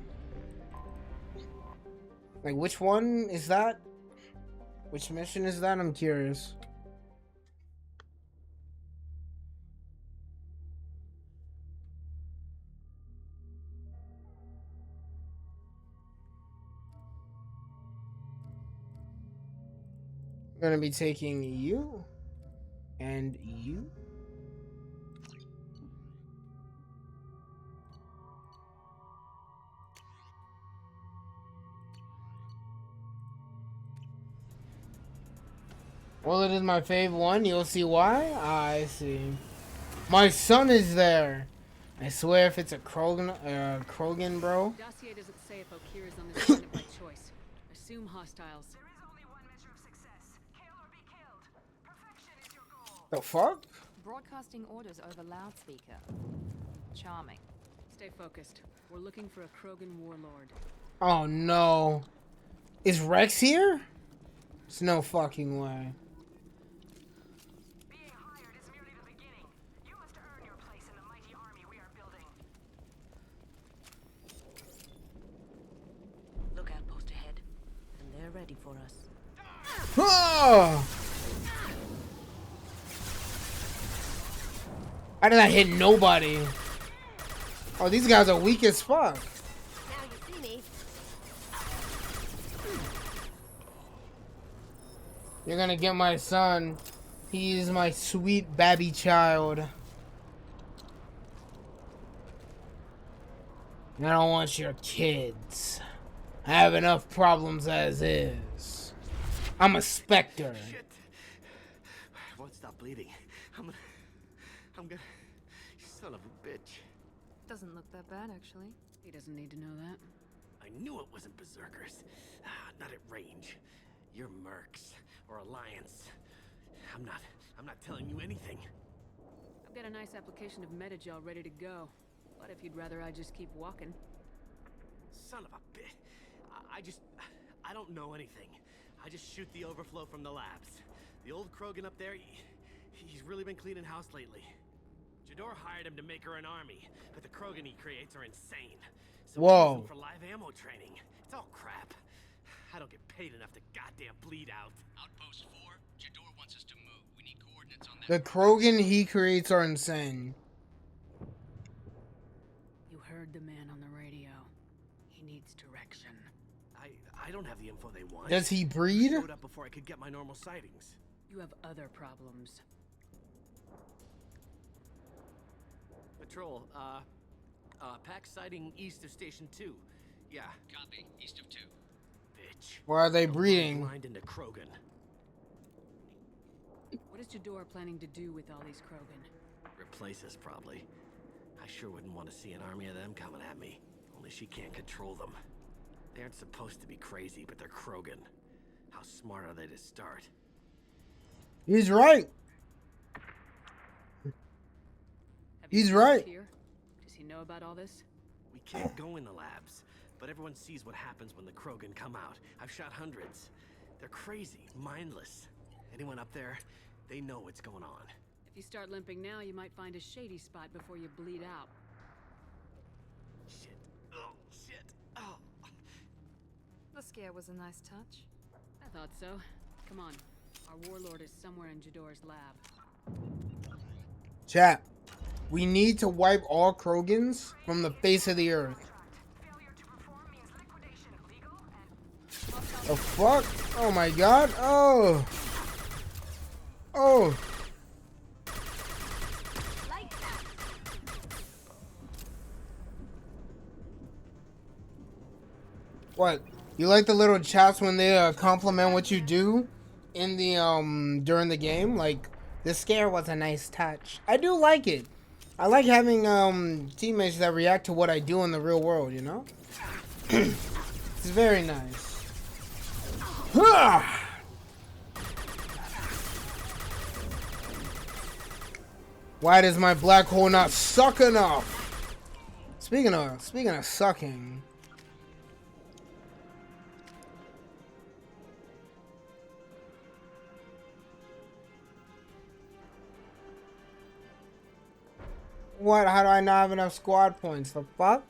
S1: Like, which one is that? Which mission is that? I'm curious. I'm gonna be taking you and you. Well, it is my fave one. You'll see why. I see. My son is there. I swear, if it's a Krogan, bro.
S6: Dossier doesn't say if Okeer is on this planet by choice. Assume hostiles.
S1: The fuck?
S8: Broadcasting orders over loudspeaker. Charming.
S6: Stay focused. We're looking for a Krogan warlord.
S1: Oh no. Is Rex here? There's no fucking way.
S16: Look outpost ahead, and they're ready for us.
S1: Oh! How did I hit nobody? Oh, these guys are weak as fuck.
S18: Now you see me.
S1: You're gonna get my son. He's my sweet babby child. I don't want your kids. I have enough problems as is. I'm a Spectre.
S23: Shit. I won't stop bleeding. I'm gonna... You son of a bitch.
S2: Doesn't look that bad, actually.
S6: He doesn't need to know that.
S23: I knew it wasn't Berserkers. Not at range. You're Mercs or Alliance. I'm not telling you anything.
S6: I've got a nice application of Metagel ready to go. But if you'd rather I just keep walking.
S23: Son of a bitch. I don't know anything. I just shoot the overflow from the labs. The old Krogan up there, he's really been cleaning house lately. Jador hired him to make her an army, but the Krogan he creates are insane. So
S1: whoa.
S23: We use them for live ammo training. It's all crap. I don't get paid enough to goddamn bleed out.
S15: Outpost 4, Jador wants us to move. We need coordinates on that.
S1: The Krogan he creates are insane.
S6: You heard the man on the radio. He needs direction.
S23: I I don't have the info they want.
S1: Does he breed?
S23: Showed up before I could get my normal sightings.
S6: You have other problems.
S23: Patrol, pack sighting east of Station 2. Yeah.
S15: Copy. East of 2.
S23: Bitch.
S1: Why are they breeding?
S23: Blind into Krogan.
S6: What is Jador planning to do with all these Krogan?
S23: Replace us, probably. I sure wouldn't want to see an army of them coming at me. Only she can't control them. They aren't supposed to be crazy, but they're Krogan. How smart are they to start?
S1: He's right. He's right.
S6: Here? Does he know about all this?
S23: We can't go in the labs, but everyone sees what happens when the Krogan come out. I've shot hundreds. They're crazy, mindless. Anyone up there, they know what's going on.
S6: If you start limping now, you might find a shady spot before you bleed out.
S23: Shit. Oh, shit. Oh.
S2: The scare was a nice touch.
S6: I thought so. Come on. Our warlord is somewhere in Jador's lab.
S1: Chat. We need to wipe all Krogans from the face of the earth. The fuck? Oh my god. Oh. Oh. What? You like the little chats when they compliment what you do in the during the game? Like, the scare was a nice touch. I do like it. I like having teammates that react to what I do in the real world, you know? It's very nice. Why does my black hole not suck enough? Speaking of sucking. What? How do I not have enough squad points? The fuck?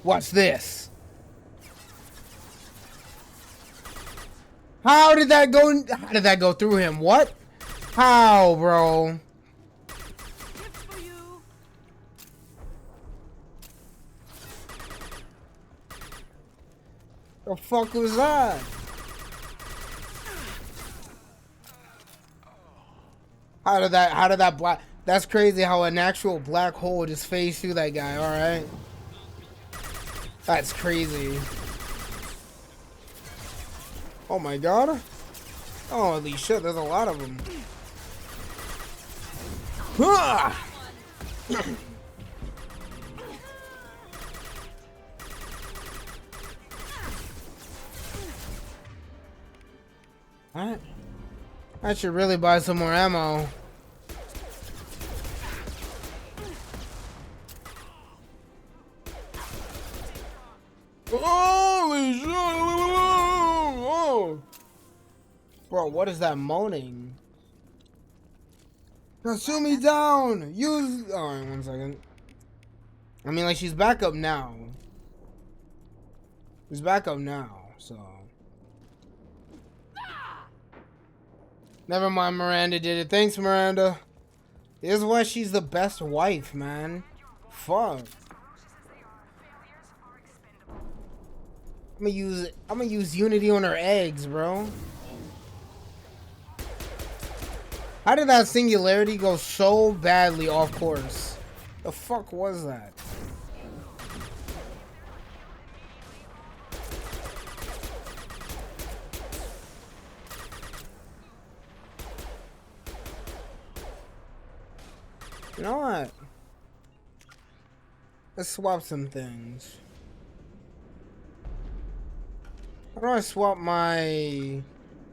S1: What's this? How did that go? How did that go through him? What? How, bro? The fuck was that? How did that black? That's crazy how an actual black hole just phased through that guy. All right. That's crazy. Oh my god. Oh, holy shit, there's a lot of them. Alright. I should really buy some more ammo. Holy shit! Oh. Bro, what is that moaning? Kasumi down! Use... Alright, 1 second. I mean, like, she's back up now. She's back up now, so... Never mind, Miranda did it. Thanks, Miranda. This is why she's the best wife, man. Fuck. I'm gonna use Unity on her eggs, bro. How did that singularity go so badly off course? The fuck was that? You know what? Let's swap some things. How do I swap my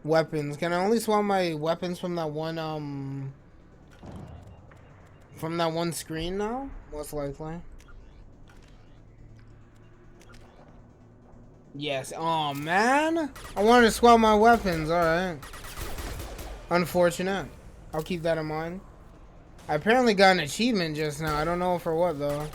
S1: weapons? Can I only swap my weapons from that one screen now? Most likely. Yes. Oh man, I wanted to swap my weapons. All right. Unfortunate. I'll keep that in mind. I apparently got an achievement just now. I don't know for what though.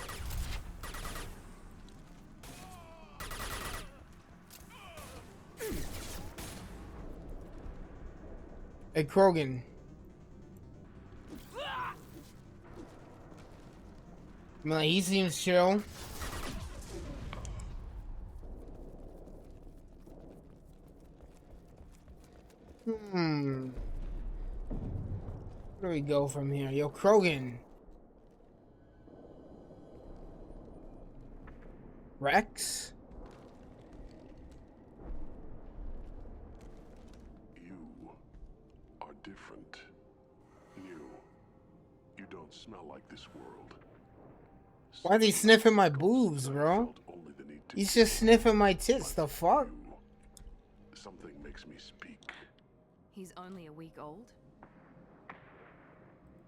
S1: Hey Krogan, Like, he seems chill. Where do we go from here? Yo, Krogan. Rex?
S17: You are different. New. You don't smell like this world.
S1: Why is he sniffing my boobs, bro? He's just sniffing my tits, the fuck?
S17: Something makes me speak.
S2: He's only a week old?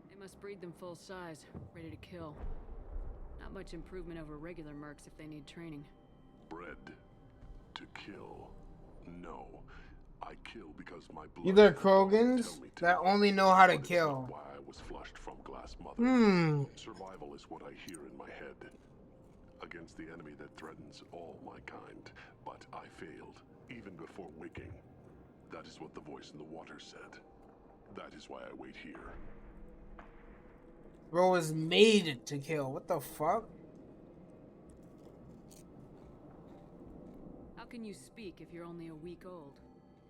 S6: They must breed them full size, ready to kill. Not much improvement over regular mercs if they need training.
S17: Bred to kill. No. I kill because my blood.
S1: Either Krogans that only know how to kill.
S17: Why I was flushed from Glass Mother. Survival is what I hear in my head. Against the enemy that threatens all my kind. But I failed, even before waking. That is what the voice in the water said. That is why I wait here.
S1: Bro was made to kill. What the fuck?
S6: How can you speak if you're only a week old?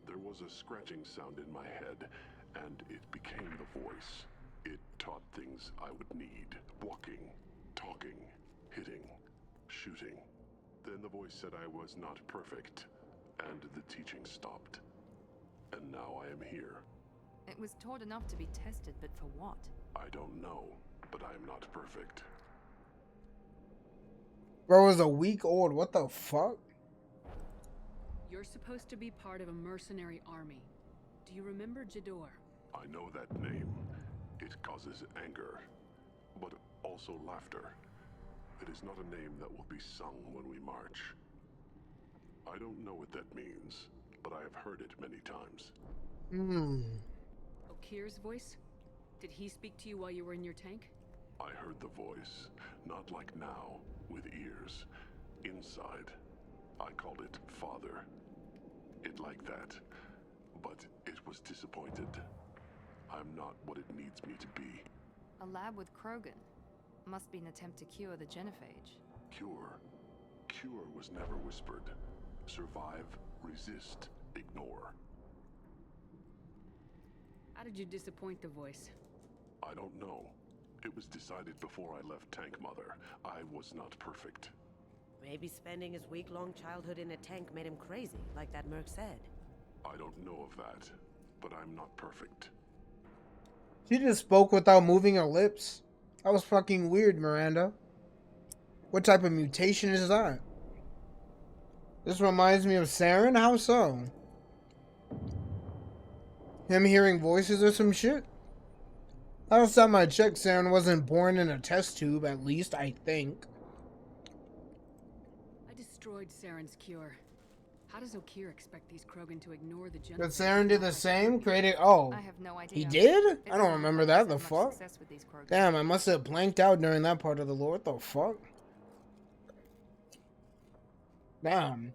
S17: There was a scratching sound in my head, and it became the voice. It taught things I would need. Walking, talking, hitting, shooting. Then the voice said I was not perfect, and the teaching stopped. And now I am here.
S2: It was taught enough to be tested, but for what?
S17: I don't know, but I am not perfect.
S1: Bro was a week old. What the fuck?
S6: You're supposed to be part of a mercenary army. Do you remember Jador?
S17: I know that name. It causes anger, but also laughter. It is not a name that will be sung when we march. I don't know what that means, but I have heard it many times.
S6: Okir's voice? Did he speak to you while you were in your tank?
S17: I heard the voice, not like now, with ears. Inside. I called it Father. It like that, but it was disappointed. I'm not what it needs me to be.
S2: A lab with Krogan. Must be an attempt to cure the genophage.
S17: Cure? Cure was never whispered. Survive, resist, ignore.
S6: How did you disappoint the voice?
S17: I don't know. It was decided before I left Tank Mother. I was not perfect.
S16: Maybe spending his week-long childhood in a tank made him crazy, like that merc said.
S17: I don't know of that, but I'm not perfect.
S1: She just spoke without moving her lips. That was fucking weird, Miranda. What type of mutation is that? This reminds me of Saren? How so? Him hearing voices or some shit? Last time I checked, Saren wasn't born in a test tube, at least, I think.
S6: I destroyed Saren's cure. How does Okir expect these Krogan to ignore the
S1: Did Saren do the same? Created. Oh.
S2: I have no idea.
S1: He did? I don't remember that. The fuck? Damn, I must have blanked out during that part of the lore. What the fuck? Damn.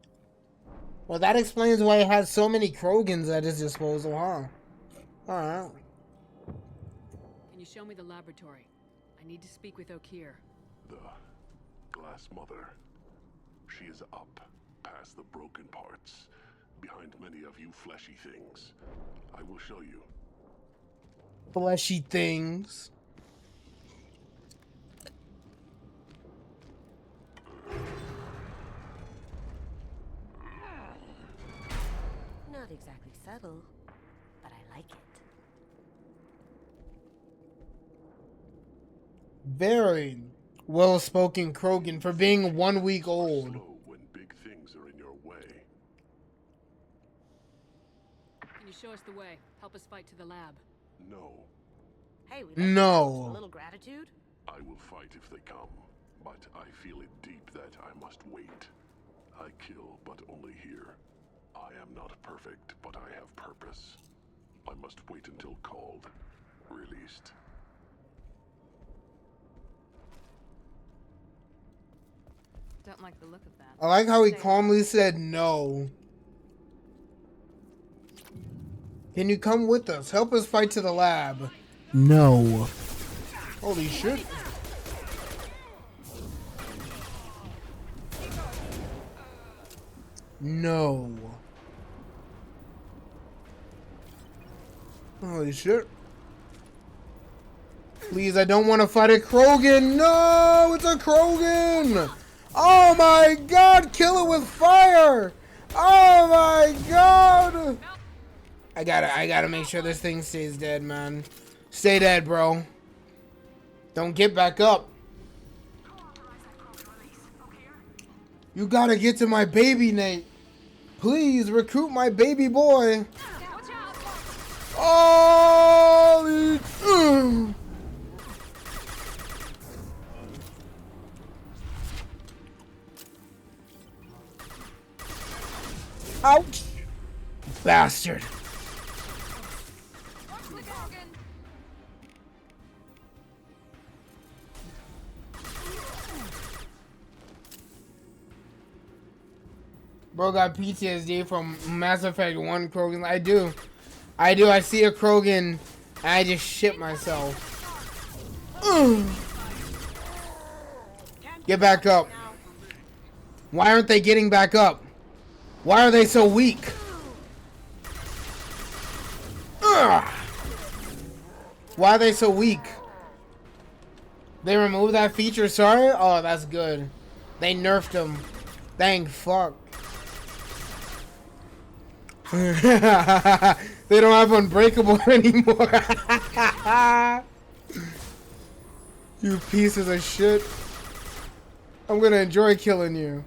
S1: Well, that explains why he had so many Krogans at his disposal, huh? Alright.
S6: Can you show me the laboratory? I need to speak with Okir.
S17: The Glass Mother. She is up, past the broken parts, behind many of you fleshy things. I will show you.
S1: Fleshy things.
S16: Not exactly subtle, but I like it.
S1: Very well-spoken Krogan for being 1 week old.
S17: Slow when big things are in your way.
S6: Can you show us the way? Help us fight to the lab.
S17: No.
S16: Hey, we
S1: No.
S16: a little gratitude?
S17: I will fight if they come, but I feel it deep that I must wait. I kill, but only here. I am not perfect, but I have purpose. I must wait until called, released.
S2: Don't like the look of that.
S1: I like how he calmly said no. Can you come with us? Help us fight to the lab. No. Holy shit. No. Holy shit. Please, I don't want to fight a Krogan. No, it's a Krogan. Oh my god, kill it with fire. Oh my god. I gotta make sure this thing stays dead, man. Stay dead, bro. Don't get back up. You gotta get to my baby, Nate. Please recruit my baby boy. Oh, ouch, bastard. Bro got PTSD from Mass Effect 1 Krogan. I do. I see a Krogan and I just shit myself. Get back up. Why aren't they getting back up? Why are they so weak? Why are they so weak? They removed that feature, sorry? Oh, that's good. They nerfed them. Thank fuck. They don't have Unbreakable anymore. You pieces of shit. I'm gonna enjoy killing you.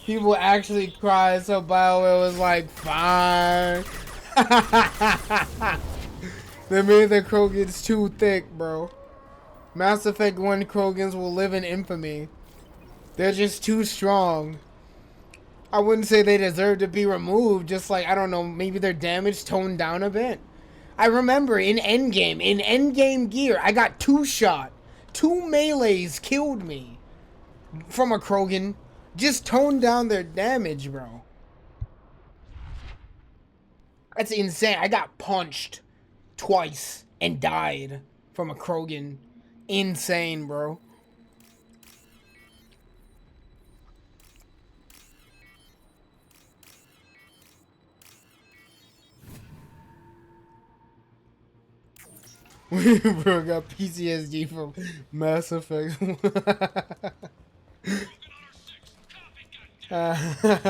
S1: People actually cried, so BioWare was like, fine. They made the Krogans too thick, bro. Mass Effect 1 Krogans will live in infamy. They're just too strong. I wouldn't say they deserve to be removed, just like, I don't know, maybe their damage toned down a bit. I remember in Endgame gear, I got 2-shot. 2 melees killed me from a Krogan. Just toned down their damage, bro. That's insane. I got punched twice and died from a Krogan. Insane, bro. Bro got PTSD from Mass Effect.
S8: Nice.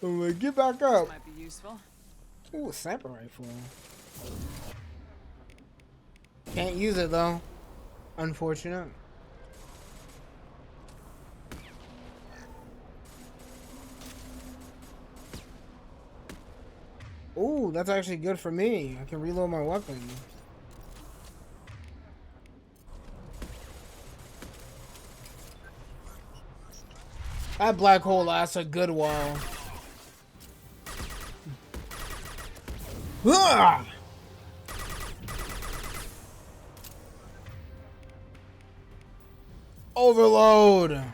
S1: I'm like, get back up.
S6: Might be useful.
S1: Ooh, a sniper rifle. Can't use it though. Unfortunate. Ooh, that's actually good for me. I can reload my weapon. That black hole lasts a good while. Ah! Overload.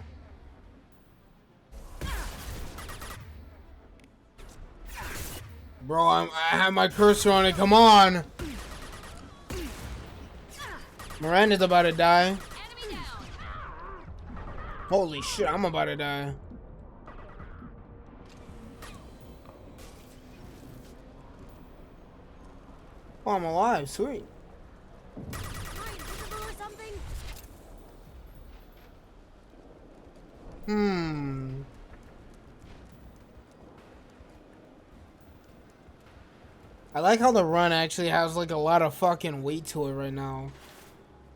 S1: Bro, I have my cursor on it. Come on. Miranda's about to die. Holy shit, I'm about to die. Oh, I'm alive. Sweet. I like how the run actually has like a lot of fucking weight to it right now.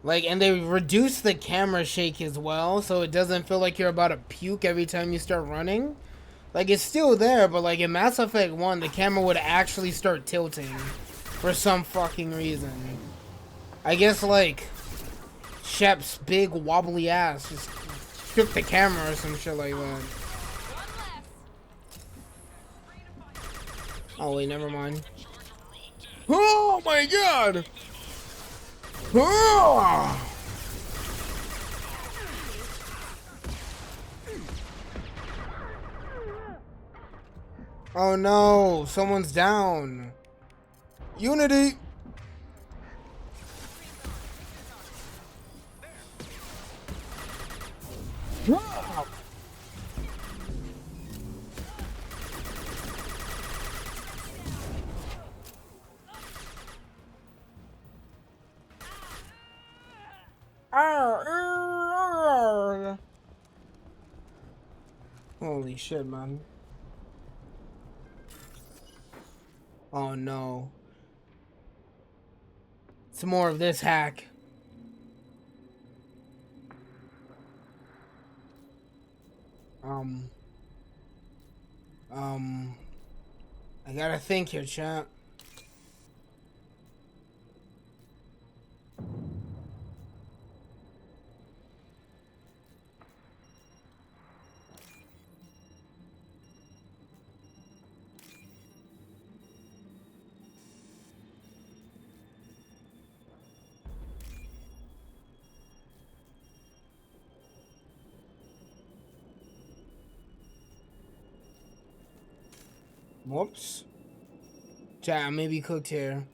S1: Like, and they reduced the camera shake as well, so it doesn't feel like you're about to puke every time you start running. Like, it's still there, but like in Mass Effect 1, the camera would actually start tilting for some fucking reason. I guess like Shep's big wobbly ass just shook the camera or some shit like that. Oh wait, never mind. Oh my god! Oh! Oh no, someone's down. Unity! Holy shit, man. Oh no. Some more of this hack. I gotta think here, chat. Whoops. Chat, I may be cooked here.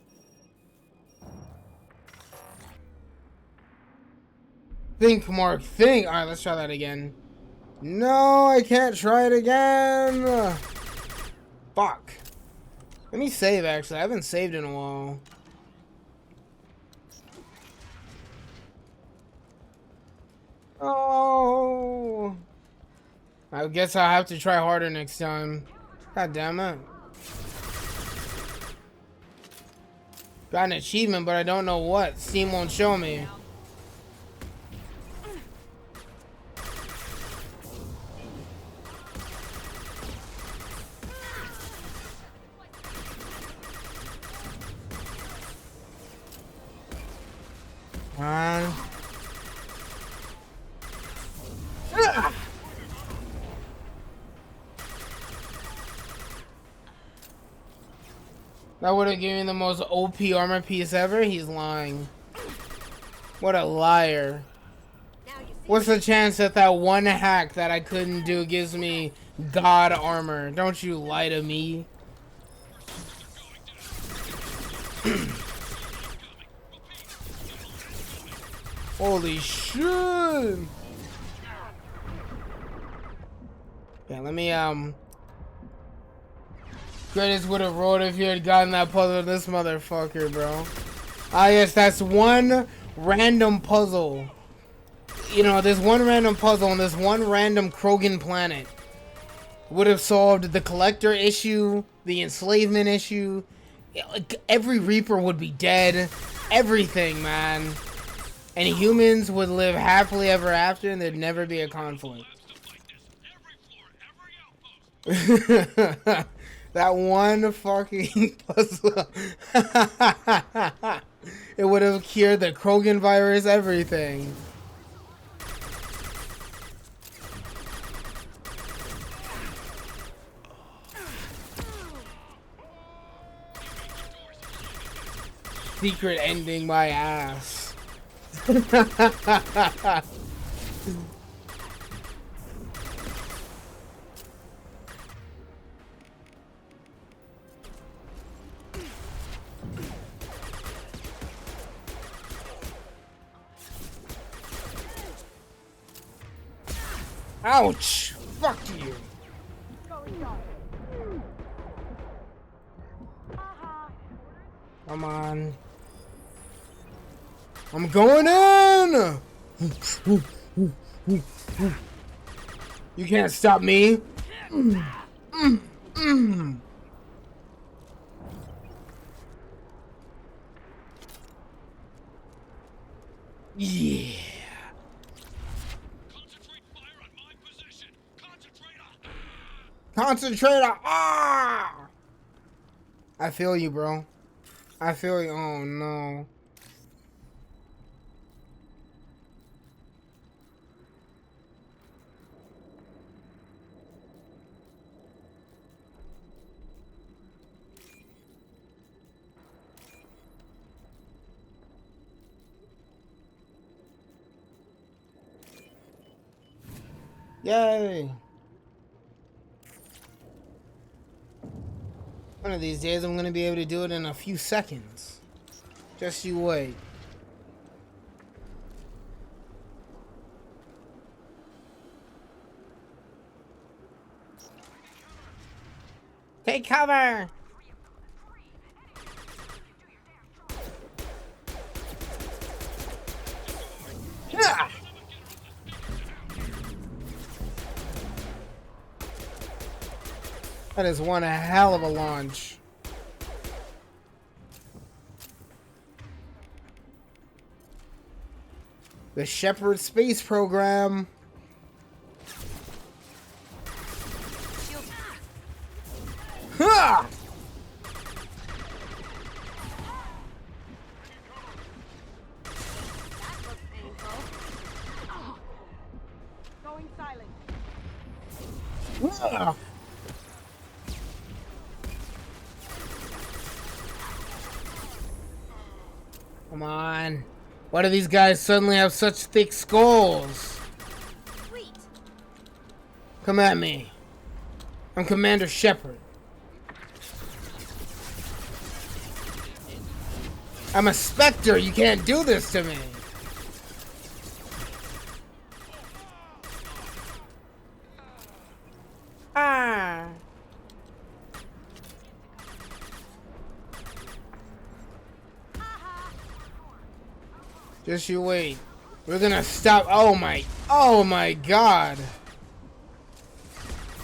S1: Think, Mark, think. Alright, let's try that again. No, I can't try it again. Fuck. Let me save, actually. I haven't saved in a while. Oh. I guess I'll have to try harder next time. God damn it. Got an achievement, but I don't know what. Steam won't show me. That would have given me the most OP armor piece ever? He's lying. What a liar. What's the chance that that one hack that I couldn't do gives me God armor? Don't you lie to me. Holy shit. Yeah, let me, Greatest would have rolled if you had gotten that puzzle of this motherfucker, bro. Ah, yes, that's one random puzzle. You know, this one random puzzle on this one random Krogan planet would have solved the collector issue, the enslavement issue. Like, every Reaper would be dead. Everything, man. And humans would live happily ever after, and there'd never be a conflict. That one fucking puzzle. It would have cured the Krogan virus, everything. Secret ending, my ass. Ouch! Fuck you! Come on. I'm going in! You can't stop me. Yeah. Concentrator! Ah! I feel you, bro. I feel you. Oh, no. Yay! One of these days I'm gonna be able to do it in a few seconds. Just you wait. Take cover! Yeah! That is one hell of a launch. The Shepard space program. Ha!
S18: That looks painful. Oh. Going silent.
S1: Ah! Come on. Why do these guys suddenly have such thick skulls?
S18: Sweet.
S1: Come at me. I'm Commander Shepard. I'm a Spectre. You can't do this to me. Ah. Just you wait. We're gonna stop. Oh my God.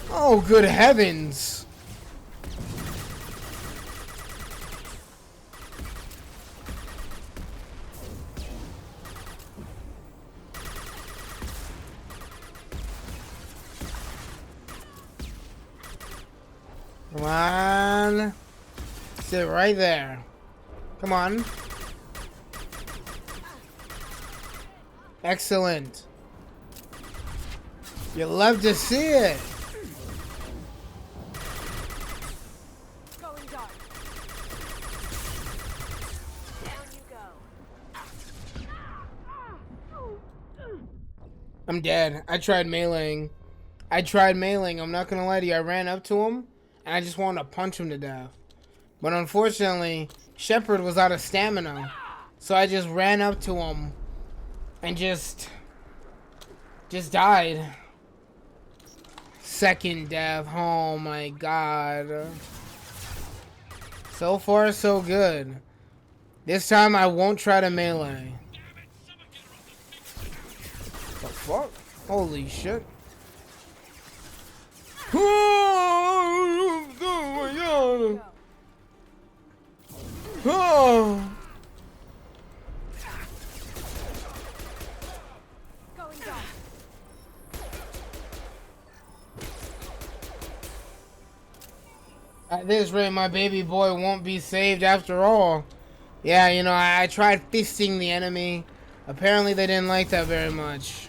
S1: Oh, good heavens. Come on. Sit right there. Come on. Excellent. You love to see it.
S18: Going dark. Down you go.
S1: I'm dead. I tried meleeing. I'm not gonna lie to you. I ran up to him and I just wanted to punch him to death. But unfortunately, Shepard was out of stamina. So I just ran up to him and just died. Second death. Oh my God. So far, so good. This time I won't try to melee. The fuck? Holy shit. Oh my God. Oh. At this rate, my baby boy won't be saved after all. Yeah, you know, I tried fisting the enemy. Apparently they didn't like that very much.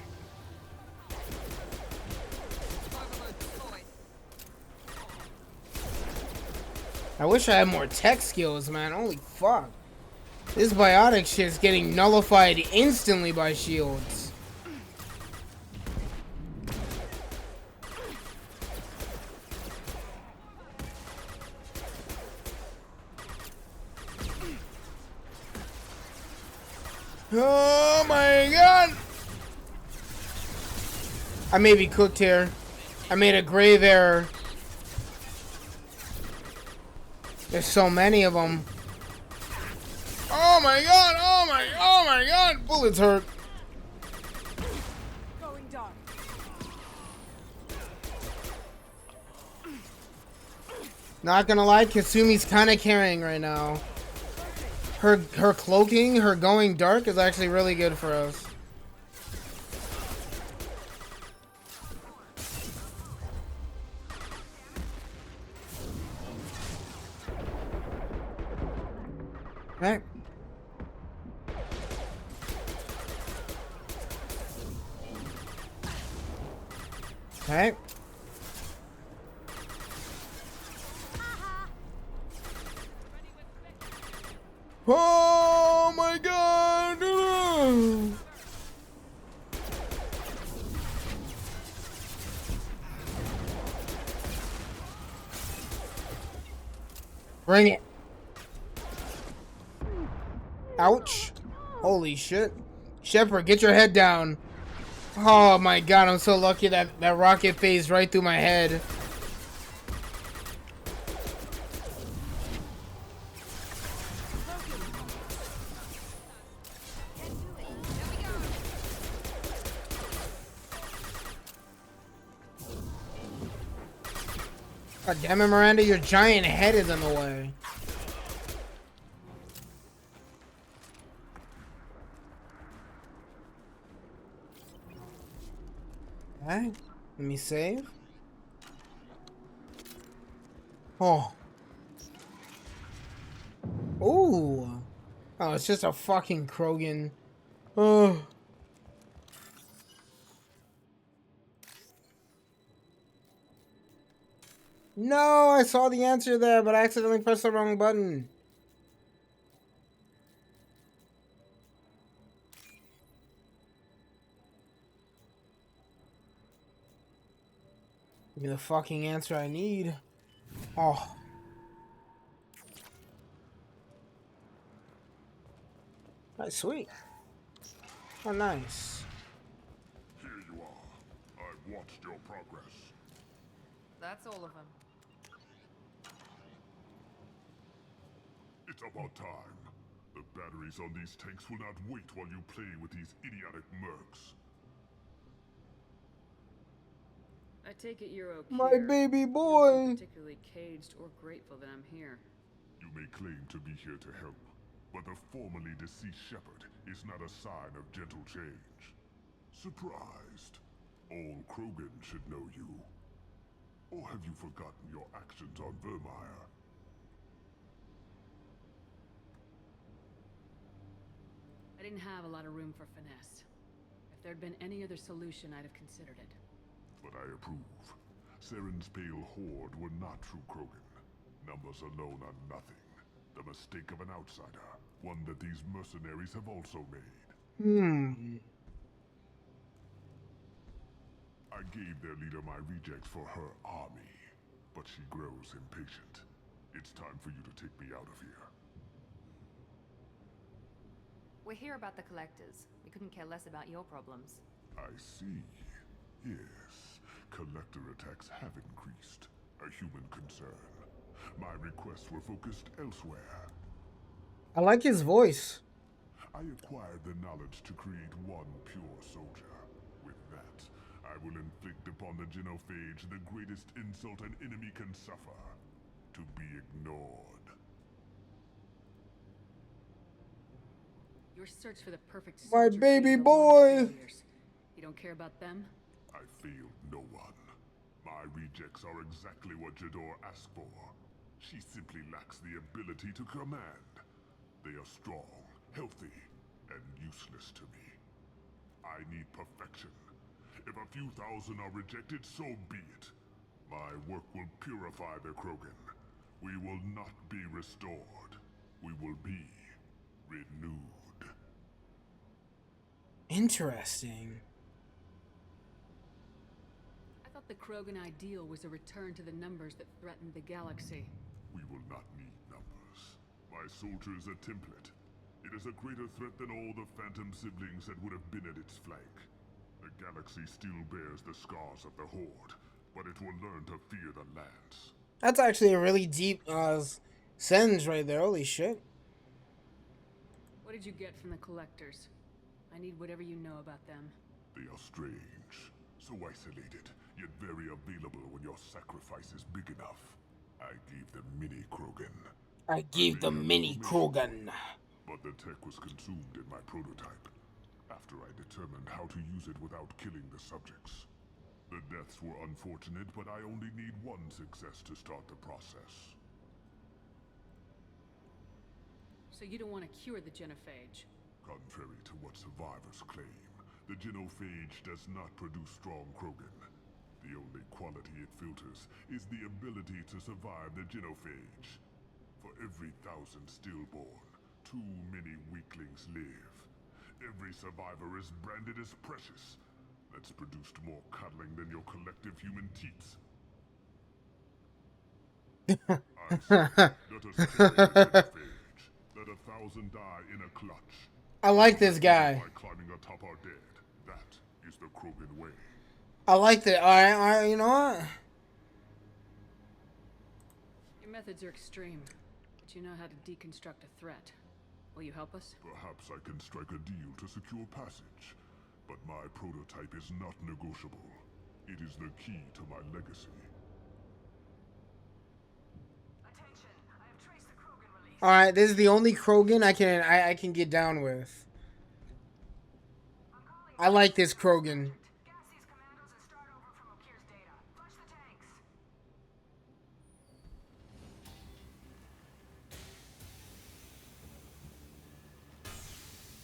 S1: I wish I had more tech skills, man. Holy fuck. This biotic shit's getting nullified instantly by shields. Oh my God! I may be cooked here. I made a grave error. There's so many of them. Oh my God! Oh my God! Bullets hurt.
S18: Going dark.
S1: Not gonna lie, Kasumi's kind of carrying right now. Her cloaking, her going dark is actually really good for us. Okay. Okay. Oh my God! Bring it. Ouch. Holy shit. Shepard, get your head down. Oh my God, I'm so lucky that rocket phased right through my head. God damn it, Miranda, your giant head is in the way. Alright, let me save. Oh. Ooh. Oh, it's just a fucking Krogan. Oh. No, I saw the answer there, but I accidentally pressed the wrong button. Give me the fucking answer I need. Oh. That's sweet. Oh, nice.
S17: Here you are. I've watched your progress.
S8: That's all of them.
S17: It's about time. The batteries on these tanks will not wait while you play with these idiotic mercs.
S6: I take it you're okay.
S1: My baby boy.
S6: Particularly caged or grateful that I'm here.
S17: You may claim to be here to help, but the formerly deceased Shepard is not a sign of gentle change. Surprised? All Krogan should know you. Or have you forgotten your actions on Vermeer?
S6: I didn't have a lot of room for finesse. If there'd been any other solution, I'd have considered it.
S17: But I approve. Saren's pale horde were not true Krogan. Numbers alone are nothing. The mistake of an outsider. One that these mercenaries have also made. I gave their leader my rejects for her army, but she grows impatient. It's time for you to take me out of here.
S8: We're here about the collectors. We couldn't care less about your problems.
S17: I see. Yes, collector attacks have increased. A human concern. My requests were focused elsewhere.
S1: I like his voice.
S17: I acquired the knowledge to create one pure soldier. With that, I will inflict upon the Genophage the greatest insult an enemy can suffer. To be ignored.
S6: Your search for the perfect
S1: My
S6: soldier
S1: baby
S6: created a lot of
S1: boy.
S6: failures. You don't care about them?
S17: I failed no one. My rejects are exactly what Jador asked for. She simply lacks the ability to command. They are strong, healthy, and useless to me. I need perfection. If a few thousand are rejected, so be it. My work will purify the Krogan. We will not be restored. We will be renewed.
S1: Interesting.
S6: I thought the Krogan ideal was a return to the numbers that threatened the galaxy.
S17: We will not need numbers. My soldier is a template. It is a greater threat than all the Phantom siblings that would have been at its flank. The galaxy still bears the scars of the Horde, but it will learn to fear the Lance.
S1: That's actually a really deep sentence right there. Holy shit.
S6: What did you get from the collectors? I need whatever you know about them.
S17: They are strange, so isolated, yet very available when your sacrifice is big enough. I gave them mini Krogan.
S1: I gave them mini Krogan.
S17: But the tech was consumed in my prototype, after I determined how to use it without killing the subjects. The deaths were unfortunate, but I only need one success to start the process.
S6: So you don't want to cure the Genophage?
S17: Contrary to what survivors claim, the Genophage does not produce strong Krogan. The only quality it filters is the ability to survive the Genophage. For every 1,000 stillborn, too many weaklings live. Every survivor is branded as precious. That's produced more cuddling than your collective human teats. I say, let us carry the Genophage. Let 1,000 die in a clutch.
S1: I like this guy.
S17: By climbing atop our dead. That is the Krogan way.
S1: I like that. Alright, you know what?
S6: Your methods are extreme, but you know how to deconstruct a threat. Will you help us?
S17: Perhaps I can strike a deal to secure passage. But my prototype is not negotiable. It is the key to my legacy.
S1: All right, this is the only Krogan I can get down with. I like this Krogan.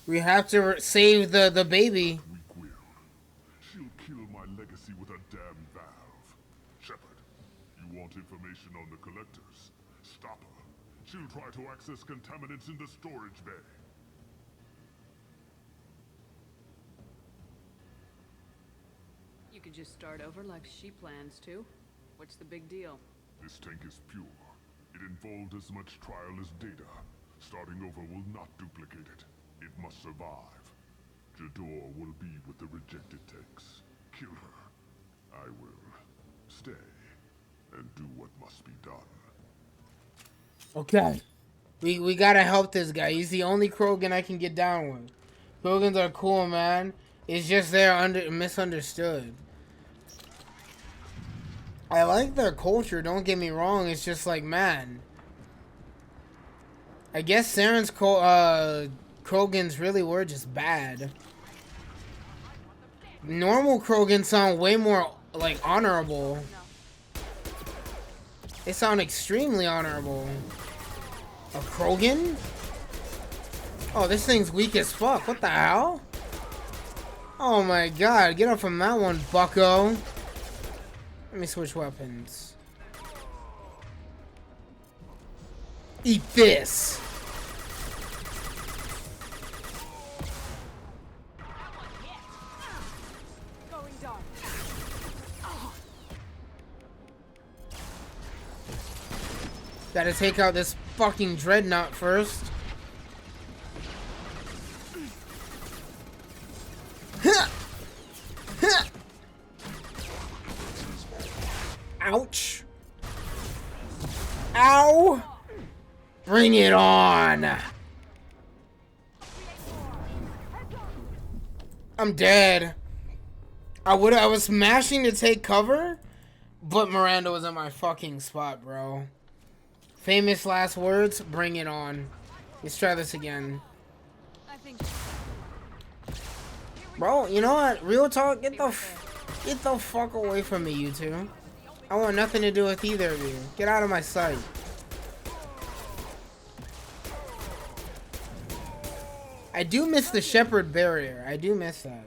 S1: We have to save the baby.
S17: We will. She'll kill my legacy with a damn valve. Shepard, you want information on the collectors? Stop her. She'll try to access contaminants in the storage bay.
S6: You could just start over like she plans to. What's the big deal?
S17: This tank is pure. It involved as much trial as data. Starting over will not duplicate it. It must survive. Jador will be with the rejected tanks. Kill her. I will stay and do what must be done.
S1: Okay. We gotta help this guy. He's the only Krogan I can get down with. Krogans are cool, man. It's just they're misunderstood. I like their culture, don't get me wrong. It's just like, man. I guess Saren's Krogans really were just bad. Normal Krogans sound way more, like, honorable. They sound extremely honorable. A Krogan? Oh, this thing's weak as fuck. What the hell? Oh my god. Get up from that one, bucko. Let me switch weapons. Eat this. Gotta take out this fucking dreadnought first. Ouch. Ow. Bring it on. I'm dead. I was smashing to take cover, but Miranda was in my fucking spot, bro. Famous last words, bring it on. Let's try this again. Bro, you know what? Real talk, get the fuck away from me, you two. I want nothing to do with either of you. Get out of my sight. I do miss the Shepard barrier. I do miss that.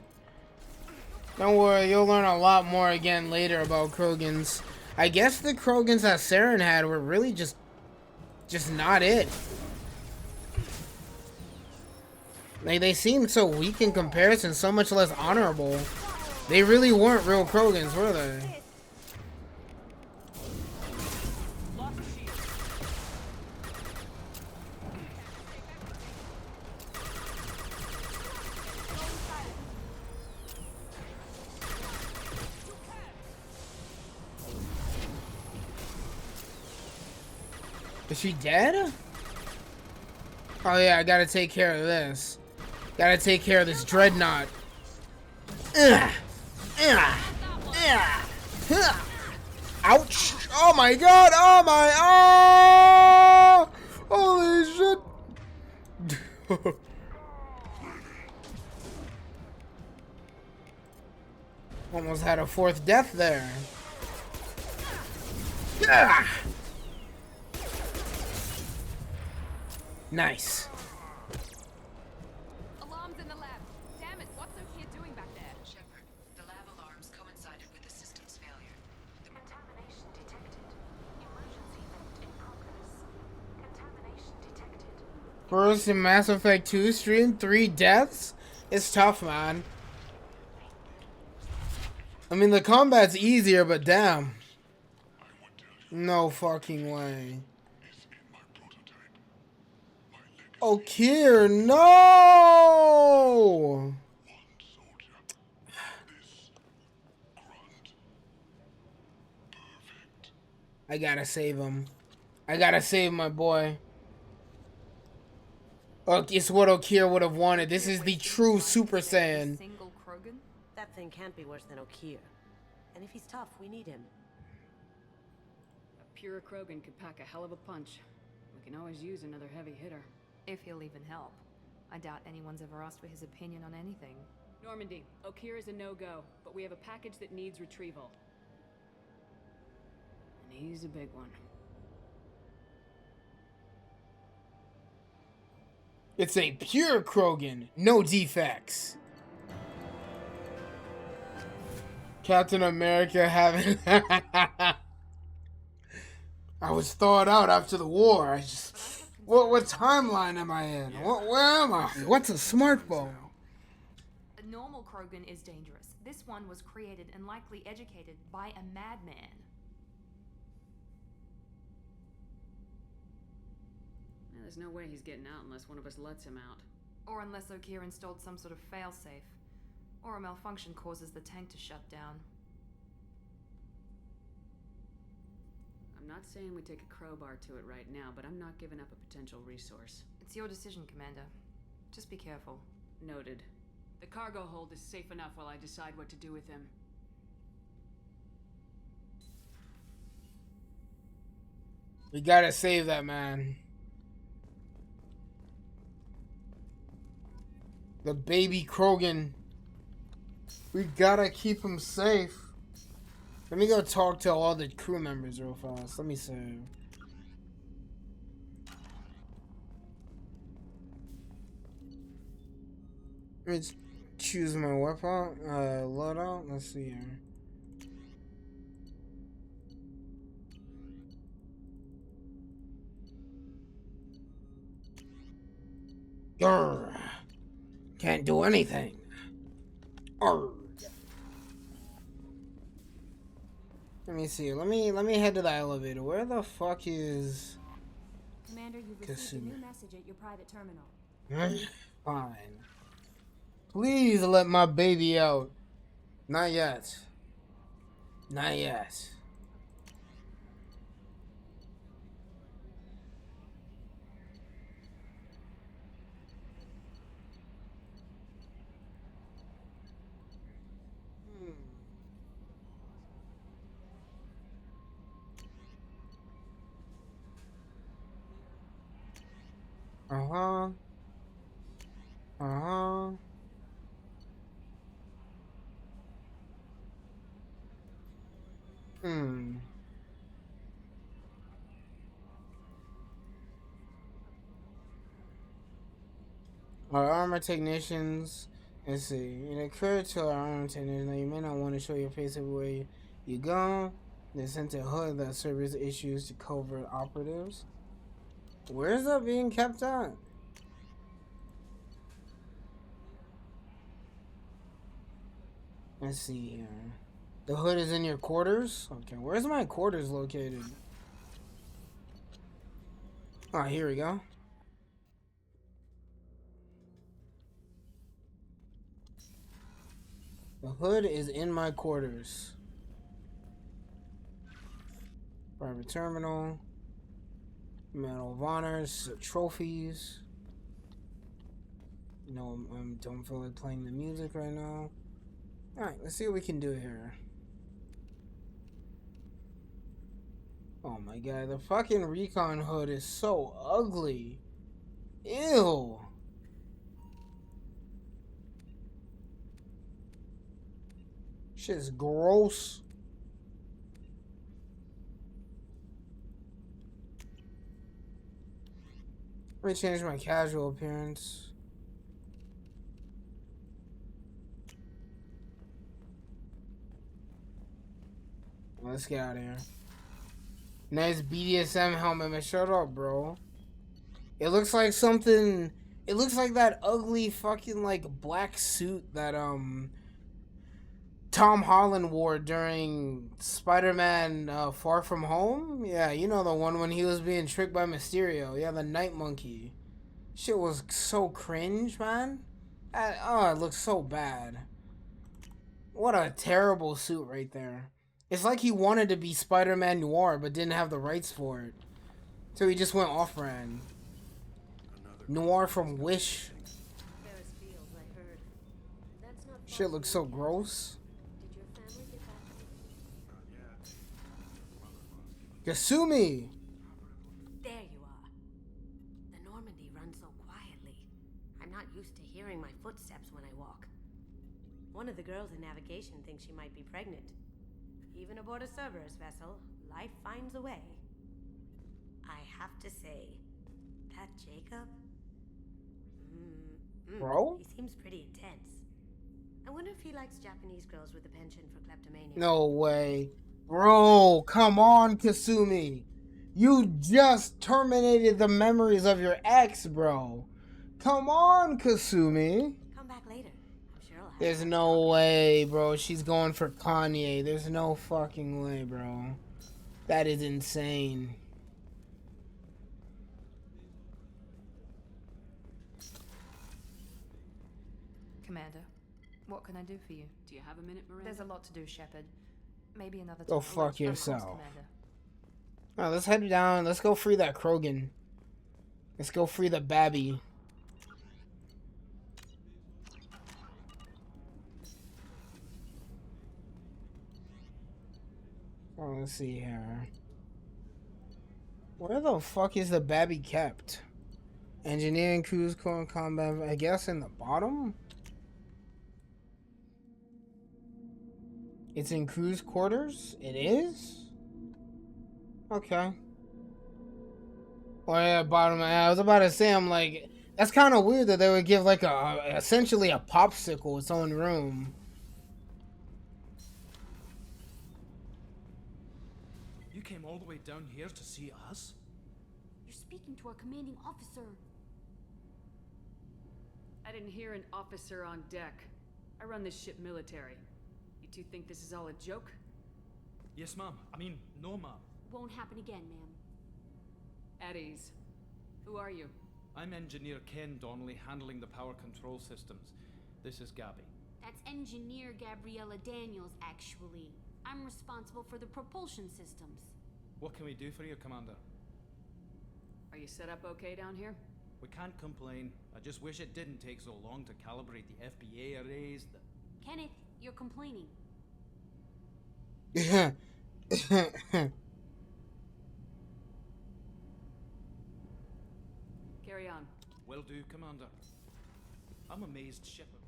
S1: Don't worry, you'll learn a lot more again later about Krogans. I guess the Krogans that Saren had were really just not it. Like, they seemed so weak in comparison, so much less honorable. They really weren't real Krogans, were they? Is she dead? Oh yeah, I gotta take care of this. Gotta take care of this dreadnought. Ouch! Oh my god! Oh my! Oh! Holy shit! Almost had a fourth death there. Nice.
S2: Alarms in the lab. Damn it, what's Okier doing back there?
S4: Shepard, the lab alarms coincided with the system's failure. The contamination detected. Emergency vent in progress. Contamination detected.
S1: First in Mass Effect 2 stream, 3 deaths? It's tough, man. I mean, the combat's easier, but damn. No fucking way. Oh, Kier, no! I gotta save him. I gotta save my boy. It's what Okier would have wanted. This is the true Super Saiyan.
S2: Single Krogan?
S7: That thing can't be worse than Okier. And if he's tough, we need him.
S6: A pure Krogan could pack a hell of a punch. We can always use another heavy hitter.
S2: If he'll even help. I doubt anyone's ever asked for his opinion on anything.
S6: Normandy, Okeer is a no-go, but we have a package that needs retrieval. And he's a big one.
S1: It's a pure Krogan, no defects. Captain America having... I was thawed out after the war. I just... What timeline am I in? Where am I? What's a smartphone?
S2: A normal Krogan is dangerous. This one was created and likely educated by a madman.
S6: There's no way he's getting out unless one of us lets him out.
S2: Or unless Okeer installed some sort of failsafe. Or a malfunction causes the tank to shut down.
S6: I'm not saying we take a crowbar to it right now, but I'm not giving up a potential resource.
S2: It's your decision, Commander. Just be careful.
S6: Noted. The cargo hold is safe enough while I decide what to do with him.
S1: We gotta save that man. The baby Krogan. We gotta keep him safe. Let me go talk to all the crew members real fast. Let me see. Let's choose my weapon. Loadout. Let's see here. Grr. Can't do anything. Arrgh. Let me see. Let me head to the elevator. Where the fuck is
S18: Commander, you've received a new message at your private terminal.
S1: Fine. Please let my baby out. Not yet. Not yet. Uh-huh. Uh-huh. Our armor technicians, let's see. It occurred to our armor technicians that you may not want to show your face everywhere you go. They sent a hood that serves issues to covert operatives. Where is that being kept at? Let's see here. The hood is in your quarters? Okay, where's my quarters located? Ah, here we go. The hood is in my quarters. Private terminal. Medal of Honors, trophies. No, I don't feel like playing the music right now. Alright, let's see what we can do here. Oh my god, the fucking recon hood is so ugly. Ew. Shit's gross. Let me change my casual appearance. Let's get out of here. Nice BDSM helmet, man. Shut up, bro. It looks like something. It looks like that ugly fucking like black suit that Tom Holland wore during Spider-Man Far From Home. Yeah, you know the one when he was being tricked by Mysterio. Yeah, the Night Monkey. Shit was so cringe, man. It looks so bad. What a terrible suit right there. It's like he wanted to be Spider-Man Noir, but didn't have the rights for it. So he just went off-brand. Noir from Wish. Shit looks so gross. Kasumi!
S18: There you are.
S7: the girls in navigation think she might be pregnant. Even aboard a Cerberus vessel, life finds a way. I have to say, that Jacob...
S1: Bro?
S7: He seems pretty intense. I wonder if he likes Japanese girls with a penchant for kleptomania.
S1: No way. Bro, come on, Kasumi. You just terminated the memories of your ex, bro. Come on, Kasumi.
S7: Come back later. I'm sure I'll have
S1: There's no way, bro. She's going for Kanye. There's no fucking way, bro. That is insane.
S8: Commander, what can I do for you?
S6: Do you have a minute, Miranda?
S8: There's a lot to do, Shepard. Maybe another time.
S1: Go fuck
S8: Of course,
S1: yourself.
S8: Commander.
S1: Alright, let's head down. Let's go free that Krogan. Let's go free the Babby. Oh, let's see here. Where the fuck is the Babby kept? Engineering, cruise, core, combat, I guess in the bottom? It's in cruise quarters? It is? Okay. Oh yeah, bottom. I was about to say, I'm like, that's kind of weird that they would give like essentially a popsicle its own room.
S5: You came all the way down here to see us?
S18: You're speaking to our commanding officer.
S6: I didn't hear an officer on deck. I run this ship military. You two think this is all a joke?
S5: Yes, ma'am. I mean, no, ma'am.
S18: Won't happen again, ma'am.
S6: At ease. Who are you?
S5: I'm Engineer Ken Donnelly, handling the power control systems. This is Gabby.
S18: That's Engineer Gabriella Daniels, actually. I'm responsible for the propulsion systems.
S5: What can we do for you, Commander?
S6: Are you set up okay down here?
S5: We can't complain. I just wish it didn't take so long to calibrate the FBA arrays.
S18: Kenneth, you're complaining.
S6: Carry on.
S5: Will do, Commander. I'm amazed Shepard.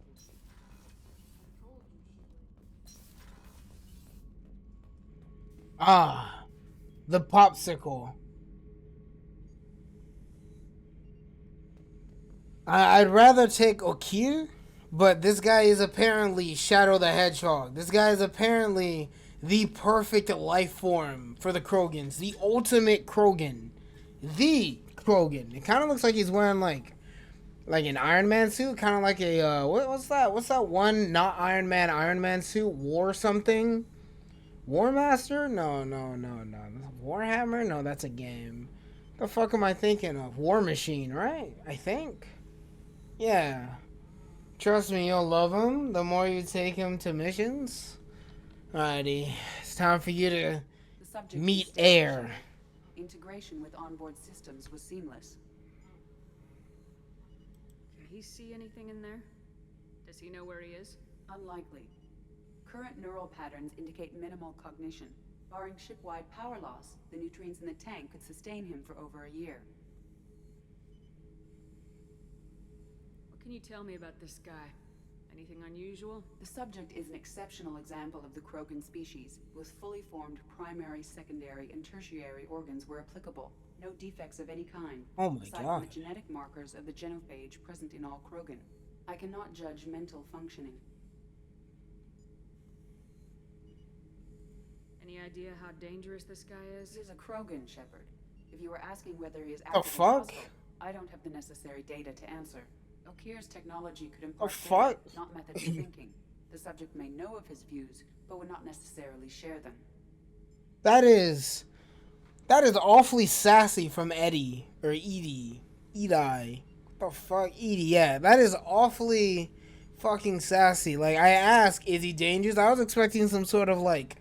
S1: Ah, the popsicle. I'd rather take Okir, but this guy is apparently Shadow the Hedgehog. This guy is apparently the perfect life form for the Krogans. The ultimate Krogan. The Krogan. It kind of looks like he's wearing like an Iron Man suit. Kind of like a, what's that? What's that one not Iron Man suit? War something? War Master? No. Warhammer? No, that's a game. The fuck am I thinking of? War Machine, right? I think. Yeah. Trust me, you'll love him the more you take him to missions. Alrighty. It's time for you to meet Air.
S13: Integration with onboard systems was seamless.
S6: Can he see anything in there? Does he know where he is?
S13: Unlikely. Current neural patterns indicate minimal cognition. Barring ship-wide power loss, the nutrients in the tank could sustain him for over a year.
S6: What can you tell me about this guy? Anything unusual?
S13: The subject is an exceptional example of the Krogan species, with fully formed primary, secondary, and tertiary organs where applicable. No defects of any kind.
S1: Oh my
S13: aside
S1: God.
S13: from the genetic markers of the genophage present in all Krogan. I cannot judge mental functioning.
S6: Any idea how dangerous this guy is?
S13: He is a Krogan, Shepard. If you were asking whether he is
S1: The
S13: actively
S1: fuck?
S13: hostile, I don't have the necessary data to answer. Okir's technology could
S1: The
S13: impart
S1: fuck?
S13: data, not methods of thinking. The subject may know of his views, but would not necessarily share them.
S1: That is awfully sassy from Eddie or Edie. The fuck, Edie? Yeah, that is awfully fucking sassy. Like, I asked, is he dangerous? I was expecting some sort of like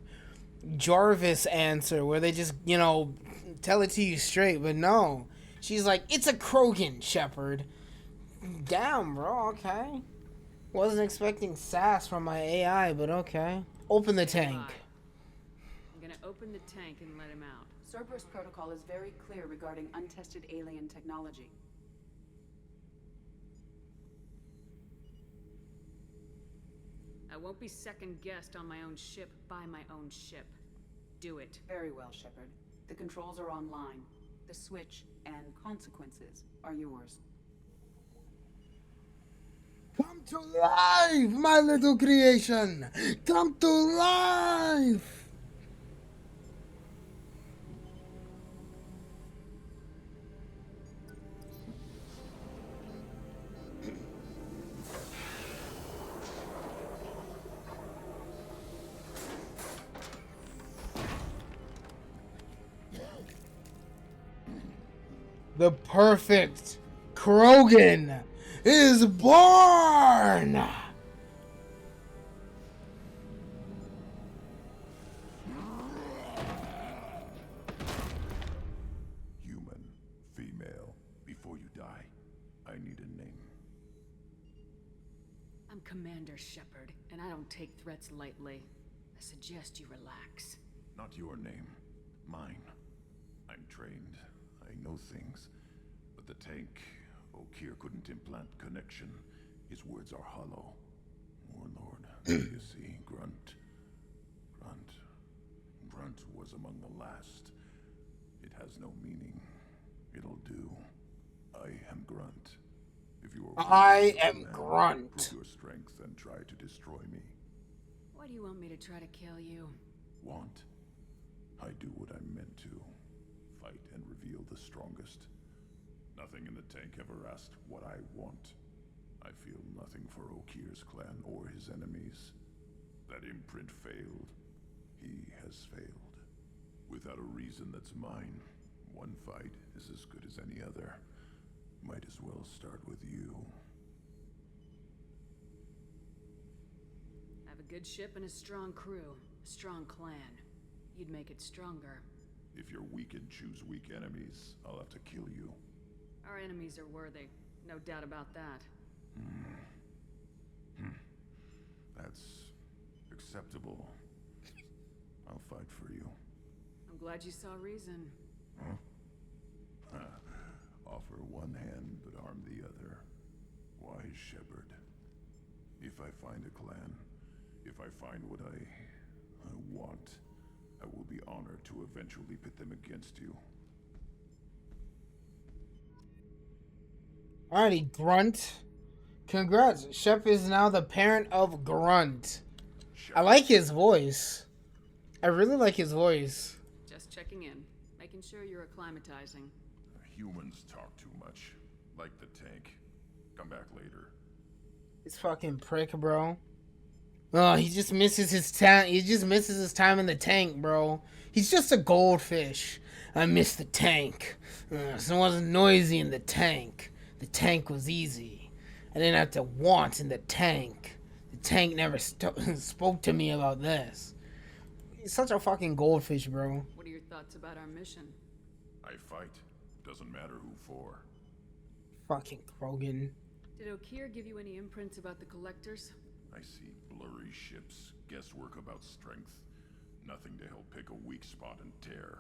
S1: Jarvis answer where they just, you know, tell it to you straight, but no. She's like, it's a Krogan, Shepard. Damn, bro. Okay. Wasn't expecting sass from my AI, but okay. Open the tank.
S6: I'm gonna open the tank and let him out.
S13: Cerberus protocol is very clear regarding untested alien technology.
S6: I won't be second-guessed on my own ship by my own ship. Do it.
S13: Very well, Shepard. The controls are online. The switch and consequences are yours.
S1: Come to life, my little creation! Come to life! The perfect Krogan is born!
S17: Human, female, before you die, I need a name.
S6: I'm Commander Shepard, and I don't take threats lightly. I suggest you relax.
S17: Not your name, mine. I'm trained. I know things. But the tank, Okeer couldn't implant connection. His words are hollow. Warlord, you see, Grunt. Grunt was among the last. It has no meaning. It'll do. I am Grunt. If you are
S1: I am Grunt.
S17: Put your strength and try to destroy me.
S6: Why do you want me to try to kill you?
S17: Want? I do what I'm meant to. Fight and reveal the strongest. Nothing in the tank ever asked what I want. I feel nothing for Okeer's clan or his enemies. That imprint failed. He has failed. Without a reason that's mine, one fight is as good as any other. Might as well start with you.
S6: I have a good ship and a strong crew. A strong clan. You'd make it stronger.
S17: If you're weak and choose weak enemies, I'll have to kill you.
S6: Our enemies are worthy. No doubt about that.
S17: That's acceptable. I'll fight for you.
S6: I'm glad you saw reason.
S17: Huh? Offer one hand, but arm the other. Wise Shepard. If I find a clan, if I find what I want, I will be honored to eventually pit them against you.
S1: Alrighty, Grunt. Congrats. Shep is now the parent of Grunt. I like his voice. I really like his voice.
S6: Just checking in. Making sure you're acclimatizing.
S17: Humans talk too much. Like the tank. Come back later.
S1: This fucking prick, bro. Oh, he just misses his time. He just misses his time in the tank, bro. He's just a goldfish. I miss the tank. It wasn't noisy in the tank. The tank was easy. I didn't have to want in the tank. The tank never spoke to me about this. He's such a fucking goldfish, bro.
S6: What are your thoughts about our mission?
S17: I fight. Doesn't matter who for.
S1: Fucking Krogan.
S6: Did Okeer give you any imprints about the Collectors?
S17: I see blurry ships, guesswork about strength. Nothing to help pick a weak spot and tear.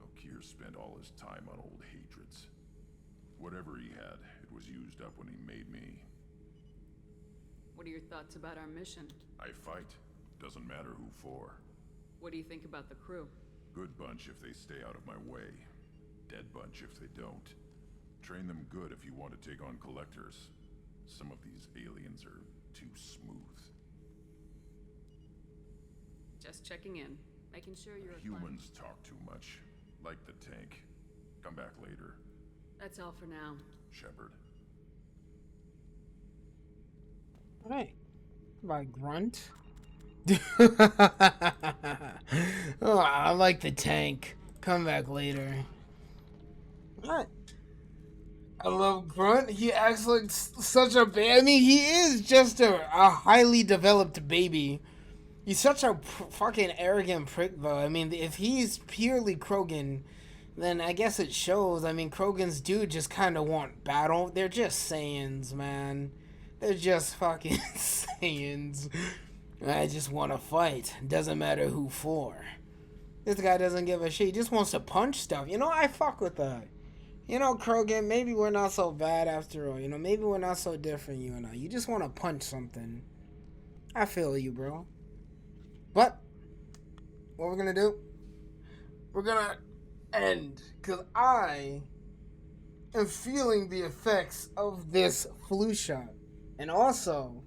S17: Okeer spent all his time on old hatreds. Whatever he had, it was used up when he made me.
S6: What are your thoughts about our mission?
S17: I fight. Doesn't matter who for.
S6: What do you think about the crew?
S17: Good bunch if they stay out of my way. Dead bunch if they don't. Train them good if you want to take on Collectors. Some of these aliens are too smooth.
S6: Just checking in. Making sure you're
S17: Humans talk too much. Like the tank. Come back later.
S6: That's all for now.
S17: Shepard.
S1: Alright. By Grunt. Oh, I like the tank. Come back later. Alright. I love Grunt. He acts like such a baby. I mean, he is just a highly developed baby. He's such a fucking arrogant prick, though. I mean, if he's purely Krogan, then I guess it shows. I mean, Krogans do just kind of want battle. They're just Saiyans, man. They're just fucking Saiyans. I just want to fight. Doesn't matter who for. This guy doesn't give a shit. He just wants to punch stuff. You know, I fuck with that. You know, Krogan, maybe we're not so bad after all. You know, maybe we're not so different, you and I. You just want to punch something. I feel you, bro. But what we're gonna do? We're gonna end, because I am feeling the effects of this flu shot. And also,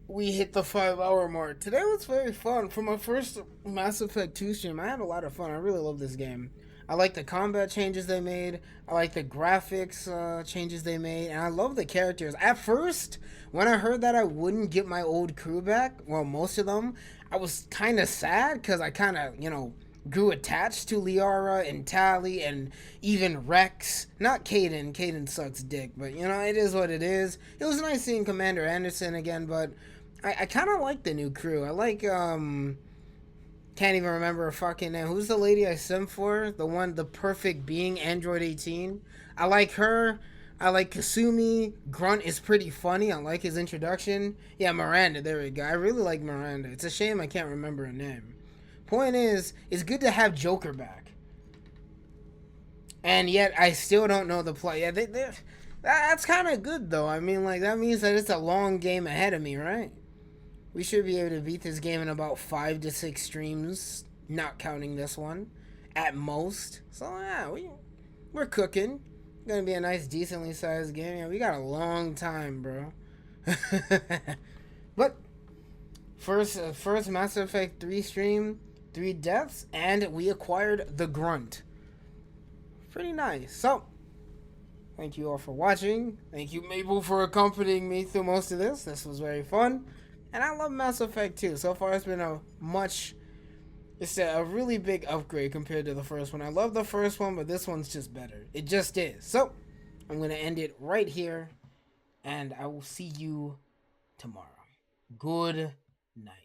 S1: we hit the 5-hour mark. Today was very fun. For my first Mass Effect 2 stream, I had a lot of fun. I really love this game. I like the combat changes they made. I like the graphics changes they made. And I love the characters. At first, when I heard that I wouldn't get my old crew back, well, most of them, I was kind of sad because I kind of, you know, grew attached to Liara and Tali and even Rex. Not Kaidan. Kaidan sucks dick, but, you know, it is what it is. It was nice seeing Commander Anderson again, but I kind of like the new crew. I like, can't even remember her fucking name. Who's the lady I sim for? The perfect being, Android 18. I like her. I like Kasumi. Grunt is pretty funny. I like his introduction. Yeah, Miranda, there we go. I really like Miranda. It's a shame I can't remember her name. Point is, it's good to have Joker back. And yet, I still don't know the play. Yeah, that's kind of good, though. I mean, like, that means that it's a long game ahead of me, right? We should be able to beat this game in about 5 to 6 streams, not counting this one, at most. So, yeah, we're cooking. Gonna be a nice, decently sized game. Yeah, we got a long time, bro. But, first Mass Effect 3 stream, 3 deaths, and we acquired the Grunt. Pretty nice. So, thank you all for watching. Thank you, Mabel, for accompanying me through most of this. This was very fun. And I love Mass Effect 2. So far, it's been it's a really big upgrade compared to the first one. I love the first one, but this one's just better. It just is. So, I'm going to end it right here. And I will see you tomorrow. Good night.